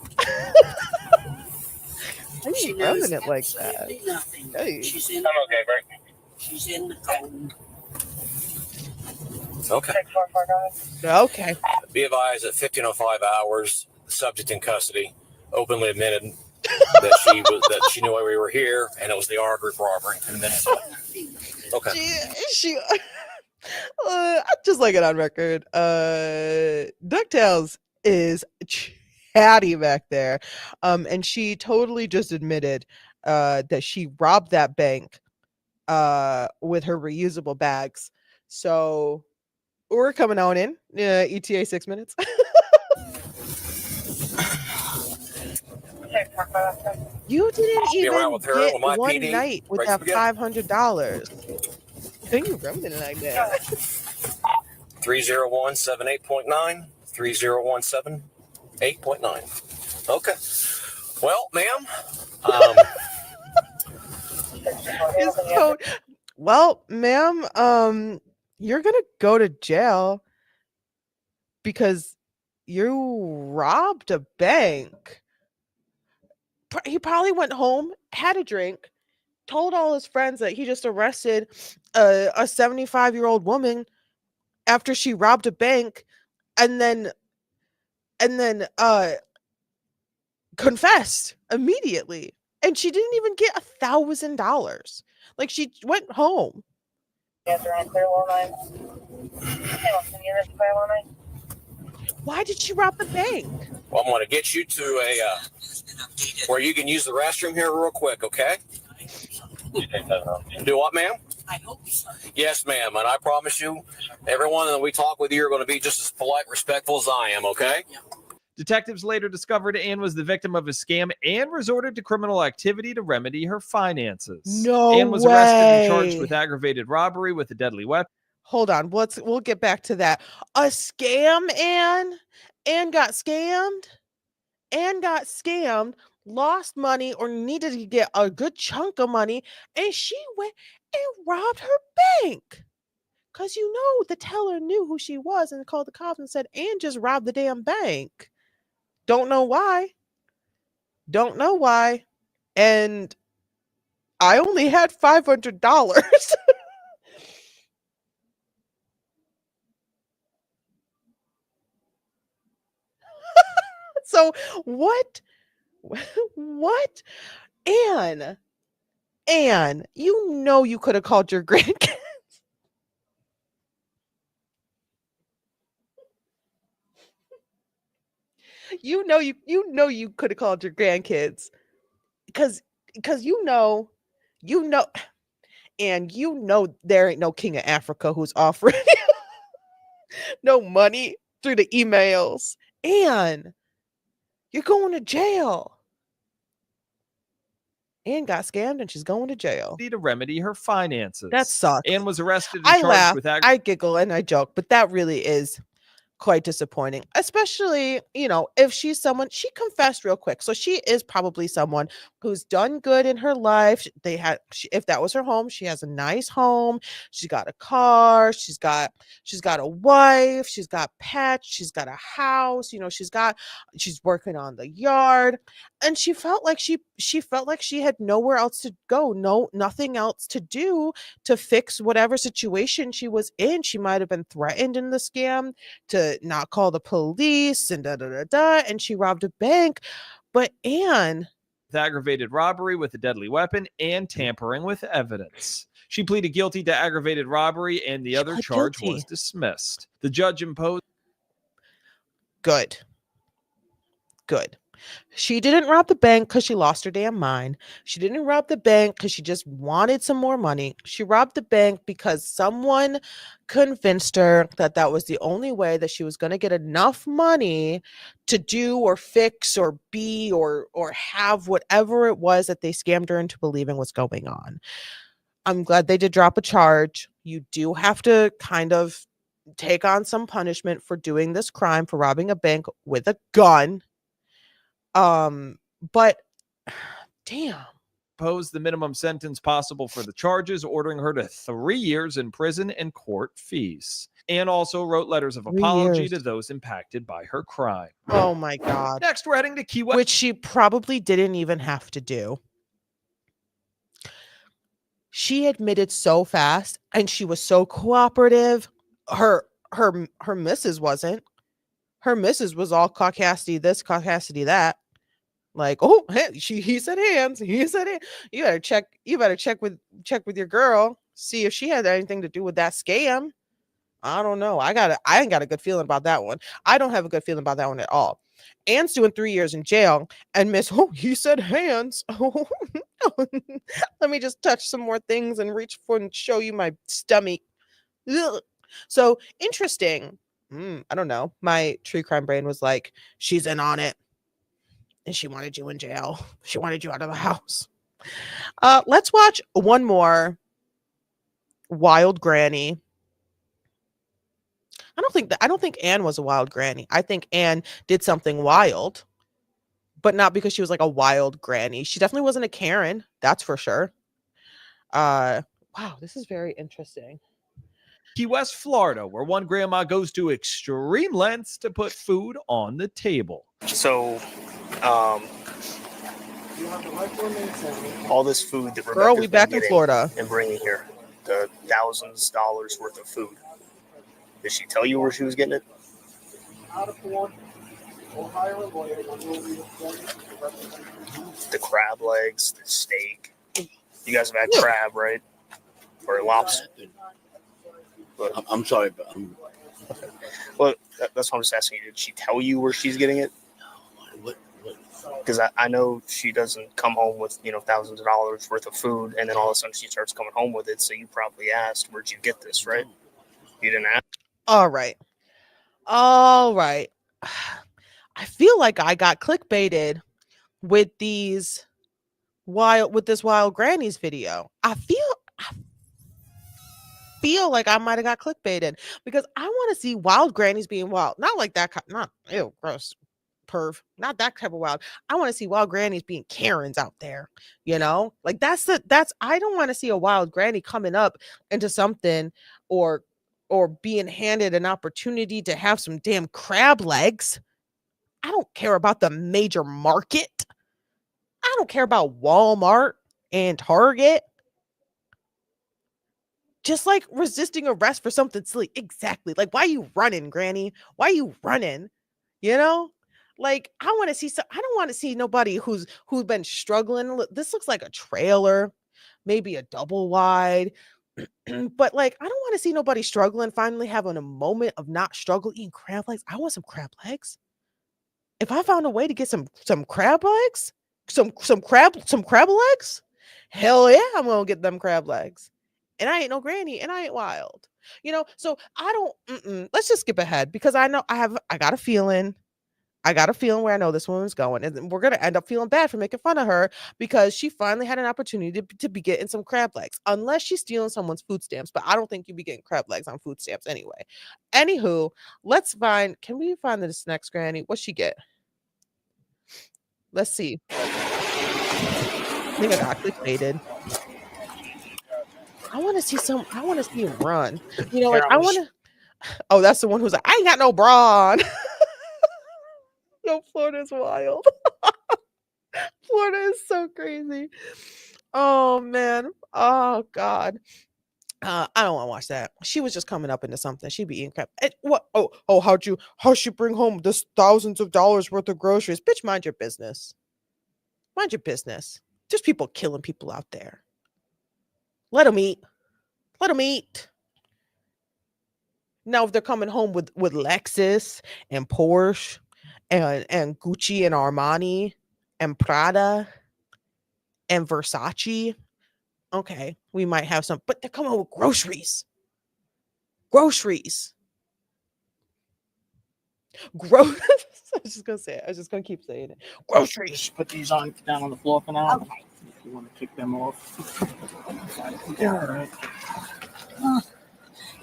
Why are She you knows rubbing it like that? absolutely nothing. Hey. She's in, okay, Greg. she's in the cold. Okay. Okay. Be advised at 15:05 hours, the subject in custody openly admitted that she knew why we were here, and it was the R group robbery. And then okay. She I just like it on record. DuckTales is chatty back there. And she totally just admitted that she robbed that bank with her reusable bags. So we're coming on in. ETA 6 minutes. You didn't Be around even with her get with my one PD, night with right that spaghetti. $500. Who you rubbing it like that? 30178.9. 30178.9. Okay. Well, ma'am. His code. Well, ma'am, you're gonna go to jail because you robbed a bank. He probably went home, had a drink, told all his friends that he just arrested a 75-year-old woman after she robbed a bank, and then confessed immediately. And she didn't even get $1,000. Like, she went home. Why did she rob the bank? Well, I'm going to get you to a where you can use the restroom here real quick, okay? Do what, ma'am? I hope so. Yes, ma'am. And I promise you, everyone that we talk with you are going to be just as polite, respectful as I am, okay? Detectives later discovered Ann was the victim of a scam and resorted to criminal activity to remedy her finances. No Ann was arrested and way. charged with aggravated robbery with a deadly weapon. Hold on. We'll get back to that. A scam, Ann? Ann got scammed? Ann got scammed, lost money, or needed to get a good chunk of money, and she went and robbed her bank. Because you know the teller knew who she was and called the cops and said, Ann just robbed the damn bank. Don't know why. Don't know why. And I only had $500. So what? Ann, you know you could have called your grandkids. You know you could have called your grandkids because you know, and you know there ain't no king of Africa who's offering no money through the emails, and you're going to jail. Anne got scammed and she's going to jail. To remedy her finances. That sucks. Anne was arrested and I charged laugh, with I giggle, and I joke, but that really is quite disappointing, especially, if she's someone, she confessed real quick. So she is probably someone who's done good in her life. If that was her home, she has a nice home. She's got a car. She's got a wife. She's got pets. She's got a house. She's working on the yard. And she felt like she had nowhere else to go, nothing else to do to fix whatever situation she was in. She might have been threatened in the scam to not call the police and and she robbed a bank. But Anne, with aggravated robbery with a deadly weapon and tampering with evidence. She pleaded guilty to aggravated robbery, and the other charge was dismissed. The judge imposed. Good. She didn't rob the bank because she lost her damn mind. She didn't rob the bank because she just wanted some more money. She robbed the bank because someone convinced her that was the only way that she was going to get enough money to do or fix or be or have whatever it was that they scammed her into believing was going on. I'm glad they did drop a charge. You do have to kind of take on some punishment for doing this crime, for robbing a bank with a gun. But damn. Imposed the minimum sentence possible for the charges, ordering her to 3 years in prison and court fees. Anne also wrote letters of apology to those impacted by her crime. Oh my God. Next, we're heading to Key West, which she probably didn't even have to do. She admitted so fast, and she was so cooperative. Her missus wasn't. Her missus was all caucasity this, caucasity that. Like, oh, hey, he said hands. He said it. You better check with your girl, see if she had anything to do with that scam. I don't know. I ain't got a good feeling about that one. I don't have a good feeling about that one at all. Anne's doing 3 years in jail, and he said hands. Let me just touch some more things and reach for and show you my stomach. Ugh. So interesting. I don't know. My true crime brain was like, she's in on it. And she wanted you in jail. She wanted you out of the house. Let's watch one more wild granny. I don't think Anne was a wild granny. I think Anne did something wild, but not because she was like a wild granny. She definitely wasn't a Karen. That's for sure. Wow, this is very interesting. Key West, Florida, where one grandma goes to extreme lengths to put food on the table. So, all this food that Girl, we back in Florida and bringing here, the thousands of dollars worth of food. Did she tell you where she was getting it? The crab legs, the steak. You guys have had crab, right? Or lobster? I'm sorry, but well, that's what I'm just asking you. Did she tell you where she's getting it? Because I know she doesn't come home with thousands of dollars worth of food, and then all of a sudden she starts coming home with it. So you probably asked, "Where'd you get this?" Right? You didn't ask. All right. I feel like I got clickbaited with this wild grannies video. I feel like I might have got clickbaited because I want to see wild grannies being wild. Not like that, not ew, gross, perv, not that type of wild. I want to see wild grannies being Karens out there, like that's I don't want to see a wild granny coming up into something or being handed an opportunity to have some damn crab legs. I don't care about the major market. I don't care about Walmart and Target. Just like resisting arrest for something silly. Exactly. Like, why are you running, Granny? Why are you running? Like, I want to see I don't want to see nobody who's been struggling. This looks like a trailer, maybe a double wide. But like, I don't want to see nobody struggling, finally having a moment of not struggle eating crab legs. I want some crab legs. if I found a way to get some crab legs, some crab legs, hell yeah, I'm gonna get them crab legs. And I ain't no granny, and I ain't wild, So I don't. Let's just skip ahead because I know I got a feeling. I got a feeling where I know this woman's going, and we're gonna end up feeling bad for making fun of her because she finally had an opportunity to be getting some crab legs, unless she's stealing someone's food stamps. But I don't think you'd be getting crab legs on food stamps anyway. Anywho, let's find. Can we find this next granny? What's she get? Let's see. I think it actually faded. I want to see him run. I want to. Oh, that's the one who's like, I ain't got no bra on. Yo, Florida's wild. Florida is so crazy. Oh man. Oh God. I don't want to watch that. She was just coming up into something. She'd be eating crap. What? Oh, how'd she bring home this thousands of dollars worth of groceries? Bitch, mind your business. Mind your business. There's people killing people out there. Let them eat. Let them eat. Now, if they're coming home with Lexus and Porsche and Gucci and Armani and Prada and Versace, okay, we might have some, but they're coming with groceries. Groceries. I was just gonna say it. I was just gonna keep saying it. Groceries. Just put these down on the floor for now. Okay. If you want to kick them off. Yeah. All right.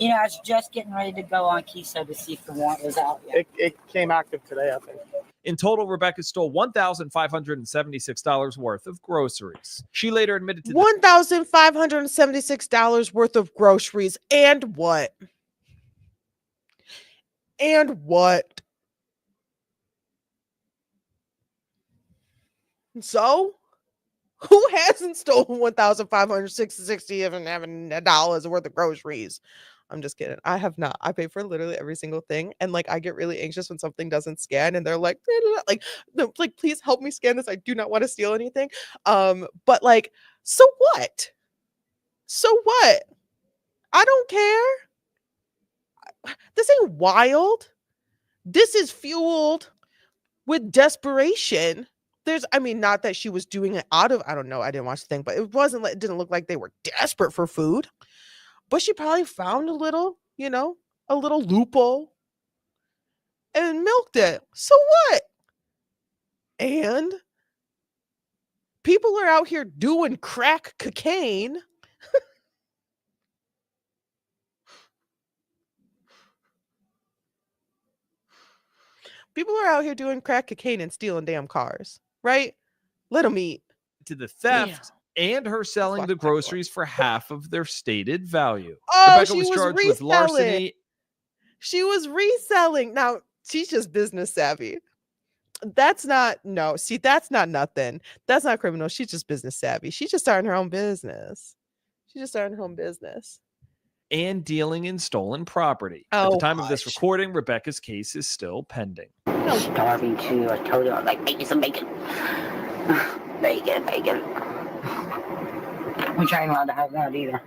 I was just getting ready to go on Kiso to see if the warrant was out yet. It came active today, I think. In total, Rebecca stole $1,576 worth of groceries. She later admitted to $1,576 worth of groceries. And what? And what? So, who hasn't stolen $1,567 worth of groceries? I'm just kidding. I have not. I pay for literally every single thing. And I get really anxious when something doesn't scan and they're like, please help me scan this. I do not want to steal anything. But so what? So what? I don't care. This ain't wild. This is fueled with desperation. Not that she was doing it out of, I don't know. I didn't watch the thing, but it didn't look like they were desperate for food. But she probably found a little loophole and milked it. So what? And people are out here doing crack cocaine. People are out here doing crack cocaine and stealing damn cars, right? Let them eat. To the theft and her selling the groceries for half of their stated value. Oh, Rebecca was charged with larceny. She was reselling. Now, she's just business savvy. That's not nothing. That's not criminal. She's just business savvy. She's just starting her own business. And dealing in stolen property. At the time of this recording, Rebecca's case is still pending. I'm starving too. I told you I'd make me some bacon. Bacon. Which I ain't allowed to have that either.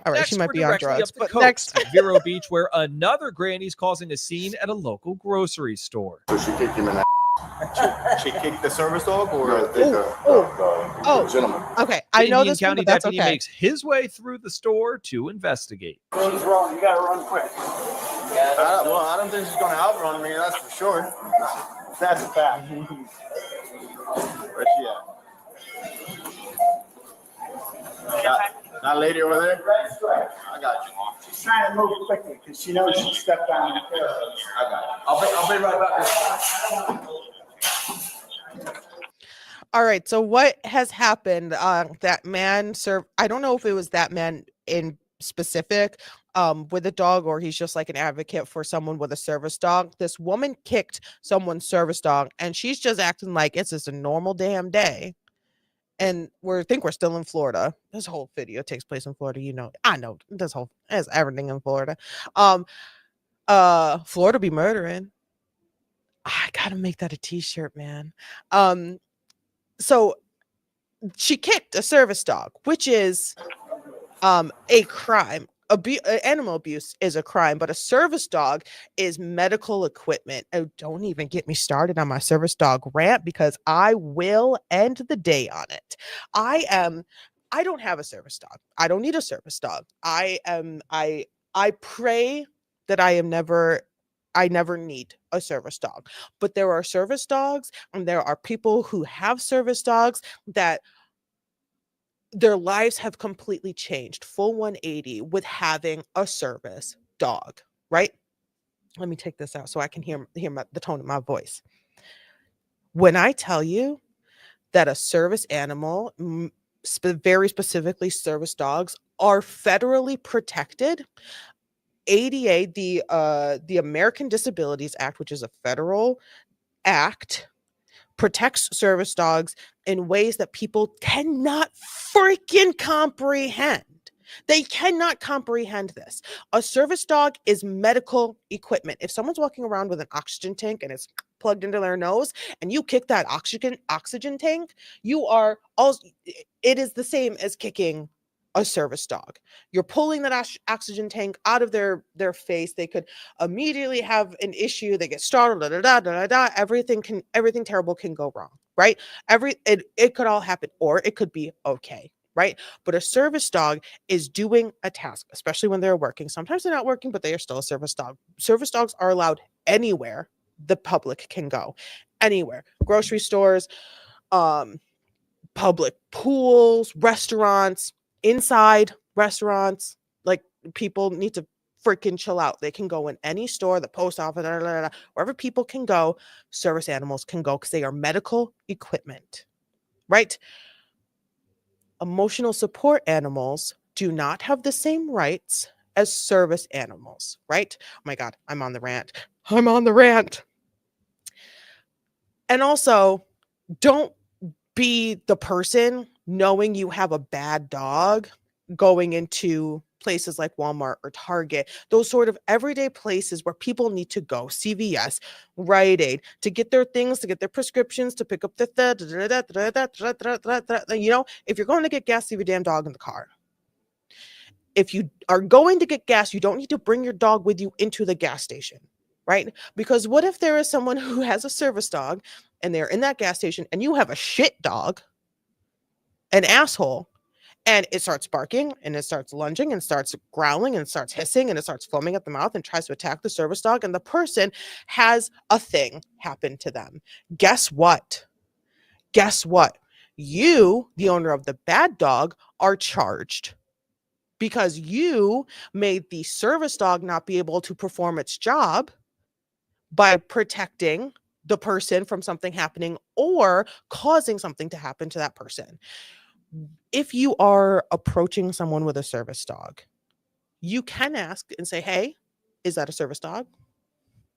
All right, she might be on drugs. But next, to Vero Beach, where another granny's causing a scene at a local grocery store. So she kicked him in the She kicked the service dog or the gentleman. Okay, I know this County one, but that's deputy okay. makes his way through the store to investigate. She's wrong. You gotta run quick. I don't think she's going to outrun me, that's for sure. That's a fact. Where's she at? That lady over there? I got you. She's trying to move quickly because she knows she stepped on the I got it. I'll be right back. All right, so what has happened? That man I don't know if it was that man in specific with a dog or he's just like an advocate for someone with a service dog. This woman kicked someone's service dog and she's just acting like it's just a normal damn day. And we're still in Florida. This whole video takes place in Florida. I know there's everything in Florida. Florida be murdering. I gotta make that a t-shirt, man. So she kicked a service dog, which is a crime. animal abuse is a crime, but a service dog is medical equipment. Oh, don't even get me started on my service dog rant, because I will end the day on it. I don't have a service dog. I don't need a service dog. I pray that I never need a service dog. But there are service dogs, and there are people who have service dogs that their lives have completely changed, full 180, with having a service dog, right? Let me take this out so I can hear the tone of my voice. When I tell you that a service animal, very specifically service dogs, are federally protected, ADA, the American Disabilities Act, which is a federal act, protects service dogs in ways that people cannot freaking comprehend. They cannot comprehend this. A service dog is medical equipment. If someone's walking around with an oxygen tank and it's plugged into their nose and you kick that oxygen tank, it is the same as kicking a service dog. You're pulling that oxygen tank out of their face. They could immediately have an issue. They get startled. Everything terrible can go wrong, right? It could all happen, or it could be okay, right? But a service dog is doing a task, especially when they're working. Sometimes they're not working, but they are still a service dog. Service dogs are allowed anywhere the public can go, anywhere. Grocery stores, public pools, restaurants, inside restaurants. Like, people need to freaking chill out. They can go in any store, the post office, wherever people can go, service animals can go, because they are medical equipment, right? Emotional support animals do not have the same rights as service animals, right? Oh my God, I'm on the rant. And also, don't be the person knowing you have a bad dog going into places like Walmart or Target, those sort of everyday places where people need to go, CVS, Rite Aid, to get their things, to get their prescriptions, to pick up the if you're going to get gas, leave your damn dog in the car. If you are going to get gas, you don't need to bring your dog with you into the gas station, right? Because what if there is someone who has a service dog and they're in that gas station and you have a shit dog, an asshole, and it starts barking and it starts lunging and starts growling and starts hissing and it starts foaming at the mouth and tries to attack the service dog, and the person has a thing happen to them. Guess what? You, the owner of the bad dog, are charged because you made the service dog not be able to perform its job by protecting the person from something happening or causing something to happen to that person. If you are approaching someone with a service dog, you can ask and say, hey, is that a service dog?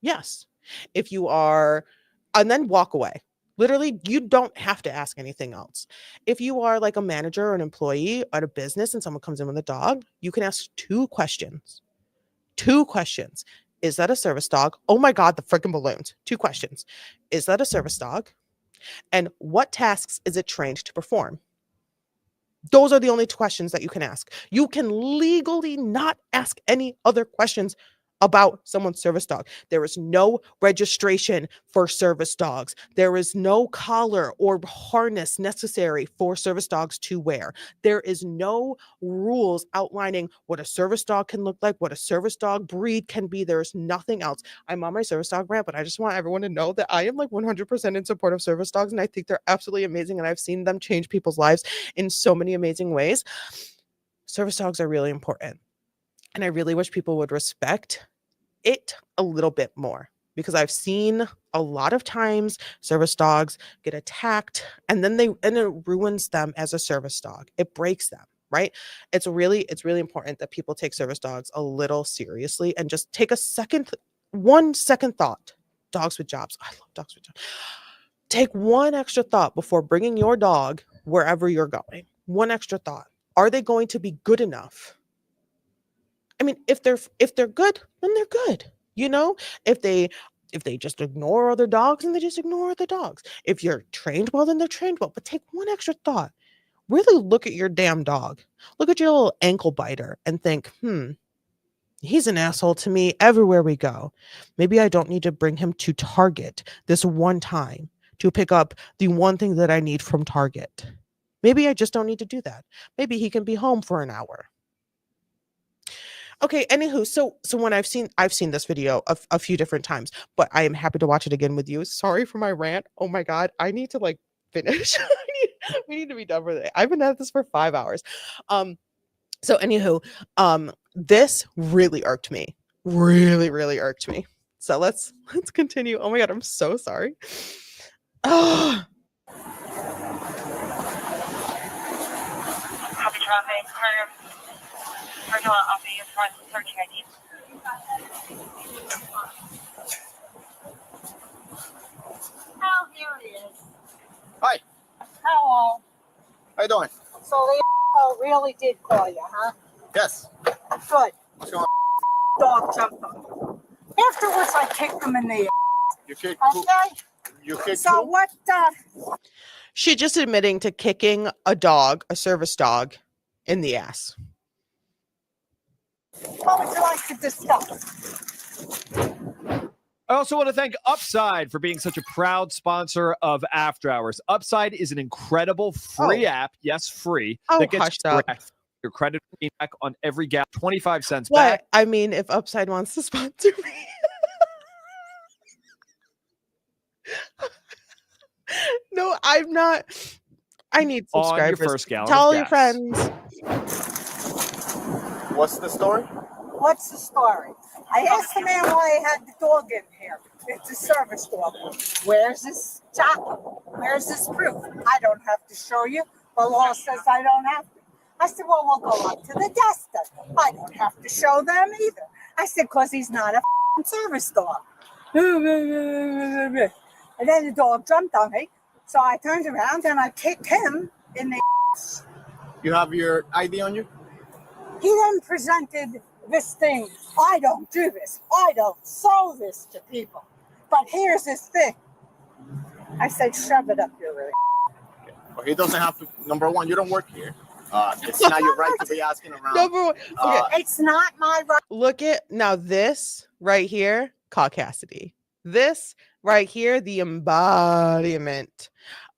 Yes. If you are, and then walk away. Literally, you don't have to ask anything else. If you are like a manager or an employee at a business and someone comes in with a dog, you can ask two questions. Is that a service dog? Oh my God, the freaking balloons. 2 questions. Is that a service dog? And what tasks is it trained to perform? Those are the only 2 questions that you can ask. You can legally not ask any other questions about someone's service dog. There is no registration for service dogs. There is no collar or harness necessary for service dogs to wear. There is no rules outlining what a service dog can look like, what a service dog breed can be. There is nothing else. I'm on my service dog rant, but I just want everyone to know that I am like 100% in support of service dogs, and I think they're absolutely amazing, and I've seen them change people's lives in so many amazing ways. Service dogs are really important, and I really wish people would respect it a little bit more, because I've seen a lot of times service dogs get attacked and then it ruins them as a service dog. It breaks them, right? It's really important that people take service dogs a little seriously and just take 1 second thought. Dogs with jobs. I love dogs with jobs. Take 1 extra thought before bringing your dog wherever you're going. 1 extra thought. Are they going to be good enough? I mean, if they're good, then they're good. You know, if they just ignore other dogs, then they just ignore other dogs. If you're trained well, then they're trained well. But take 1 extra thought. Really look at your damn dog. Look at your little ankle biter and think, He's an asshole to me everywhere we go. Maybe I don't need to bring him to Target this one time to pick up the one thing that I need from Target. Maybe I just don't need to do that. Maybe he can be home for an hour. Okay, anywho, so when I've seen this video a few different times, but I am happy to watch it again with you. Sorry for my rant. Oh my God, I need to like finish. We need to be done for the day. I've been at this for 5 hours. So anywho, this really irked me. Really irked me. So let's continue. Oh my God, I'm so sorry. Oh. Copy traffic. Virgil, I'll be in front searching ID. Oh, here he is. Hi. Hello. How you doing? So the asshole really did call you, huh? Yes. Good. What's going on? Dog jumped on him. Afterwards, I kicked him in the You kicked okay? You kicked So who? what, She just admitting to kicking a dog, a service dog, in the ass. what would you like to discuss? I also want to thank Upside for being such a proud sponsor of After Hours. Upside is an incredible free app, yes, free, that gets your credit back on every gap, 25 cents back. What? I mean, if Upside wants to sponsor me. No, I'm not. I need On your subscribers. first gallon Tell of all your gas. friends. What's the story? What's the story? I asked the man why he had the dog in here. It's a service dog. Where's this document? Where's this proof? I don't have to show you. The law says I don't have to. I said, well, we'll go up to the desk then. I don't have to show them either. I said, because he's not a service dog. And then the dog jumped on me. So I turned around and I kicked him in the ass. You have your ID on you? He then presented this thing. I don't do this. I don't sell this to people. But here's this thing. I said, shove it up your rear. Well, he doesn't have to. Number one, you don't work here. It's not your right to be asking around. Number one. Okay. It's not my right. Look at now this right here, caucasity. This right here, the embodiment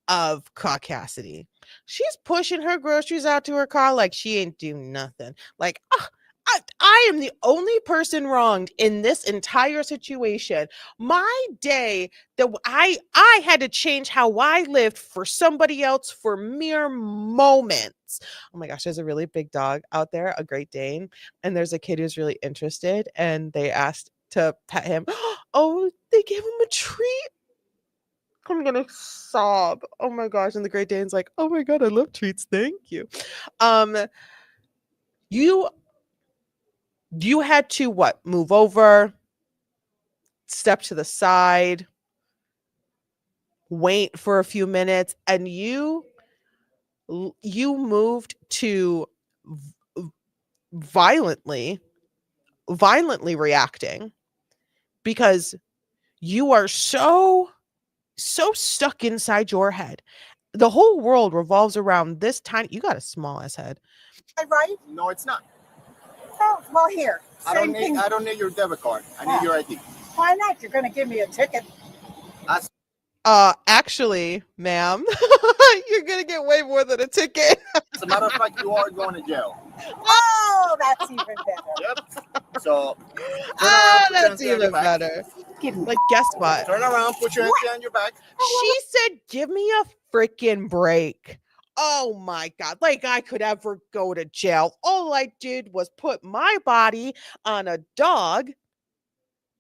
of caucasity. She's pushing her groceries out to her car like she ain't do nothing. Like, I am the only person wronged in this entire situation. My day that I had to change how I lived for somebody else for mere moments. Oh my gosh, there's a really big dog out there, a Great Dane, and there's a kid who's really interested, and they asked to pet him. Oh, they gave him a treat. I'm gonna sob. Oh my gosh. And the Great Dane's like, oh my God, I love treats. Thank you. You had to what? Move over, step to the side, wait for a few minutes, and you moved to violently reacting because you are so stuck inside your head. The whole world revolves around this tiny. You got a small ass head. Right? No, it's not. Oh, well, here. I don't need your debit card. I need your ID. Why not? You're going to give me a ticket. Actually, ma'am, you're gonna get way more than a ticket. As a matter of fact, you are going to jail. Oh, that's even better. Yep. So. That's even better. Like, guess what? Turn around, put your hands behind your back. She said, give me a freaking break. Oh my God. Like I could ever go to jail. All I did was put my body on a dog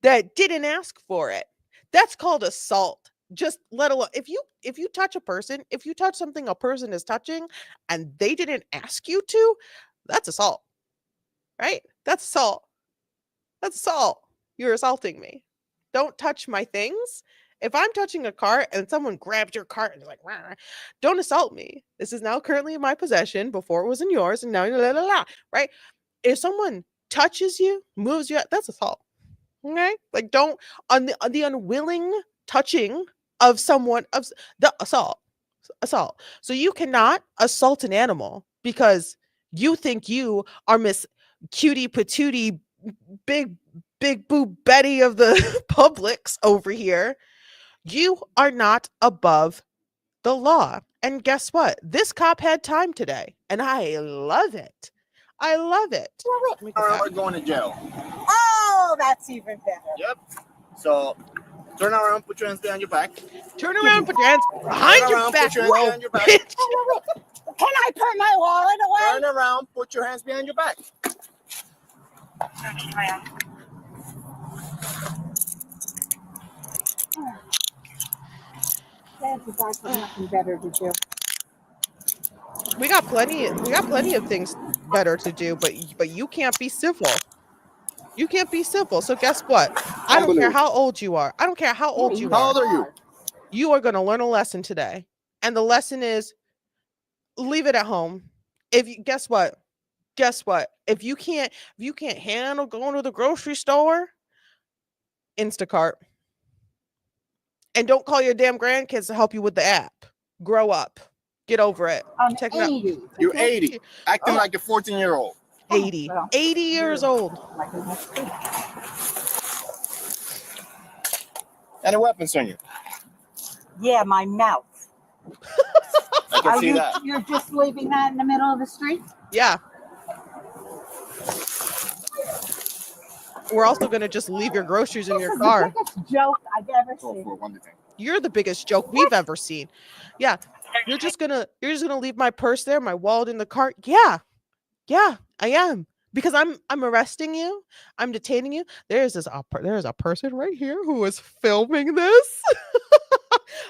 that didn't ask for it. That's called assault. Just let alone if you touch a person, if you touch something a person is touching and they didn't ask you to, that's assault. Right? That's assault. That's assault. You're assaulting me. Don't touch my things. If I'm touching a cart and someone grabs your cart and is like, rah, don't assault me. This is now currently in my possession. Before it was in yours, and now right? If someone touches you, moves you, that's assault. Okay? Like don't on the unwilling touching of someone of the assault. So you cannot assault an animal because you think you are Miss Cutie Patootie big boo Betty of the Publix over here. You are not above the law. And guess what? This cop had time today, and I love it. I love it. We're going to jail. Oh, that's even better. Yep. So turn around, put your hands behind your back. Turn around, put your hands behind your back. Put your hands behind your back. Can I put my wallet away? Turn around, put your hands behind your back. That's got nothing better to do. We got plenty of things better to do, but you can't be civil. You can't be civil. So guess what? I don't care how old you are. I don't care how old you are. How old are you? You are going to learn a lesson today. And the lesson is leave it at home. Guess what? If you can't handle going to the grocery store, Instacart. And don't call your damn grandkids to help you with the app. Grow up. Get over it. I'm Check it out. 80. You're 80, acting like a 14-year-old. 80. 80 years old. Any weapons on you? Yeah, my mouth. I can see that. You're just leaving that in the middle of the street? Yeah. We're also going to just leave your groceries in your car. This is the biggest joke I've ever seen. You're the biggest joke we've ever seen. Yeah. You're just gonna leave my purse there, my wallet in the cart. Yeah, I am. Because I'm arresting you. I'm detaining you. There is a person right here who is filming this.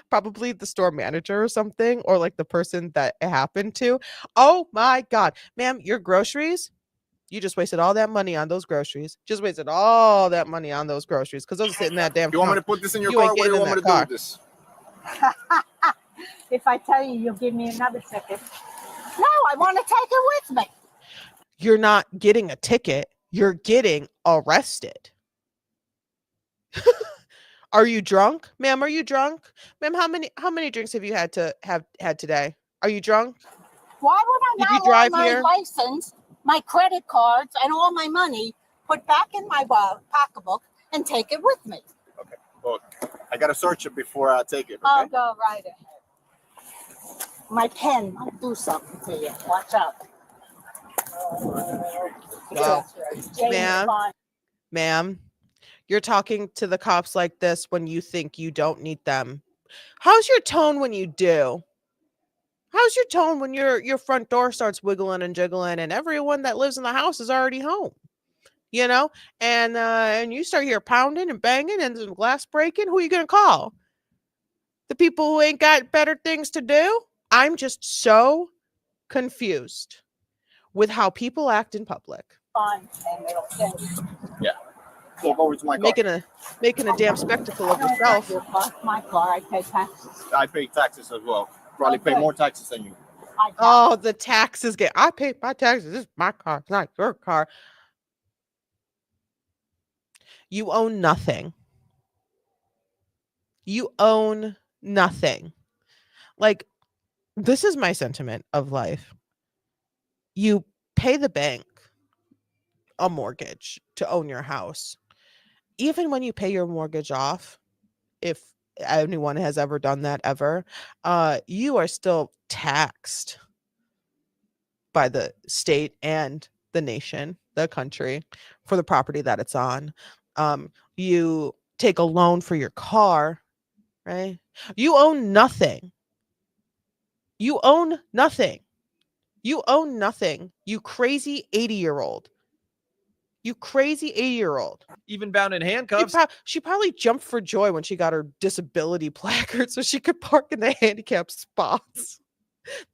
Probably the store manager or something, or like the person that it happened to. Oh my God, ma'am, your groceries. You just wasted all that money on those groceries. Just wasted all that money on those groceries because those are sitting in that damn. You want me to put this in your car? What do you want me to do with this? If I tell you, you'll give me another ticket. No, I want to take it with me. You're not getting a ticket. You're getting arrested. Are you drunk? Ma'am, are you drunk? Ma'am, how many drinks have you had today? Are you drunk? Why would I Did you not drive want my here? license, my credit cards, and all my money put back in my pocketbook and take it with me? Okay. Well, I got to search it before I take it. Okay? I'll go right ahead. My pen might do something to you. Watch out. Wow. Ma'am, you're talking to the cops like this when you think you don't need them. How's your tone when you do? How's your tone when your front door starts wiggling and jiggling and everyone that lives in the house is already home? You know, and you start here pounding and banging and some glass breaking. Who are you gonna call? The people who ain't got better things to do? I'm just so confused with how people act in public. Fine, and it'll send you. Yeah. Walk over to my car. Making a damn spectacle of yourself. My car, I pay taxes. I pay taxes as well. Probably pay more taxes than you. Oh, the taxes I pay my taxes. This is my car. It's not your car. You own nothing. You own nothing. Like, this is my sentiment of life. You pay the bank a mortgage to own your house. Even when you pay your mortgage off, if anyone has ever done that ever, you are still taxed by the state and the nation, the country, for the property that it's on. You take a loan for your car, right? You own nothing. You own nothing. You own nothing. You crazy 80-year-old. You crazy 80-year-old. Even bound in handcuffs. She probably jumped for joy when she got her disability placard so she could park in the handicapped spots.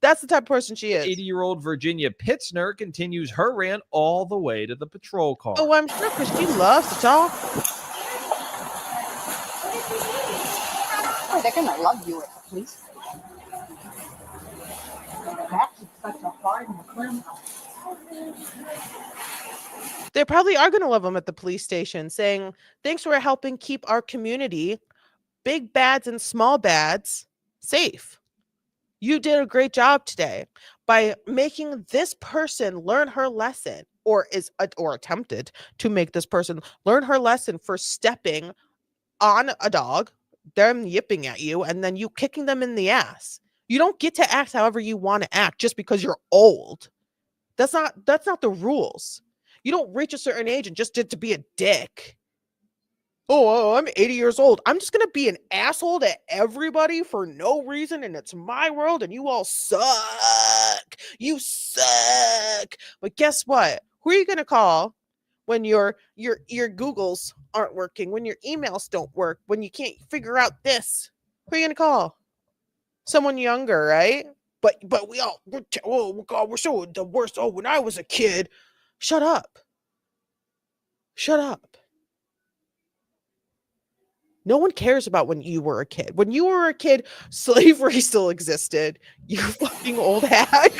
That's the type of person she is. 80-year-old Virginia Pitzner continues her rant all the way to the patrol car. Oh, I'm sure, because she loves to talk. Oh, they're going to love you at the police station. That's such a hard criminal. They probably are going to love them at the police station, saying, thanks for helping keep our community, big bads and small bads, safe. You did a great job today by making this person learn her lesson. or attempted to make this person learn her lesson for stepping on a dog, them yipping at you, and then you kicking them in the ass. You don't get to act however you want to act just because you're old. That's not the rules. You don't reach a certain age and just to be a dick. Oh, I'm 80 years old. I'm just going to be an asshole to everybody for no reason, and it's my world, and you all suck. You suck. But guess what? Who are you going to call when your Googles aren't working, when your emails don't work, when you can't figure out this? Who are you going to call? Someone younger, right? But oh God, we're so the worst. Oh, when I was a kid. Shut up. Shut up. No one cares about when you were a kid. When you were a kid, slavery still existed. You fucking old hag.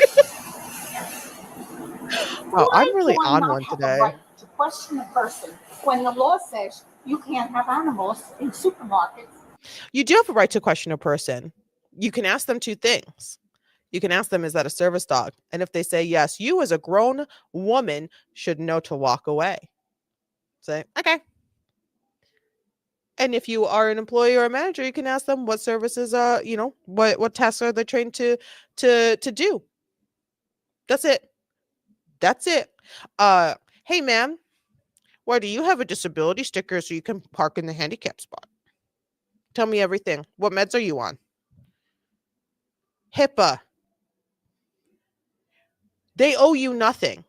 Wow, I'm really on one today. Right to question a person when the law says you can't have animals in supermarkets. You do have a right to question a person. You can ask them two things. You can ask them, is that a service dog? And if they say yes, you as a grown woman should know to walk away. Say, okay. And if you are an employee or a manager, you can ask them what services, what tasks are they trained to do. That's it. That's it. Hey, ma'am, why do you have a disability sticker so you can park in the handicap spot? Tell me everything. What meds are you on? HIPAA. They owe you nothing.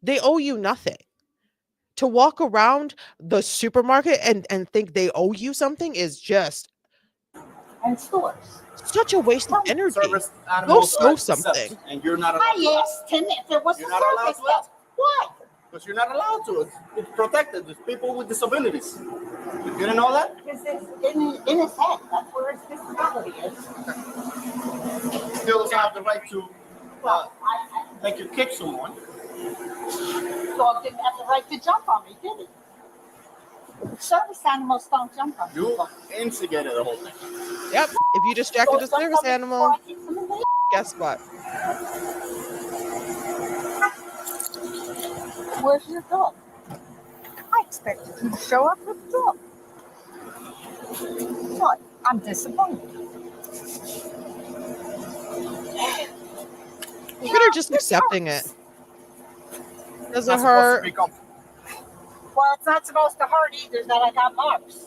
They owe you nothing. To walk around the supermarket and think they owe you something is just and stores. Such a waste of energy. Service Go animals snow are something. exempt, and you're not allowed I asked him if there was a You're not allowed service to ask. dog. Why? because you're not allowed to. It's protected. It's people with disabilities. You didn't know that? Because it's in his head. That's where his disability is. Still doesn't have the right to make you kick someone. Dog didn't have the right to jump on me, did he? Service animals don't jump on me. You instigated the whole thing. Yep. If you distracted a service animal, guess what? Where's your dog? I expected you to show up with the dog. What? I'm disappointed. Look at her just accepting it. Doesn't hurt. Well, it's not supposed to hurt either that I got marks.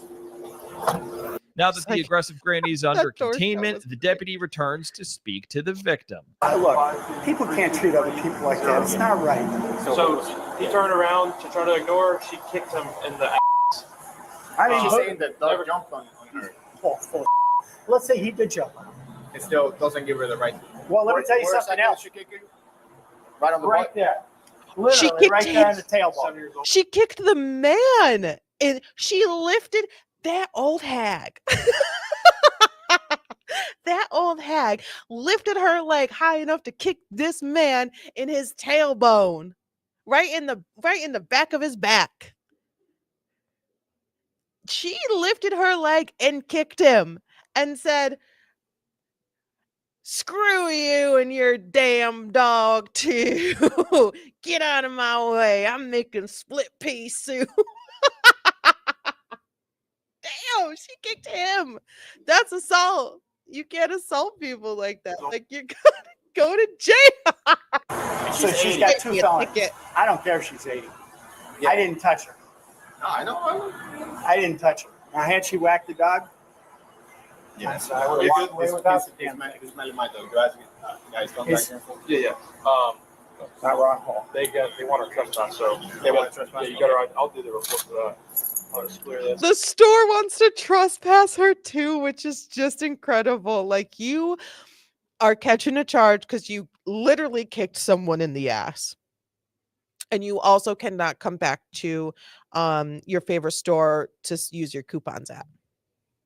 Now that the aggressive granny is under containment, the deputy returns to speak to the victim. Look, people can't treat other people like that. It's not right. So he turned around to try to ignore her. She kicked him in the ass. I didn't She's saying that Doug jumped on her. Let's say he did jump on her. It still doesn't give her the right. Well, let me tell you something else. She kicked you? Right on the Right butt? there. She Literally kicked right there in the him. tailbone. She kicked the man, and she lifted that old hag. That old hag lifted her leg high enough to kick this man in his tailbone, right in the back of his back. She lifted her leg and kicked him and said, "Screw you and your damn dog too. Get out of my way. I'm making split pea soup." Damn, she kicked him. That's assault. You can't assault people like that. Like, you gotta go to jail. So she's got 2 felonies. I don't care if she's 80. Yeah. I didn't touch her. No, I know. I didn't touch her. Now, had she whacked the dog? Yes. I would have walked away without the damn It's smelling my dog. Guys, come back here. Yeah. Not Ron Hall. They want to trespass, so They want to trespass? Yeah, you got to. I'll do the report for that. I'll just clear this. The store wants to trespass her too, which is just incredible. Like, you are catching a charge because you literally kicked someone in the ass. And you also cannot come back to your favorite store to use your coupons at.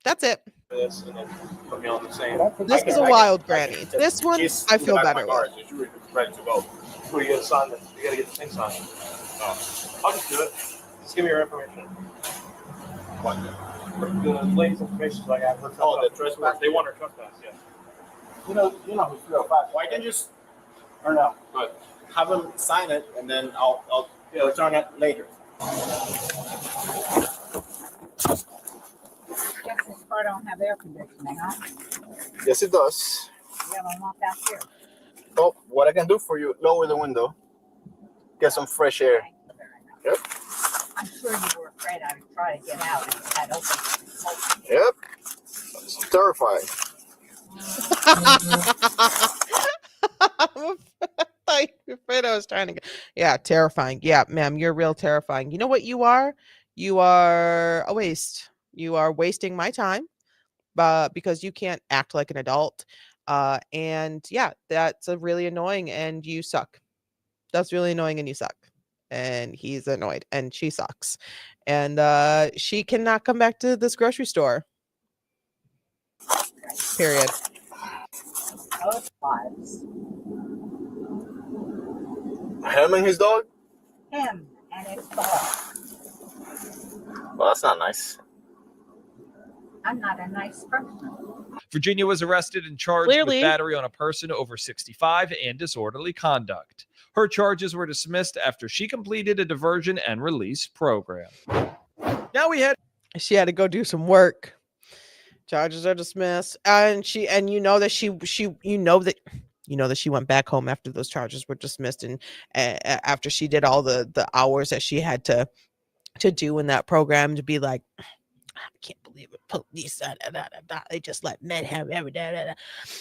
That's it. This and then put me on the same. This is a wild granny. This one, I feel better with. She's ready to go. So you got to sign this. You got to get the thing signed. I'll just do it. Just give me your information. What? The lady's information so I got her. Oh, the trespass? They want her trespass, yeah. You know who's real fast. Why can't you just... Or no? But have him sign it, and then I'll return it later. Guess this car don't have air conditioning, huh? Yes, it does. Yeah, I want that here. Oh, what I can do for you, lower the window, get some fresh air. Yep. I'm sure you were afraid I would try to get out and that open. Yep. It's terrifying. I'm afraid I was trying to get. Yeah, terrifying. Yeah, ma'am, you're real terrifying. You know what you are? You are a waste. You are wasting my time, because you can't act like an adult. And yeah, that's a really annoying, and you suck. That's really annoying, and you suck. And he's annoyed, and she sucks, and she cannot come back to this grocery store. Period. Those lives. Him and his dog? Him and his dog. Well, that's not nice. I'm not a nice person. Virginia was arrested and charged Clearly. with battery on a person over 65 and disorderly conduct. Her charges were dismissed after she completed a diversion and release program. Now she had to go do some work. Charges are dismissed, and you know that she went back home after those charges were dismissed, and after she did all the hours that she had to do in that program, to be like, I can't believe it, police, they just let men have every day.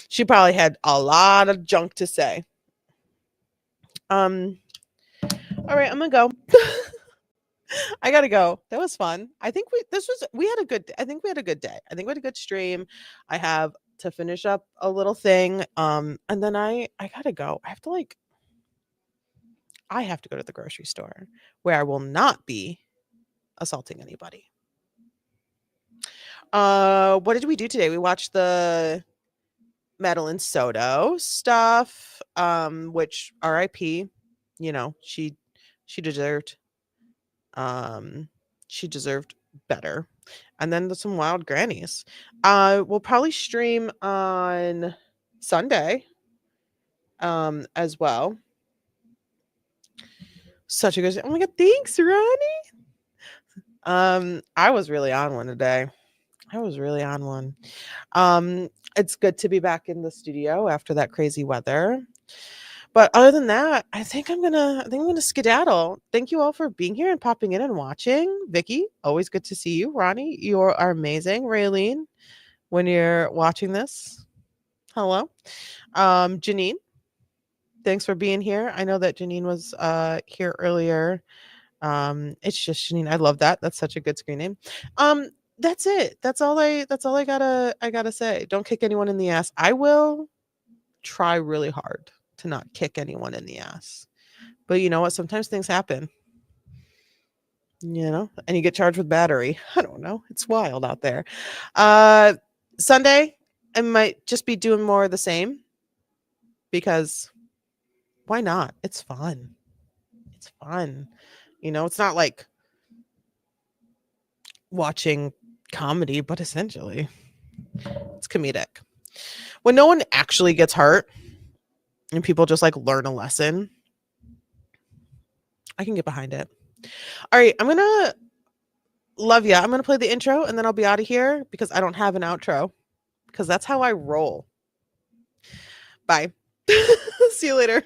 She probably had a lot of junk to say. All right, I'm gonna go. I gotta go. That was fun. I think we had a good day. I think we had a good stream. I have to finish up a little thing. And then I gotta go. I have to go to the grocery store where I will not be assaulting anybody. What did we do today? We watched the Madeline Soto stuff, which RIP, she deserved. She deserved better. And then there's some wild grannies. We'll probably stream on Sunday as well. Such a good. Oh my god, thanks, Ronnie. I was really on one today. It's good to be back in the studio after that crazy weather. But other than that, I think I'm gonna skedaddle. Thank you all for being here and popping in and watching. Vicky, always good to see you. Ronnie, you are amazing. Raylene, when you're watching this, hello. Janine, thanks for being here. I know that Janine was here earlier. It's just Janine. I love that. That's such a good screen name. That's it. That's all I gotta say. Don't kick anyone in the ass. I will try really hard to not kick anyone in the ass. But you know what? Sometimes things happen. And you get charged with battery. I don't know. It's wild out there. Sunday, I might just be doing more of the same, because why not? It's fun. It's not like watching comedy, but essentially it's comedic. When no one actually gets hurt and people just like learn a lesson, I can get behind it. All right, I'm gonna love ya. I'm gonna play the intro and then I'll be out of here because I don't have an outro, because that's how I roll. Bye. See you later.